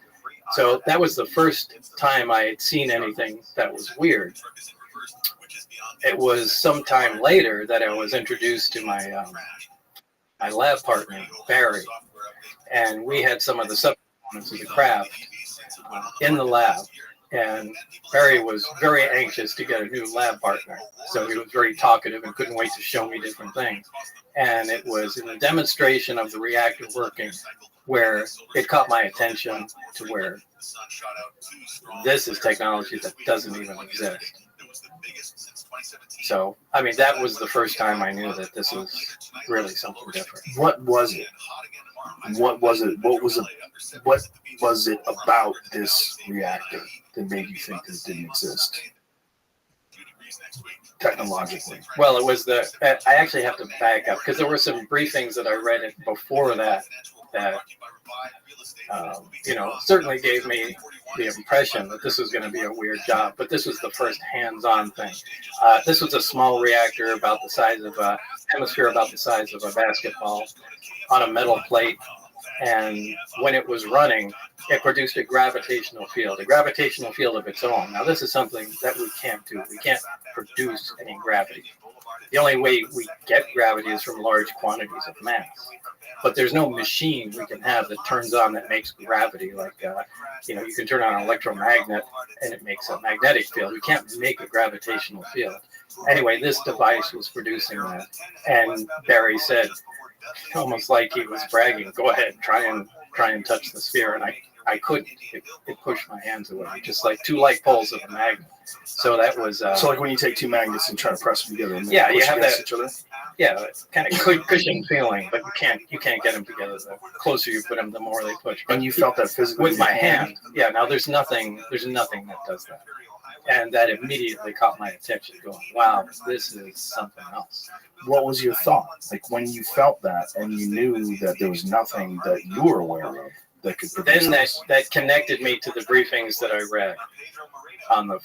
So that was the first time I had seen anything that was weird. It was sometime later that I was introduced to my my lab partner, Barry. And we had some of the subcomponents of the craft in the lab, and Barry was very anxious to get a new lab partner, so he was very talkative and couldn't wait to show me different things. And it was in a demonstration of the reactor working where it caught my attention to where this is technology that doesn't even exist. So, I mean, that was the first time I knew that this was really something different. What was it? What was it? What was it about this reactor that made you think that it didn't exist technologically? Well, it was I actually have to back up because there were some briefings that I read before that certainly gave me the impression that this was going to be a weird job, but this was the first hands-on thing. This was a small reactor about the size of a hemisphere, about the size of a basketball, on a metal plate, and when it was running, it produced a gravitational field of its own. Now, this is something that we can't do. We can't produce any gravity. The only way we get gravity is from large quantities of mass. But there's no machine we can have that turns on that makes gravity. Like, you can turn on an electromagnet and it makes a magnetic field. You can't make a gravitational field. Anyway, this device was producing that. And Barry said, almost like he was bragging, go ahead, try and touch the sphere. And I couldn't. It pushed my hands away, just like two light poles of a magnet. So that was. So like when you take two magnets and try to press them together. And you have that. Each other? Yeah, it's kind of cushion feeling, but you can't get them together. The closer you put them, the more they push. And you felt that physically with my hand. Yeah. Now there's nothing that does that. And that immediately caught my attention, going, wow, this is something else. What was your thought? Like when you felt that and you knew that there was nothing that you were aware of that could produce Then this? that connected me to the briefings that I read on the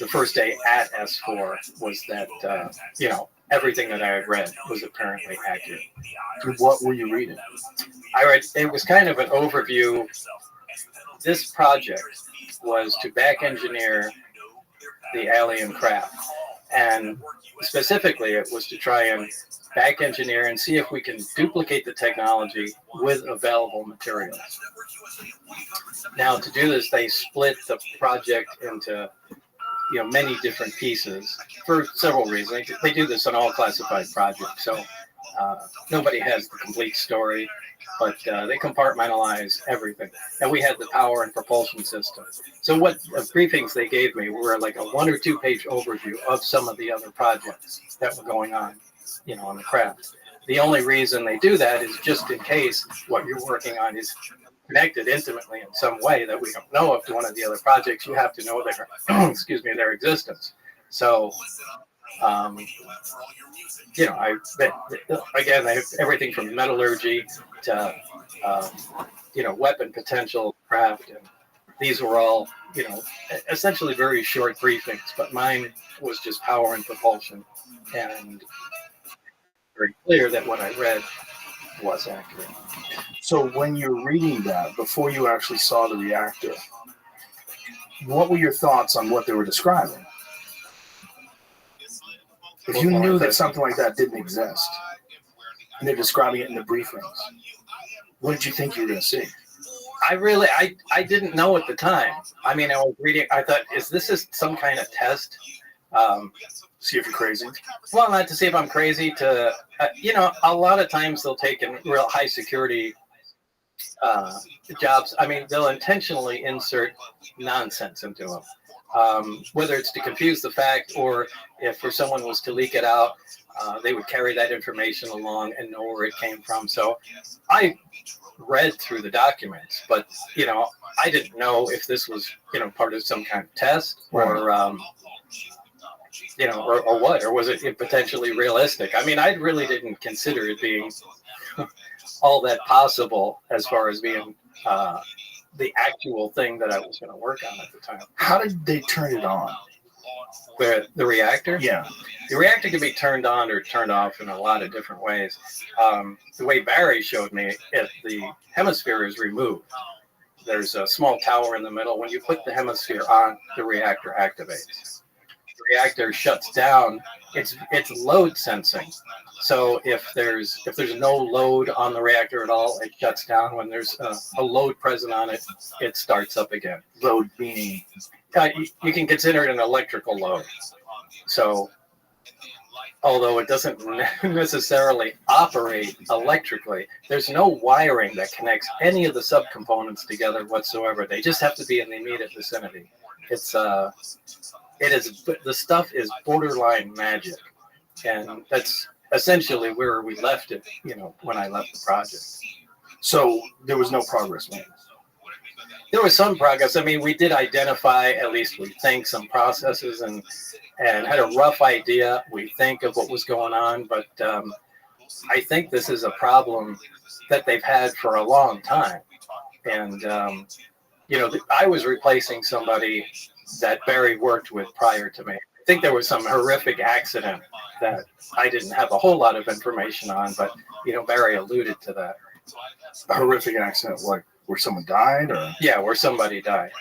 first day at S4 was that, everything that I had read was apparently accurate. What were you reading? I read, it was kind of an overview. This project was to back engineer the alien craft. And specifically, it was to try and back engineer and see if we can duplicate the technology with available materials. Now, to do this, they split the project into many different pieces for several reasons. They do this on all classified projects, so nobody has the complete story, but they compartmentalize everything. And we had the power and propulsion system. So what briefings they gave me were like a 1 or 2 page overview of some of the other projects that were going on, on the craft. The only reason they do that is just in case what you're working on is connected intimately in some way that we don't know of to one of the other projects. You have to know their, their existence. So, they have everything from metallurgy to, weapon potential craft. And these were all, essentially very short briefings, but mine was just power and propulsion. And very clear that what I read was accurate. So when you're reading that, before you actually saw the reactor, what were your thoughts on what they were describing? If you knew that something like that didn't exist, and they're describing it in the briefings, what did you think you were going to see? I didn't know at the time. I mean, I was reading, I thought, is this some kind of test? See if you're crazy? Well, not to see if I'm crazy, to, a lot of times they'll take in real high security jobs. I mean, they'll intentionally insert nonsense into them, whether it's to confuse the fact or if for someone was to leak it out, they would carry that information along and know where it came from. So I read through the documents, but, I didn't know if this was, part of some kind of test or, or what, or was it potentially realistic? I mean, I really didn't consider it being all that possible as far as being the actual thing that I was going to work on at the time. How did they turn it on? The reactor? Yeah. The reactor can be turned on or turned off in a lot of different ways. The way Barry showed me, if the hemisphere is removed, there's a small tower in the middle. When you put the hemisphere on, the reactor activates. The reactor shuts down. It's load sensing. So if there's no load on the reactor at all, it shuts down. When there's a load present on it, it starts up again. Load meaning? You can consider it an electrical load. So although it doesn't necessarily operate electrically, there's no wiring that connects any of the subcomponents together whatsoever. They just have to be in the immediate vicinity. The stuff is borderline magic, and that's essentially where we left it, when I left the project. So there was no progress made? There was some progress. I mean, we did identify, at least we think, some processes and had a rough idea, we think, of what was going on, but I think this is a problem that they've had for a long time. And, I was replacing somebody that Barry worked with prior to me. I think there was some horrific accident that I didn't have a whole lot of information on, but, Barry alluded to that. A horrific accident, like where someone died? Or yeah, where somebody died.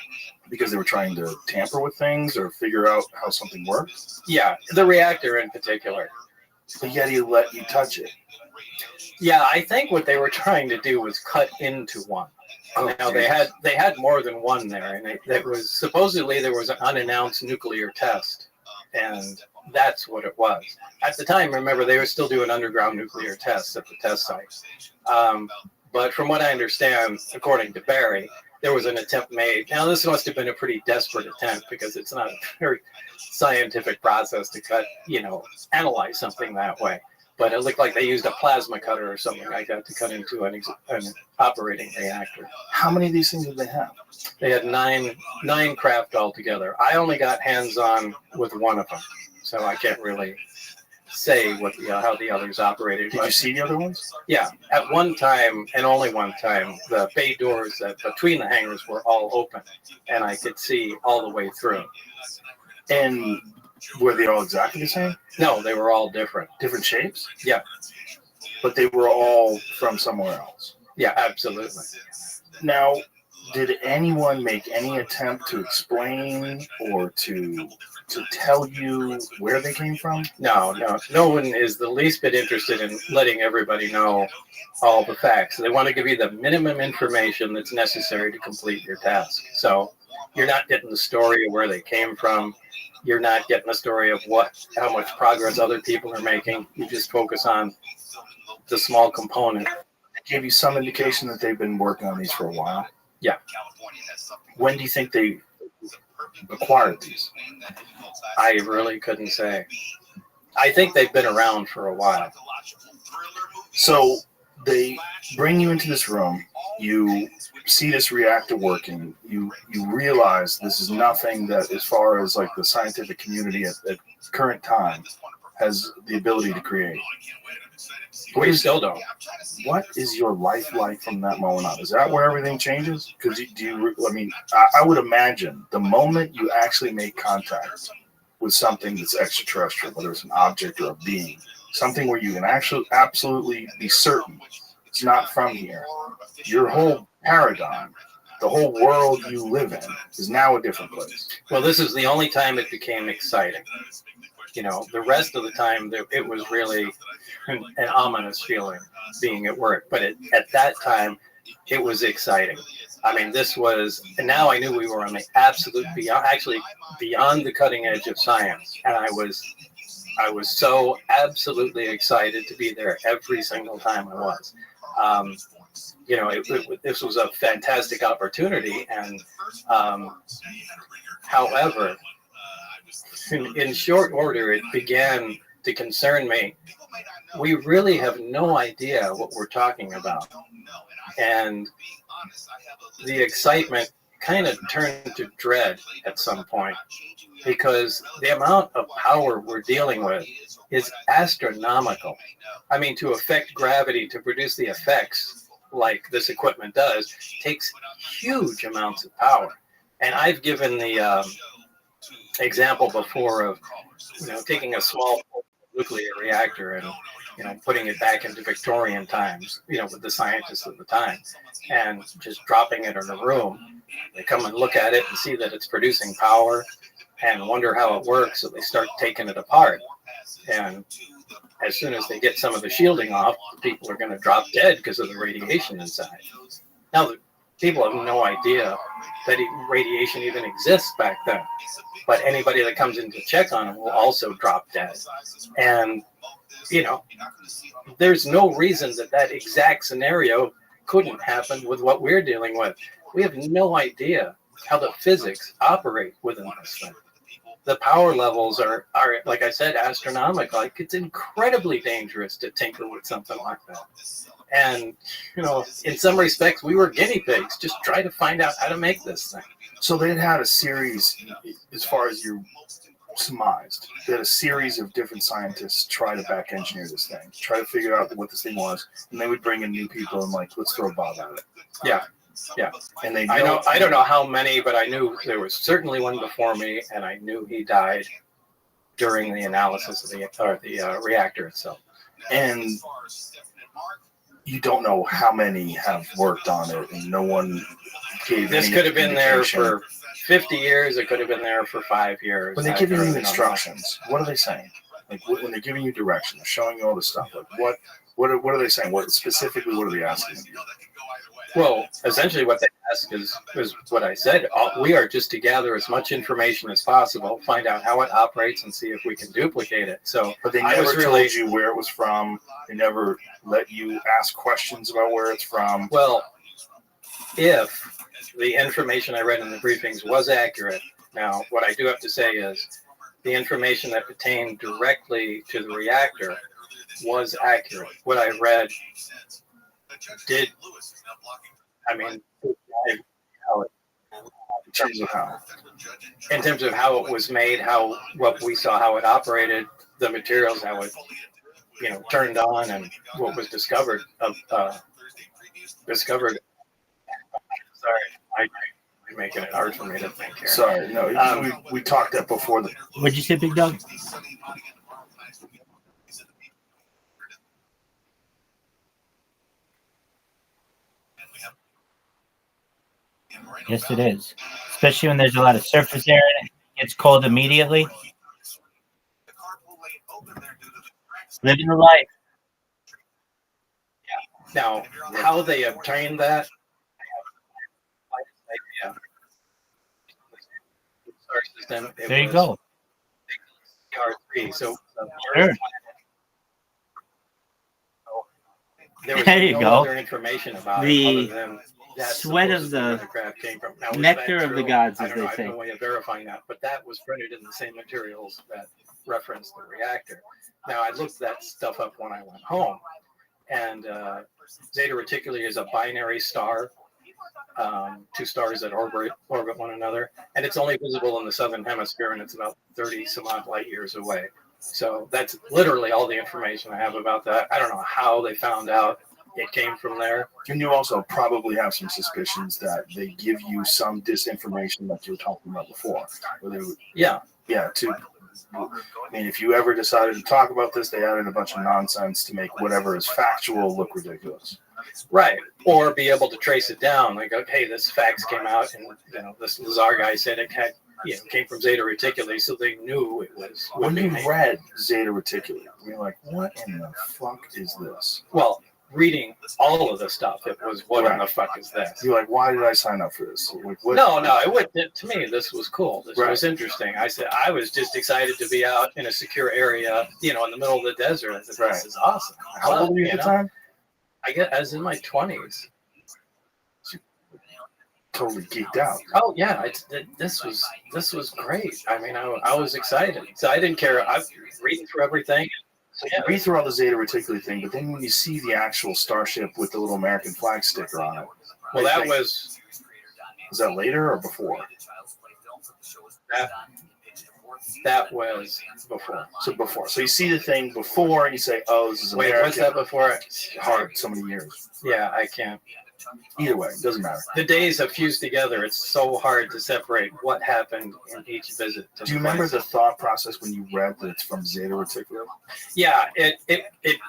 Because they were trying to tamper with things or figure out how something works? Yeah, the reactor in particular. But yet he let you touch it. Yeah, I think what they were trying to do was cut into one. Oh, now they had more than one there, and there was an unannounced nuclear test, and that's what it was. At the time, remember, they were still doing underground nuclear tests at the test site. But from what I understand, according to Barry, there was an attempt made. Now, this must have been a pretty desperate attempt because it's not a very scientific process to analyze something that way. but it looked like they used a plasma cutter or something like that to cut into an operating reactor. How many of these things did they have? They had nine craft altogether. I only got hands-on with one of them, so I can't really say what how the others operated. Did you see the other ones? Yeah, at one time and only one time, the bay doors that between the hangars were all open, and I could see all the way through. And were they all exactly the same? No, they were all different. Different shapes? Yeah. But they were all from somewhere else? Yeah, absolutely. Now, did anyone make any attempt to explain or to tell you where they came from? No one is the least bit interested in letting everybody know all the facts. They want to give you the minimum information that's necessary to complete your task. So you're not getting the story of where they came from. You're not getting the story of how much progress other people are making. You just focus on the small component. They gave you some indication that they've been working on these for a while? Yeah. When do you think they acquired these? I really couldn't say. I think they've been around for a while. So they bring you into this room. You see this reactor working. You realize this is nothing that, as far as like the scientific community at current time, has the ability to create. We still don't. What is your life like from that moment on? Is that where everything changes? Because I would imagine the moment you actually make contact with something that's extraterrestrial, whether it's an object or a being, something where you can actually absolutely be certain it's not from here, your whole paradigm, the whole world you live in, is now a different place. Well, this is the only time it became exciting. The rest of the time, it was really an ominous feeling being at work. But at that time, it was exciting. I mean, and now I knew we were on the absolute beyond the cutting edge of science. And I was so absolutely excited to be there every single time I was. This was a fantastic opportunity. And however, in short order, it began to concern me. We really have no idea what we're talking about. And the excitement kind of turned to dread at some point, because the amount of power we're dealing with is astronomical. I mean, to affect gravity, to produce the effects like this equipment does, takes huge amounts of power. And I've given the example before of taking a small nuclear reactor and putting it back into Victorian times, with the scientists at the time, and just dropping it in a room. They come and look at it and see that it's producing power and wonder how it works, so they start taking it apart. And as soon as they get some of the shielding off, the people are going to drop dead because of the radiation inside. Now, the people have no idea that radiation even exists back then. But anybody that comes in to check on them will also drop dead. And, there's no reason that exact scenario couldn't happen with what we're dealing with. We have no idea how the physics operate within this thing. The power levels are, like I said, astronomical. Like, it's incredibly dangerous to tinker with something like that. And, in some respects, we were guinea pigs, just trying to find out how to make this thing. So they had a series, as far as you surmised, they had a series of different scientists try to back engineer this thing, try to figure out what this thing was, and they would bring in new people and let's throw Bob at it. Yeah. And I don't know how many, but I knew there was certainly one before me, and I knew he died during the analysis of the reactor itself. And you don't know how many have worked on it, and no one gave this any could have been there indication. for 50 years. It could have been there for 5 years. When they give you instructions, what are they saying? Like when they're giving you direction, they're showing you all this stuff. Like what are they saying? What are they asking of you? Well, essentially what they ask is what I said. We are just to gather as much information as possible, find out how it operates, and see if we can duplicate it. So, but they never told you where it was from. They never let you ask questions about where it's from. Well, if the information I read in the briefings was accurate, now what I do have to say is the information that pertained directly to the reactor was accurate. What I read did, I mean, how it, in terms of how? In terms of how it was made, what we saw, how it operated, the materials, how it, turned on, and what was discovered. Sorry, I'm making it hard for me to think here. Sorry, no, we talked that before. What'd you say, Big Dog? Yes, it is. Especially when there's a lot of surface area and it gets cold immediately. Living the life. Now, how they obtained that, There you go. CR3, so Sure. there was There you no go. other information about The it other than that's sweat of supposedly where the crab came from. Now, is nectar that of the true? gods, I as don't know. they I have say. no way of verifying that, but that was printed in the same materials that reference the reactor. Now, I looked that stuff up when I went home, and Zeta Reticuli is a binary star, two stars that orbit one another, and it's only visible in the southern hemisphere, and it's about 30 some odd light years away. So that's literally all the information I have about that. I don't know how they found out it came from there. And you also probably have some suspicions that they give you some disinformation that you were talking about before. Yeah. I mean, if you ever decided to talk about this, they added a bunch of nonsense to make whatever is factual look ridiculous. Right. Or be able to trace it down. Like, okay, this fax came out, and this Lazar guy said it had, came from Zeta Reticuli, so they knew it was. When you read Zeta Reticuli, you're like, what in the fuck is this? Well, reading all of the stuff, it was, what in the fuck is this? You're like, why did I sign up for this? Like, what? No, to me, this was cool. This was interesting. I said, I was just excited to be out in a secure area, in the middle of the desert. I said, this is awesome. How old were you at the time? I was in my 20s. Totally geeked out. Oh yeah, this was great. I mean, I was excited. So I didn't care. I was reading through everything. So you read through all the Zeta Reticuli thing, but then when you see the actual starship with the little American flag sticker on it, well, that was that later or before? That was before. So before. So you see the thing before, and you say, "Oh, this is American." Wait, what's that before? Hard. So many years. Yeah, I can't. Either way, it doesn't matter. The days have fused together. It's so hard to separate what happened in each visit. Do you remember the thought process when you read that it's from Zeta Reticuli? Yeah, it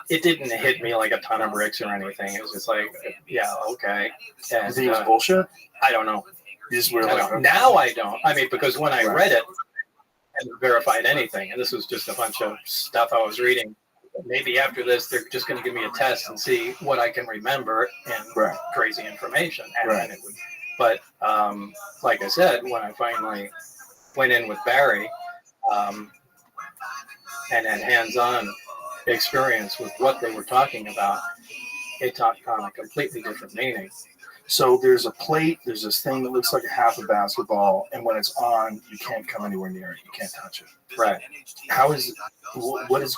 didn't hit me like a ton of bricks or anything. It was just like, yeah, okay. And, you think it was bullshit? I don't know. You just were like, now I don't. I mean, because when I read it, I hadn't verified anything, and this was just a bunch of stuff I was reading. Maybe after this, they're just going to give me a test and see what I can remember and crazy information. And then it would, but like I said, when I finally went in with Barry and had hands-on experience with what they were talking about, it took on a completely different meaning. So there's a plate, there's this thing that looks like a half a basketball, and when it's on, you can't come anywhere near it. You can't touch it. Right. How is, what is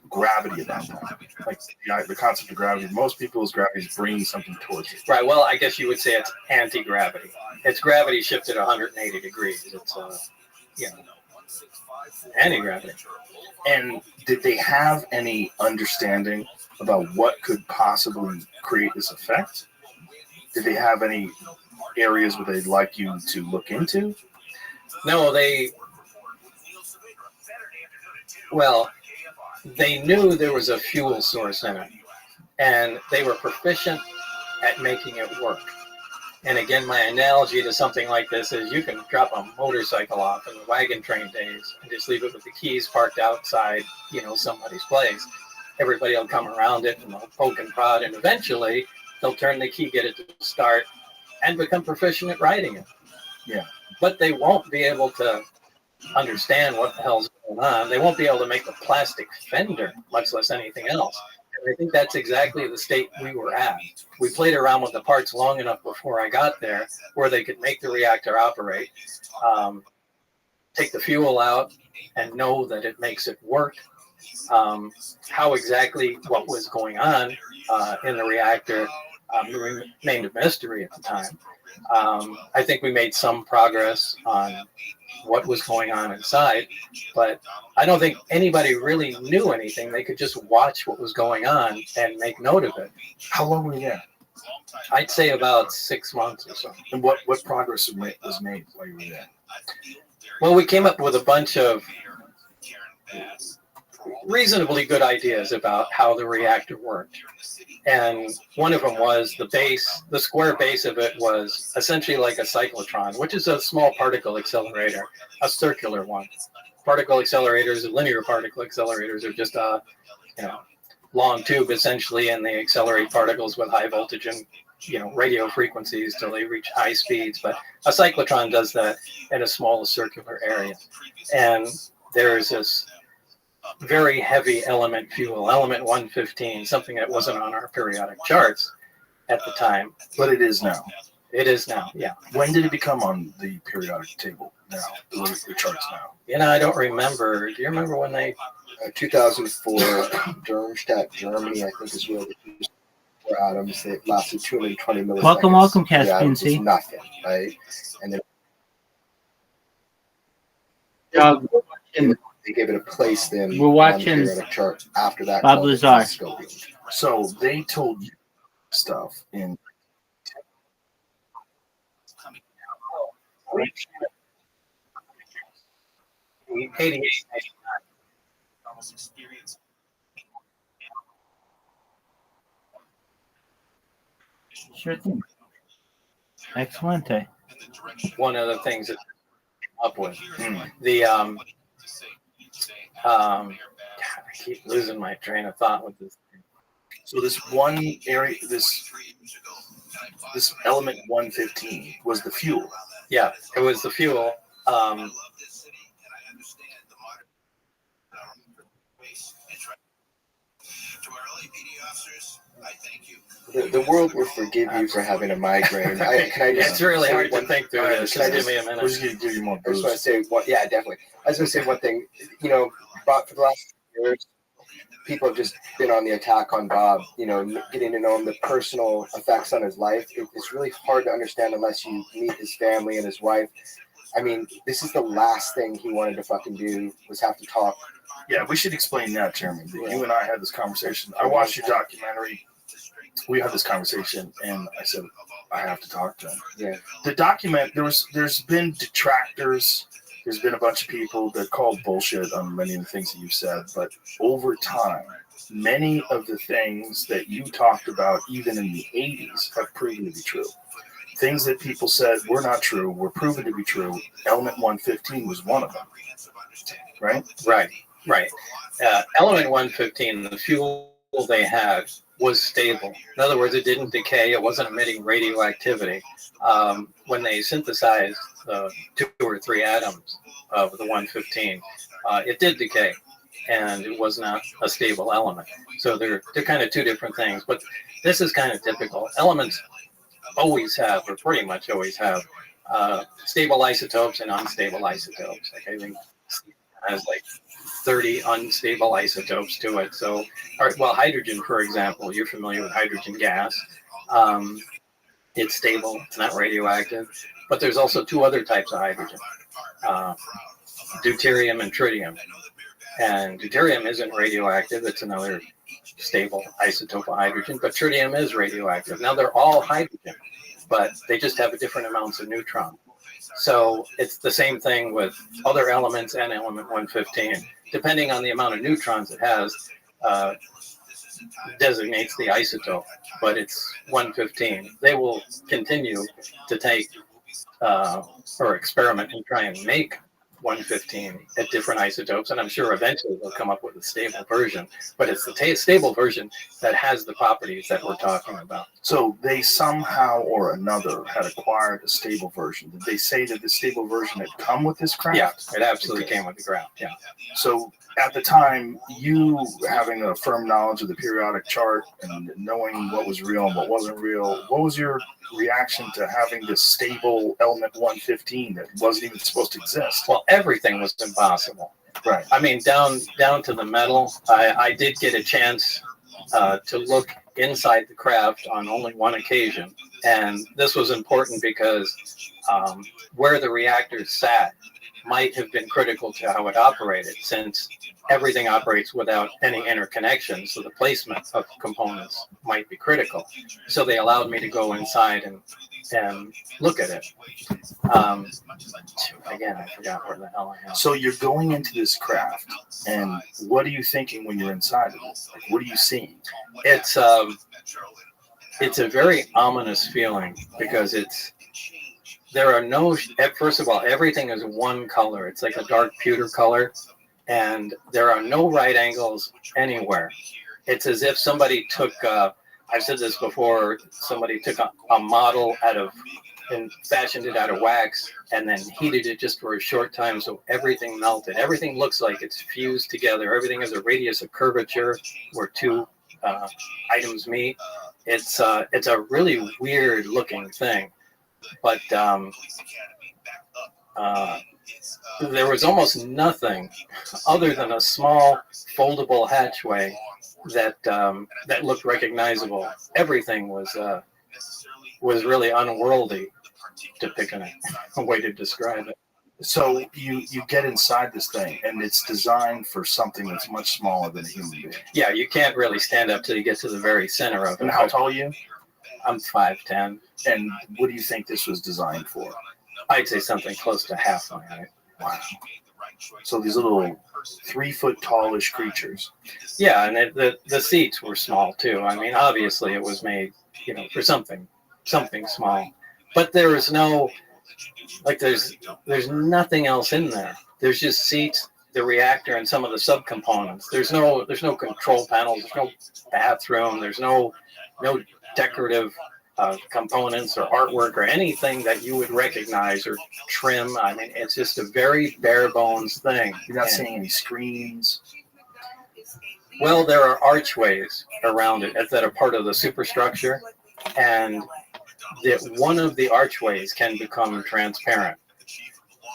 gravity about that? Like the concept of gravity, most people's gravity is bringing something towards it. Right. Well, I guess you would say it's anti-gravity. It's gravity shifted 180 degrees. It's anti-gravity. And did they have any understanding about what could possibly create this effect? Did they have any areas where they'd like you to look into? No, they knew there was a fuel source in it, and they were proficient at making it work. And again, my analogy to something like this is you can drop a motorcycle off in the wagon train days and just leave it with the keys parked outside, somebody's place. Everybody will come around it and they'll poke and prod, and eventually they'll turn the key, get it to start, and become proficient at riding it. Yeah. But they won't be able to understand what the hell's going on. They won't be able to make a plastic fender, much less anything else. And I think that's exactly the state we were at. We played around with the parts long enough before I got there where they could make the reactor operate, take the fuel out and know that it makes it work, How exactly what was going on in the reactor remained a mystery at the time. I think we made some progress on what was going on inside, but I don't think anybody really knew anything. They could just watch what was going on and make note of it. How long were you there? I'd say about 6 months or so. And what progress was made while you were there? Well, we came up with a bunch of reasonably good ideas about how the reactor worked. And one of them was the square base of it was essentially like a cyclotron, which is a small particle accelerator, a circular one. Particle accelerators, linear particle accelerators are just a long tube essentially, and they accelerate particles with high voltage and radio frequencies till they reach high speeds. But a cyclotron does that in a small circular area. And there's this very heavy element fuel, element 115, something that wasn't on our periodic charts at the time. But it is now. It is now, yeah. When did it become on the periodic table now, the charts now? I don't remember. Do you remember when they... 2004, Darmstadt, Germany, I think is where the first 4 atoms that lasted 220 milliseconds. Welcome, Caspian C. Nothing, right? And then they gave it a place then. We're watching on the periodic chart after that. Bob Lazar. So they told you stuff in. Sure thing. Excellent. One of the things that up with the I keep losing my train of thought with this thing. So this one area, this element 115 was the fuel. Yeah, it was the fuel. The world will forgive you for having a migraine. It's really hard to think through this. Can I Give me a minute. We're just going to give you more I just want to booze. say, yeah, definitely. I was going to say one thing. Bob, for the last years, people have just been on the attack on Bob. Getting to know him, the personal effects on his life. It's really hard to understand unless you meet his family and his wife. I mean, this is the last thing he wanted to fucking do was have to talk. Yeah, we should explain that, Chairman. You and I had this conversation. I watched your documentary. We had this conversation, and I said, I have to talk to him. Yeah. The document, there's been detractors. There's been a bunch of people that called bullshit on many of the things that you've said. But over time, many of the things that you talked about, even in the 80s, have proven to be true. Things that people said were not true were proven to be true. Element 115 was one of them. Right? Right. Element 115, the fuel they had was stable. In other words, it didn't decay. It wasn't emitting radioactivity. When they synthesized 2 or 3 atoms of the 115, it did decay, and it was not a stable element. So they're kind of 2 different things. But this is kind of typical. Elements always have, or pretty much always have, stable isotopes and unstable isotopes. Like I think it has like 30 unstable isotopes to it. So, hydrogen, for example, you're familiar with hydrogen gas. It's stable, it's not radioactive, but there's also 2 other types of hydrogen, deuterium and tritium. And deuterium isn't radioactive, it's another stable isotope of hydrogen, but tritium is radioactive. Now they're all hydrogen, but they just have different amounts of neutrons. So it's the same thing with other elements and element 115. Depending on the amount of neutrons it has, designates the isotope, but it's 115. They will continue to take or experiment and try and make 115 at different isotopes, and I'm sure eventually they'll come up with a stable version, but it's the stable version that has the properties that we're talking about. So they somehow or another had acquired a stable version. Did they say that the stable version had come with this craft? Yeah, it absolutely came with the craft, yeah. So at the time, you having a firm knowledge of the periodic chart and knowing what was real and what wasn't real, what was your reaction to having this stable element 115 that wasn't even supposed to exist? Well, everything was impossible. Right. I mean, down to the metal. I did get a chance to look inside the craft on only one occasion, and this was important because where the reactor sat might have been critical to how it operated, since everything operates without any interconnection, so the placement of components might be critical. So they allowed me to go inside and look at it. Again, I forgot where the hell I am. So you're going into this craft, and what are you thinking when you're inside of it? Like, what are you seeing? It's a very ominous feeling because there are no, first of all, everything is one color. It's like a dark pewter color, and there are no right angles anywhere. It's as if somebody took, I've said this before, somebody took a model and fashioned it out of wax and then heated it just for a short time so everything melted. Everything looks like it's fused together. Everything has a radius of curvature where two items meet. It's a really weird looking thing. But there was almost nothing other than a small foldable hatchway that looked recognizable. Everything was really unworldly, to pick a way to describe it. So you get inside this thing, and it's designed for something that's much smaller than a human being. Yeah, you can't really stand up till you get to the very center of it. And how tall are you? I'm 5'10". And what do you think this was designed for? I'd say something close to half my height. Wow. So these little 3 foot tallish creatures. Yeah, and the seats were small too. I mean, obviously it was made, for something small. But there is no, there's nothing else in there. There's just seats, the reactor, and some of the subcomponents. There's no control panels. There's no bathroom. There's no decorative components or artwork or anything that you would recognize or trim. I mean, it's just a very bare bones thing. You're not seeing any screens. Well, there are archways around it that are part of the superstructure, and one of the archways can become transparent.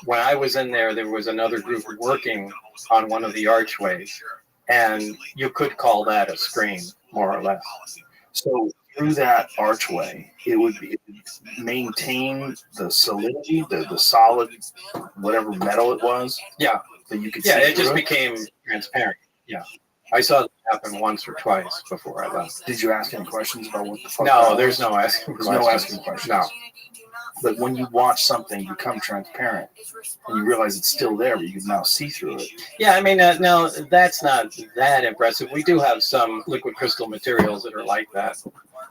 When I was in there, there was another group working on one of the archways, and you could call that a screen, more or less. So through that archway, it would maintain the solidity, the solid, whatever metal it was. Yeah. That you could see. Yeah, it just through became transparent. Yeah. I saw that happen once or twice before I left. Did you ask any questions about what the fuck? No, there's no asking questions. There's no asking questions. No. But when you watch something become transparent and you realize it's still there, but you can now see through it. Yeah, I mean, no, that's not that impressive. We do have some liquid crystal materials that are like that.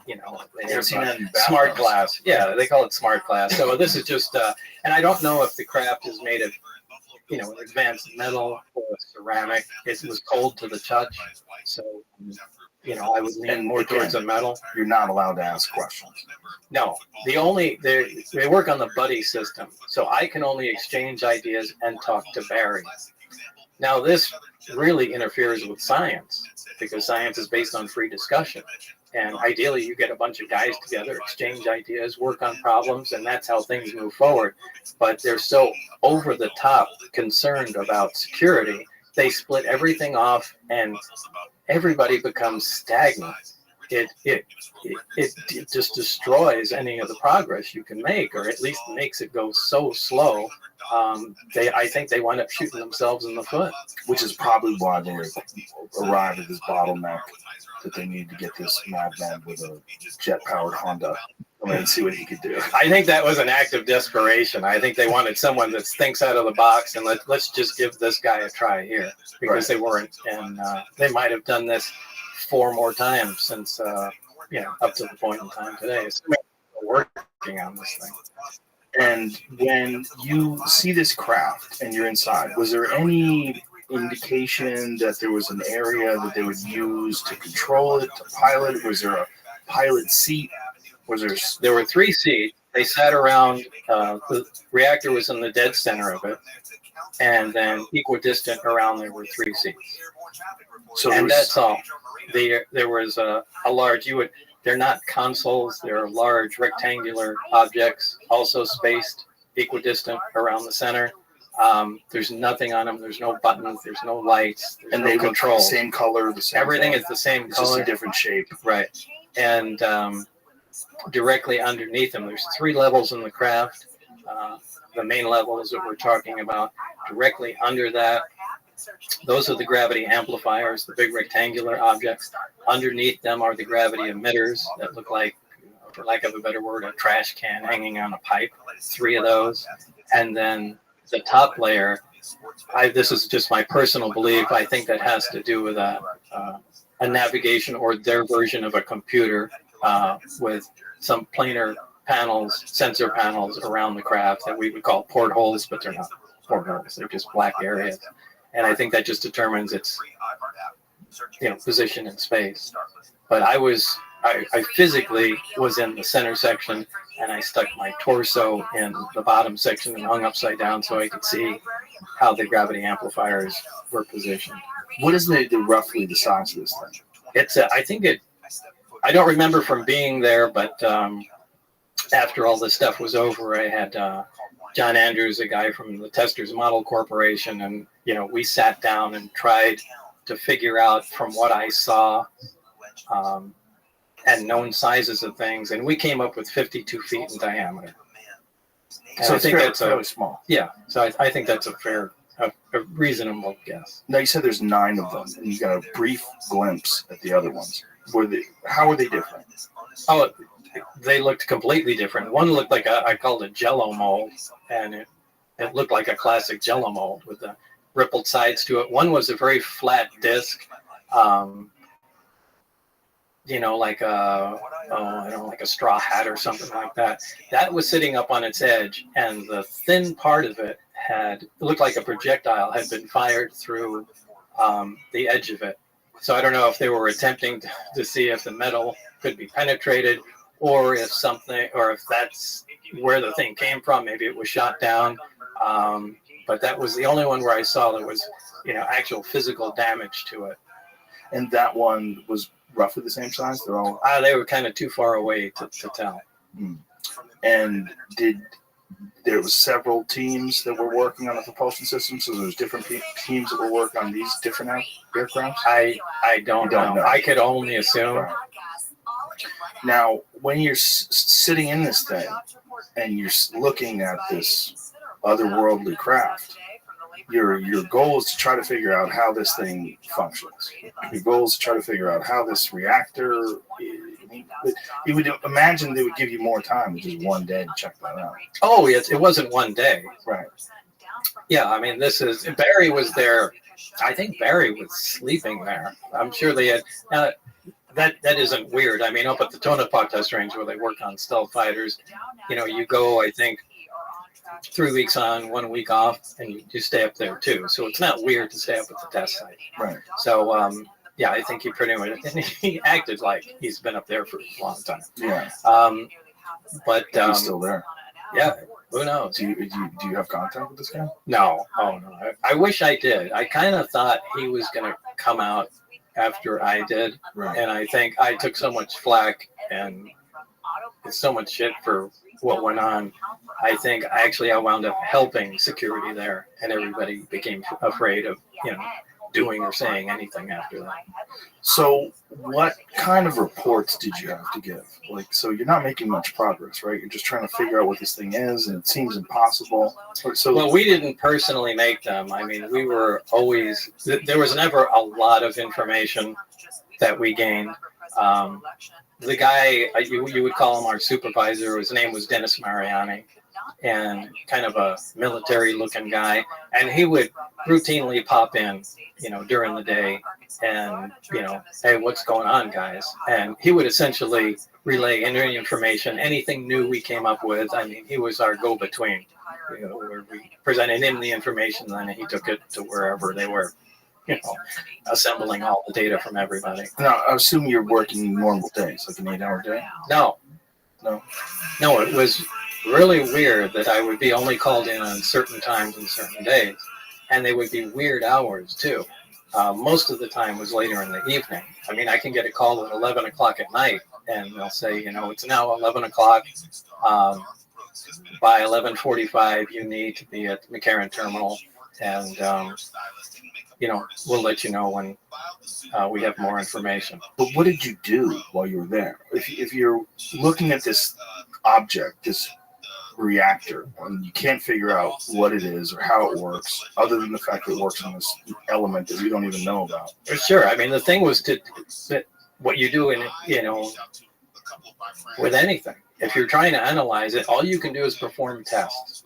They have smart glass. Yeah, they call it smart glass. So this is just, and I don't know if the craft is made of, advanced metal or ceramic. It was cold to the touch, so I would lean more towards a metal. You're not allowed to ask questions. No, they work on the buddy system, so I can only exchange ideas and talk to Barry. Now this really interferes with science because science is based on free discussion. And ideally, you get a bunch of guys together, exchange ideas, work on problems, and that's how things move forward. But they're so over the top concerned about security, they split everything off, and everybody becomes stagnant. It just destroys any of the progress you can make, or at least makes it go so slow. I think they wind up shooting themselves in the foot, which is probably why they arrived at this bottleneck that they need to get this madman with a jet-powered Honda and see what he could do. I think that was an act of desperation. I think they wanted someone that thinks out of the box and let's just give this guy a try here, because they weren't, and they might have done this 4 more times since up to the point in time today. So we're working on this thing. And when you see this craft and you're inside, was there any indication that there was an area that they would use to control it, to pilot? Was there a pilot seat? There were 3 seats. They sat around. The reactor was in the dead center of it, and then equidistant around there were 3 seats. And that's all. There was a large. They're not consoles. They're large rectangular objects, also spaced equidistant around the center. There's nothing on them. There's no buttons. There's no lights. There's And no they look control. the same color, the same Everything color. is the same It's just color. a different shape. Right. And directly underneath them, there's 3 levels in the craft. The main level is what we're talking about. Directly under that, those are the gravity amplifiers, the big rectangular objects. Underneath them are the gravity emitters that look like, for lack of a better word, a trash can hanging on a pipe. 3 of those. And then the top layer, this is just my personal belief, I think that has to do with a navigation or their version of a computer with some planar panels, sensor panels around the craft that we would call portholes, but they're not portholes, they're just black areas. And I think that just determines its position in space. But I physically was in the center section, and I stuck my torso in the bottom section and hung upside down so I could see how the gravity amplifiers were positioned. What is roughly the size of this thing? It's I don't remember from being there, but after all this stuff was over, I had John Andrews, a guy from the Testers Model Corporation, and we sat down and tried to figure out from what I saw and known sizes of things, and we came up with 52 feet in diameter. And So I it's think fairly, that's fairly small. Yeah, so I think that's a reasonable guess. Now you said there's 9 of them, and you got a brief glimpse at the other ones. How were they different? Oh, they looked completely different. One looked like I called it Jello mold, and it looked like a classic Jello mold with the rippled sides to it. One was a very flat disc, like a straw hat or something like that. That was sitting up on its edge, and the thin part of it looked like a projectile had been fired through the edge of it. So I don't know if they were attempting to see if the metal could be penetrated, or if that's where the thing came from. Maybe it was shot down. But that was the only one where I saw there was, actual physical damage to it. And that one was roughly the same size? They were kind of too far away to tell. And there was several teams that were working on the propulsion system, so there's different teams that were working on these different aircraft? I don't know. I could only assume. Right. Now, when you're sitting in this thing and you're looking at this otherworldly craft, your goal is to try to figure out how this thing functions. Your goal is to try to figure out how this reactor. You would imagine they would give you more time than just one day to check that out. Oh, it wasn't one day. Right. Yeah, I mean, Barry was there. I think Barry was sleeping there. I'm sure they had. That isn't weird. I mean, up at the Tonopah test range where they work on stealth fighters, you go, I think, 3 weeks on, 1 week off, and you stay up there too. So it's not weird to stay up at the test site. Right. So, yeah, I think he pretty much, and he acted like he's been up there for a long time. Yeah. But he's still there. Yeah. Who knows? Do you have contact with this guy? No. Oh no. I wish I did. I kind of thought he was going to come out after I did, right. And I think I took so much flack and so much shit for what went on. I think I wound up helping security there, and everybody became afraid of doing or saying anything after that. So what kind of reports did you have to give? So you're not making much progress, right? You're just trying to figure out what this thing is, and it seems impossible. Well, we didn't personally make them. I mean, we were always, there was never a lot of information that we gained. The guy, you would call him our supervisor, his name was Dennis Mariani, and kind of a military-looking guy, and he would routinely pop in, during the day, and hey, what's going on, guys? And he would essentially relay any information, anything new we came up with. I mean, he was our go-between, where we presented him the information, and then he took it to wherever they were, assembling all the data from everybody. Now, I assume you're working normal days, like an 8-hour day? No, it was really weird that I would be only called in on certain times and certain days, and they would be weird hours too. Most of the time was later in the evening. I mean, I can get a call at 11 o'clock at night, and they'll say, it's now 11 o'clock. by 11:45, you need to be at the McCarran terminal, and we'll let you know when we have more information. But what did you do while you were there? If you're looking at this object, this reactor, and you can't figure out what it is or how it works, other than the fact that it works on this element that we don't even know about. Sure. I mean, the thing was that what you do with anything. If you're trying to analyze it, all you can do is perform tests.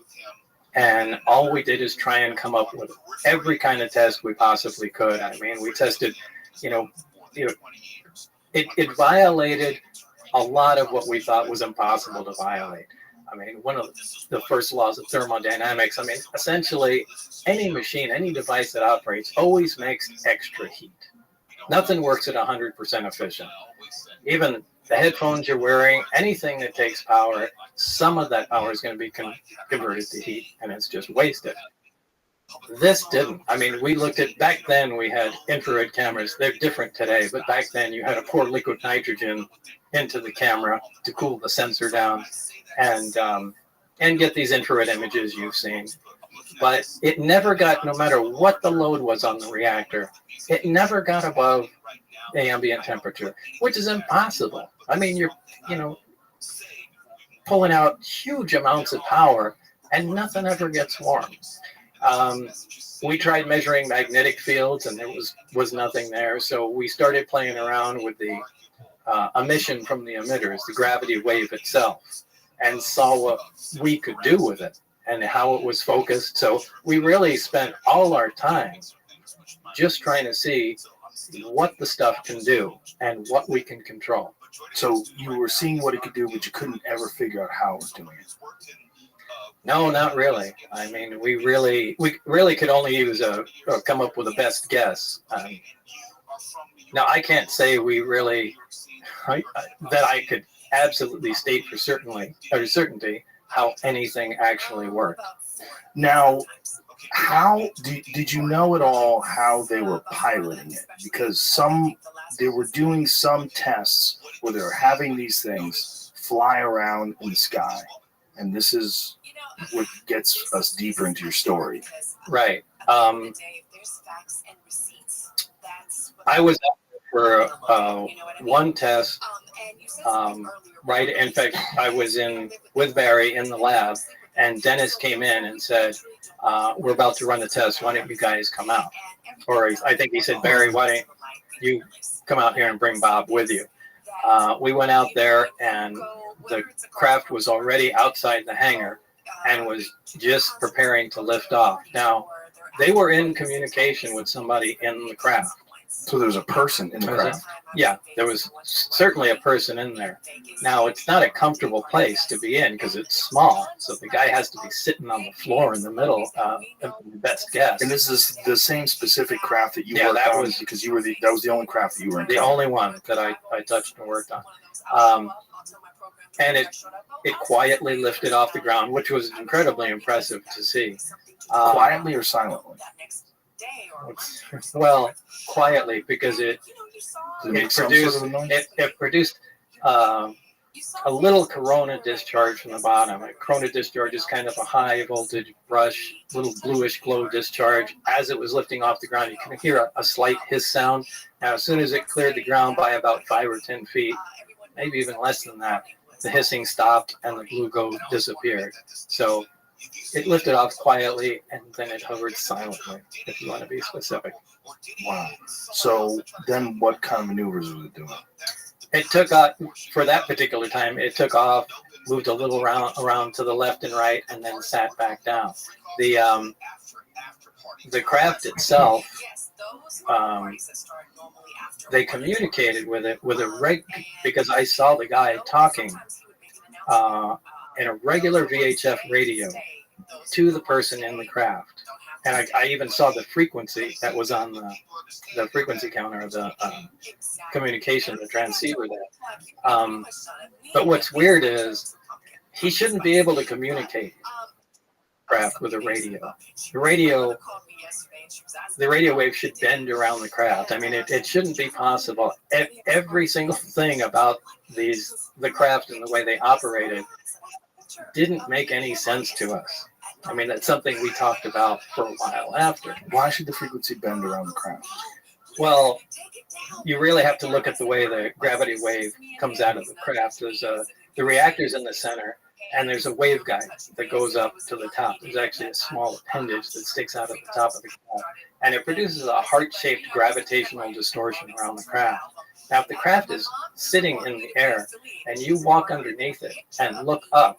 And all we did is try and come up with every kind of test we possibly could. I mean, we tested, it violated a lot of what we thought was impossible to violate. I mean, one of the first laws of thermodynamics, I mean, essentially any machine, any device that operates always makes extra heat. Nothing works at 100% efficient. Even the headphones you're wearing, anything that takes power, some of that power is going to be converted to heat, and it's just wasted. This didn't. I mean, we looked at, back then we had infrared cameras. They're different today, but back then you had to pour liquid nitrogen into the camera to cool the sensor down and get these infrared images you've seen. But it never got, no matter what the load was on the reactor, it never got above the ambient temperature, which is impossible. I mean, you're, pulling out huge amounts of power and nothing ever gets warm. We tried measuring magnetic fields and there was nothing there. So we started playing around with the emission from the emitters, the gravity wave itself, and saw what we could do with it and how it was focused. So we really spent all our time just trying to see what the stuff can do and what we can control. So you were seeing what it could do, but you couldn't ever figure out how it was doing it. No, not really. I mean, we really could only use or come up with a best guess. Now, I can't say that I could absolutely state for certainty how anything actually worked. Now, how did you know at all how they were piloting it? Because they were doing some tests where they were having these things fly around in the sky, and this is what gets us deeper into your story. Right. I was up for one test. Right. In fact, I was with Barry in the lab, and Dennis came in and said, "We're about to run a test. Why don't you guys come out?" Or I think he said, "Barry, why don't you come out here and bring Bob with you?" We went out there, and the craft was already outside the hangar and was just preparing to lift off. Now, they were in communication with somebody in the craft. So there was a person in the craft? Yeah, there was certainly a person in there. Now, it's not a comfortable place to be in because it's small. So the guy has to be sitting on the floor in the middle, best guess. And this is the same specific craft that you worked on, because that was the only craft that you were in. The only one that I touched and worked on. And it quietly lifted off the ground, which was incredibly impressive to see. Quietly or silently? Well, quietly, because it produced a little corona discharge from the bottom. A corona discharge is kind of a high voltage brush, little bluish glow discharge. As it was lifting off the ground, you can hear a slight hiss sound. Now, as soon as it cleared the ground by about 5 or 10 feet, maybe even less than that, the hissing stopped and the blue glow disappeared. So it lifted off quietly, and then it hovered silently, if you want to be specific. Wow. So then what kind of maneuvers was it doing? It took off, for that particular time, it took off, moved a little around to the left and right, and then sat back down. The craft itself, they communicated with it with because I saw the guy talking in a regular VHF radio to the person in the craft. And I even saw the frequency that was on the frequency counter of the communication, the transceiver there. But what's weird is he shouldn't be able to communicate craft with a radio. The radio wave should bend around the craft. I mean, it shouldn't be possible. Every single thing about the craft and the way they operated didn't make any sense to us. I mean, that's something we talked about for a while after. Why should the frequency bend around the craft? Well, you really have to look at the way the gravity wave comes out of the craft. There's the reactor's in the center, and there's a waveguide that goes up to the top. There's actually a small appendage that sticks out of the top of the craft, and it produces a heart-shaped gravitational distortion around the craft. Now, if the craft is sitting in the air and you walk underneath it and look up,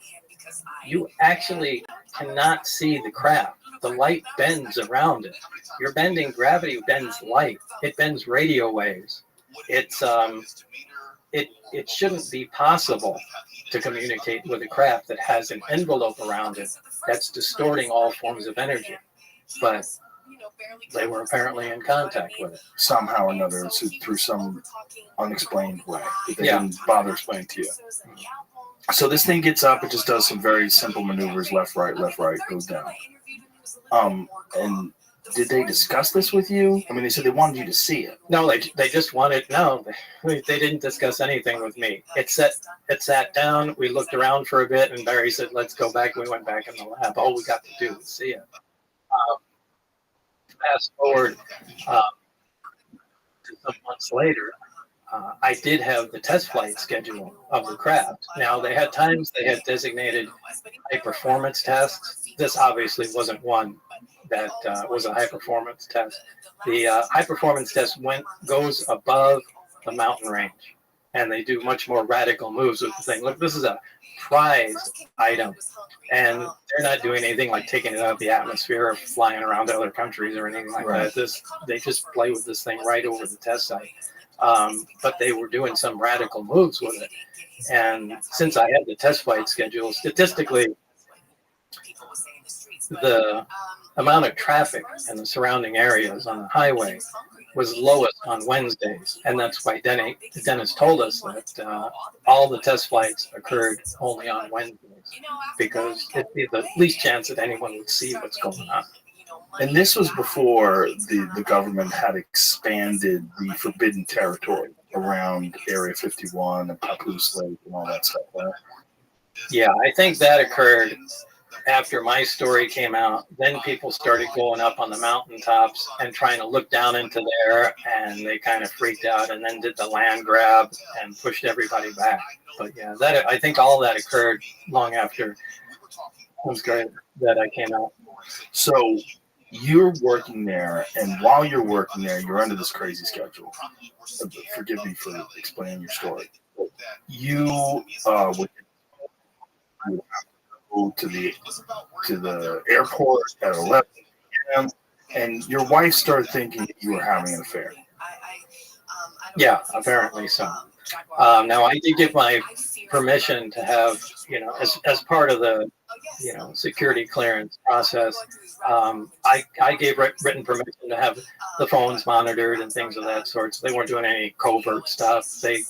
you actually cannot see the craft. The light bends around it. You're bending, gravity bends light. It bends radio waves. It shouldn't be possible to communicate with a craft that has an envelope around it that's distorting all forms of energy. But they were apparently in contact with it. Somehow or another, through some unexplained way that they didn't bother explaining to you. So this thing gets up, it just does some very simple maneuvers, left, right, goes down. And did they discuss this with you? I mean, they said they wanted you to see it. No, they just wanted, they didn't discuss anything with me. It sat down, we looked around for a bit, and Barry said, let's go back. We went back in the lab. All we got to do was see it. Fast forward to some months later, I did have the test flight schedule of the craft. Now, they had times they had designated high performance tests. This obviously wasn't one that was a high performance test. The high performance test goes above the mountain range, and they do much more radical moves with the thing. Look, this is a prized item, and they're not doing anything like taking it out of the atmosphere or flying around to other countries or anything like that. They just play with this thing right over the test site. But they were doing some radical moves with it. And since I had the test flight schedule, statistically, the amount of traffic in the surrounding areas on the highway was lowest on Wednesdays. And that's why Dennis told us that all the test flights occurred only on Wednesdays, because it'd be the least chance that anyone would see what's going on. And this was before the government had expanded the forbidden territory around Area 51 and Papoose Lake and all that stuff, right? Yeah, I think that occurred after my story came out. Then people started going up on the mountaintops and trying to look down into there, and they kind of freaked out and then did the land grab and pushed everybody back. But yeah, I think all that occurred long after that I came out. So you're working there, and while you're working there, you're under this crazy schedule. Forgive me for explaining your story. You would go to the airport at 11 p.m., and your wife started thinking that you were having an affair. Yeah, apparently so. Now, I did give my permission to have, as part of the, security clearance process, I gave written permission to have the phones monitored and things of that sort. So they weren't doing any covert stuff. They,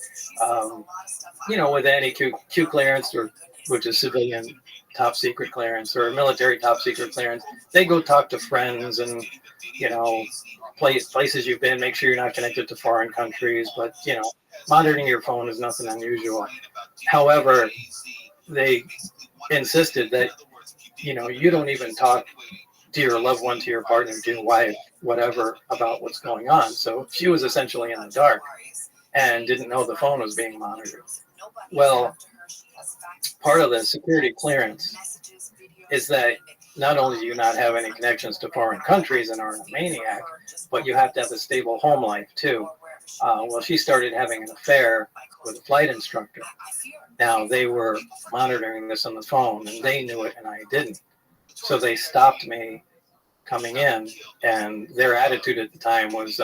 with any Q clearance, or which is civilian top secret clearance or military top secret clearance, they go talk to friends and, places you've been, make sure you're not connected to foreign countries. But, monitoring your phone is nothing unusual. However, they insisted that, you don't even talk to your loved one, to your partner, to your wife, whatever, about what's going on. So she was essentially in the dark and didn't know the phone was being monitored. Well, part of the security clearance is that not only do you not have any connections to foreign countries and aren't a maniac, but you have to have a stable home life too. Well, she started having an affair with a flight instructor. Now, they were monitoring this on the phone, and they knew it, and I didn't. So they stopped me coming in, and their attitude at the time was,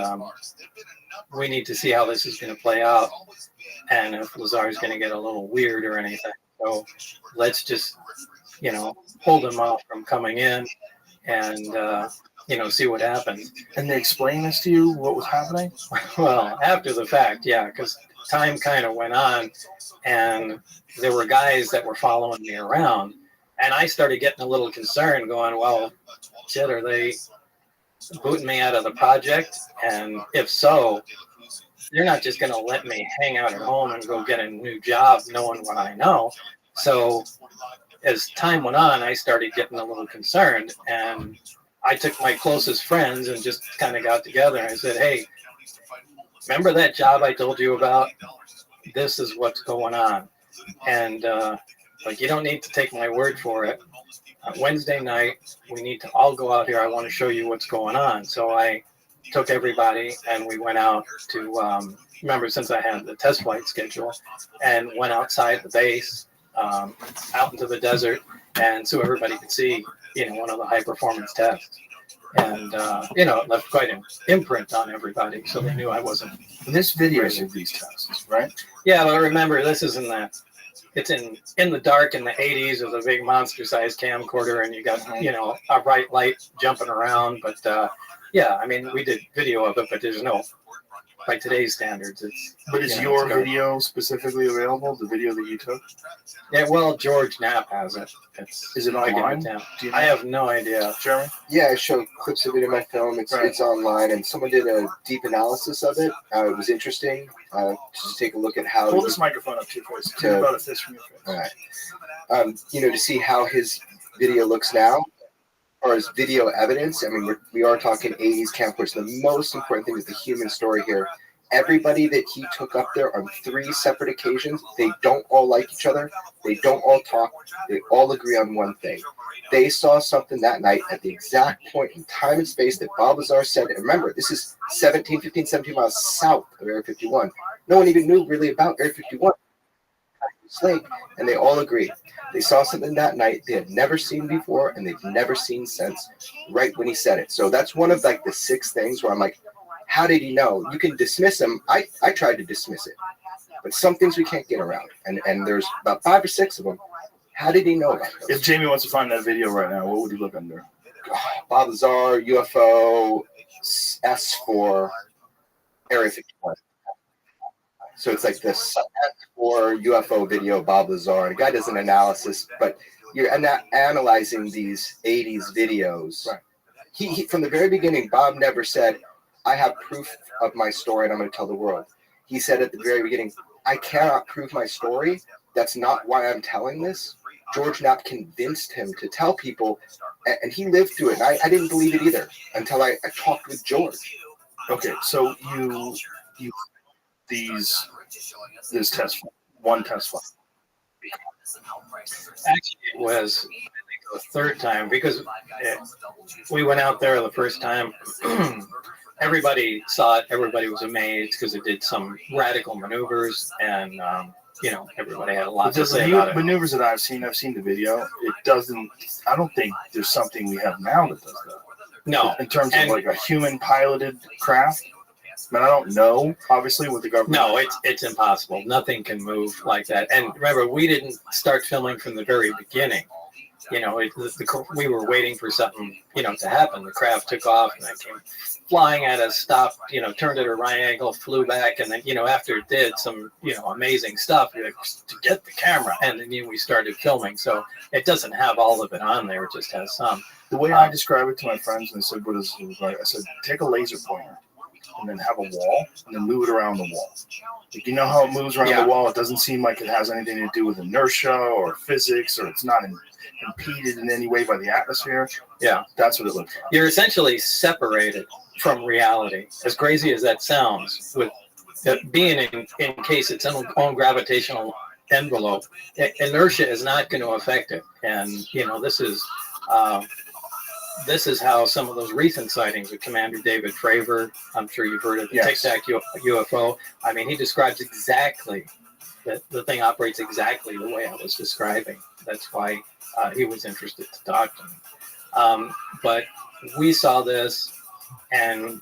we need to see how this is going to play out, and if Lazar's going to get a little weird or anything. So let's just, hold him off from coming in and, see what happens. And they explained this to you, what was happening? Well, after the fact, yeah, because time kind of went on, and there were guys that were following me around, and I started getting a little concerned, going, well, shit, are they booting me out of the project? And if so, they're not just going to let me hang out at home and go get a new job knowing what I know. So as time went on, I started getting a little concerned, and I took my closest friends and just kind of got together and I said, hey, remember that job I told you about? This is what's going on. And like, you don't need to take my word for it. Wednesday night, we need to all go out here. I want to show you what's going on. So I took everybody and we went out to, remember, since I had the test flight schedule, and went outside the base, out into the desert, and so everybody could see, one of the high performance tests. And, it left quite an imprint on everybody, so they knew I wasn't. And there's videos of these tests, right? Yeah, but remember, this is it's in the dark in the 80s with a big monster-sized camcorder, and you got, a bright light jumping around. But, yeah, I mean, we did video of it, but there's no, by today's standards, it's... But is your video specifically available, the video that you took? Yeah, well, George Knapp has it. Is it online? I have no idea. Jeremy? Yeah, I showed clips of it in my film. It's online, and someone did a deep analysis of it. It was interesting to just take a look at how... Hold this microphone up to your face. About a fist from your face. All right. To see how his video looks now, or as video evidence. I mean, we are talking 80s camcorders. The most important thing is the human story here. Everybody that he took up there on 3 separate occasions, they don't all like each other. They don't all talk. They all agree on one thing. They saw something that night at the exact point in time and space that Bob Lazar said. And remember, this is 17 miles south of Area 51. No one even knew really about Area 51. And they all agreed. They saw something that night they had never seen before, and they've never seen since, right when he said it. So that's one of like the 6 things where I'm like, how did he know? You can dismiss him. I tried to dismiss it, but some things we can't get around. And there's about 5 or 6 of them. How did he know about those? If Jamie wants to find that video right now, what would he look under? Bob Lazar, UFO, S4, Area 51. So it's like this S4 UFO video, Bob Lazar. And the guy does an analysis, but you're analyzing these 80s videos. Right. He from the very beginning, Bob never said, I have proof of my story and I'm going to tell the world. He said at the very beginning, I cannot prove my story. That's not why I'm telling this. George Knapp convinced him to tell people, and he lived through it. And I didn't believe it either until I talked with George. Okay, so you this test flight, one test flight. Actually, it was the 3rd time, because we went out there the first time. Everybody saw it. Everybody was amazed because it did some radical maneuvers, and everybody had a lot to say about it. Maneuvers that I've seen the video. It doesn't. I don't think there's something we have now that does that. No, in terms of like a human piloted craft. I mean, I don't know, obviously, with the government. No, it's impossible. Nothing can move like that. And remember, we didn't start filming from the very beginning. We were waiting for something, to happen. The craft took off, and it came flying at us, stopped, turned at a right angle, flew back, and then, after it did some, amazing stuff to get the camera, and then we started filming. So it doesn't have all of it on there; it just has some. The way I describe it to my friends, and they said, "What is it like?" I said, "Take a laser pointer, and then have a wall, and then move it around the wall. Like, you know how it moves around the wall? It doesn't seem like it has anything to do with inertia or physics, or it's not impeded in any way by the atmosphere." Yeah, that's what it looks like. You're essentially separated from reality. As crazy as that sounds, with being encased its own gravitational envelope, inertia is not going to affect it. And this is how some of those recent sightings of Commander David Fravor, I'm sure you've heard of the Tic Tac UFO. I mean, he describes exactly that the thing operates exactly the way I was describing. That's why he was interested to talk to me. But we saw this, and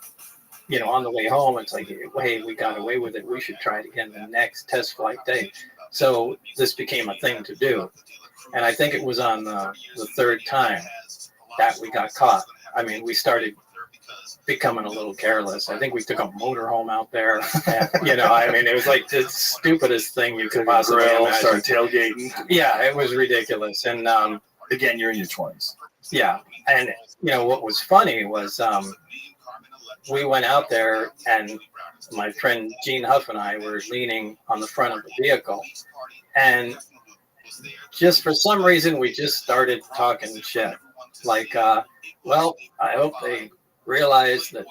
on the way home, it's like, hey, we got away with it. We should try it again the next test flight day. So this became a thing to do. And I think it was on the 3rd time that we got caught. I mean, we started becoming a little careless. I think we took a motorhome out there. And, it was like the stupidest thing you could possibly imagine. Start tailgating. Yeah, it was ridiculous. And again, you're in your 20s. Yeah, and what was funny was we went out there, and my friend Gene Huff and I were leaning on the front of the vehicle, and just for some reason, we just started talking shit. Like, well, I hope they realize that,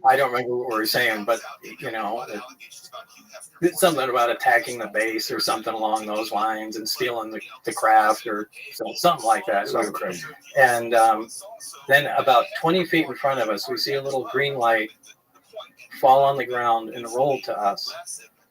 I don't remember what we were saying, but, you know, it's something about attacking the base or something along those lines and stealing the craft or something like that. So crazy. And then about 20 feet in front of us, we see a little green light fall on the ground and roll to us.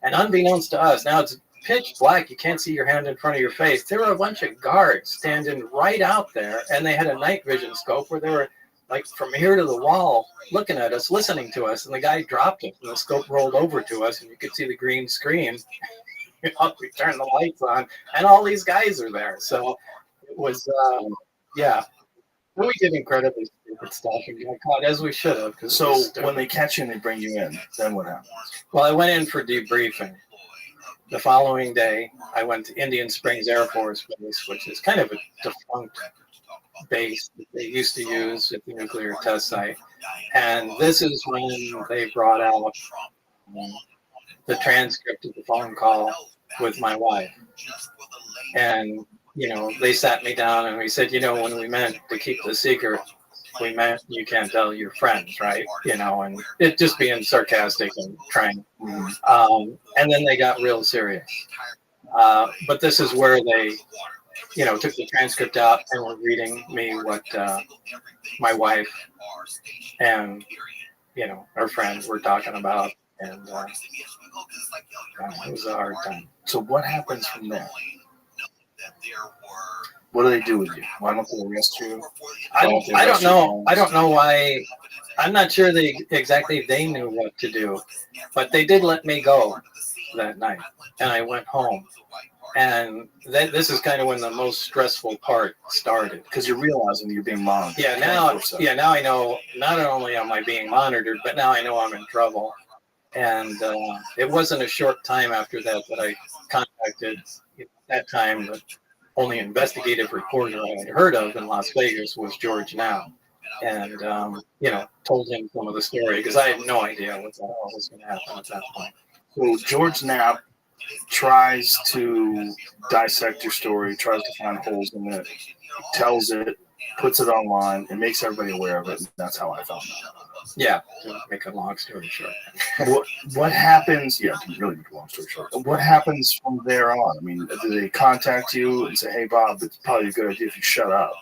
And unbeknownst to us, now it's pitch black. You can't see your hand in front of your face. There were a bunch of guards standing right out there, and they had a night vision scope where they were like from here to the wall looking at us, listening to us. And the guy dropped it, and the scope rolled over to us, and you could see the green screen. We turned the lights on, and all these guys are there. So it was, yeah. We did incredibly stupid stuff and got caught, as we should have. So when they catch you and they bring you in, then what happens? Well, I went in for debriefing. The following day, I went to Indian Springs Air Force Base, which is kind of a defunct base that they used to use at the nuclear test site. And this is when they brought out the transcript of the phone call with my wife. And, you know, they sat me down and we said, you know, when we meant to keep the secret, we meant you can't tell your friends, right? You know, and it just being sarcastic and trying. And then they got real serious. But this is where they, you know, took the transcript out and were reading me what my wife and, you know, our friends were talking about. And it was a hard time. So what happens from there? What do they do with you? Why don't they arrest you? I don't know. I don't know why. I'm not sure they knew what to do, but they did let me go that night, and I went home. And this is kind of when the most stressful part started, because you're realizing you're being monitored. Now I know. Not only am I being monitored, but now I know I'm in trouble. And it wasn't a short time after that I contacted. At that time, the only investigative reporter I had heard of in Las Vegas was George Knapp, and you know, told him some of the story because I had no idea what the hell was going to happen at that point. So George Knapp tries to dissect your story, tries to find holes in it, tells it, puts it online, and makes everybody aware of it. And that's how I found out. Yeah, to make a long story short. What happens? Yeah, to really make a long story short. What happens from there on? I mean, do they contact you and say, "Hey, Bob, it's probably a good idea if you shut up"?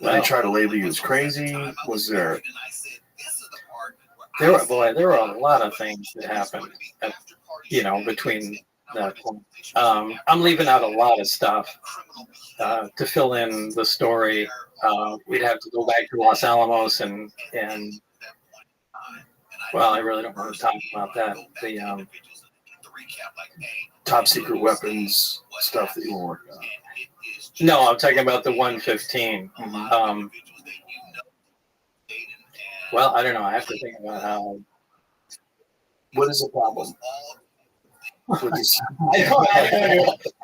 They try to label you as crazy. Was there? There were a lot of things that happened. You know, between that point. I'm leaving out a lot of stuff to fill in the story. We'd have to go back to Los Alamos and well, I really don't want to talk about that. The top secret weapons stuff that you were working on. No, I'm talking about the 115. Well, I don't know. I have to think about how. What is the problem? I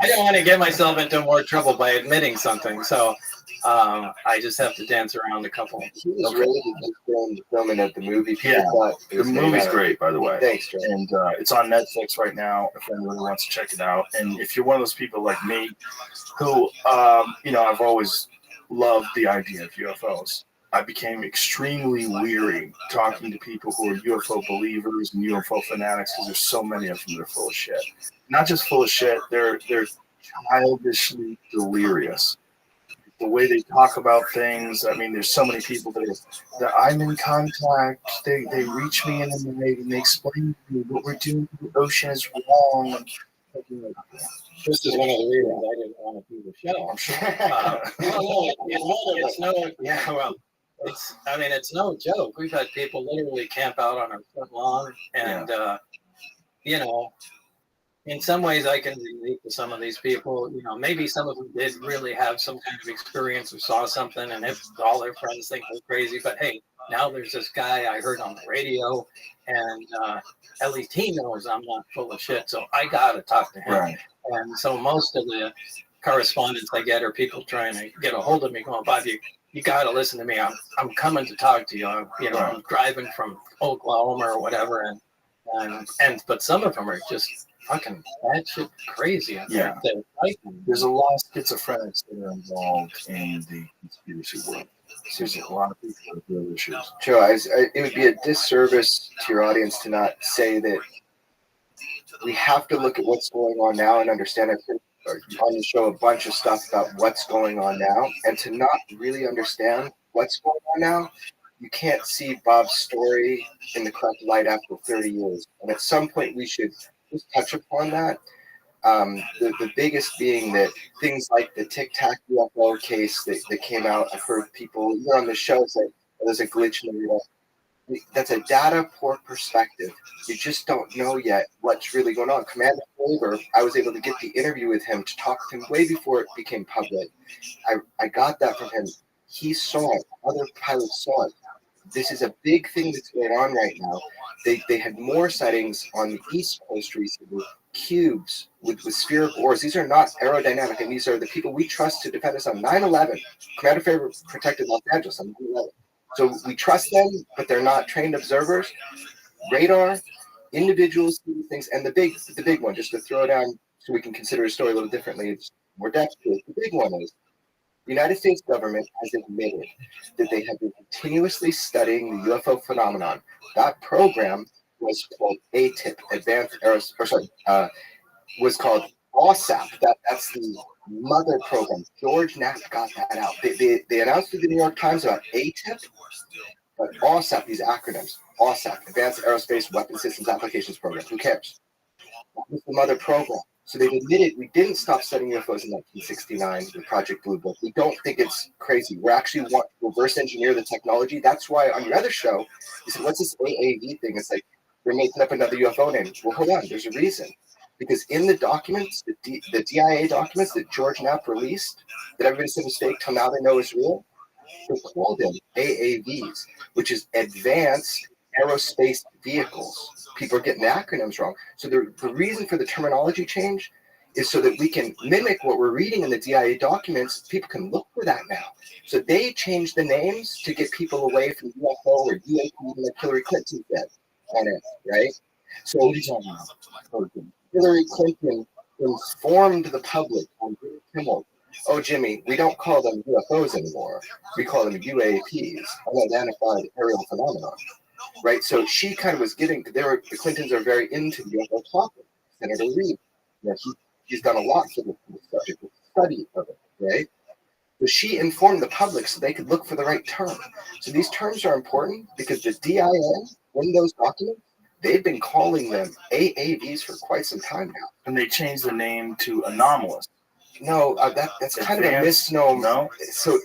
don't want to get myself into more trouble by admitting something, so I just have to dance around a couple. He was ready to just filming at the movie. Yeah, the movie's great, by the way. Thanks, Joe. And it's on Netflix right now if anyone wants to check it out. And if you're one of those people like me who, you know, I've always loved the idea of UFOs. I became extremely weary talking to people who are UFO believers and UFO fanatics because there's so many of them that are full of shit. Not just full of shit, they're childishly delirious. The way they talk about things, I mean, there's so many people that I'm in contact, they reach me in the night and they explain to me what we're doing to the ocean is wrong. This is one of the reasons I didn't want to do the show. I'm sure. It's no joke. We've had people literally camp out on our front lawn, and you know, in some ways, I can relate to some of these people. You know, maybe some of them did really have some kind of experience or saw something, and if all their friends think they're crazy, but hey, now there's this guy I heard on the radio, and at least he knows I'm not full of shit, so I gotta talk to him. Right. And so most of the correspondence I get are people trying to get a hold of me, going, "Bob, you got to listen to me. I'm coming to talk to you. I'm driving from Oklahoma or whatever, and But some of them are just fucking batshit crazy. Yeah. Right. There's a lot of schizophrenics that are involved in the conspiracy world. There's a lot of people with real issues. Joe, it would be a disservice to your audience to not say that we have to look at what's going on now and understand. I've on the show a bunch of stuff about what's going on now, and to not really understand what's going on now, you can't see Bob's story in the correct light after 30 years. And at some point, we should just touch upon that. The biggest being that things like the Tic Tac UFO case that came out, I've heard people here on the show say there's a glitch in the radar. That's a data poor perspective. You just don't know yet what's really going on. Commander Flavor, I was able to get the interview with him to talk to him way before it became public. I got that from him. He saw it. Other pilots saw it. This is a big thing that's going on right now. They had more sightings on the East Coast recently. Cubes with spherical ores. These are not aerodynamic, and these are the people we trust to defend us on 9/11. Commander Flavor protected Los Angeles on 9/11. So we trust them, but they're not trained observers. Radar, individuals, things, and the big one, just to throw down so we can consider a story a little differently, it's more depth to it. The big one is the United States government has admitted that they have been continuously studying the UFO phenomenon. That program was called ATIP, was called OSAP. That's the mother program. George Knapp got that out. They announced to the New York Times about ATIP, but OSAP, these acronyms, OSAP, Advanced Aerospace Weapons Systems Applications Program. Who cares? That was the mother program. So they've admitted we didn't stop studying UFOs in 1969 with Project Blue Book. We don't think it's crazy. We actually want to reverse engineer the technology. That's why on your other show, you said, what's this AAV thing? It's like, they're making up another UFO name. Well, hold on, there's a reason. Because in the documents, the DIA documents that George Knapp released, that everybody said was fake, till now they know is real, they called them AAVs, which is Advanced Aerospace Vehicles. People are getting the acronyms wrong. So the reason for the terminology change is so that we can mimic what we're reading in the DIA documents. People can look for that now. So they changed the names to get people away from UFO or UAP, like Hillary Clinton said on it, right? So Hillary Clinton informed the public on Jimmy Kimmel, oh, Jimmy, we don't call them UFOs anymore. We call them UAPs, unidentified aerial phenomenon, right? So she kind of was giving, the Clintons are very into the UFO topic. Senator Reid, he's done a lot for the subject, the study of it, right? So she informed the public so they could look for the right term. So these terms are important because the DIA in those documents, they've been calling them AAVs for quite some time now. And they changed the name to anomalous. No, that's kind of a misnomer. No? So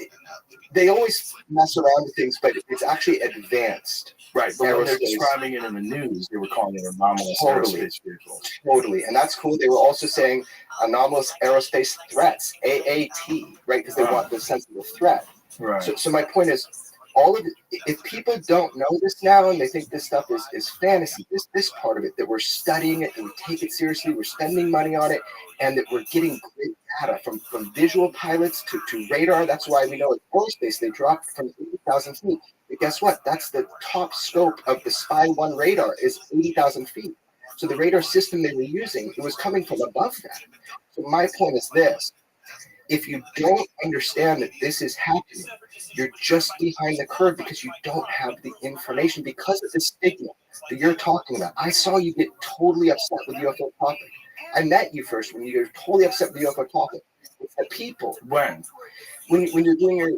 they always mess around with things, but it's actually advanced. Right, but when they're describing it in the news, they were calling it anomalous aerospace vehicles. Totally, and that's cool. They were also saying anomalous aerospace threats, AAT, right? Because they want the sense of the threat. Right. So my point is, all of it, if people don't know this now and they think this stuff is fantasy, this part of it, that we're studying it and we take it seriously, we're spending money on it, and that we're getting great data from visual pilots to radar. That's why we know at aerospace they dropped from 80,000 feet. But guess what? That's the top scope of the Spy 1 radar is 80,000 feet. So the radar system they were using, it was coming from above that. So my point is this. If you don't understand that this is happening, you're just behind the curve because you don't have the information because of the stigma that you're talking about. I saw you get totally upset with the UFO topic. I met you first when you were totally upset with the UFO topic. It's the people. When you're doing your,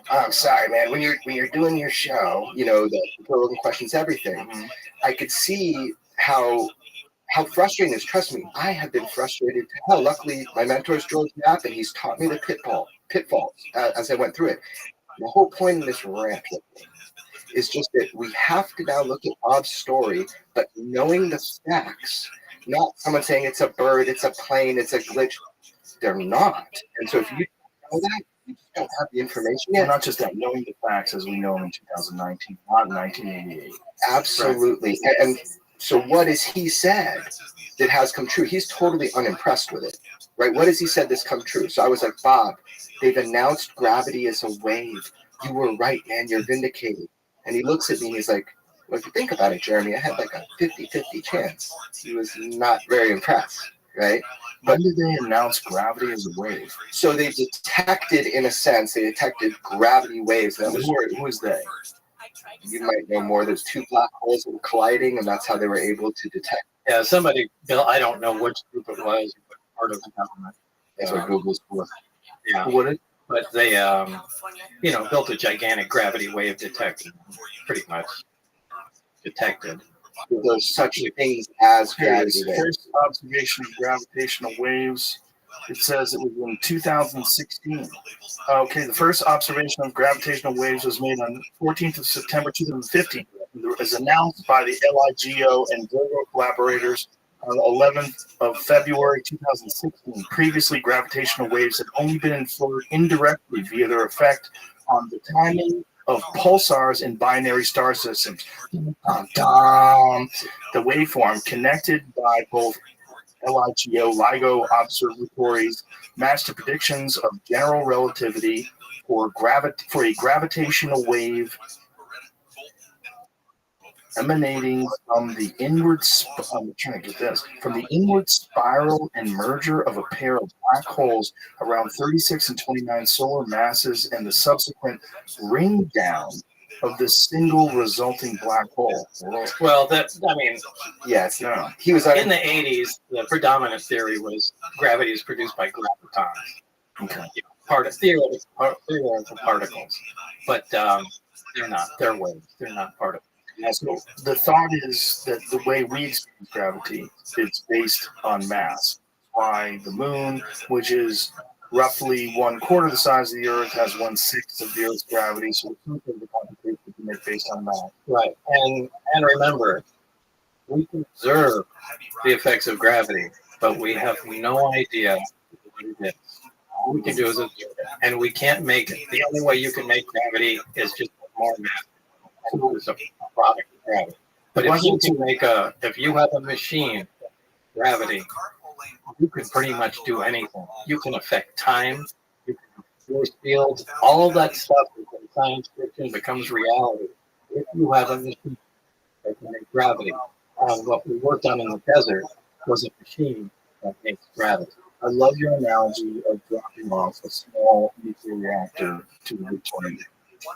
I'm sorry, man. When you're doing your show, the program questions everything. I could see how frustrating it is. Trust me, I have been frustrated to hell. Luckily, my mentor is George Knapp, and he's taught me the pitfalls as I went through it. The whole point of this rant is just that we have to now look at Bob's story, but knowing the facts, not someone saying it's a bird, it's a plane, it's a glitch. They're not. And so if you don't know that, you just don't have the information yet. Well, not just that, knowing the facts as we know them in 2019, not in 1988. Absolutely. Right. And so what has he said that has come true? He's totally unimpressed with it, right? What has he said that's come true? So I was like, Bob, they've announced gravity is a wave. You were right, man. You're vindicated. And he looks at me. He's like, Well, if you think about it, Jeremy, I had like a 50-50 chance. He was not very impressed, right? When did they announce gravity as a wave? So they detected, in a sense, gravity waves. That was, Who is they? you might know more. There's two black holes that were colliding, and that's how they were able to detect. Yeah, somebody built, I don't know which group it was, but part of the government. That's what Google's for. Yeah. But they, built a gigantic gravity wave detector, pretty much detected. There's such things as gravity waves. First observation of gravitational waves. It says it was in 2016. Okay, the first observation of gravitational waves was made on 14th of September 2015. It was announced by the LIGO and Virgo collaborators on the 11th of February 2016. Previously, gravitational waves had only been inferred indirectly via their effect on the timing of pulsars in binary star systems. The waveform connected by both LIGO observatories matched the predictions of general relativity for a gravitational wave emanating from the inward spiral and merger of a pair of black holes around 36 and 29 solar masses and the subsequent ring down of the single resulting black hole. Well, yes, no. He was in the 80s. The predominant theory was gravity is produced by gravitons. Okay. Part of theoretical particles, but they're not. They're waves. They're not part of. So the thought is that the way we experience gravity is based on mass. Why the moon, which is roughly 1/4 the size of the Earth, has 1/6 of the Earth's gravity. So it's the computation can make based on mass. Right, and remember, we can observe the effects of gravity, but we have no idea what it is. All we can do is observe it, and we can't make it. The only way you can make gravity is just more mass. It's a product of gravity. But if you have a machine, gravity, you can pretty much do anything. You can affect time, you can force fields, all of that stuff in science fiction becomes reality if you have a machine that can make gravity. What we worked on in the desert was a machine that makes gravity. I love your analogy of dropping off a small nuclear reactor to the return.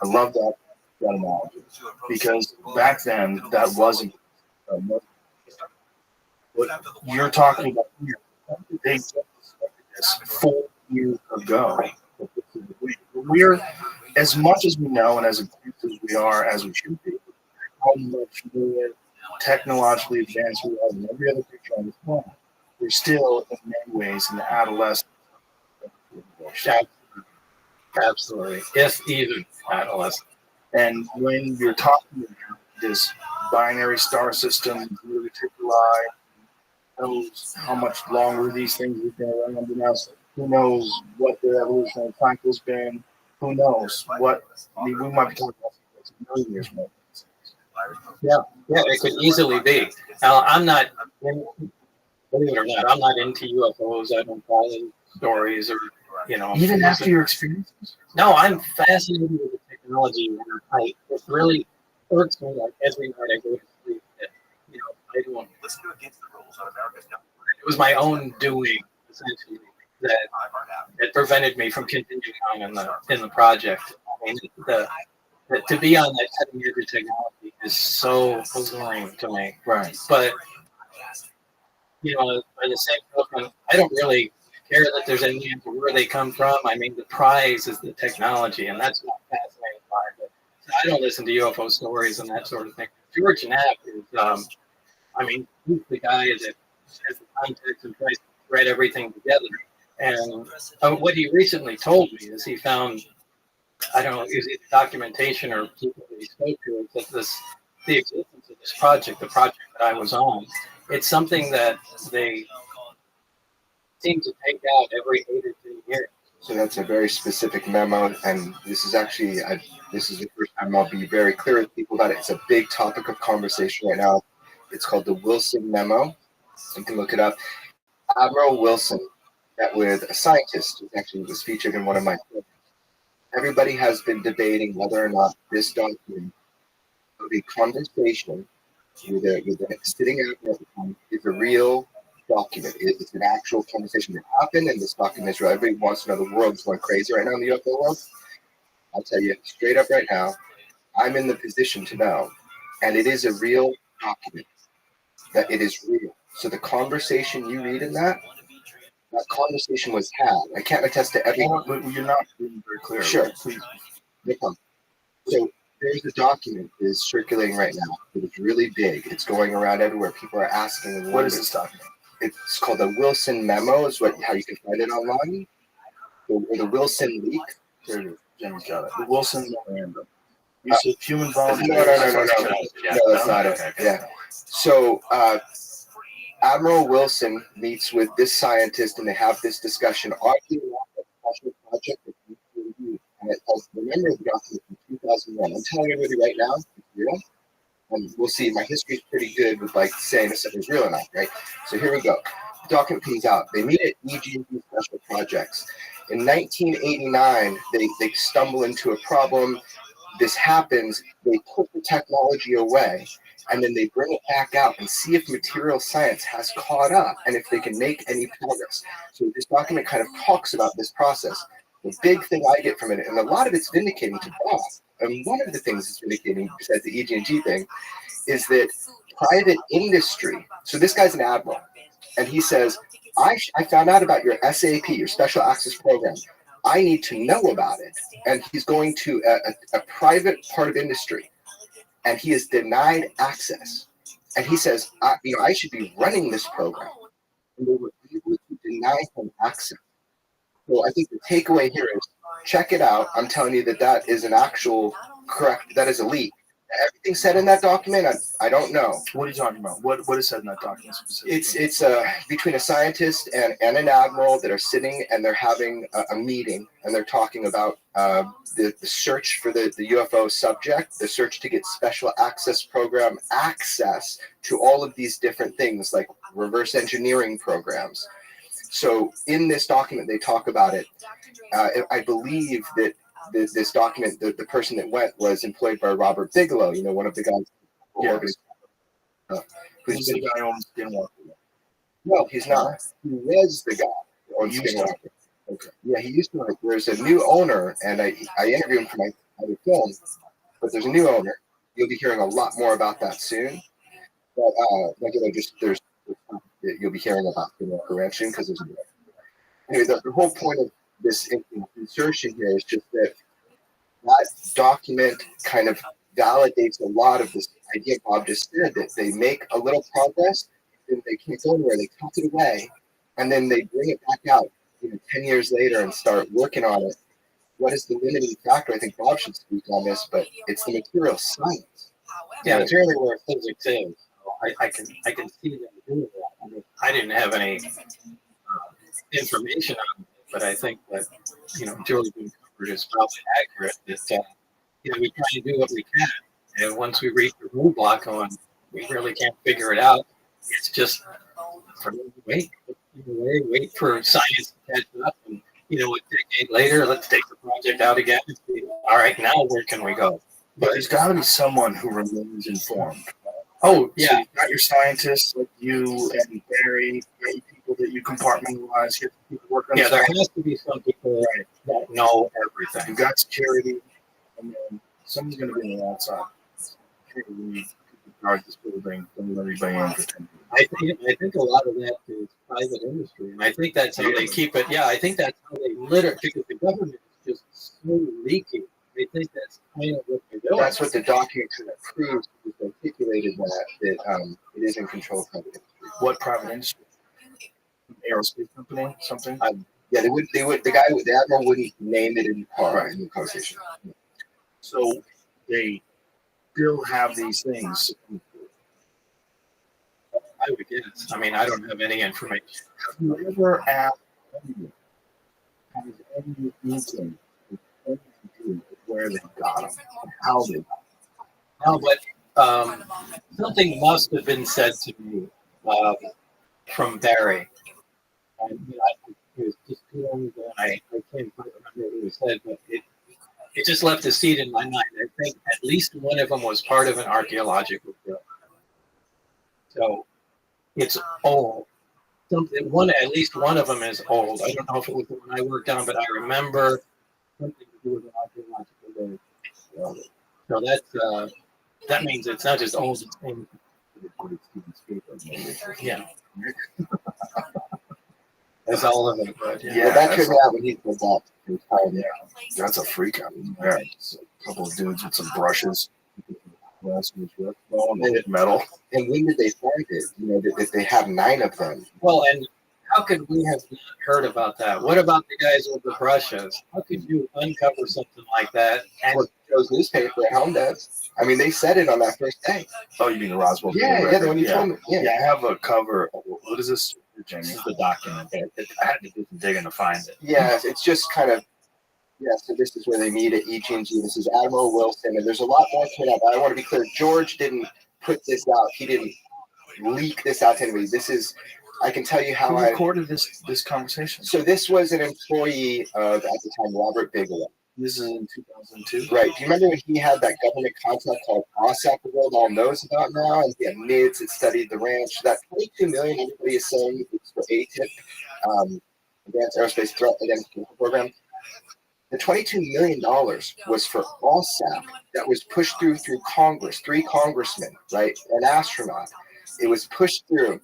I love that analogy because back then that wasn't what you're talking about here. They just discovered this 4 years ago. We're, as much as we know and as advanced as we are, as we should be, how much more technologically advanced we are than every other creature on this planet. We're still, in many ways, in the adolescence. Absolutely. If even adolescent. And when you're talking about this binary star system, reticuli, knows how much longer these things have been around than us. Who knows what their evolutionary cycle's been? Who knows what? I mean, we might be talking about a million years more. Yeah, it could easily be. Now, I'm not, believe it or not, I'm not into UFOs. I don't follow stories or, Even after your experiences? No, I'm fascinated with the technology. And it really irks me like every night I go to sleep that, I don't. Let's go against the rules on America's government. It was my own doing, essentially, that prevented me from continuing on in the project. I mean, to be on that cutting edge of technology is so alluring to me. Right. But, by the same token, I don't really care that there's aliens or where they come from. I mean, the prize is the technology, and that's what I'm fascinated by. But I don't listen to UFO stories and that sort of thing. George Knapp is, he's the guy that has the context and tries to thread everything together. And what he recently told me is he found, I don't know, is it documentation or people that he spoke to, is that the existence of this project, the project that I was on, it's something that they seem to take out every 8 or 10 years. So that's a very specific memo, and this is actually, this is the first time I'll be very clear with people about it. It's a big topic of conversation right now. It's called the Wilson Memo. You can look it up. Admiral Wilson met with a scientist who actually was featured in one of my films. Everybody has been debating whether or not this document a conversation with a sitting admiral at the time is a real document. It's an actual conversation that happened, and this document is real. Everybody wants to know the world's going crazy right now in the UFO world. I'll tell you straight up right now, I'm in the position to know, and it is a real document, that it is real. So the conversation you read in that conversation was had. I can't attest to everyone. You're not being very clear. Sure. Please. No problem. So there's a document that is circulating right now. It is really big. It's going around everywhere. People are asking. What is this document? It's called the Wilson Memo. Is how you can find it online. Or the Wilson leak. There it is. Jimmy's got it. The Wilson Memorandum. You said human volunteers. No, that's not it. Yeah. So Admiral Wilson meets with this scientist, and they have this discussion. Are you a special project that you can do? And it tells, remember the document from 2001. I'm telling everybody right now, it's real. And we'll see. My history is pretty good with like saying if something's real or not, right? So here we go. The document comes out. They meet at EG&G Special Projects. In 1989, they stumble into a problem. This happens. They put the technology away, and then they bring it back out and see if material science has caught up and if they can make any progress. So this document kind of talks about this process. The big thing I get from it, and a lot of it's vindicating to Bob, and one of the things it's vindicating, besides the EG&G thing, is that private industry, so this guy's an admiral, and he says, I found out about your SAP, your Special Access Program. I need to know about it. And he's going to a private part of industry, and he is denied access. And he says, I should be running this program. And they were able to deny him access. So I think the takeaway here is check it out. I'm telling you that is an actual correct, that is a leak. Everything said in that document, I don't know. What are you talking about? What is said in that document specifically? It's between a scientist and an admiral that are sitting, and they're having a meeting, and they're talking about the search for the UFO subject, the search to get Special Access Program access to all of these different things like reverse engineering programs. So in this document, they talk about it. I believe that this document, the person that went was employed by Robert Bigelow, one of the guys. Yes. Who's the guy on Skinwalker? No, he's not. He was the guy on Skinwalker. Okay. Yeah, he used to. There's a new owner, and I interviewed him for my other film, but there's a new owner. You'll be hearing a lot more about that soon. But you'll be hearing about Skinwalker Ranch soon because there's anyway. The whole point of this insertion here is just that document kind of validates a lot of this idea Bob just said, that they make a little progress, then they can't go anywhere, they tuck it away, and then they bring it back out 10 years later and start working on it. What is the limiting factor? I think Bob should speak on this, but it's the material science. Yeah, it's really where physics is. I can see them doing that. I mean, I didn't have any information on it, but I think that, Julie being covered is probably accurate. That, we try to do what we can. And once we reach the roadblock on, we really can't figure it out. It's just wait for science to catch up. And, a decade later, let's take the project out again and see, all right, now where can we go? But there's got to be someone who remains informed. Oh, yeah. So you've got your scientists like you and Barry, people that you compartmentalize, get people work on. Yeah, there has to be some people that know everything. You've got security, and then someone's going to be on the outside. Hey, we need to guard this building, don't let anybody in for 10 years. I think a lot of that is private industry, and I think that's how they keep it. Yeah, I think that's how they litter, because the government is just so leaky. I think that's kind of what they're doing. That's what the document kind of proves. It's articulated that it is in control of private industry. What private industry? Aerospace company, something? Yeah, they would. The admiral wouldn't name it in the conversation. So they still have these things. I would guess. I mean, I don't have any information. Have you ever asked anyone, has any inkling where they got them, how they got them? No, but something must have been said to me from Barry. And, it was just too long ago. I can't quite remember what he said, but it just left a seed in my mind. I think at least one of them was part of an archaeological drill. So it's old. At least one of them is old. I don't know if it was the one I worked on, but I remember something to do with an archaeological drill. So that's that means it's not just old. It's yeah. That's all of it. But Yeah, that turned out when he did that. Yeah, that's a freak out there. It's a couple of dudes with some brushes. Metal. And when did they find it? You know, that they have 9 of them. Well, and how could we have not heard about that? What about the guys with the brushes? How could you uncover something like that? And Joe's newspaper at home does. I mean, they said it on that first day. Oh, you mean the Roswell? Yeah, the one you told me. Yeah, I have a cover. What is this, Jamie? This is the document. I had to do some digging to find it. Yeah, it's just kind of. Yeah, so this is where they meet at EG&G. This is Admiral Wilson, and there's a lot more to it. But I want to be clear. George didn't put this out. He didn't leak this out to anybody. This is. I can tell you how Who recorded this conversation. So this was an employee of, at the time, Robert Bigelow. This is in 2002. Right. Do you remember when he had that government contact called OSAP the world all knows about now? And he had NIDS that studied the ranch. That $22 million, everybody is saying it's for ATIP, Advanced Aerospace Threat Identification Program. The $22 million was for OSAP that was pushed through Congress, 3 congressmen, right? An astronaut. It was pushed through.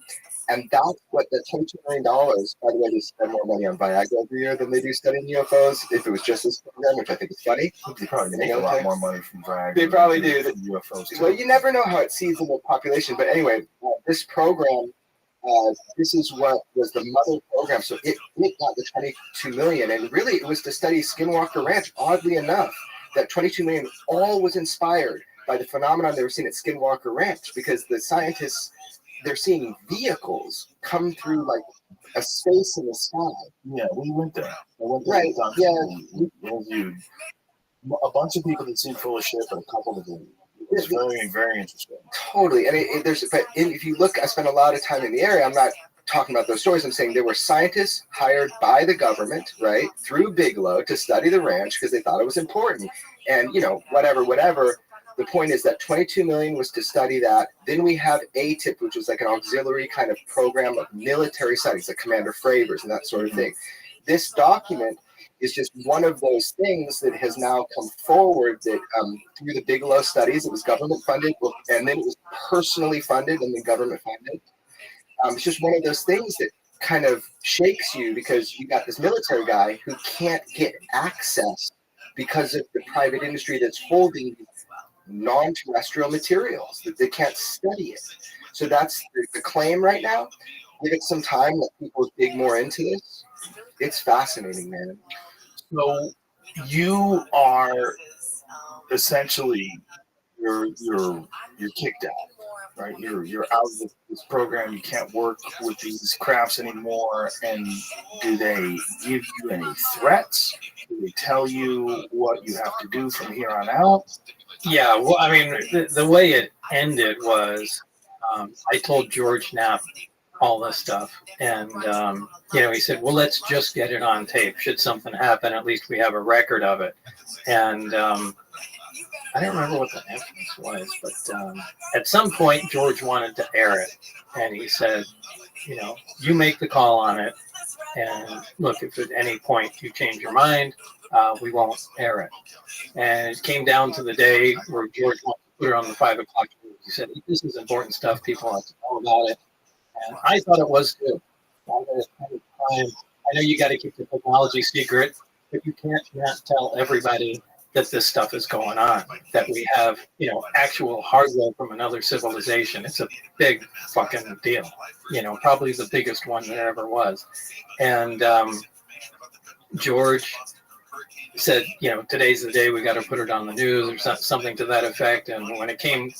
And that's what the $22 million, by the way, they spend more money on Viagra every year than they do studying UFOs. If it was just this program, which I think is funny. They probably make a lot more money from Viagra. They probably do. UFOs too. Well, you never know how it seeds in the population. But anyway, this program, this is what was the mother program. So it got the $22 million. And really, it was to study Skinwalker Ranch. Oddly enough, that $22 million all was inspired by the phenomenon they were seeing at Skinwalker Ranch, because the scientists, they're seeing vehicles come through like a space in the sky. Yeah, we went there. Right. Yeah. A bunch of people that seem full of shit, but a couple that didn't. It's very, very interesting. Totally. And if you look, I spent a lot of time in the area. I'm not talking about those stories. I'm saying there were scientists hired by the government, right, through Bigelow to study the ranch because they thought it was important. And, you know, whatever. The point is that $22 million was to study that. Then we have ATIP, which was like an auxiliary kind of program of military studies, like Commander Fravers and that sort of thing. This document is just one of those things that has now come forward that through the Bigelow studies, it was government funded, and then it was personally funded and then government funded. It's just one of those things that kind of shakes you because you got this military guy who can't get access because of the private industry that's holding non-terrestrial materials, that they can't study it. So that's the claim right now. Give it some time, let people dig more into this. It's fascinating, man. So you are essentially you're kicked out, right? You're out of this program. You can't work with these crafts anymore. And do they give you any threats? Do they tell you what you have to do from here on out? Yeah, well, I mean, the way it ended was I told George Knapp all this stuff. And, he said, well, let's just get it on tape. Should something happen, at least we have a record of it. And I don't remember what the influence was, but at some point, George wanted to air it. And he said, you make the call on it. And look, if at any point you change your mind, we won't air it. And it came down to the day where George wanted to put it on the 5 o'clock news. He said, this is important stuff. People have to know about it. And I thought it was too. I know you got to keep the technology secret, but you can't tell everybody that this stuff is going on, that we have, actual hardware from another civilization. It's a big fucking deal, probably the biggest one there ever was. And George said, today's the day we got to put it on the news or something to that effect. And when it came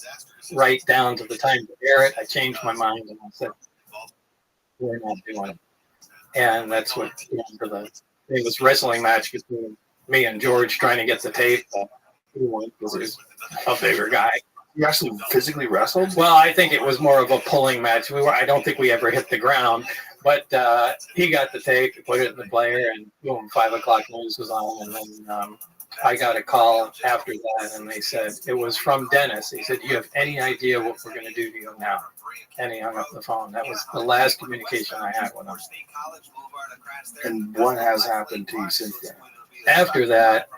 right down to the time to air it, I changed my mind and I said, we're not doing it. And that's what, for the famous wrestling match between me and George trying to get the tape. He won because he's a bigger guy. You actually physically wrestled? Well, I think it was more of a pulling match. I don't think we ever hit the ground, but he got the tape, put it in the player, and boom, 5 o'clock news was on. And then I got a call after that, and they said, it was from Dennis. He said, "Do you have any idea what we're going to do to you now?" And he hung up the phone. That was the last communication I had with him. And what has happened to you since then? After that,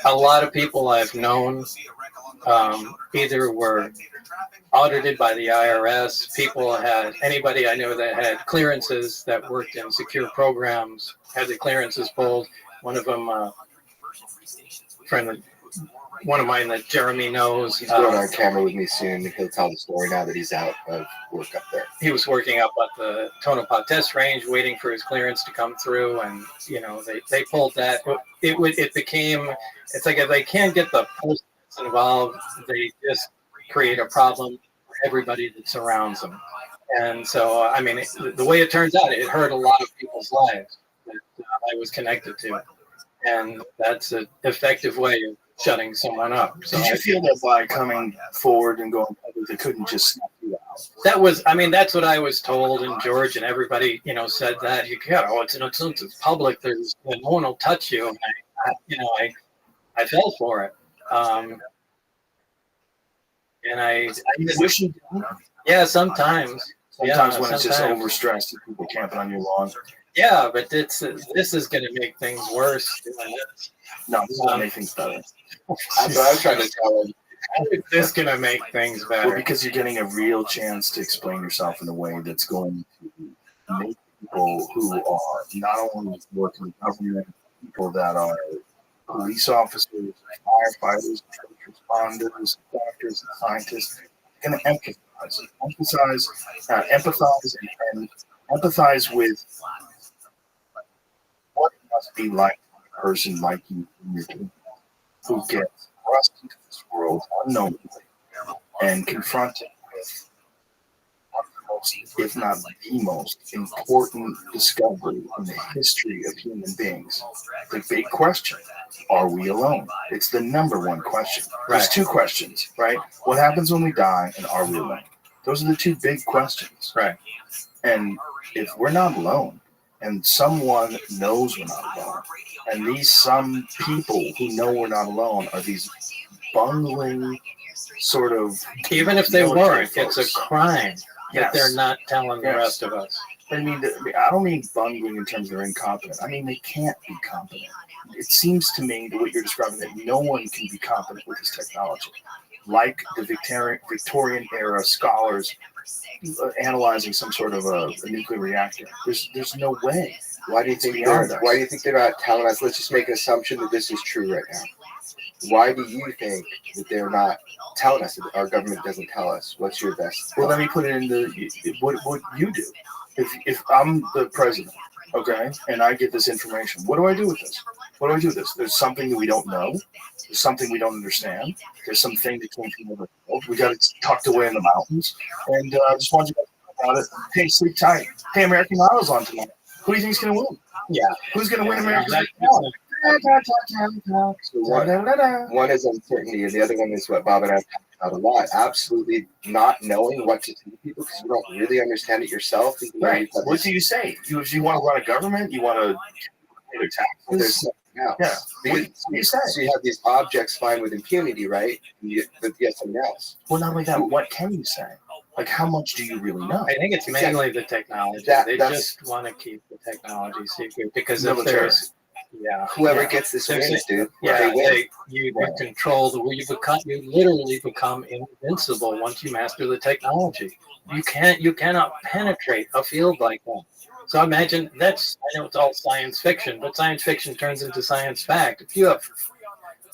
a lot of people I've known either were audited by the IRS. Anybody I know that had clearances that worked in secure programs had the clearances pulled. One of them, one of mine that Jeremy knows. He's going on camera with me soon. He'll tell the story now that he's out of work up there. He was working up at the Tonopah test range, waiting for his clearance to come through, and they pulled that. It became, it's like if they can't get the person involved, they just create a problem for everybody that surrounds them. And so, I mean, the way it turns out, it hurt a lot of people's lives that I was connected to, and that's an effective way of shutting someone up. So did you feel that by coming forward and going public, they couldn't just snap you out? That's what I was told, and George and everybody, said that it's public. There's no one will touch you. And I fell for it. And I wish you did. Yeah, sometimes. Sometimes when it's just overstressed and people camping on your lawn. Yeah, but this is going to make things worse. No, this is going to make things better. That's what I was trying to tell him. How is this going to make things better? Well, because you're getting a real chance to explain yourself in a way that's going to make people who are not only working in government, people that are police officers, firefighters, first responders, doctors, and scientists, going to empathize with what it must be like a person like you who gets thrust into this world unknowingly and confronted with one of the most, if not the most, important discovery in the history of human beings. The big question, are we alone? It's the number one question. There's two questions, right? What happens when we die, and are we alone? Those are the two big questions. Right. And if we're not alone, and someone knows we're not alone, and these some people who know we're not alone are these bungling sort of... Even if they weren't, it's a crime Yes. that they're not telling the rest of us. I don't mean bungling in terms of they're incompetent. I mean, they can't be competent. It seems to me that what you're describing, that no one can be competent with this technology. Like the Victorian era scholars analyzing some sort of a nuclear reactor. There's no way. Why do you think they're not telling us? Let's just make an assumption that this is true right now. Why do you think that they're not telling us, that our government doesn't tell us? What's your best? Well, let me put it into what you do. If I'm the president, okay, and I get this information, what do I do with this? What do I do with this? There's something that we don't know. There's something we don't understand. There's something that came from the world. We got it tucked away in the mountains. And I just wanted you to think about it. Hey, sleep tight. Hey, American Idol's on tonight. Who do you think's going to win? Yeah. Who's going to win American Idol? So one is uncertainty, and the other one is what Bob and I have talked about a lot. Absolutely not knowing what to say to people because you don't really understand it yourself. Right. What do you say? You want to run a government? You want to pay their taxes? Yeah. What do you say? So you have these objects fine with impunity, right? But yet something else. Well, not only that, what can you say? Like, how much do you really know? I think it's mainly the technology. They just want to keep the technology secret because if there's... Yeah, whoever gets this wins, dude. Yeah, you control you literally become invincible once you master the technology. You cannot penetrate a field like that. So imagine I know it's all science fiction, but science fiction turns into science fact. If you have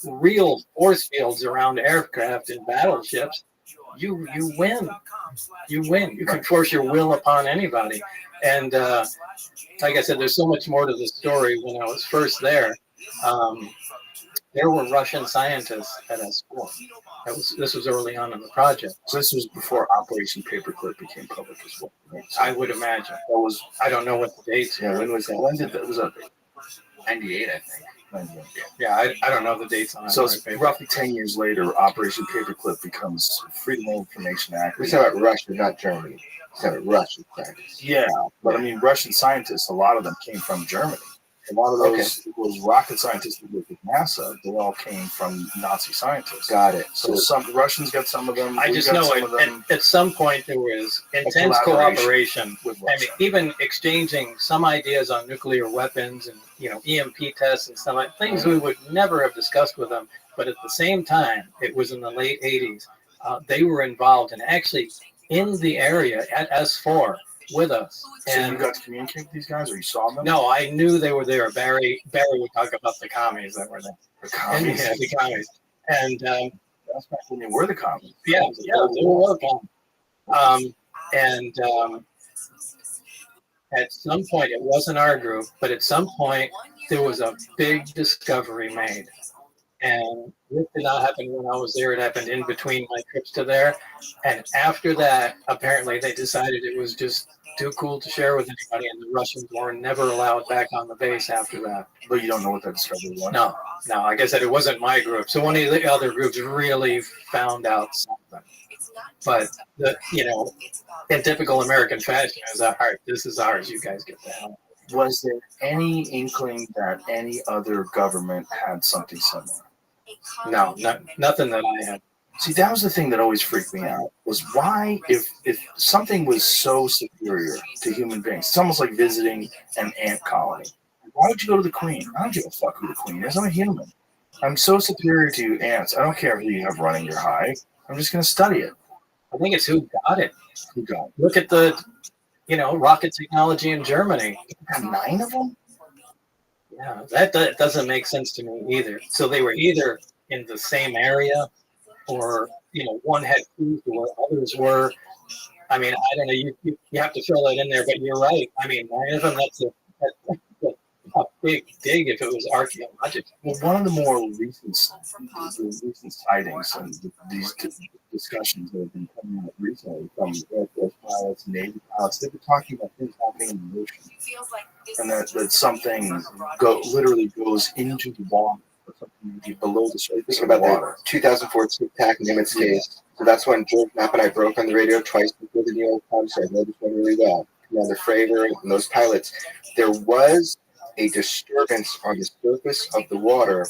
real force fields around aircraft and battleships, you win. You win. You can force your will upon anybody. And like I said, there's so much more to the story. When I was first there were Russian scientists at S4. This was early on in the project. So this was before Operation Paperclip became public as well. Right? I would imagine. I don't know what the dates. Yeah, when was that? When did that? Was that 98, I think. 98. Yeah, I don't know the dates on that. So it's roughly 10 years later, Operation Paperclip becomes Freedom of Information Act. We're talking about Russia, not Germany. We're talking about Russian scientists. Yeah, but I mean, Russian scientists, a lot of them came from Germany. A lot of those rocket scientists who work with NASA, they all came from Nazi scientists. Got it. So some Russians got some of them. I just know at some point there was intense cooperation. I mean, even exchanging some ideas on nuclear weapons and EMP tests and stuff like things we would never have discussed with them. But at the same time, it was in the late 80s. They were involved and actually in the area at S4 with us. So you got to communicate with these guys, or you saw them? No, I knew they were there. Barry would talk about the commies that were there. The commies? Yeah, the commies. And that's back when they were the commies. Yeah, they were commies. At some point, it wasn't our group, but at some point, there was a big discovery made. And this did not happen when I was there. It happened in between my trips to there. And after that, apparently they decided it was just too cool to share with anybody, and the Russians were never allowed back on the base after that. But you don't know what that discovery was? No. Like I said, it wasn't my group. So one of the other groups really found out something. But, in typical American fashion, it was, all right, this is ours. You guys get the hell. Was there any inkling that any other government had something similar? No, nothing that I had. See, that was the thing that always freaked me out, was why, if something was so superior to human beings, it's almost like visiting an ant colony. Why would you go to the queen? I don't give a fuck who the queen is. I'm a human. I'm so superior to you ants. I don't care who you have running your hive. I'm just going to study it. I think it's who got it. Who got it? Look at the, rocket technology in Germany. You have 9 of them? Yeah, that doesn't make sense to me either. So they were either in the same area, or one had crews where others were. I mean, I don't know. You have to throw that in there, but you're right. I mean, 9 of them. That's a big dig if it was archaeological. Well, one of the more recent sightings and these discussions that have been coming out recently from Air Force pilots, Navy pilots, they've been talking about things happening in the ocean, and that something literally goes into the water, or something below the surface of the water. The 2004 Tic Tac Nimitz case. So that's when George Knapp and I broke on the radio twice before the New York Times, so I know this one really well. Commander Fravor and those pilots. There was a disturbance on the surface of the water.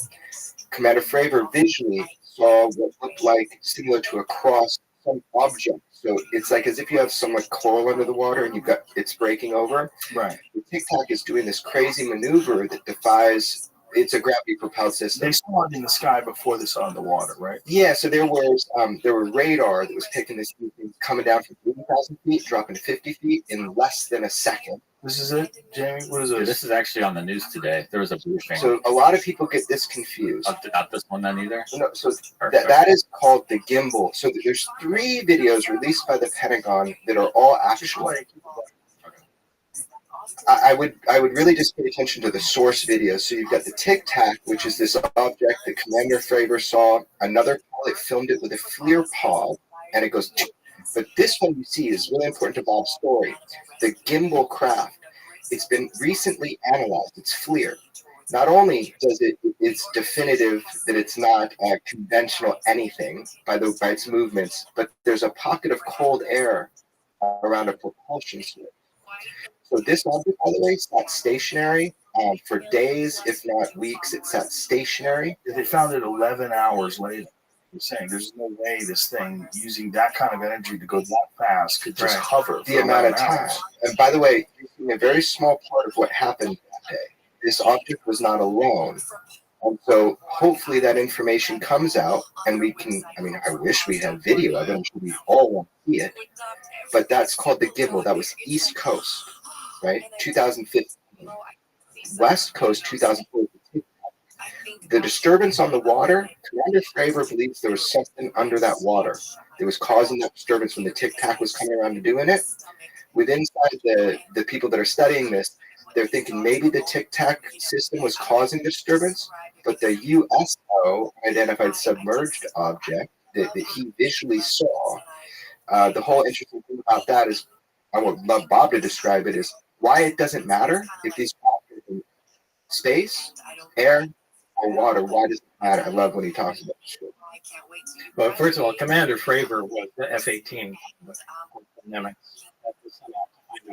Commander Fravor visually saw what looked like similar to a cross, some object. So it's like as if you have some coral under the water and it's breaking over. Right. The Tic Tac is doing this crazy maneuver that defies. It's a gravity propelled system. They saw it in the sky before they saw it in the water, right? Yeah. So there were radar that was picking this thing coming down from 80,000 feet, dropping to 50 feet in less than a second. This is it, Jamie? What is it? This is actually on the news today. There was a briefing. So a lot of people get this confused. Not this one then either? No, so that is called the gimbal. So there's 3 videos released by the Pentagon that are all actual. I would really just pay attention to the source videos. So you've got the Tic Tac, which is this object that Commander Fravor saw. Another pilot filmed it with a FLIR pod, and it goes. But this one you see is really important to Bob's story. The gimbal craft. It's been recently analyzed. It's FLIR. Not only does it's definitive that it's not conventional anything by its movements, but there's a pocket of cold air around a propulsion switch. So this object, by the way, sat stationary for days, if not weeks. It sat stationary. They found it 11 hours later. You're saying there's no way this thing, using that kind of energy to go that fast, could just hover the amount of time. And by the way, you're seeing a very small part of what happened that day. This object was not alone. And so hopefully that information comes out and we can, I wish we had video of it. I'm sure we all want to see it. But that's called the gimbal. That was East Coast, right? 2015. West Coast, 2004. The disturbance on the water, Commander Fravor believes there was something under that water that was causing that disturbance when the Tic Tac was coming around and doing it. Within the people that are studying this, they're thinking maybe the Tic Tac system was causing disturbance, but the USO identified submerged object that he visually saw. The whole interesting thing about that is, I would love Bob to describe it, is why it doesn't matter if these objects are in space, air, or water. Why does it matter? I love when he talks about this. Well, first of all, Commander Fravor was the F-18 pandemic.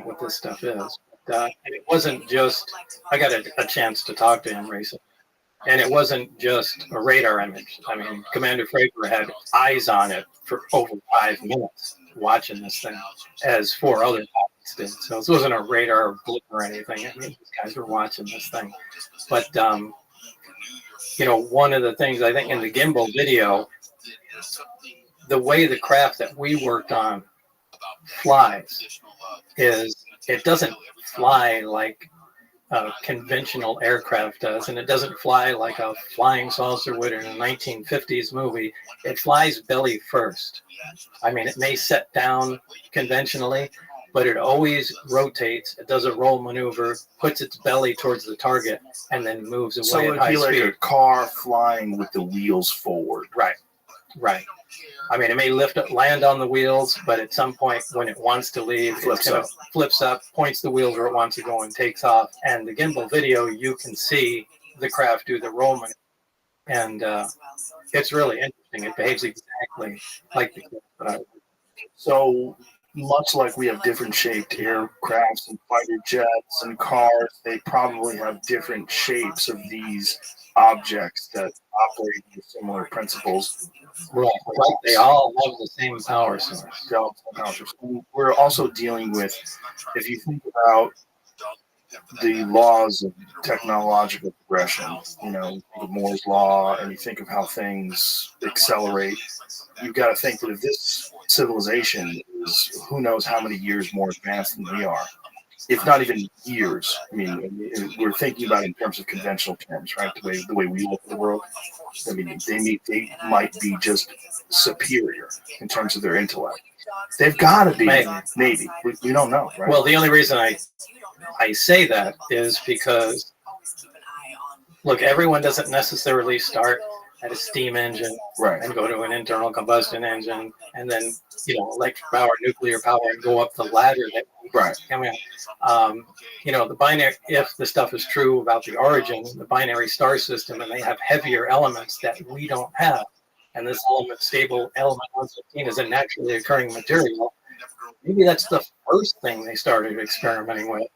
What this stuff is. and it wasn't just. I got a chance to talk to him recently, and it wasn't just a radar image. I mean, Commander Fraser had eyes on it for over 5 minutes watching this thing, as 4 other pilots did. So this wasn't a radar blip or anything. I mean, these guys were watching this thing. But, one of the things I think in the gimbal video, the way the craft that we worked on flies is it doesn't fly like a conventional aircraft does, and it doesn't fly like a flying saucer would in a 1950s movie. It flies belly first. I mean, it may set down conventionally, but it always rotates. It does a roll maneuver, puts its belly towards the target, and then moves away So at it'd high be like speed. a car flying with the wheels forward. Right. I mean, it may land on the wheels, but at some point when it wants to leave, it kind of flips up, points the wheels where it wants to go, and takes off. And the gimbal video, you can see the craft do the roll maneuver. And it's really interesting. It behaves exactly like the craft. So much like we have different shaped aircrafts and fighter jets and cars, they probably have different shapes of these objects that operate with similar principles. Right. They all have the same power source. We're also dealing with, if you think about the laws of technological progression, the Moore's law, and you think of how things accelerate, you've got to think that if this civilization is who knows how many years more advanced than we are, if not even years. I mean, we're thinking about it in terms of conventional terms, right? The way we look at the world. I mean, they might be just superior in terms of their intellect. They've got to be, maybe. We don't know, right? Well, the only reason I say that is because, look, everyone doesn't necessarily start at a steam engine and go to an internal combustion engine and then, electric power, nuclear power, and go up the ladder. The binary, if the stuff is true about the origin, the binary star system, and they have heavier elements that we don't have. And this stable element 115 is a naturally occurring material. Maybe that's the first thing they started experimenting with.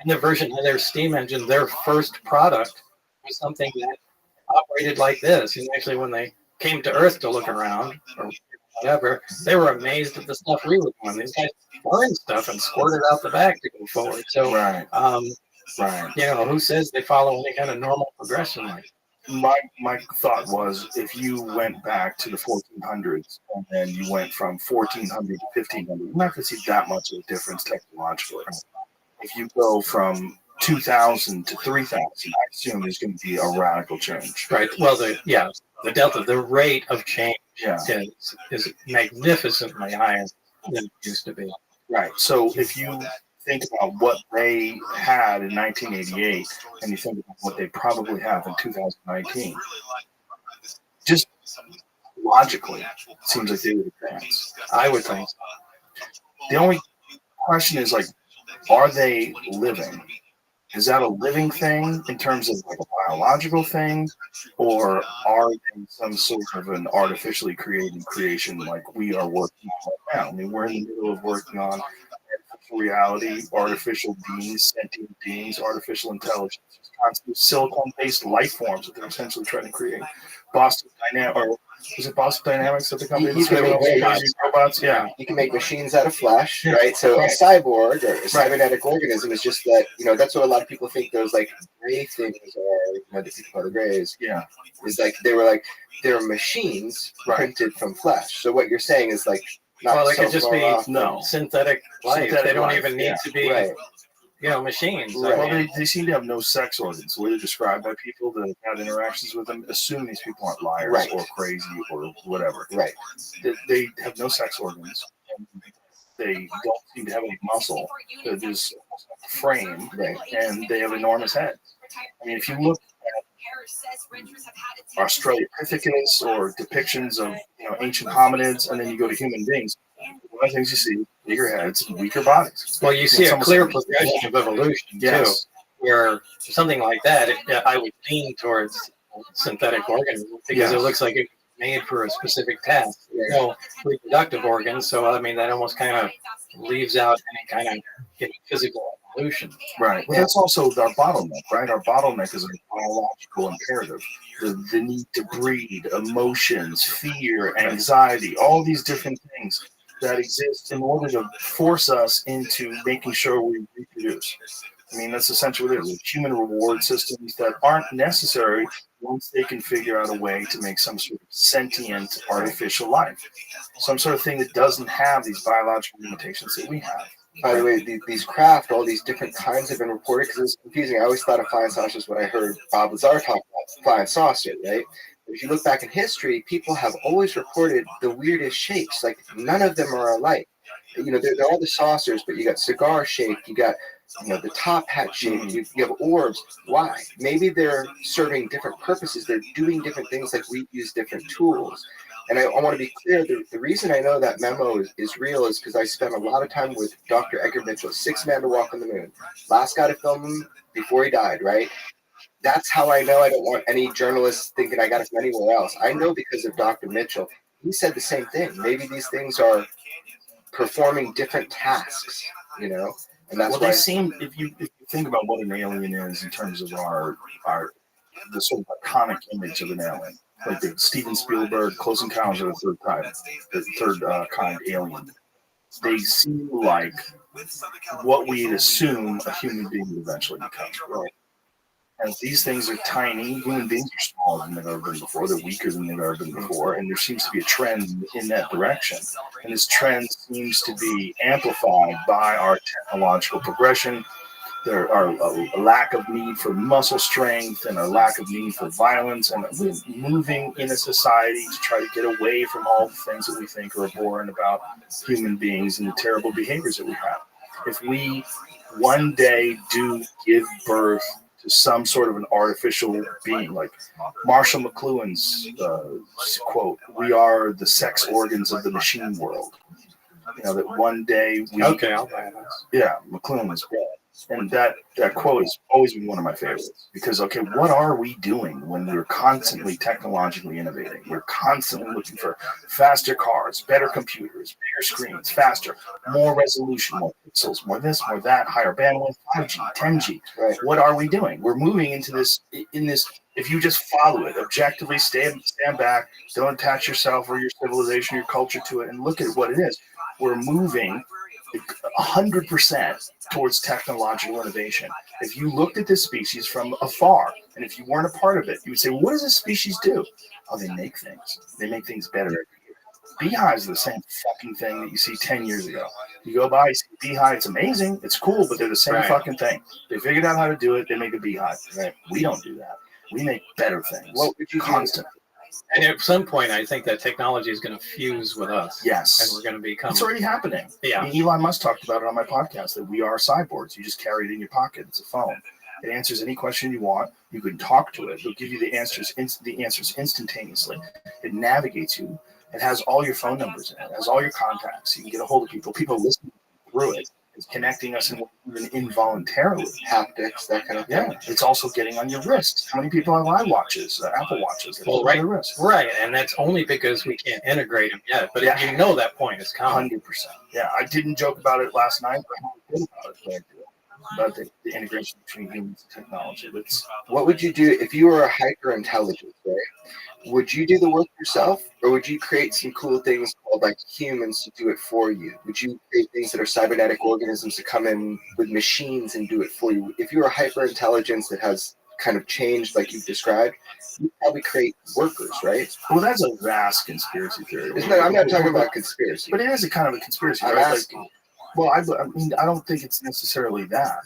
And the version of their steam engine, their first product, was something that operated like this. And actually, when they came to Earth to look around, or whatever, they were amazed at the stuff we were doing. These guys burned stuff and squirted out the back to go forward. So, who says they follow any kind of normal progression like that? My thought was, if you went back to the 1400s and then you went from 1400 to 1500, you're not going to see that much of a difference technologically. If you go from 2000 to 3000, I assume there's going to be a radical change. Right. Well, the delta, the rate of change is magnificently higher than it used to be. Right. So if you think about what they had in 1988 and you think about what they probably have in 2019, just logically, it seems like they would advance. I would think so. The only question is, are they living? Is that a living thing in terms of like a biological thing, or are they some sort of an artificially created creation like we are working on right now? I mean, we're in the middle of working on artificial reality, artificial beings, sentient beings, artificial intelligence, constant silicon-based life forms that they're essentially trying to create. Boston Dynamics, or was it Boston Dynamics that the company You can make robots? Yeah. You can make machines out of flesh, right? So a cyborg or a cybernetic organism is just that, that's what a lot of people think those gray things are, the people are the grays. Yeah. Is they're machines printed from flesh. So what you're saying is not they could just be synthetic life. They don't life, even need to be machines. Right. Well, they seem to have no sex organs. The way they're described by people that have had interactions with them assume these people aren't liars or crazy or whatever. Right. They have no sex organs. They don't seem to have any muscle. They're just a frame, and they have enormous heads. I mean, if you look at Australopithecus or depictions of ancient hominids, and then you go to human beings, one of the things you see: bigger heads and weaker bodies. Well, you see a clear progression of evolution too, where something like that, I would lean towards synthetic organisms because it looks like it's made for a specific task. No reproductive organs, so I mean that almost kind of leaves out any kind of physical evolution. Right. Well, that's also our bottleneck, right? Our bottleneck is a biological imperative. The need to breed, emotions, fear, anxiety, all these different things that exist in order to force us into making sure we reproduce. I mean, that's essentially what it is. Human reward systems that aren't necessary once they can figure out a way to make some sort of sentient artificial life. Some sort of thing that doesn't have these biological limitations that we have. By the way, these craft, all these different kinds have been reported because it's confusing. I always thought of flying saucers when I heard Bob Lazar talk about flying saucer, right? But if you look back in history, people have always reported the weirdest shapes. Like, none of them are alike. You know, they're all the saucers, but you got cigar shaped, you got, you know, the top hat shape, you have orbs. Why? Maybe they're serving different purposes. They're doing different things, like we use different tools. And I want to be clear, the reason I know that memo is real is because I spent a lot of time with Dr. Edgar Mitchell, 6th man to walk on the moon. Last guy to film him before he died, right? That's how I know. I don't want any journalists thinking I got it from anywhere else. I know because of Dr. Mitchell. He said the same thing. Maybe these things are performing different tasks, you know? And that's why they seem, if you think about what an alien is in terms of the sort of iconic image of an alien, like the Steven Spielberg Close Encounters of the Third Kind alien, they seem like what we'd assume a human being would eventually become. Right? And these things are tiny. Human beings are smaller than they've ever been before. They're weaker than they've ever been before. And there seems to be a trend in that direction. And this trend seems to be amplified by our technological progression. There are a lack of need for muscle strength and a lack of need for violence. And we're moving in a society to try to get away from all the things that we think are abhorrent about human beings and the terrible behaviors that we have. If we one day do give birth to some sort of an artificial being, like Marshall McLuhan's quote, "We are the sex organs of the machine world." You know, that one day we... Okay, I'll buy this. Yeah, McLuhan was great. And that quote has always been one of my favorites. Because, okay, what are we doing when we're constantly technologically innovating? We're constantly looking for faster cars, better computers, bigger screens, faster, more resolution, more pixels, more this, more that, higher bandwidth, 5G, 10G. Right. What are we doing? We're moving into this, if you just follow it, objectively stand back, don't attach yourself or your civilization, your culture to it, and look at what it is. We're moving 100% towards technological innovation. If you looked at this species from afar, and if you weren't a part of it, you would say, well, what does this species do? Oh, they make things. They make things better every year. Beehives are the same fucking thing that you see 10 years ago. You go by, you see a beehive, it's amazing, it's cool, but they're the same fucking thing. They figured out how to do it, they make a beehive. Right? We don't do that. We make better things. What would you constantly? And at some point, I think that technology is going to fuse with us. Yes. And we're going to become... It's already happening. Yeah. I mean, Elon Musk talked about it on my podcast, that we are cyborgs. You just carry it in your pocket. It's a phone. It answers any question you want. You can talk to it. It'll give you the answers instantaneously. It navigates you. It has all your phone numbers in it. It has all your contacts. You can get a hold of people. People listen through it. It's connecting us even involuntarily. Haptics, that kind of thing. Yeah, it's also getting on your wrist. How many people have iWatches, Apple Watches? Well, right, right, and that's only because we can't integrate them yet. But if you know that point is coming. 100%. Yeah, I didn't joke about it last night, but I did about the integration between humans and technology. What would you do if you were a hyper intelligence, right? Would you do the work yourself, or would you create some cool things called like humans to do it for you? Would you create things that are cybernetic organisms to come in with machines and do it for you? If you're a hyper intelligence that has kind of changed like you've described, you probably create workers, right? Well, that's a vast conspiracy theory. I'm not talking about conspiracy. But it is a kind of a conspiracy. I'm right? asking. Well, I mean, I don't think it's necessarily that.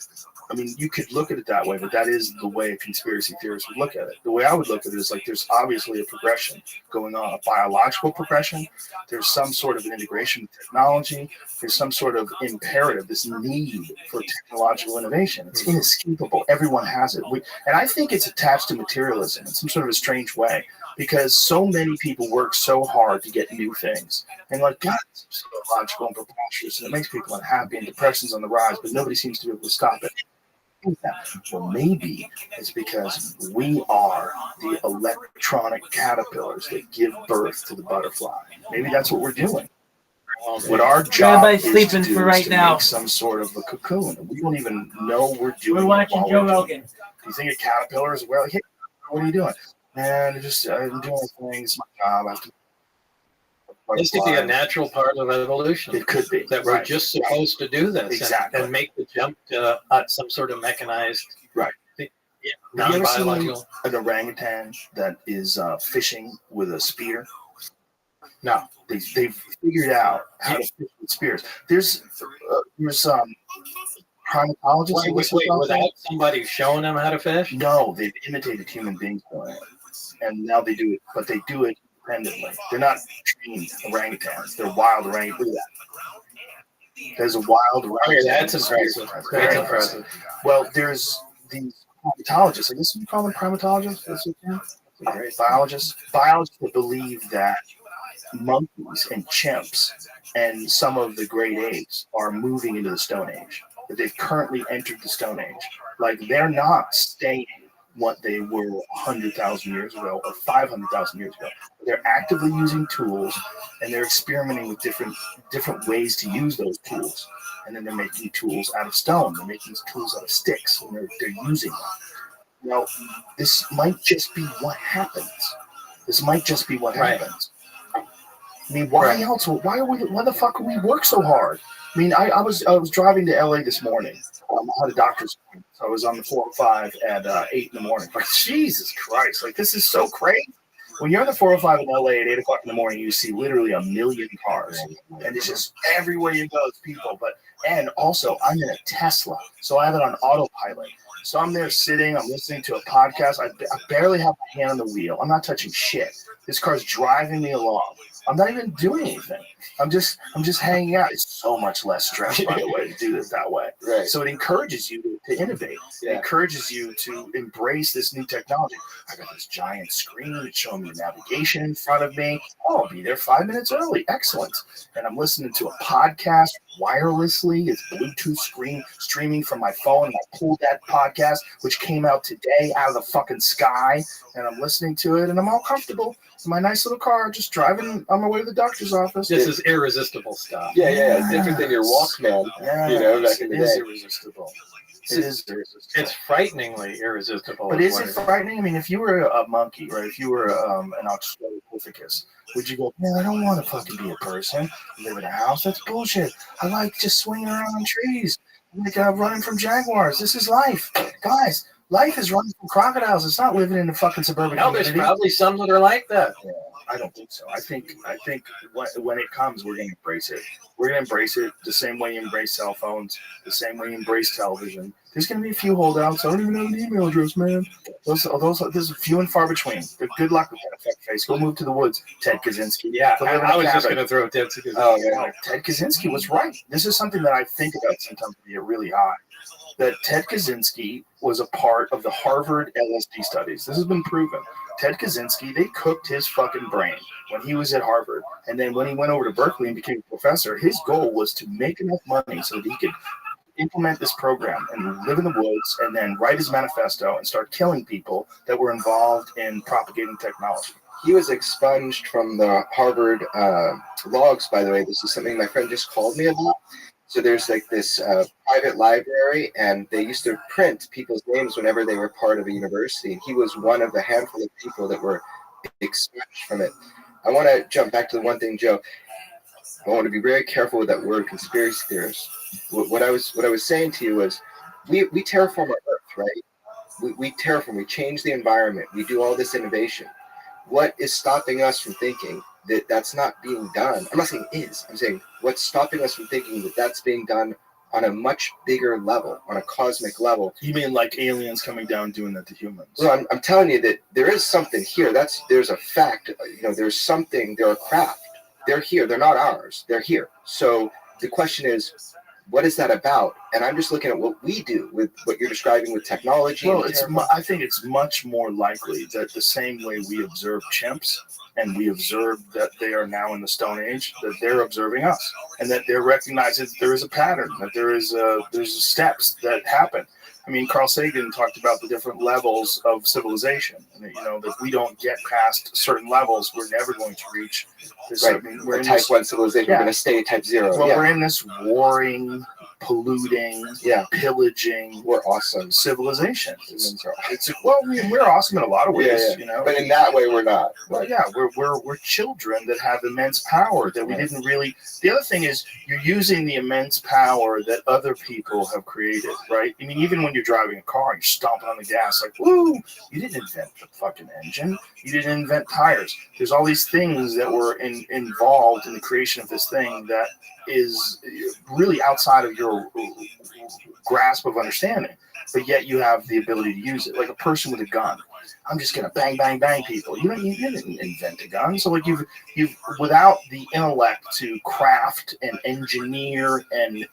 I mean, you could look at it that way, but that is the way conspiracy theorists would look at it. The way I would look at it is like there's obviously a progression going on, a biological progression. There's some sort of an integration with technology. There's some sort of imperative, this need for technological innovation. It's inescapable. Everyone has it. And I think it's attached to materialism in some sort of a strange way, because so many people work so hard to get new things. And like, God, it's so illogical and preposterous, and it makes people unhappy, and depression's on the rise, but nobody seems to be able to stop it. Well, maybe it's because we are the electronic caterpillars that give birth to the butterfly. Maybe that's what we're doing. What our job Everybody's is sleeping to do for is right to now. make some sort of a cocoon. We don't even know we're doing We're watching it Joe while we're Rogan. doing it. You think a caterpillar is well? Hey, what are you doing? Man, I'm doing a thing. It's my job. I have to. This could be a natural part of evolution. It could be that we're just supposed to do this, Exactly. and make the jump to some sort of mechanized, Right. Have you ever seen non-biological. an orangutan that is fishing with a spear? No. They've figured out how to fish with spears. There's primatologists. Wait, without somebody showing them how to fish? No, they've imitated human beings doing it, and now they do it, but they do it independently. They're not trained orangutans. They're wild orangutans. Look at that. There's a wild orangutan. Oh, yeah, that's impressive. That's impressive. Well, there's these primatologists. I guess you call them primatologists. That's what they're right? Biologists that believe that monkeys and chimps and some of the great apes are moving into the Stone Age. That they've currently entered the Stone Age. Like they're not staying what they were 100,000 years ago or 500,000 years ago. They're actively using tools and they're experimenting with different ways to use those tools. And then they're making tools out of stone. They're making tools out of sticks. And they're using them. Now, this might just be what happens. This might just be what happens. I mean, why else? Why the fuck would we work so hard? I mean, I was driving to LA this morning. I had a doctor's appointment. So I was on the 405 at 8 in the morning. Like, Jesus Christ, like this is so crazy. When you're on the 405 in LA at 8 o'clock in the morning, you see literally a million cars. And it's just everywhere you go, it's people. And also, I'm in a Tesla, so I have it on autopilot. So I'm there sitting, I'm listening to a podcast. I barely have my hand on the wheel. I'm not touching shit. This car's driving me along. I'm not even doing anything. I'm just hanging out. It's so much less stress, by the way, to do this that way. Right. So it encourages you to innovate. Yeah. It encourages you to embrace this new technology. I got this giant screen that's showing me navigation in front of me. Oh, I'll be there 5 minutes early. Excellent. And I'm listening to a podcast wirelessly. It's Bluetooth streaming from my phone. And I pulled that podcast, which came out today out of the fucking sky. And I'm listening to it, and I'm all comfortable in my nice little car, just driving on my way to the doctor's office. This is irresistible stuff. Yeah. It's different than your Walkman. Yeah, back in the day. It is irresistible. It's frighteningly irresistible. But is it frightening? I mean, if you were a monkey, right? If you were an Australopithecus, would you go, man, I don't want to fucking be a person, live in a house? That's bullshit. I like just swinging around on trees. I like running from jaguars. This is life. Guys, life is running from crocodiles. It's not living in a fucking suburban community. There's probably some that are like that. Yeah, I don't think so. I think when it comes, we're going to embrace it. We're going to embrace it the same way you embrace cell phones, the same way you embrace television. There's going to be a few holdouts. I don't even know an email address, man. There's few and far between. But good luck with that effect face. Go move to the woods, Ted Kaczynski. Yeah, I was just going to throw Ted Kaczynski. Oh, yeah. Ted Kaczynski was right. This is something that I think about sometimes to get really high. That Ted Kaczynski was a part of the Harvard LSD studies. This has been proven. Ted Kaczynski, they cooked his fucking brain when he was at Harvard. And then when he went over to Berkeley and became a professor, his goal was to make enough money so that he could implement this program and live in the woods and then write his manifesto and start killing people that were involved in propagating technology. He was expunged from the Harvard logs, by the way. This is something my friend just called me about. So there's like this private library, and they used to print people's names whenever they were part of a university. And he was one of the handful of people that were expunged from it. I want to jump back to the one thing, Joe. I want to be very careful with that word, conspiracy theorists. What I was saying to you was, we terraform our Earth, right? We terraform, we change the environment, we do all this innovation. What is stopping us from thinking that that's not being done? I'm not saying is. I'm saying what's stopping us from thinking that that's being done on a much bigger level, on a cosmic level. You mean like aliens coming down doing that to humans? Well, I'm telling you that there is something here. There's a fact. There's something. They're a craft. They're here. They're not ours. They're here. So the question is, what is that about? And I'm just looking at what we do with what you're describing with technology. Well, I think it's much more likely that the same way we observe chimps and we observe that they are now in the Stone Age, that they're observing us and that they're recognizing that there is a pattern, that there's steps that happen. I mean, Carl Sagan talked about the different levels of civilization, and that, that if we don't get past certain levels, we're never going to reach Right. We're type 1 civilization. We're going to stay type 0. Well, we're in this warring, polluting, pillaging, we're awesome civilization. We're awesome in a lot of ways, you know. But in that way, we're not. Well, yeah, we're children that have immense power that we didn't really. The other thing is you're using the immense power that other people have created, right? I mean, even when you're driving a car, you're stomping on the gas like, woo! You didn't invent the fucking engine. You didn't invent tires. There's all these things that were involved in the creation of this thing that is really outside of your grasp of understanding, but yet you have the ability to use it. Like a person with a gun. I'm just gonna bang, bang, bang people. You didn't invent a gun. So like you've without the intellect to craft and engineer and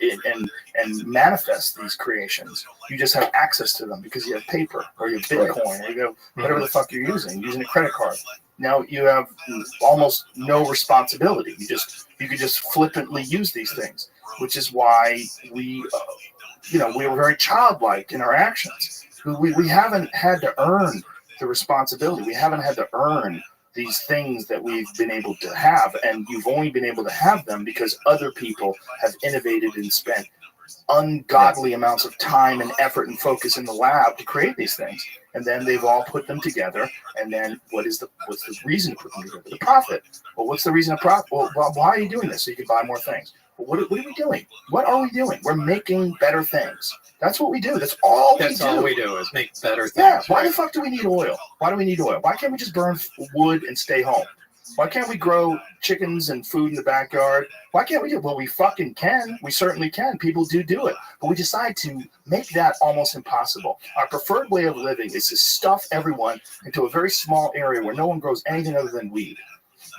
manifest these creations, you just have access to them because you have paper or you have Bitcoin or you have whatever the fuck you're using a credit card. Now you have almost no responsibility. You could just flippantly use these things, which is why we were very childlike in our actions. We haven't had to earn the responsibility. We haven't had to earn these things that we've been able to have, and you've only been able to have them because other people have innovated and spent ungodly amounts of time and effort and focus in the lab to create these things. And then they've all put them together. And then what's the reason to put them together? The profit. Well, what's the reason of profit? Well, why are you doing this? So you can buy more things. Well, what are we doing? What are we doing? We're making better things. That's what we do. That's all we do. That's all we do is make better things. Yeah. Why the fuck do we need oil? Why do we need oil? Why can't we just burn wood and stay home? Why can't we grow chickens and food in the backyard? Why can't we do it? Well, we fucking can. We certainly can. People do it. But we decide to make that almost impossible. Our preferred way of living is to stuff everyone into a very small area where no one grows anything other than weed.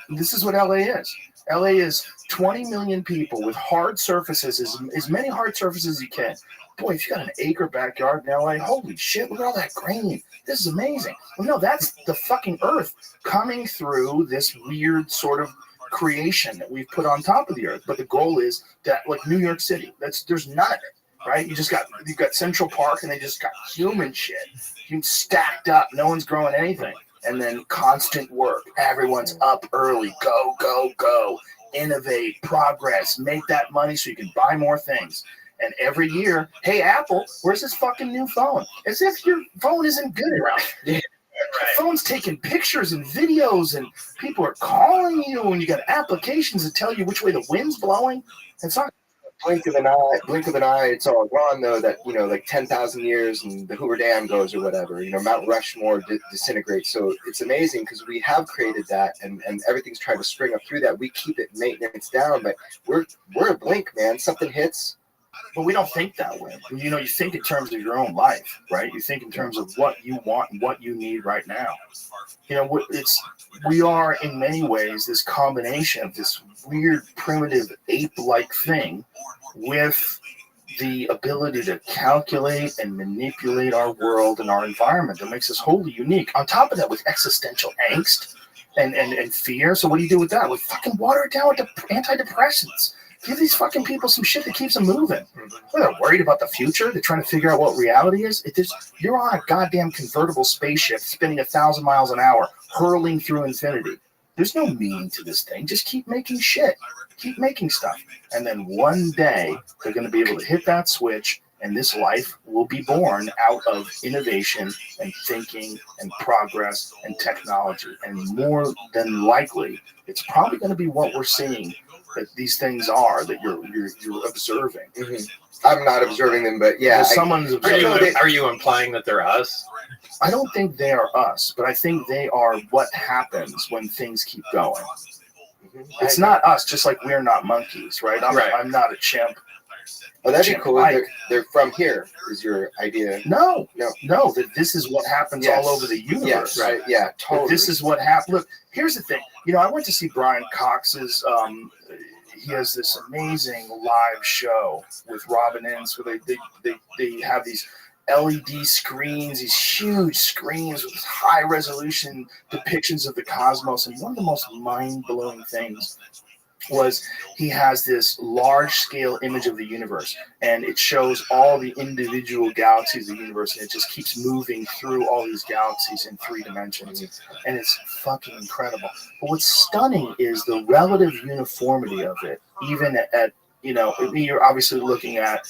And this is what LA is. LA is 20 million people with hard surfaces, as many hard surfaces as you can. Boy, if you got an acre backyard in LA, holy shit, look at all that green. This is amazing. Well, no, that's the fucking earth coming through this weird sort of creation that we've put on top of the earth. But the goal is that, like New York City, there's none of it, right? You've got Central Park and they just got human shit. Stacked up. No one's growing anything. And then constant work. Everyone's up early. Go, go, go. Innovate, progress, make that money so you can buy more things. And every year, hey, Apple, where's this fucking new phone? As if your phone isn't good enough. Yeah, right. Your phone's taking pictures and videos, and people are calling you, and you got applications that tell you which way the wind's blowing. It's not blink of an eye, it's all gone, though, that, like 10,000 years and the Hoover Dam goes or whatever, Mount Rushmore disintegrates. So it's amazing because we have created that and everything's trying to spring up through that. We keep it maintenance down, but we're a blink, man. Something hits. But we don't think that way. You think in terms of your own life, right? You think in terms of what you want and what you need right now. We are in many ways this combination of this weird, primitive, ape-like thing with the ability to calculate and manipulate our world and our environment that makes us wholly unique. On top of that, with existential angst and fear. So what do you do with that? We fucking water it down with the antidepressants. Give these fucking people some shit that keeps them moving. They're worried about the future. They're trying to figure out what reality is. You're on a goddamn convertible spaceship spinning 1,000 miles an hour, hurling through infinity. There's no meaning to this thing. Just keep making shit. Keep making stuff. And then one day, they're going to be able to hit that switch, and this life will be born out of innovation and thinking and progress and technology. And more than likely, it's probably going to be what we're seeing that these things are that you're observing. Mm-hmm. I'm not observing them, but yeah. Someone's observing. Are you implying that they're us? I don't think they are us, but I think they are what happens when things keep going. Mm-hmm. It's not us, just like we're not monkeys, right? I'm not a chimp. Oh, that'd be cool. They're from here, is your idea. No. That this is what happens all over the universe. Yes, right. Yeah, totally. That this is what happens. Look, here's the thing. I went to see Brian Cox's. He has this amazing live show with Robin Ince where they have these LED screens, these huge screens with high resolution depictions of the cosmos. And one of the most mind blowing things was he has this large-scale image of the universe, and it shows all the individual galaxies of the universe, and it just keeps moving through all these galaxies in 3 dimensions, and it's fucking incredible. But what's stunning is the relative uniformity of it, even at you're obviously looking at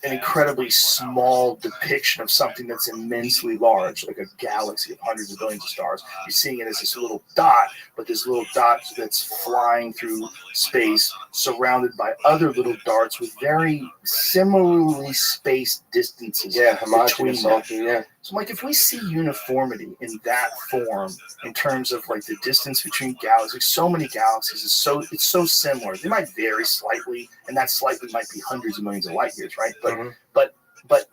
an incredibly small depiction of something that's immensely large, like a galaxy of hundreds of billions of stars. You're seeing it as this little dot, but this little dot that's flying through space, surrounded by other little darts with very similarly spaced distances between them. Yeah. So, like, if we see uniformity in that form, in terms of like the distance between galaxies, so many galaxies it's so similar. They might vary slightly, and that slightly might be hundreds of millions of light years, right? But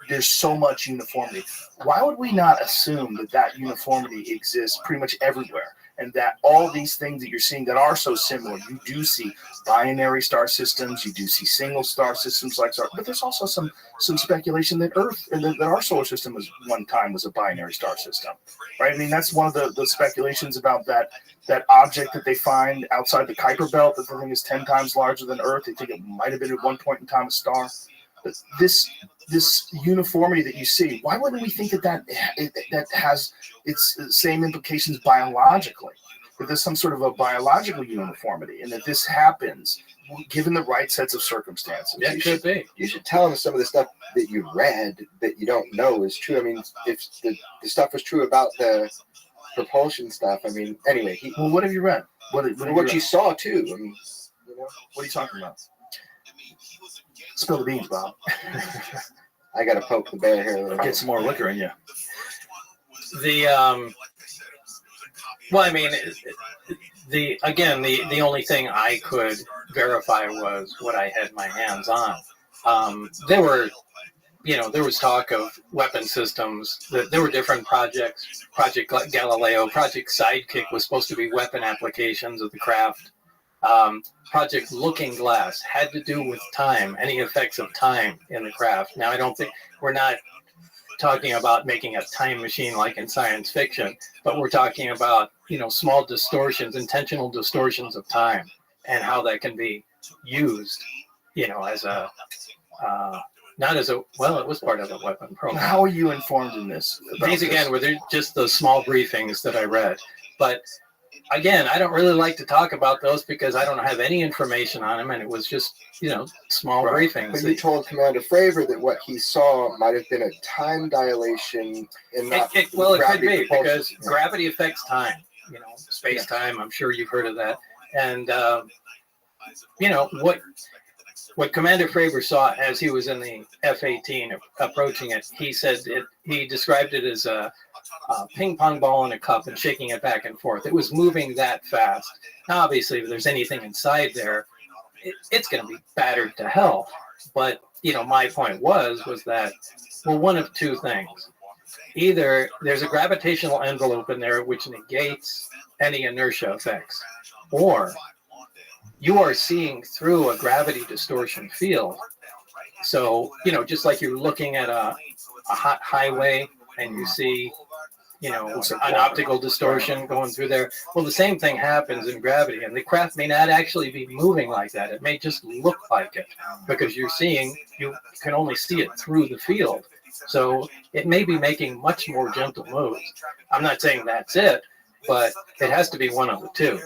there's so much uniformity. Why would we not assume that uniformity exists pretty much everywhere? And that all these things that you're seeing that are so similar, you do see binary star systems, you do see single star systems like stars, but there's also some speculation that Earth and that our solar system one time was a binary star system, right? I mean, that's one of the speculations about that object that they find outside the Kuiper Belt that the thing is 10 times larger than Earth. They think it might have been at one point in time a star. But this uniformity that you see, why wouldn't we think that has its same implications biologically? That there's some sort of a biological uniformity, and that this happens given the right sets of circumstances. Yeah, it could be. You should tell them some of the stuff that you read that you don't know is true. I mean, if the stuff was true about the propulsion stuff, I mean, anyway. Well, what have you read? What you saw too. I mean, what are you talking about? Spill the beans, Bob. I got to poke the bear here. Get some more liquor in you. Well, I mean, the only thing I could verify was what I had my hands on. There was talk of weapon systems. There were different projects. Project Galileo, Project Sidekick was supposed to be weapon applications of the craft. Project Looking Glass had to do with time, any effects of time in the craft. Now, I don't think we're not talking about making a time machine like in science fiction, but we're talking about, small distortions, intentional distortions of time, and how that can be used, as a, not as a, well, it was part of a weapon program. How are you informed in this? These, again, were just the small briefings that I read. But again, I don't really like to talk about those because I don't have any information on them, and it was just, small briefings. But you told Commander Fravor that what he saw might have been a time dilation in that. It could be because gravity affects time. Space-time. I'm sure you've heard of that. And what Commander Fravor saw as he was in the F-18 approaching it, he said he described it as a ping pong ball in a cup and shaking it back and forth. It was moving that fast. Now, obviously, if there's anything inside there, it's going to be battered to hell. But, my point was that, well, one of two things. Either there's a gravitational envelope in there which negates any inertia effects, or you are seeing through a gravity distortion field. So, just like you're looking at a hot highway and you see, an optical distortion going through there. Well, the same thing happens in gravity, and the craft may not actually be moving like that. It may just look like it because you can only see it through the field. So it may be making much more gentle moves. I'm not saying that's it, but it has to be one of the two.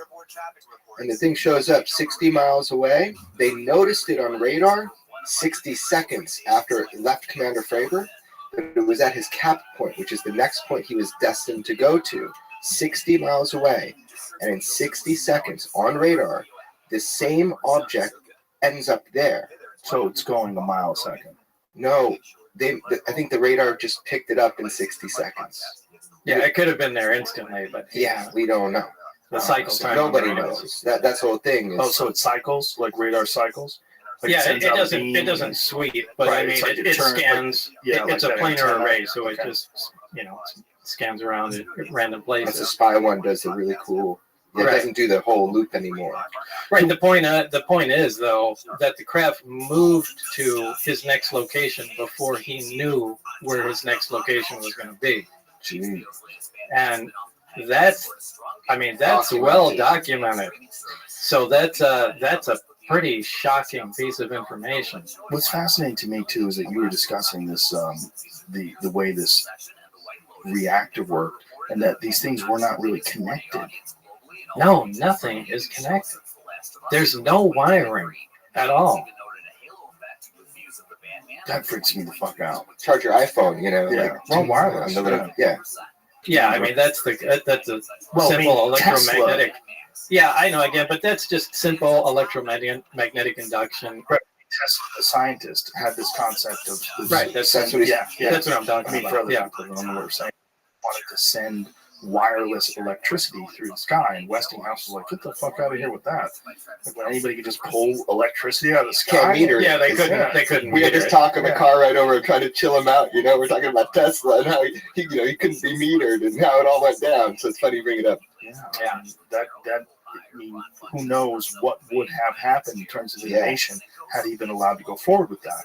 And the thing shows up 60 miles away. They noticed it on radar 60 seconds after it left Commander Fravor. But it was at his cap point, which is the next point he was destined to go to, 60 miles away. And in 60 seconds on radar, the same object ends up there. So it's going a mile a second. No, I think the radar just picked it up in 60 seconds. Yeah, it could have been there instantly, but yeah, we don't know. The cycle time. Nobody knows. That's the whole thing. So it cycles, like radar cycles? Like it doesn't sweep, but right, I mean, it scans. It's a planar array, so it just, scans around at random places. That's a Spy One does a really cool. It doesn't do the whole loop anymore. Right. The point is, though, that the craft moved to his next location before he knew where his next location was going to be. Jeez. And that's well documented. So that's a pretty shocking piece of information. What's fascinating to me too is that you were discussing this, the way this reactor worked, and that these things were not really connected. No, nothing is connected. There's no wiring at all. That freaks me the fuck out. Charge your iPhone, you know. Yeah, like, well, wireless. Yeah. Yeah, I mean that's a simple electromagnetic. Tesla. Yeah, I know again, but that's just simple electromagnetic induction. Right. Tesla, the scientist, had this concept of this, Right. That's what that's what I'm talking about. For other Yeah. people who don't know what we're saying, wanted to send wireless electricity through the sky, and Westinghouse was like, "Get the fuck out of here with that!" Like, when anybody could just pull electricity out of the sky, Can't meter. Yeah, they couldn't. They couldn't. We had this talk in the car right over, trying to chill him out. You know, we're talking about Tesla and how he couldn't be metered and how it all went down. So it's funny you bring it up. Yeah. That I mean, who knows what would have happened in terms of innovation had he been allowed to go forward with that?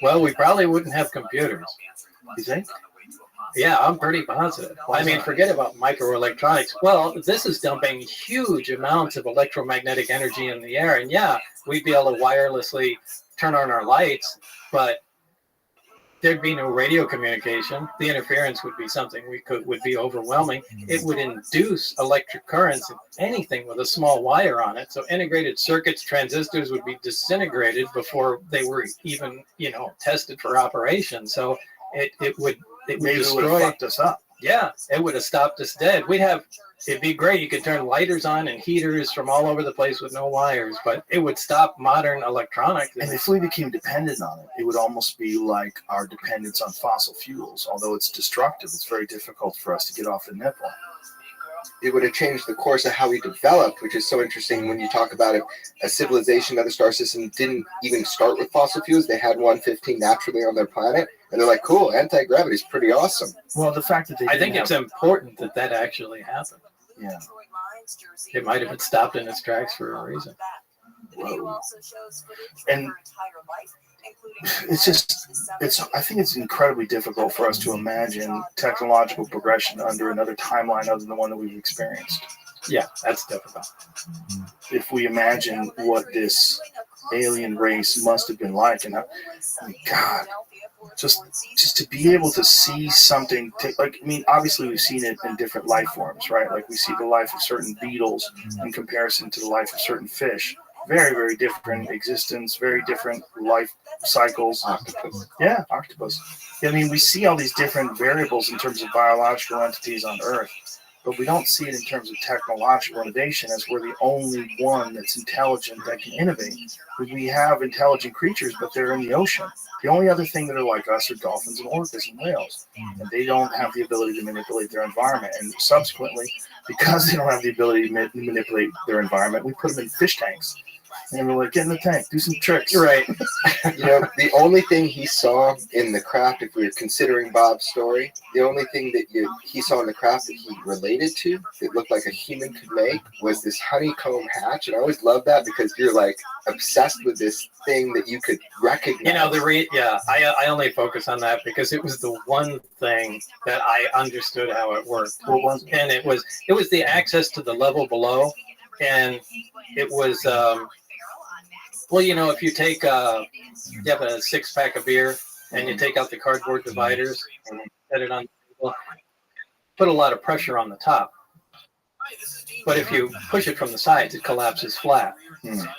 Well, we probably wouldn't have computers. You think? Yeah, I'm pretty positive. I mean, forget about microelectronics. Well, this is dumping huge amounts of electromagnetic energy in the air, and yeah, we'd be able to wirelessly turn on our lights, but there'd be no radio communication. The interference would be something would be overwhelming. It would induce electric currents in anything with a small wire on it. So integrated circuits, transistors would be disintegrated before they were even, tested for operation. So it would destroy. Fucked us up. Yeah, it would have stopped us dead. It'd be great. You could turn lighters on and heaters from all over the place with no wires, but it would stop modern electronics. And if we became dependent on it, it would almost be like our dependence on fossil fuels. Although it's destructive, it's very difficult for us to get off the nipple. It would have changed the course of how we developed, which is so interesting when you talk about it. A civilization of the star system didn't even start with fossil fuels. They had 115 naturally on their planet. And they're like, cool, anti-gravity is pretty awesome. Well, the fact that I think it's important that actually happened. Yeah. It might have been stopped in its tracks for a reason. Whoa. And I think it's incredibly difficult for us to imagine technological progression under another timeline other than the one that we've experienced. Yeah, that's difficult. If we imagine what this alien race must have been like, and God, just to be able to see something, obviously we've seen it in different life forms, right? Like we see the life of certain beetles in comparison to the life of certain fish. Very, very different existence, very different life cycles. Octopus. Yeah, octopus. I mean, we see all these different variables in terms of biological entities on Earth, but we don't see it in terms of technological innovation, as we're the only one that's intelligent that can innovate. We have intelligent creatures, but they're in the ocean. The only other thing that are like us are dolphins and orcas and whales, and they don't have the ability to manipulate their environment. And subsequently, because they don't have the ability to manipulate their environment, we put them in fish tanks. And we're like, get in the tank, do some tricks. Right. The only thing he saw in the craft, if we were considering Bob's story, the only thing that he saw in the craft that he related to, that looked like a human could make, was this honeycomb hatch. And I always love that because you're like obsessed with this thing that you could recognize. I only focus on that because it was the one thing that I understood how it worked. And it was the access to the level below. And it was, if you take, you have a 6-pack of beer and you take out the cardboard dividers and set it on the table, put a lot of pressure on the top. But if you push it from the sides, it collapses flat.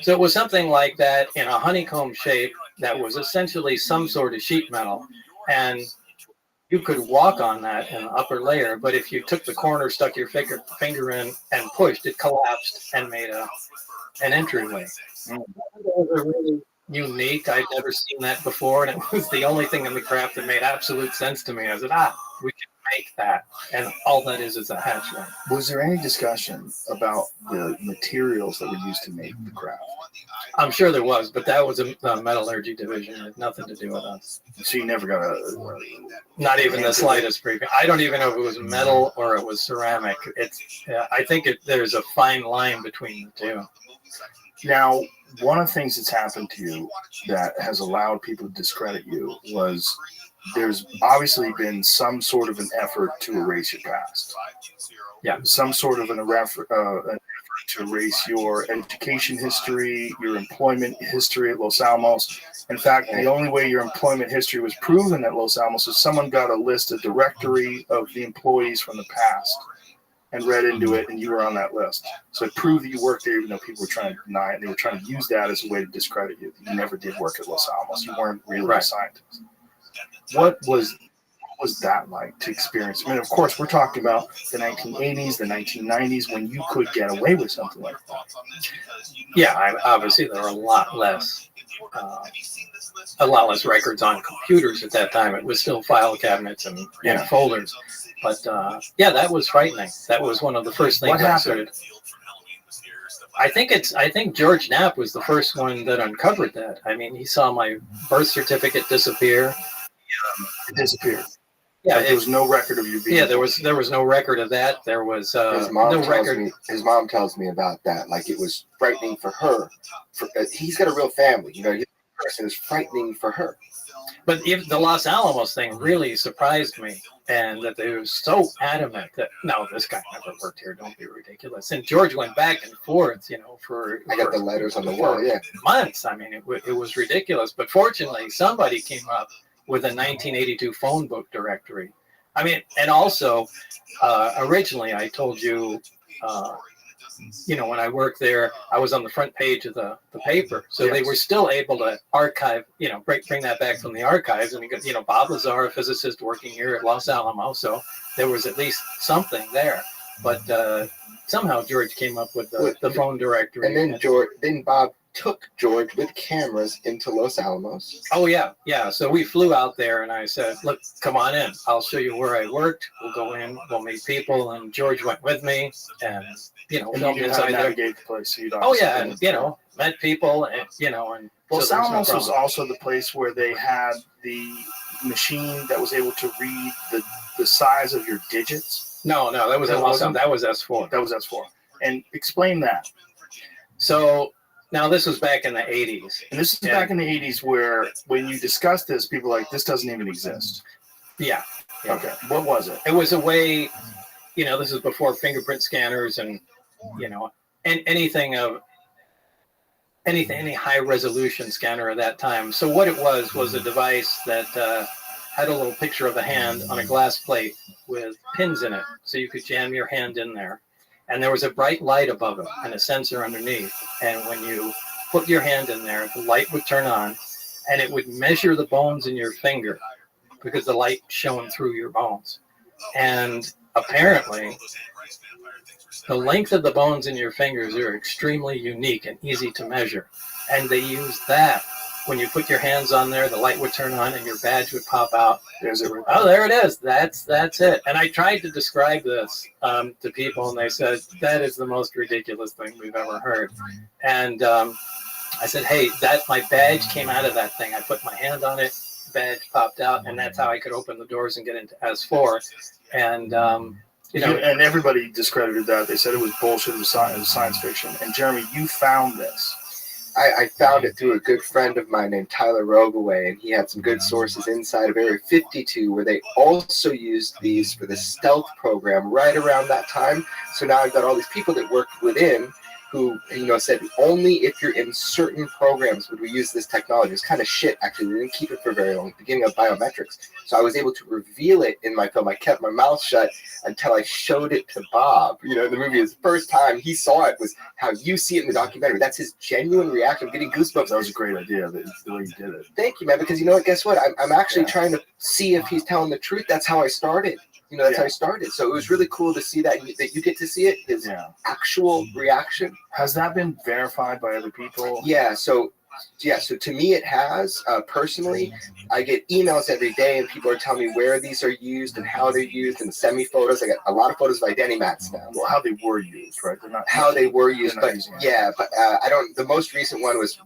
So it was something like that in a honeycomb shape that was essentially some sort of sheet metal. And you could walk on that in the upper layer, but if you took the corner, stuck your finger in, and pushed, it collapsed and made an entryway. It was really unique. I'd never seen that before, and it was the only thing in the craft that made absolute sense to me. I said, we can make that, and all that is a hatchway. Was there any discussion about the materials that were used to make the craft? I'm sure there was, but that was a metallurgy division. It had nothing to do with us. So you never got not even the slightest briefing. I don't even know if it was metal or it was ceramic. I think there's a fine line between the two. Now, one of the things that's happened to you that has allowed people to discredit you was there's obviously been some sort of an effort to erase your past. Yeah. Some sort of an effort to erase your education history, your employment history at Los Alamos. In fact, the only way your employment history was proven at Los Alamos is someone got a list, a directory of the employees from the past, and read into it, and you were on that list. So it proved that you worked there, even though people were trying to deny it. And they were trying to use that as a way to discredit you. You never did work at Los Alamos. You weren't really a scientist. What was that like to experience? I mean, of course, we're talking about the 1980s, the 1990s, when you could get away with something like that. Yeah, obviously there were a lot less records on computers at that time. It was still file cabinets and folders. But that was frightening. That was one of the first things I started. I think George Knapp was the first one that uncovered that. I mean, he saw my birth certificate disappear. It disappeared. Yeah, there was no record of you being. Yeah, there was no record of that. There was no record. His mom tells me about that. Like, it was frightening for her. He's got a real family. You know, his person is frightening for her. But even the Los Alamos thing really surprised me, and that they were so adamant that no, this guy never worked here. Don't be ridiculous. And George went back and forth, I got the letters on the wall. Yeah, months. I mean, it was ridiculous. But fortunately, somebody came up with a 1982 phone book directory. I mean, and also, originally I told you, when I worked there, I was on the front page of the paper. So they were still able to archive, bring that back from the archives. And, Bob Lazar, a physicist working here at Los Alamos. So there was at least something there. But somehow George came up with the phone directory. And then Bob took George with cameras into Los Alamos. Oh, yeah. So we flew out there, and I said, look, come on in. I'll show you where I worked. We'll go in. We'll meet people. And George went with me. And, filmed inside there. Navigate the place. And, met people. And, and Los Alamos was also the place where they had the machine that was able to read the size of your digits. No, that was that was S4. That was S4. And explain that. So now this was back in the 80s. And this is back in the 80s where when you discuss this, people are like, this doesn't even exist. Yeah. Okay. What was it? It was a way, this is before fingerprint scanners and, and any high resolution scanner at that time. So what it was a device that had a little picture of a hand on a glass plate with pins in it. So you could jam your hand in there. And there was a bright light above it and a sensor underneath. And when you put your hand in there, the light would turn on and it would measure the bones in your finger because the light shone through your bones. And apparently, the length of the bones in your fingers are extremely unique and easy to measure. And they used that. When you put your hands on there, the light would turn on and your badge would pop out. Oh, there it is. That's it. And I tried to describe this to people, and they said, that is the most ridiculous thing we've ever heard. And I said, hey, my badge came out of that thing. I put my hand on it, badge popped out, and that's how I could open the doors and get into S4. And, and everybody discredited that. They said it was bullshit, it was science fiction. And Jeremy, you found this. I found it through a good friend of mine named Tyler Rogaway, and he had some good sources inside of Area 52 where they also used these for the stealth program right around that time. So now I've got all these people that worked within who, said only if you're in certain programs would we use this technology. It's kind of shit, actually. We didn't keep it for very long, beginning of biometrics. So I was able to reveal it in my film. I kept my mouth shut until I showed it to Bob. In the movie, his first time he saw it was how you see it in the documentary. That's his genuine reaction. I'm getting goosebumps. That was a great idea, the way you did it. Thank you, man, because guess what? I'm actually trying to see if he's telling the truth. That's how I started. That's how I started. So it was really cool to see that you get to see it, his actual reaction. Has that been verified by other people? Yeah. So to me it has. Personally, I get emails every day and people are telling me where these are used and how they're used and send me photos. I got a lot of photos of Identimats now. Well, how they were used, right? They were used, but I don't. The most recent one was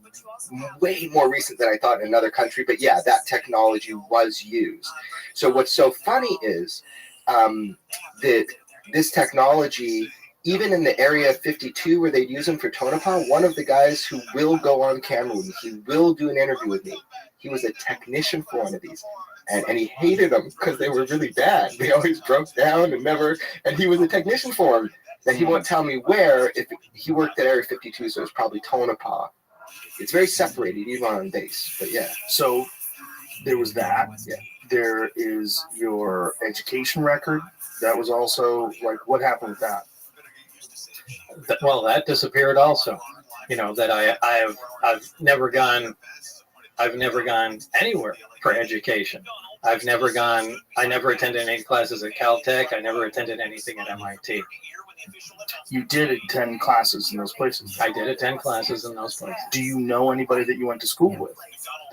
way more recent than I thought in another country. But that technology was used. So what's so funny is that this technology, even in the Area 52 where they'd use them for Tonopah, one of the guys who will go on camera with me, he will do an interview with me. He was a technician for one of these. And he hated them because they were really bad. They always broke down and he was a technician for them. Now he won't tell me where. If he worked at Area 52, so it's probably Tonopah. It's very separated, even on base. But yeah. So there was that. Yeah. There is your education record. That was also like, what happened with that? Well, that disappeared also. That I've never gone anywhere for education. I never attended any classes at Caltech. I never attended anything at MIT. You did attend classes in those places. I did attend classes in those places. Do you know anybody that you went to school with?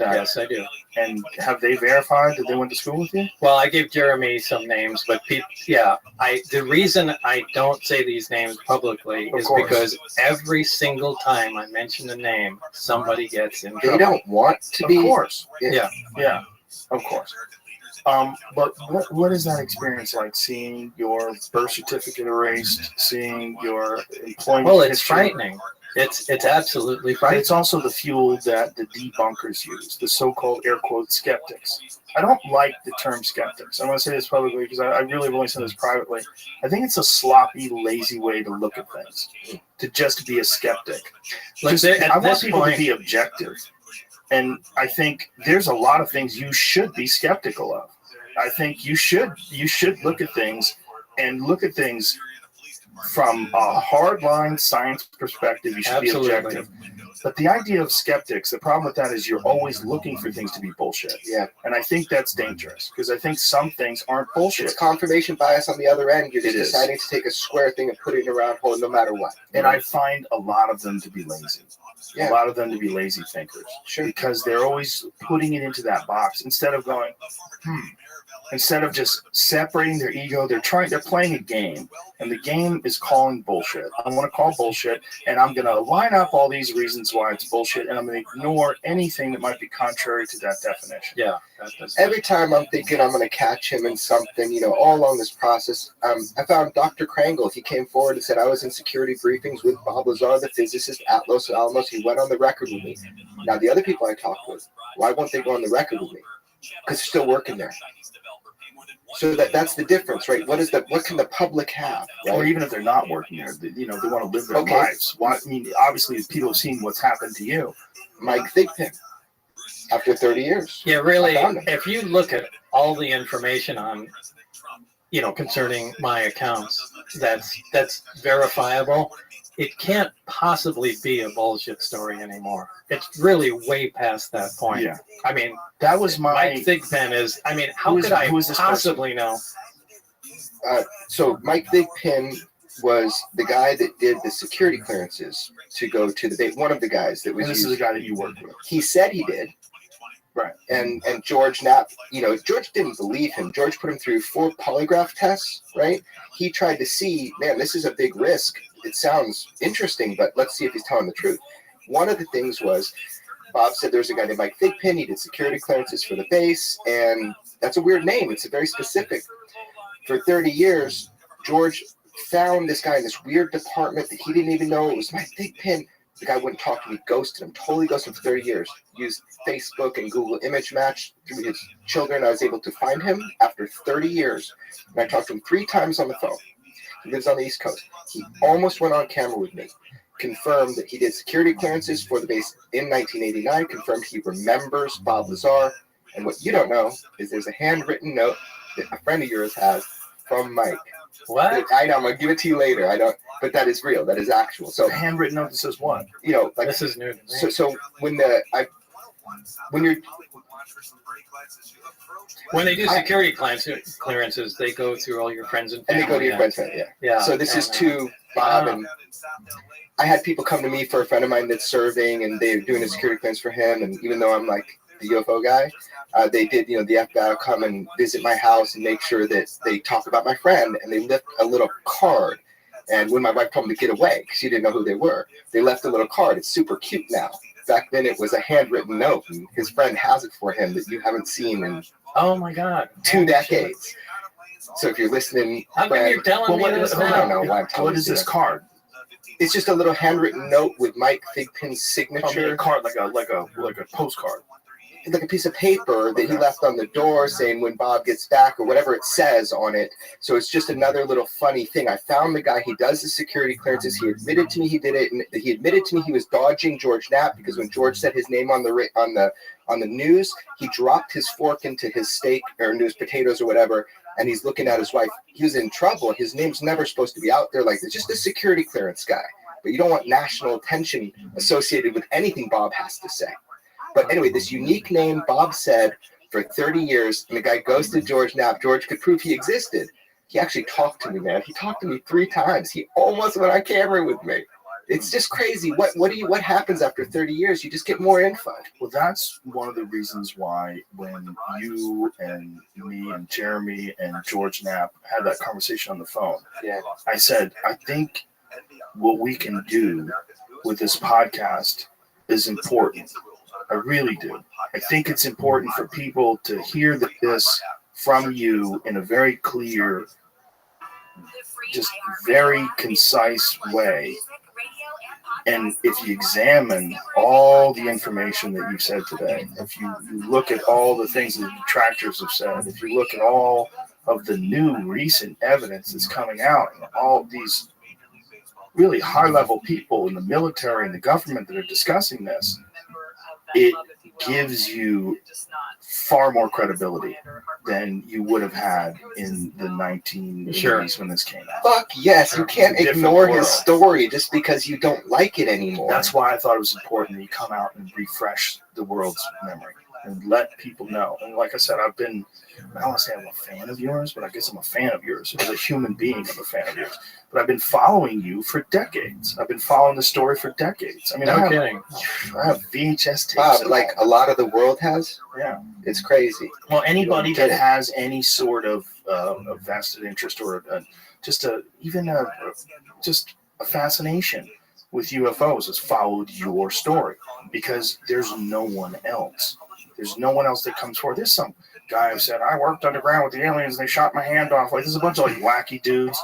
Yes, I do. And have they verified that they went to school with you? Well, I gave Jeremy some names, but the reason I don't say these names publicly is because every single time I mention a name, somebody gets in trouble. They don't want to be. Of course. Yeah. Of course. But what is that experience like, seeing your birth certificate erased, seeing your employment? Well, it's frightening. It's absolutely frightening. It's also the fuel that the debunkers use, the so-called air quote skeptics. I don't like the term skeptics. I'm going to say this publicly because I really have only said this privately. I think it's a sloppy, lazy way to look at things, to just be a skeptic. I want people to be objective. And I think there's a lot of things you should be skeptical of. I think you should look at things from a hardline science perspective. You should be objective. But the idea of skeptics, the problem with that is you're always looking for things to be bullshit. Yeah. And I think that's dangerous because I think some things aren't bullshit. It's confirmation bias on the other end. You're just deciding to take a square thing and put it in a round hole no matter what. And I find a lot of them to be lazy. Yeah. A lot of them to be lazy thinkers. Sure. Because they're always putting it into that box instead of going, Instead of just separating their ego, they're playing a game, and the game is calling bullshit. I want to call bullshit, and I'm going to line up all these reasons why it's bullshit, and I'm going to ignore anything that might be contrary to that definition. Yeah. Every time I'm thinking I'm going to catch him in something, all along this process, I found Dr. Krangle. He came forward and said, I was in security briefings with Bob Lazar, the physicist at Los Alamos. He went on the record with me. Now, the other people I talked with, why won't they go on the record with me? Because they're still working there. So that's the difference, right? What can the public have? Right? Or even if they're not working there, they want to live their lives. Obviously, people have seen what's happened to you. Mike Thigpen, after 30 years. Yeah, really, if you look at all the information on, concerning my accounts, that's verifiable. It can't possibly be a bullshit story anymore. It's really way past that point. Yeah. I mean, that was Mike Thigpen is. I mean, how could I possibly know? So Mike Thigpen was the guy that did the security clearances to go to the base. One of the guys that was. And this is the guy that you worked with. He said he did. Right. And George Knapp, George didn't believe him. George put him through 4 polygraph tests, right? He tried to see, man, this is a big risk. It sounds interesting, but let's see if he's telling the truth. One of the things was, Bob said there's a guy named Mike Thigpen. He did security clearances for the base, and that's a weird name. It's a very specific. For 30 years, George found this guy in this weird department that he didn't even know it was Mike Thigpen. The guy wouldn't talk to me, ghosted him, totally ghosted him for 30 years. Used Facebook and Google Image Match through his children. I was able to find him after 30 years. And I talked to him 3 times on the phone. He lives on the East Coast. He almost went on camera with me. Confirmed that he did security clearances for the base in 1989. Confirmed he remembers Bob Lazar. And what you don't know is there's a handwritten note that a friend of yours has from Mike. What? I know. I'm gonna give it to you later. I don't. But that is real. That is actual. So a handwritten note that says what? This is new. So when they do security clearances, they go through all your friends and family. And they go to your friends, yeah. So this is to Bob, and I had people come to me for a friend of mine that's serving, and they're doing a security clearance for him. And even though I'm like the UFO guy, they did, the FBI will come and visit my house and make sure that they talk about my friend, and they left a little card. And when my wife told me to get away, because she didn't know who they were, they left a little card. It's super cute now. Back then, it was a handwritten note, and his friend has it for him that you haven't seen in oh my god 2 decades. So if you're listening, how come you're telling me this now? I don't know why I'm telling What is this card? It's just a little handwritten note with Mike Thigpen's signature. A card like a postcard. like a piece of paper that he left on the door saying when Bob gets back or whatever it says on it. So it's just another little funny thing. I found the guy. He does the security clearances. He admitted to me he did it, and he admitted to me he was dodging George Knapp because when George said his name on the news, he dropped his fork into his steak or into his potatoes or whatever, and he's looking at his wife. He was in trouble. His name's never supposed to be out there like this. Just a security clearance guy. But you don't want national attention associated with anything Bob has to say. But anyway, this unique name, Bob said, for 30 years, and the guy goes to George Knapp. George could prove he existed. He actually talked to me, man. He talked to me 3 times. He almost went on camera with me. It's just crazy. What happens after 30 years? You just get more info. Well, that's one of the reasons why when you and me and Jeremy and George Knapp had that conversation on the phone, I said, I think what we can do with this podcast is important. I really do. I think it's important for people to hear this from you in a very clear, just very concise way. And if you examine all the information that you've said today, if you look at all the things that the detractors have said, if you look at all of the new recent evidence that's coming out, and all these really high-level people in the military and the government that are discussing this, it gives you far more credibility than you would have had in the 1980s when this came out. Fuck yes, you can't ignore his story just because you don't like it anymore. That's why I thought it was important that you come out and refresh the world's memory and let people know. And like I said, I don't want to say I'm a fan of yours, but I guess I'm a fan of yours. As a human being, I'm a fan of yours. But I've been following you for decades. I've been following the story for decades. I mean, no kidding. I have VHS tapes. Bob, like a lot of the world has. Yeah. It's crazy. Well, anybody that has any sort of a vested interest or just a fascination with UFOs has followed your story because there's no one else. There's no one else that comes forward. There's some guy who said, I worked underground with the aliens and they shot my hand off. Like, there's a bunch of like wacky dudes.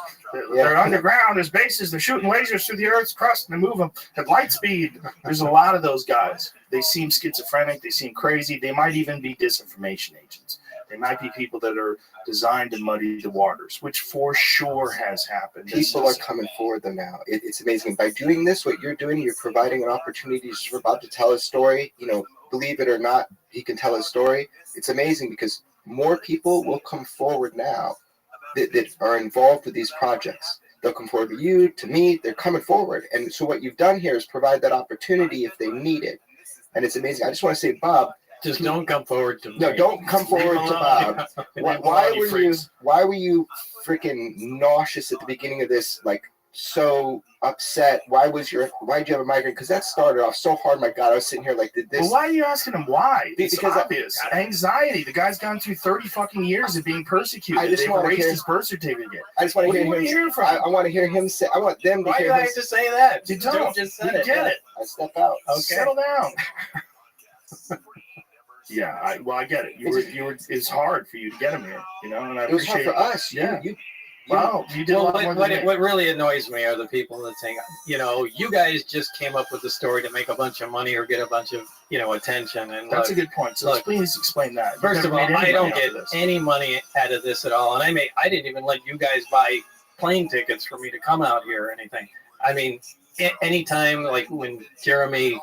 They're underground. There's bases. They're shooting lasers through the Earth's crust and they move them at light speed. There's a lot of those guys. They seem schizophrenic. They seem crazy. They might even be disinformation agents. They might be people that are designed to muddy the waters, which for sure has happened. People are coming forward though now. It's amazing. By doing this, what you're doing, you're providing an opportunity for Bob to tell his story. You know, believe it or not, he can tell his story. It's amazing because more people will come forward now that are involved with these projects. They'll come forward to you, to me. They're coming forward. And so what you've done here is provide that opportunity if they need it. And it's amazing. I just want to say, Bob, just don't come forward to me. No, don't come forward to Bob. Why were you freaking nauseous at the beginning of this? Like so upset. Why'd you have a migraine? Because that started off so hard. My God, I was sitting here like, did this? Well, why are you asking him why? Because it's obvious. Anxiety. The guy's gone through 30 fucking years of being persecuted. I just want to hear his birth certificate. I just want to hear him. I want to hear him say. I want them to why hear do him. I have to say that? You don't. Just said it. Get it. I step out. Okay. Settle down. Yeah, I get it. It's hard for you to get him here, you know, and I appreciate it. Was hard for us. Yeah. You did a lot more than what really annoys me are the people that think, you know, you guys just came up with the story to make a bunch of money or get a bunch of, you know, attention. And that's a good point. So please explain that. First of all, I don't get any money out of this at all, and I didn't even let you guys buy plane tickets for me to come out here or anything. I mean, anytime like when Jeremy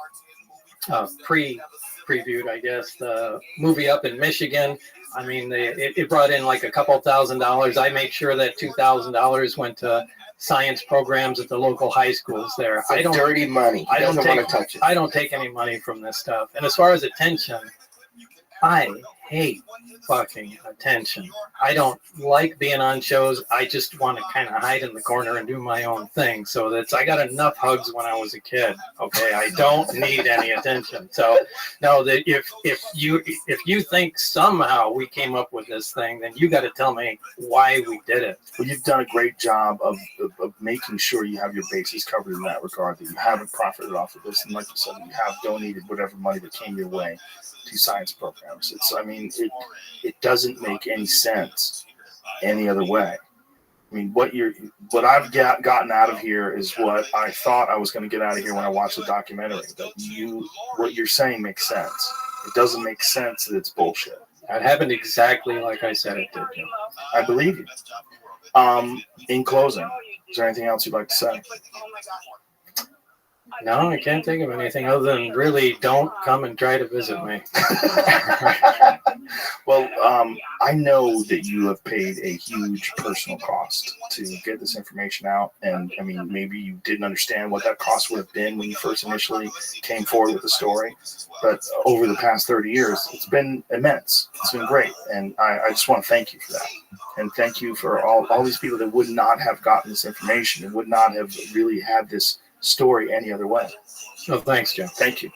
previewed, I guess, the movie up in Michigan. I mean, it brought in like a couple $1,000s. I made sure that $2,000 went to science programs at the local high schools there. It's dirty money. He doesn't want to touch it. I don't take any money from this stuff. And as far as attention, I hate fucking attention. I don't like being on shows. I just want to kind of hide in the corner and do my own thing. So I got enough hugs when I was a kid. Okay, I don't need any attention. So no, that if you think somehow we came up with this thing, then you got to tell me why we did it. Well, you've done a great job of making sure you have your bases covered in that regard. That you haven't profited off of this, and like you said, you have donated whatever money that came your way to science programs. It doesn't make any sense any other way. I mean, what I've gotten out of here is what I thought I was going to get out of here when I watched the documentary. That what you're saying makes sense. It doesn't make sense that it's bullshit. That happened exactly like I said it did. I believe you. In closing, is there anything else you'd like to say? No, I can't think of anything other than really don't come and try to visit me. Well, I know that you have paid a huge personal cost to get this information out. And I mean, maybe you didn't understand what that cost would have been when you first initially came forward with the story. But over the past 30 years, it's been immense. It's been great. And I just want to thank you for that. And thank you for all these people that would not have gotten this information and would not have really had this story any other way. Oh, thanks, Joe. Thank you.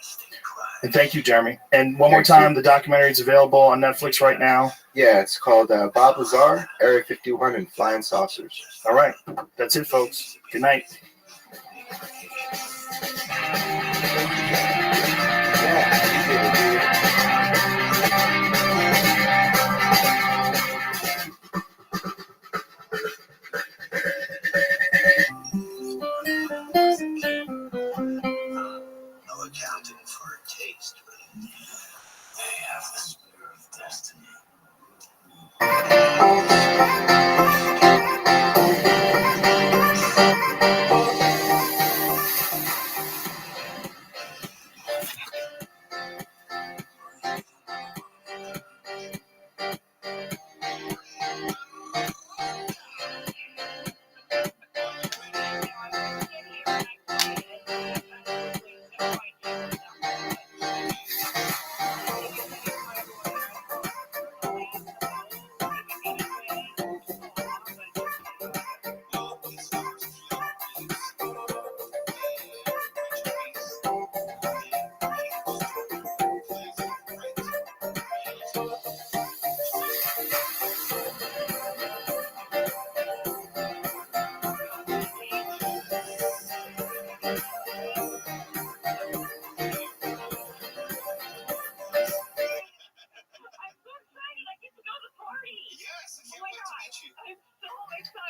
And thank you, Jeremy. And one more time, the documentary is available on Netflix right now. Yeah, it's called Bob Lazar, Area 51, and Flying Saucers. All right. That's it, folks. Good night. No accounting for taste, but they have the spirit of destiny.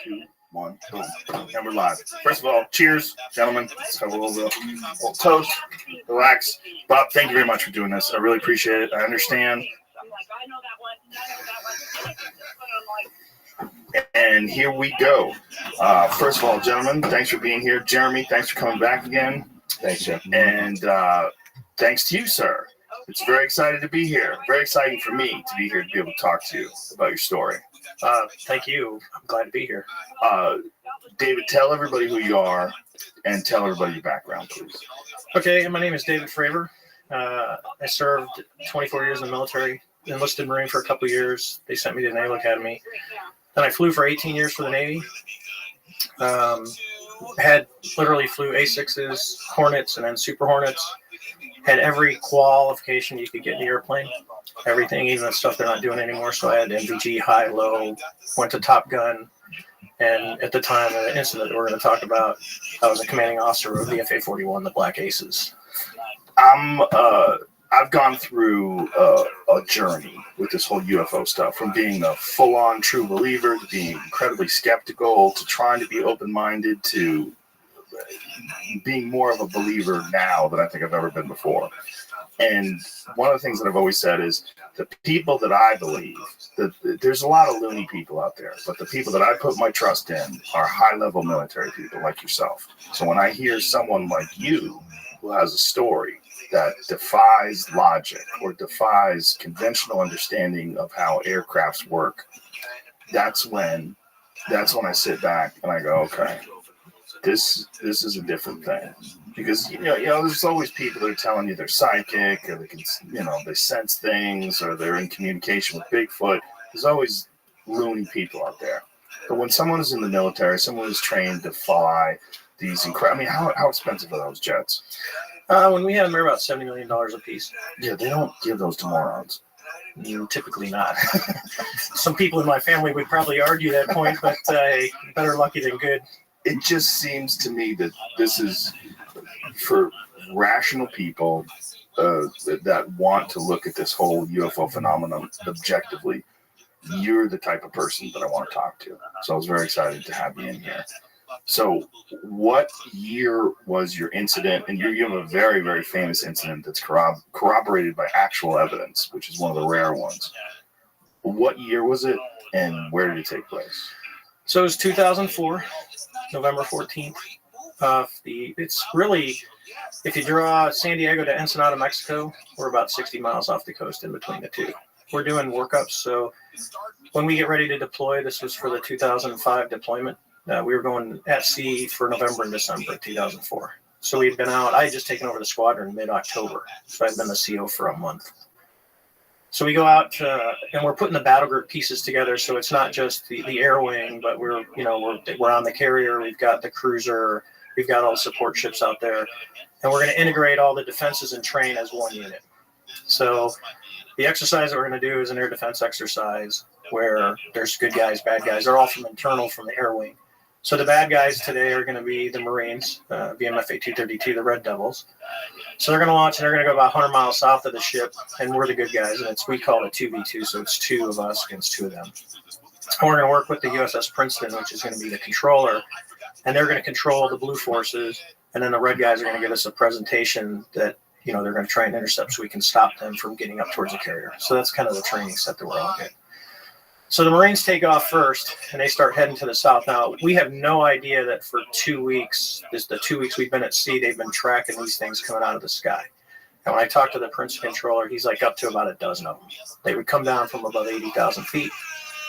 Two, one, boom. And we're live. First of all, cheers, gentlemen. Let's have a little toast. Relax. Bob, thank you very much for doing this. I really appreciate it. I understand. And here we go. First of all, gentlemen, thanks for being here. Jeremy, thanks for coming back again. Thanks, Jeff. And thanks to you, sir. It's very exciting to be here. Very exciting for me to be here to be able to talk to you about your story. Thank you. I'm glad to be here. David, tell everybody who you are and tell everybody your background, please. Okay, my name is David Fravor. I served 24 years in the military, enlisted Marine for a couple of years. They sent me to the Naval Academy. Then I flew for 18 years for the Navy. Literally flew A6s, Hornets, and then Super Hornets. Had every qualification you could get in the airplane. Everything, even the stuff they're not doing anymore. So I had MVG, high, low, went to Top Gun. And at the time of the incident that we're going to talk about, I was a commanding officer of the FA-41, the Black Aces. I've gone through a journey with this whole UFO stuff, from being a full-on true believer to being incredibly skeptical to trying to be open-minded to being more of a believer now than I think I've ever been before. And one of the things that I've always said is the people that I believe, that there's a lot of loony people out there, but the people that I put my trust in are high-level military people like yourself. So when I hear someone like you who has a story that defies logic or defies conventional understanding of how aircrafts work, that's when I sit back and I go, okay, this is a different thing. Because you know, there's always people that are telling you they're psychic, or they can, they sense things, or they're in communication with Bigfoot. There's always loony people out there. But when someone is in the military, someone is trained to fly these incredible. I mean, how expensive are those jets? When we had them, they're about $70 million a piece. Yeah, they don't give those to morons. Typically not. Some people in my family would probably argue that point, but better lucky than good. It just seems to me that this is for rational people that want to look at this whole UFO phenomenon objectively. You're the type of person that I want to talk to. So I was very excited to have you in here. So what year was your incident? And you have a very, very famous incident that's corroborated by actual evidence, which is one of the rare ones. What year was it, and where did it take place? So it was 2004, November 14th. It's really, if you draw San Diego to Ensenada, Mexico, we're about 60 miles off the coast in between the two. We're doing workups, so when we get ready to deploy, this was for the 2005 deployment. We were going at sea for November and December 2004. So we'd been out. I had just taken over the squadron mid-October, so I'd been the CO for a month. So we go out and we're putting the battle group pieces together. So it's not just the air wing, but we're on the carrier. We've got the cruiser. We've got all the support ships out there, and we're going to integrate all the defenses and train as one unit. So the exercise that we're going to do is an air defense exercise where there's good guys, bad guys. They're all from the air wing. So the bad guys today are going to be the Marines, VMFA 232, the Red Devils. So they're going to launch, and they're going to go about 100 miles south of the ship, and we're the good guys. And we call it a 2v2, so it's two of us against two of them. And we're going to work with the USS Princeton, which is going to be the controller, and they're going to control the blue forces, and then the red guys are going to give us a presentation that, they're going to try and intercept so we can stop them from getting up towards the carrier. So that's kind of the training set that we're all getting. So the Marines take off first, and they start heading to the south. Now, we have no idea that for 2 weeks, the 2 weeks we've been at sea, they've been tracking these things coming out of the sky. And when I talked to the Princeton controller, he's like up to about a dozen of them. They would come down from above 80,000 feet.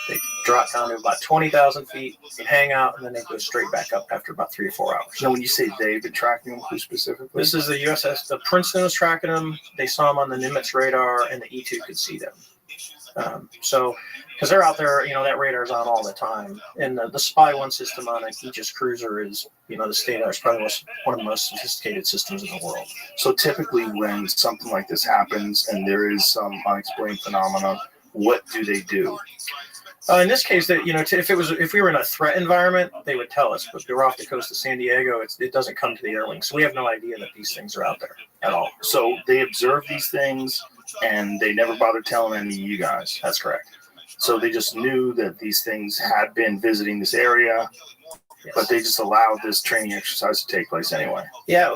They drop down to about 20,000 feet, they'd hang out, and then they go straight back up after about 3 or 4 hours. So when you say they've been tracking them, who specifically? This is the USS. The Princeton was tracking them. They saw them on the Nimitz radar, and the E2 could see them. Because they're out there, that radar's on all the time. And the Spy 1 system on an Aegis cruiser is, the state-of-the-art, probably one of the most sophisticated systems in the world. So typically when something like this happens and there is some unexplained phenomenon, what do they do? In this case, if we were in a threat environment, they would tell us. But we're off the coast of San Diego. It doesn't come to the air wing, so we have no idea that these things are out there at all. So they observe these things, and they never bother telling any of you guys. That's correct. So they just knew that these things had been visiting this area, yes, but they just allowed this training exercise to take place anyway. Yeah,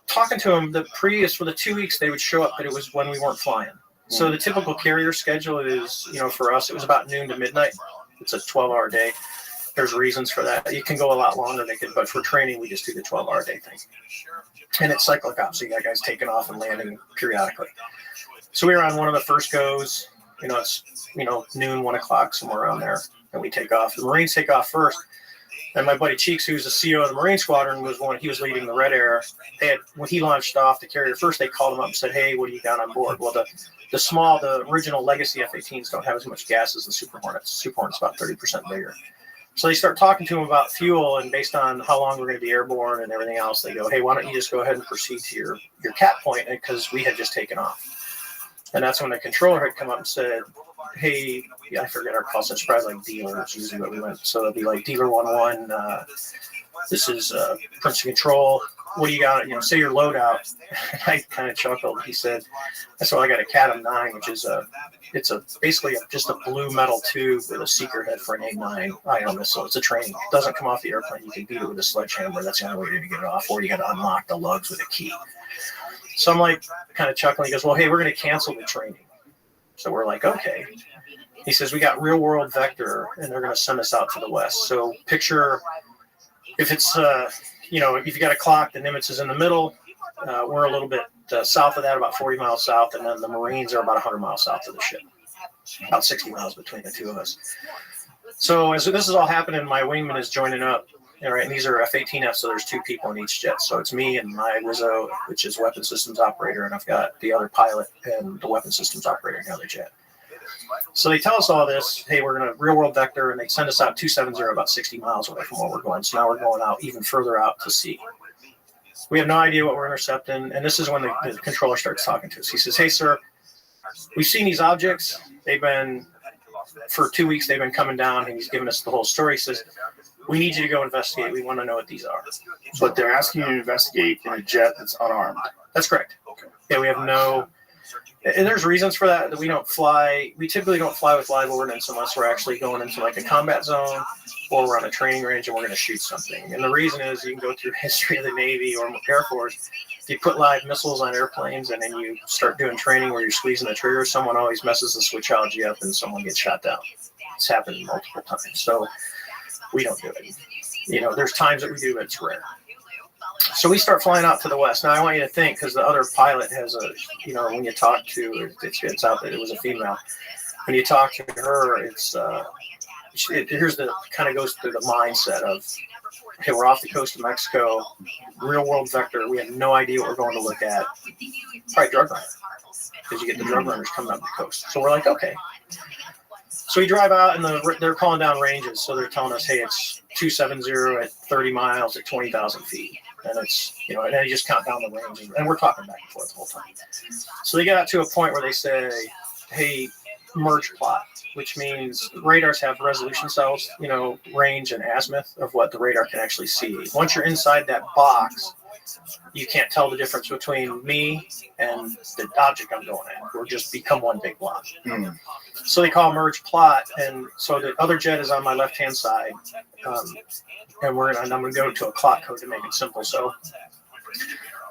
talking to them, for the 2 weeks, they would show up, but it was when we weren't flying. So the typical carrier schedule is, for us, it was about noon to midnight. It's a 12-hour day. There's reasons for that. You can go a lot longer, but for training, we just do the 12-hour day thing. And it's cyclic ops, so you got guys taking off and landing periodically. So we were on one of the first goes. It's, noon, 1 o'clock, somewhere around there, and we take off. The Marines take off first. And my buddy Cheeks, who's the CO of the Marine Squadron, he was leading the Red Air. When he launched off the carrier first, they called him up and said, "Hey, what do you got on board?" Well, the original legacy F-18s don't have as much gas as the Super Hornets. Super Hornet's about 30% bigger. So they start talking to him about fuel, and based on how long we're going to be airborne and everything else, they go, "Hey, why don't you just go ahead and proceed to your cap point?" Because we had just taken off. And that's when the controller had come up and said, "Hey," I forget our call sign, probably like dealer is usually what we went. So it'll be like dealer 11, this is Princeton Control. What do you got? Say your loadout. And I kind of chuckled. He said, "So I got a Cat 9, which is basically just a blue metal tube with a seeker head for an A9 ion missile. It's a training. It doesn't come off the airplane. You can beat it with a sledgehammer. That's the only way to get it off, or you got to unlock the lugs with a key." So I'm like kind of chuckling. He goes, "Well, hey, we're going to cancel the training." So we're like, "Okay." He says, "We got real world vector, and they're going to send us out to the west. So picture if it's, if you got a clock, the Nimitz is in the middle. We're a little bit south of that, about 40 miles south, and then the Marines are about 100 miles south of the ship, about 60 miles between the two of us." So as this is all happening, my wingman is joining up. All right, and these are F-18F, so there's 2 people in each jet. So it's me and my Rizzo, which is weapon systems operator, and I've got the other pilot and the weapon systems operator in the other jet. So they tell us all this. Hey, we're going to real world vector, and they send us out 270, about 60 miles away from where we're going. So now we're going out even further out to sea. We have no idea what we're intercepting, and this is when the controller starts talking to us. He says, "Hey, sir, we've seen these objects. For 2 weeks, they've been coming down," and he's giving us the whole story. He says, "We need you to go investigate. We want to know what these are." But they're asking you to investigate in a jet that's unarmed. That's correct. Okay. Yeah, we have no. And there's reasons for that we don't fly. We typically don't fly with live ordnance unless we're actually going into like a combat zone or we're on a training range and we're going to shoot something. And the reason is you can go through history of the Navy or Air Force. If you put live missiles on airplanes and then you start doing training where you're squeezing the trigger, someone always messes the switchology up and someone gets shot down. It's happened multiple times. So we don't do it. You know, there's times that we do, but it's rare. So we start flying out to the west. Now I want you to think, because the other pilot has a, you know, when you talk to, it's out that it was a female. When you talk to her, here's the kind of goes through the mindset of, okay, we're off the coast of Mexico, real world vector. We have no idea what we're going to look at. Probably drug runner, because you get the drug runners coming up the coast. So we're like, okay. So we drive out, and they're calling down ranges. So they're telling us, hey, it's 270 at 30 miles at 20,000 feet. And it's, you know, and then you just count down the range. And we're talking back and forth the whole time. So they got to a point where they say, hey, merge plot, which means radars have resolution cells, you know, range and azimuth of what the radar can actually see. Once you're inside that box, you can't tell the difference between me and the object I'm going at. We're just become one big block. Mm. So they call merge plot, and so the other jet is on my left-hand side, and I'm going to go to a clock code to make it simple. So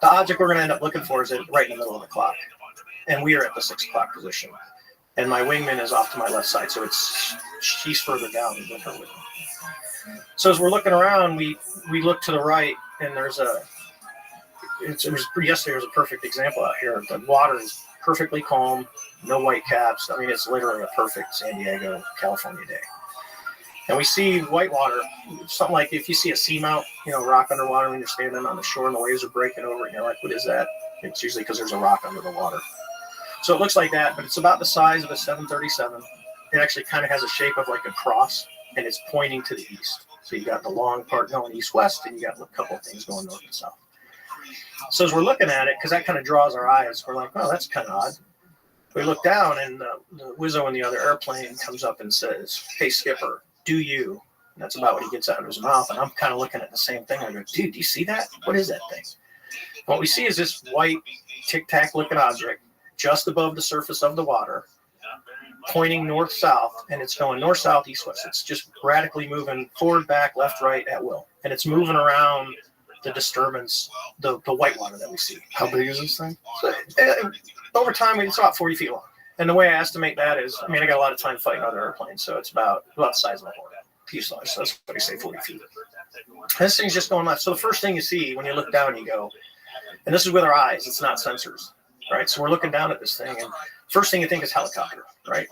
the object we're going to end up looking for is right in the middle of the clock, and we are at the 6 o'clock position. And my wingman is off to my left side, so she's further down than her wingman. So as we're looking around, we look to the right, and there's yesterday was a perfect example out here. The water is perfectly calm, no white caps. I mean, it's literally a perfect San Diego, California day. And we see white water, something like if you see a seamount, you know, rock underwater when you're standing on the shore and the waves are breaking over, and you're like, what is that? It's usually because there's a rock under the water. So it looks like that, but it's about the size of a 737. It actually kind of has a shape of like a cross, and it's pointing to the east. So you got the long part going east-west, and you got a couple of things going north and south. So as we're looking at it, because that kind of draws our eyes, we're like, oh, that's kind of odd. We look down, and the Wizzo in the other airplane comes up and says, hey, skipper, do you? And that's about what he gets out of his mouth. And I'm kind of looking at the same thing. I go, dude, do you see that? What is that thing? What we see is this white tic-tac looking object just above the surface of the water, pointing north-south, and it's going north-south, east-west. It's just radically moving forward, back, left, right, at will. And it's moving around the disturbance, the white water that we see. How big is this thing? So, over time, it's about 40 feet long. And the way I estimate that is, I mean, I got a lot of time fighting other airplanes, so it's about the size of a fuselage. So that's what I say, 40 feet. And this thing's just going left. So the first thing you see when you look down, you go, and this is with our eyes, it's not sensors, right? So we're looking down at this thing, and first thing you think is helicopter, right?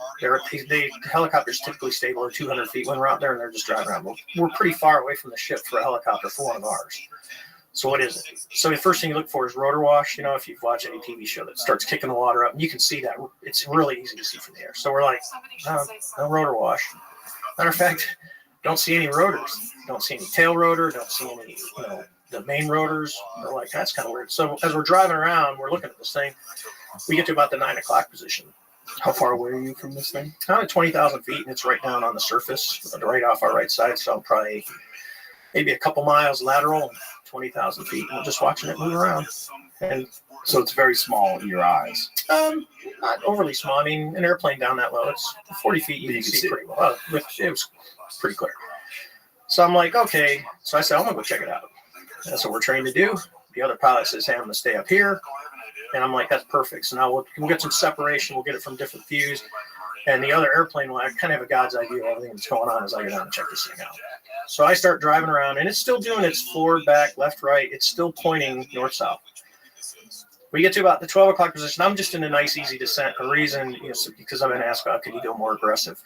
Helicopters typically stay below 200 feet when we're out there, and they're just driving around. We're pretty far away from the ship for a helicopter for one of ours. So what is it? So the first thing you look for is rotor wash. You know, if you've watched any TV show that starts kicking the water up, and you can see that. It's really easy to see from the air. So we're like, no rotor wash. Matter of fact, don't see any rotors. Don't see any tail rotor. Don't see any, the main rotors. We're like, that's kind of weird. So as we're driving around, we're looking at this thing. We get to about the 9 o'clock position. How far away are you from this thing? Kind of 20,000 feet, and it's right down on the surface, right off our right side. So probably maybe a couple miles lateral, 20,000 feet, and we're just watching it move around. And so it's very small in your eyes. Not overly small. I mean, an airplane down that low, it's 40 feet. You can see pretty well. It was pretty clear. So I'm like, okay. So I said, I'm gonna go check it out. That's what we're trained to do. The other pilot says, hey, I'm gonna stay up here. And I'm like, that's perfect. So now we'll get some separation. We'll get it from different views. And the other airplane, I kind of have a God's idea of everything that's going on as I go down and check this thing out. So I start driving around, and it's still doing its forward, back, left, right. It's still pointing north-south. We get to about the 12 o'clock position. I'm just in a nice, easy descent. The reason is because I've been asked about, could you go more aggressive?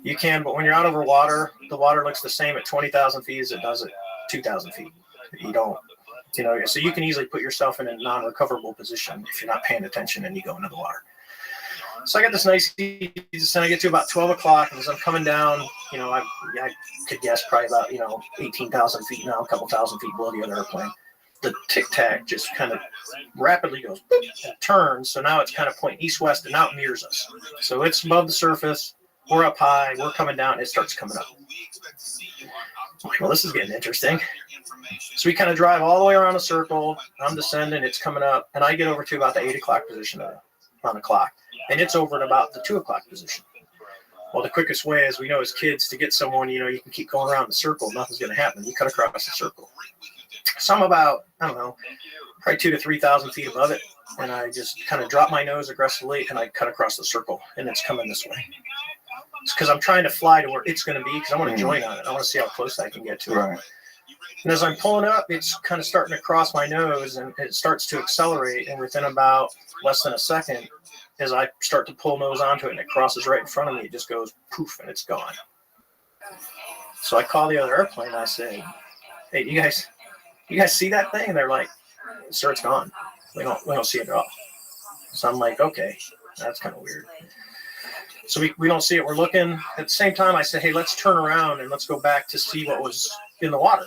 You can, but when you're out over water, the water looks the same at 20,000 feet as it does at 2,000 feet. You don't, so you can easily put yourself in a non-recoverable position if you're not paying attention and you go into the water. So I got this nice easy descent. I get to about 12 o'clock, and as I'm coming down, I could guess probably about, 18,000 feet now, a couple thousand feet below the other airplane. The tic-tac just kind of rapidly goes, boop, and turns. So now it's kind of pointing east-west, and now it mirrors us. So it's above the surface. We're up high. We're coming down. It starts coming up. Well, this is getting interesting. So we kind of drive all the way around a circle. I'm descending. It's coming up. And I get over to about the 8 o'clock position of it. on the clock, and it's over at about the 2 o'clock position. Well, the quickest way, as we know as kids, to get someone, you can keep going around the circle, nothing's going to happen. You cut across the circle. So I'm about, I don't know, probably 2,000 to 3,000 feet above it, and I just kind of drop my nose aggressively, and I cut across the circle, and it's coming this way. It's because I'm trying to fly to where it's going to be, because I want to join on it. I want to see how close I can get to it. And as I'm pulling up, it's kind of starting to cross my nose, and it starts to accelerate, and within about less than a second, as I start to pull nose onto it and it crosses right in front of me, it just goes poof and it's gone. So I call the other airplane and I say, hey, you guys see that thing? And they're like, sir, it's gone. We don't see it at all. So I'm like, okay, that's kind of weird. So we don't see it. We're looking. At the same time, I say, hey, let's turn around and let's go back to see what was in the water.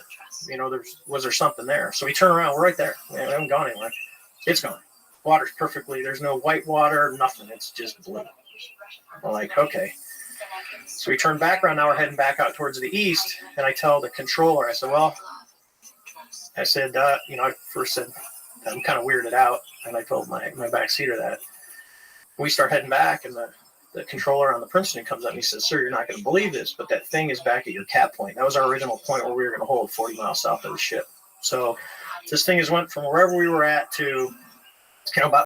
Was there something there? So we turn around. We're right there. We haven't gone anywhere. It's gone. Water's perfectly. There's no white water, nothing. It's just blue. I'm like, okay. So we turn back around. Now we're heading back out towards the east. And I tell the controller, I said, I first said, I'm kind of weirded out. And I told my backseater that. We start heading back, and the controller on the Princeton comes up and he says, sir, you're not going to believe this, but that thing is back at your cap point. That was our original point where we were going to hold 40 miles south of the ship. So this thing has went from wherever we were at to, about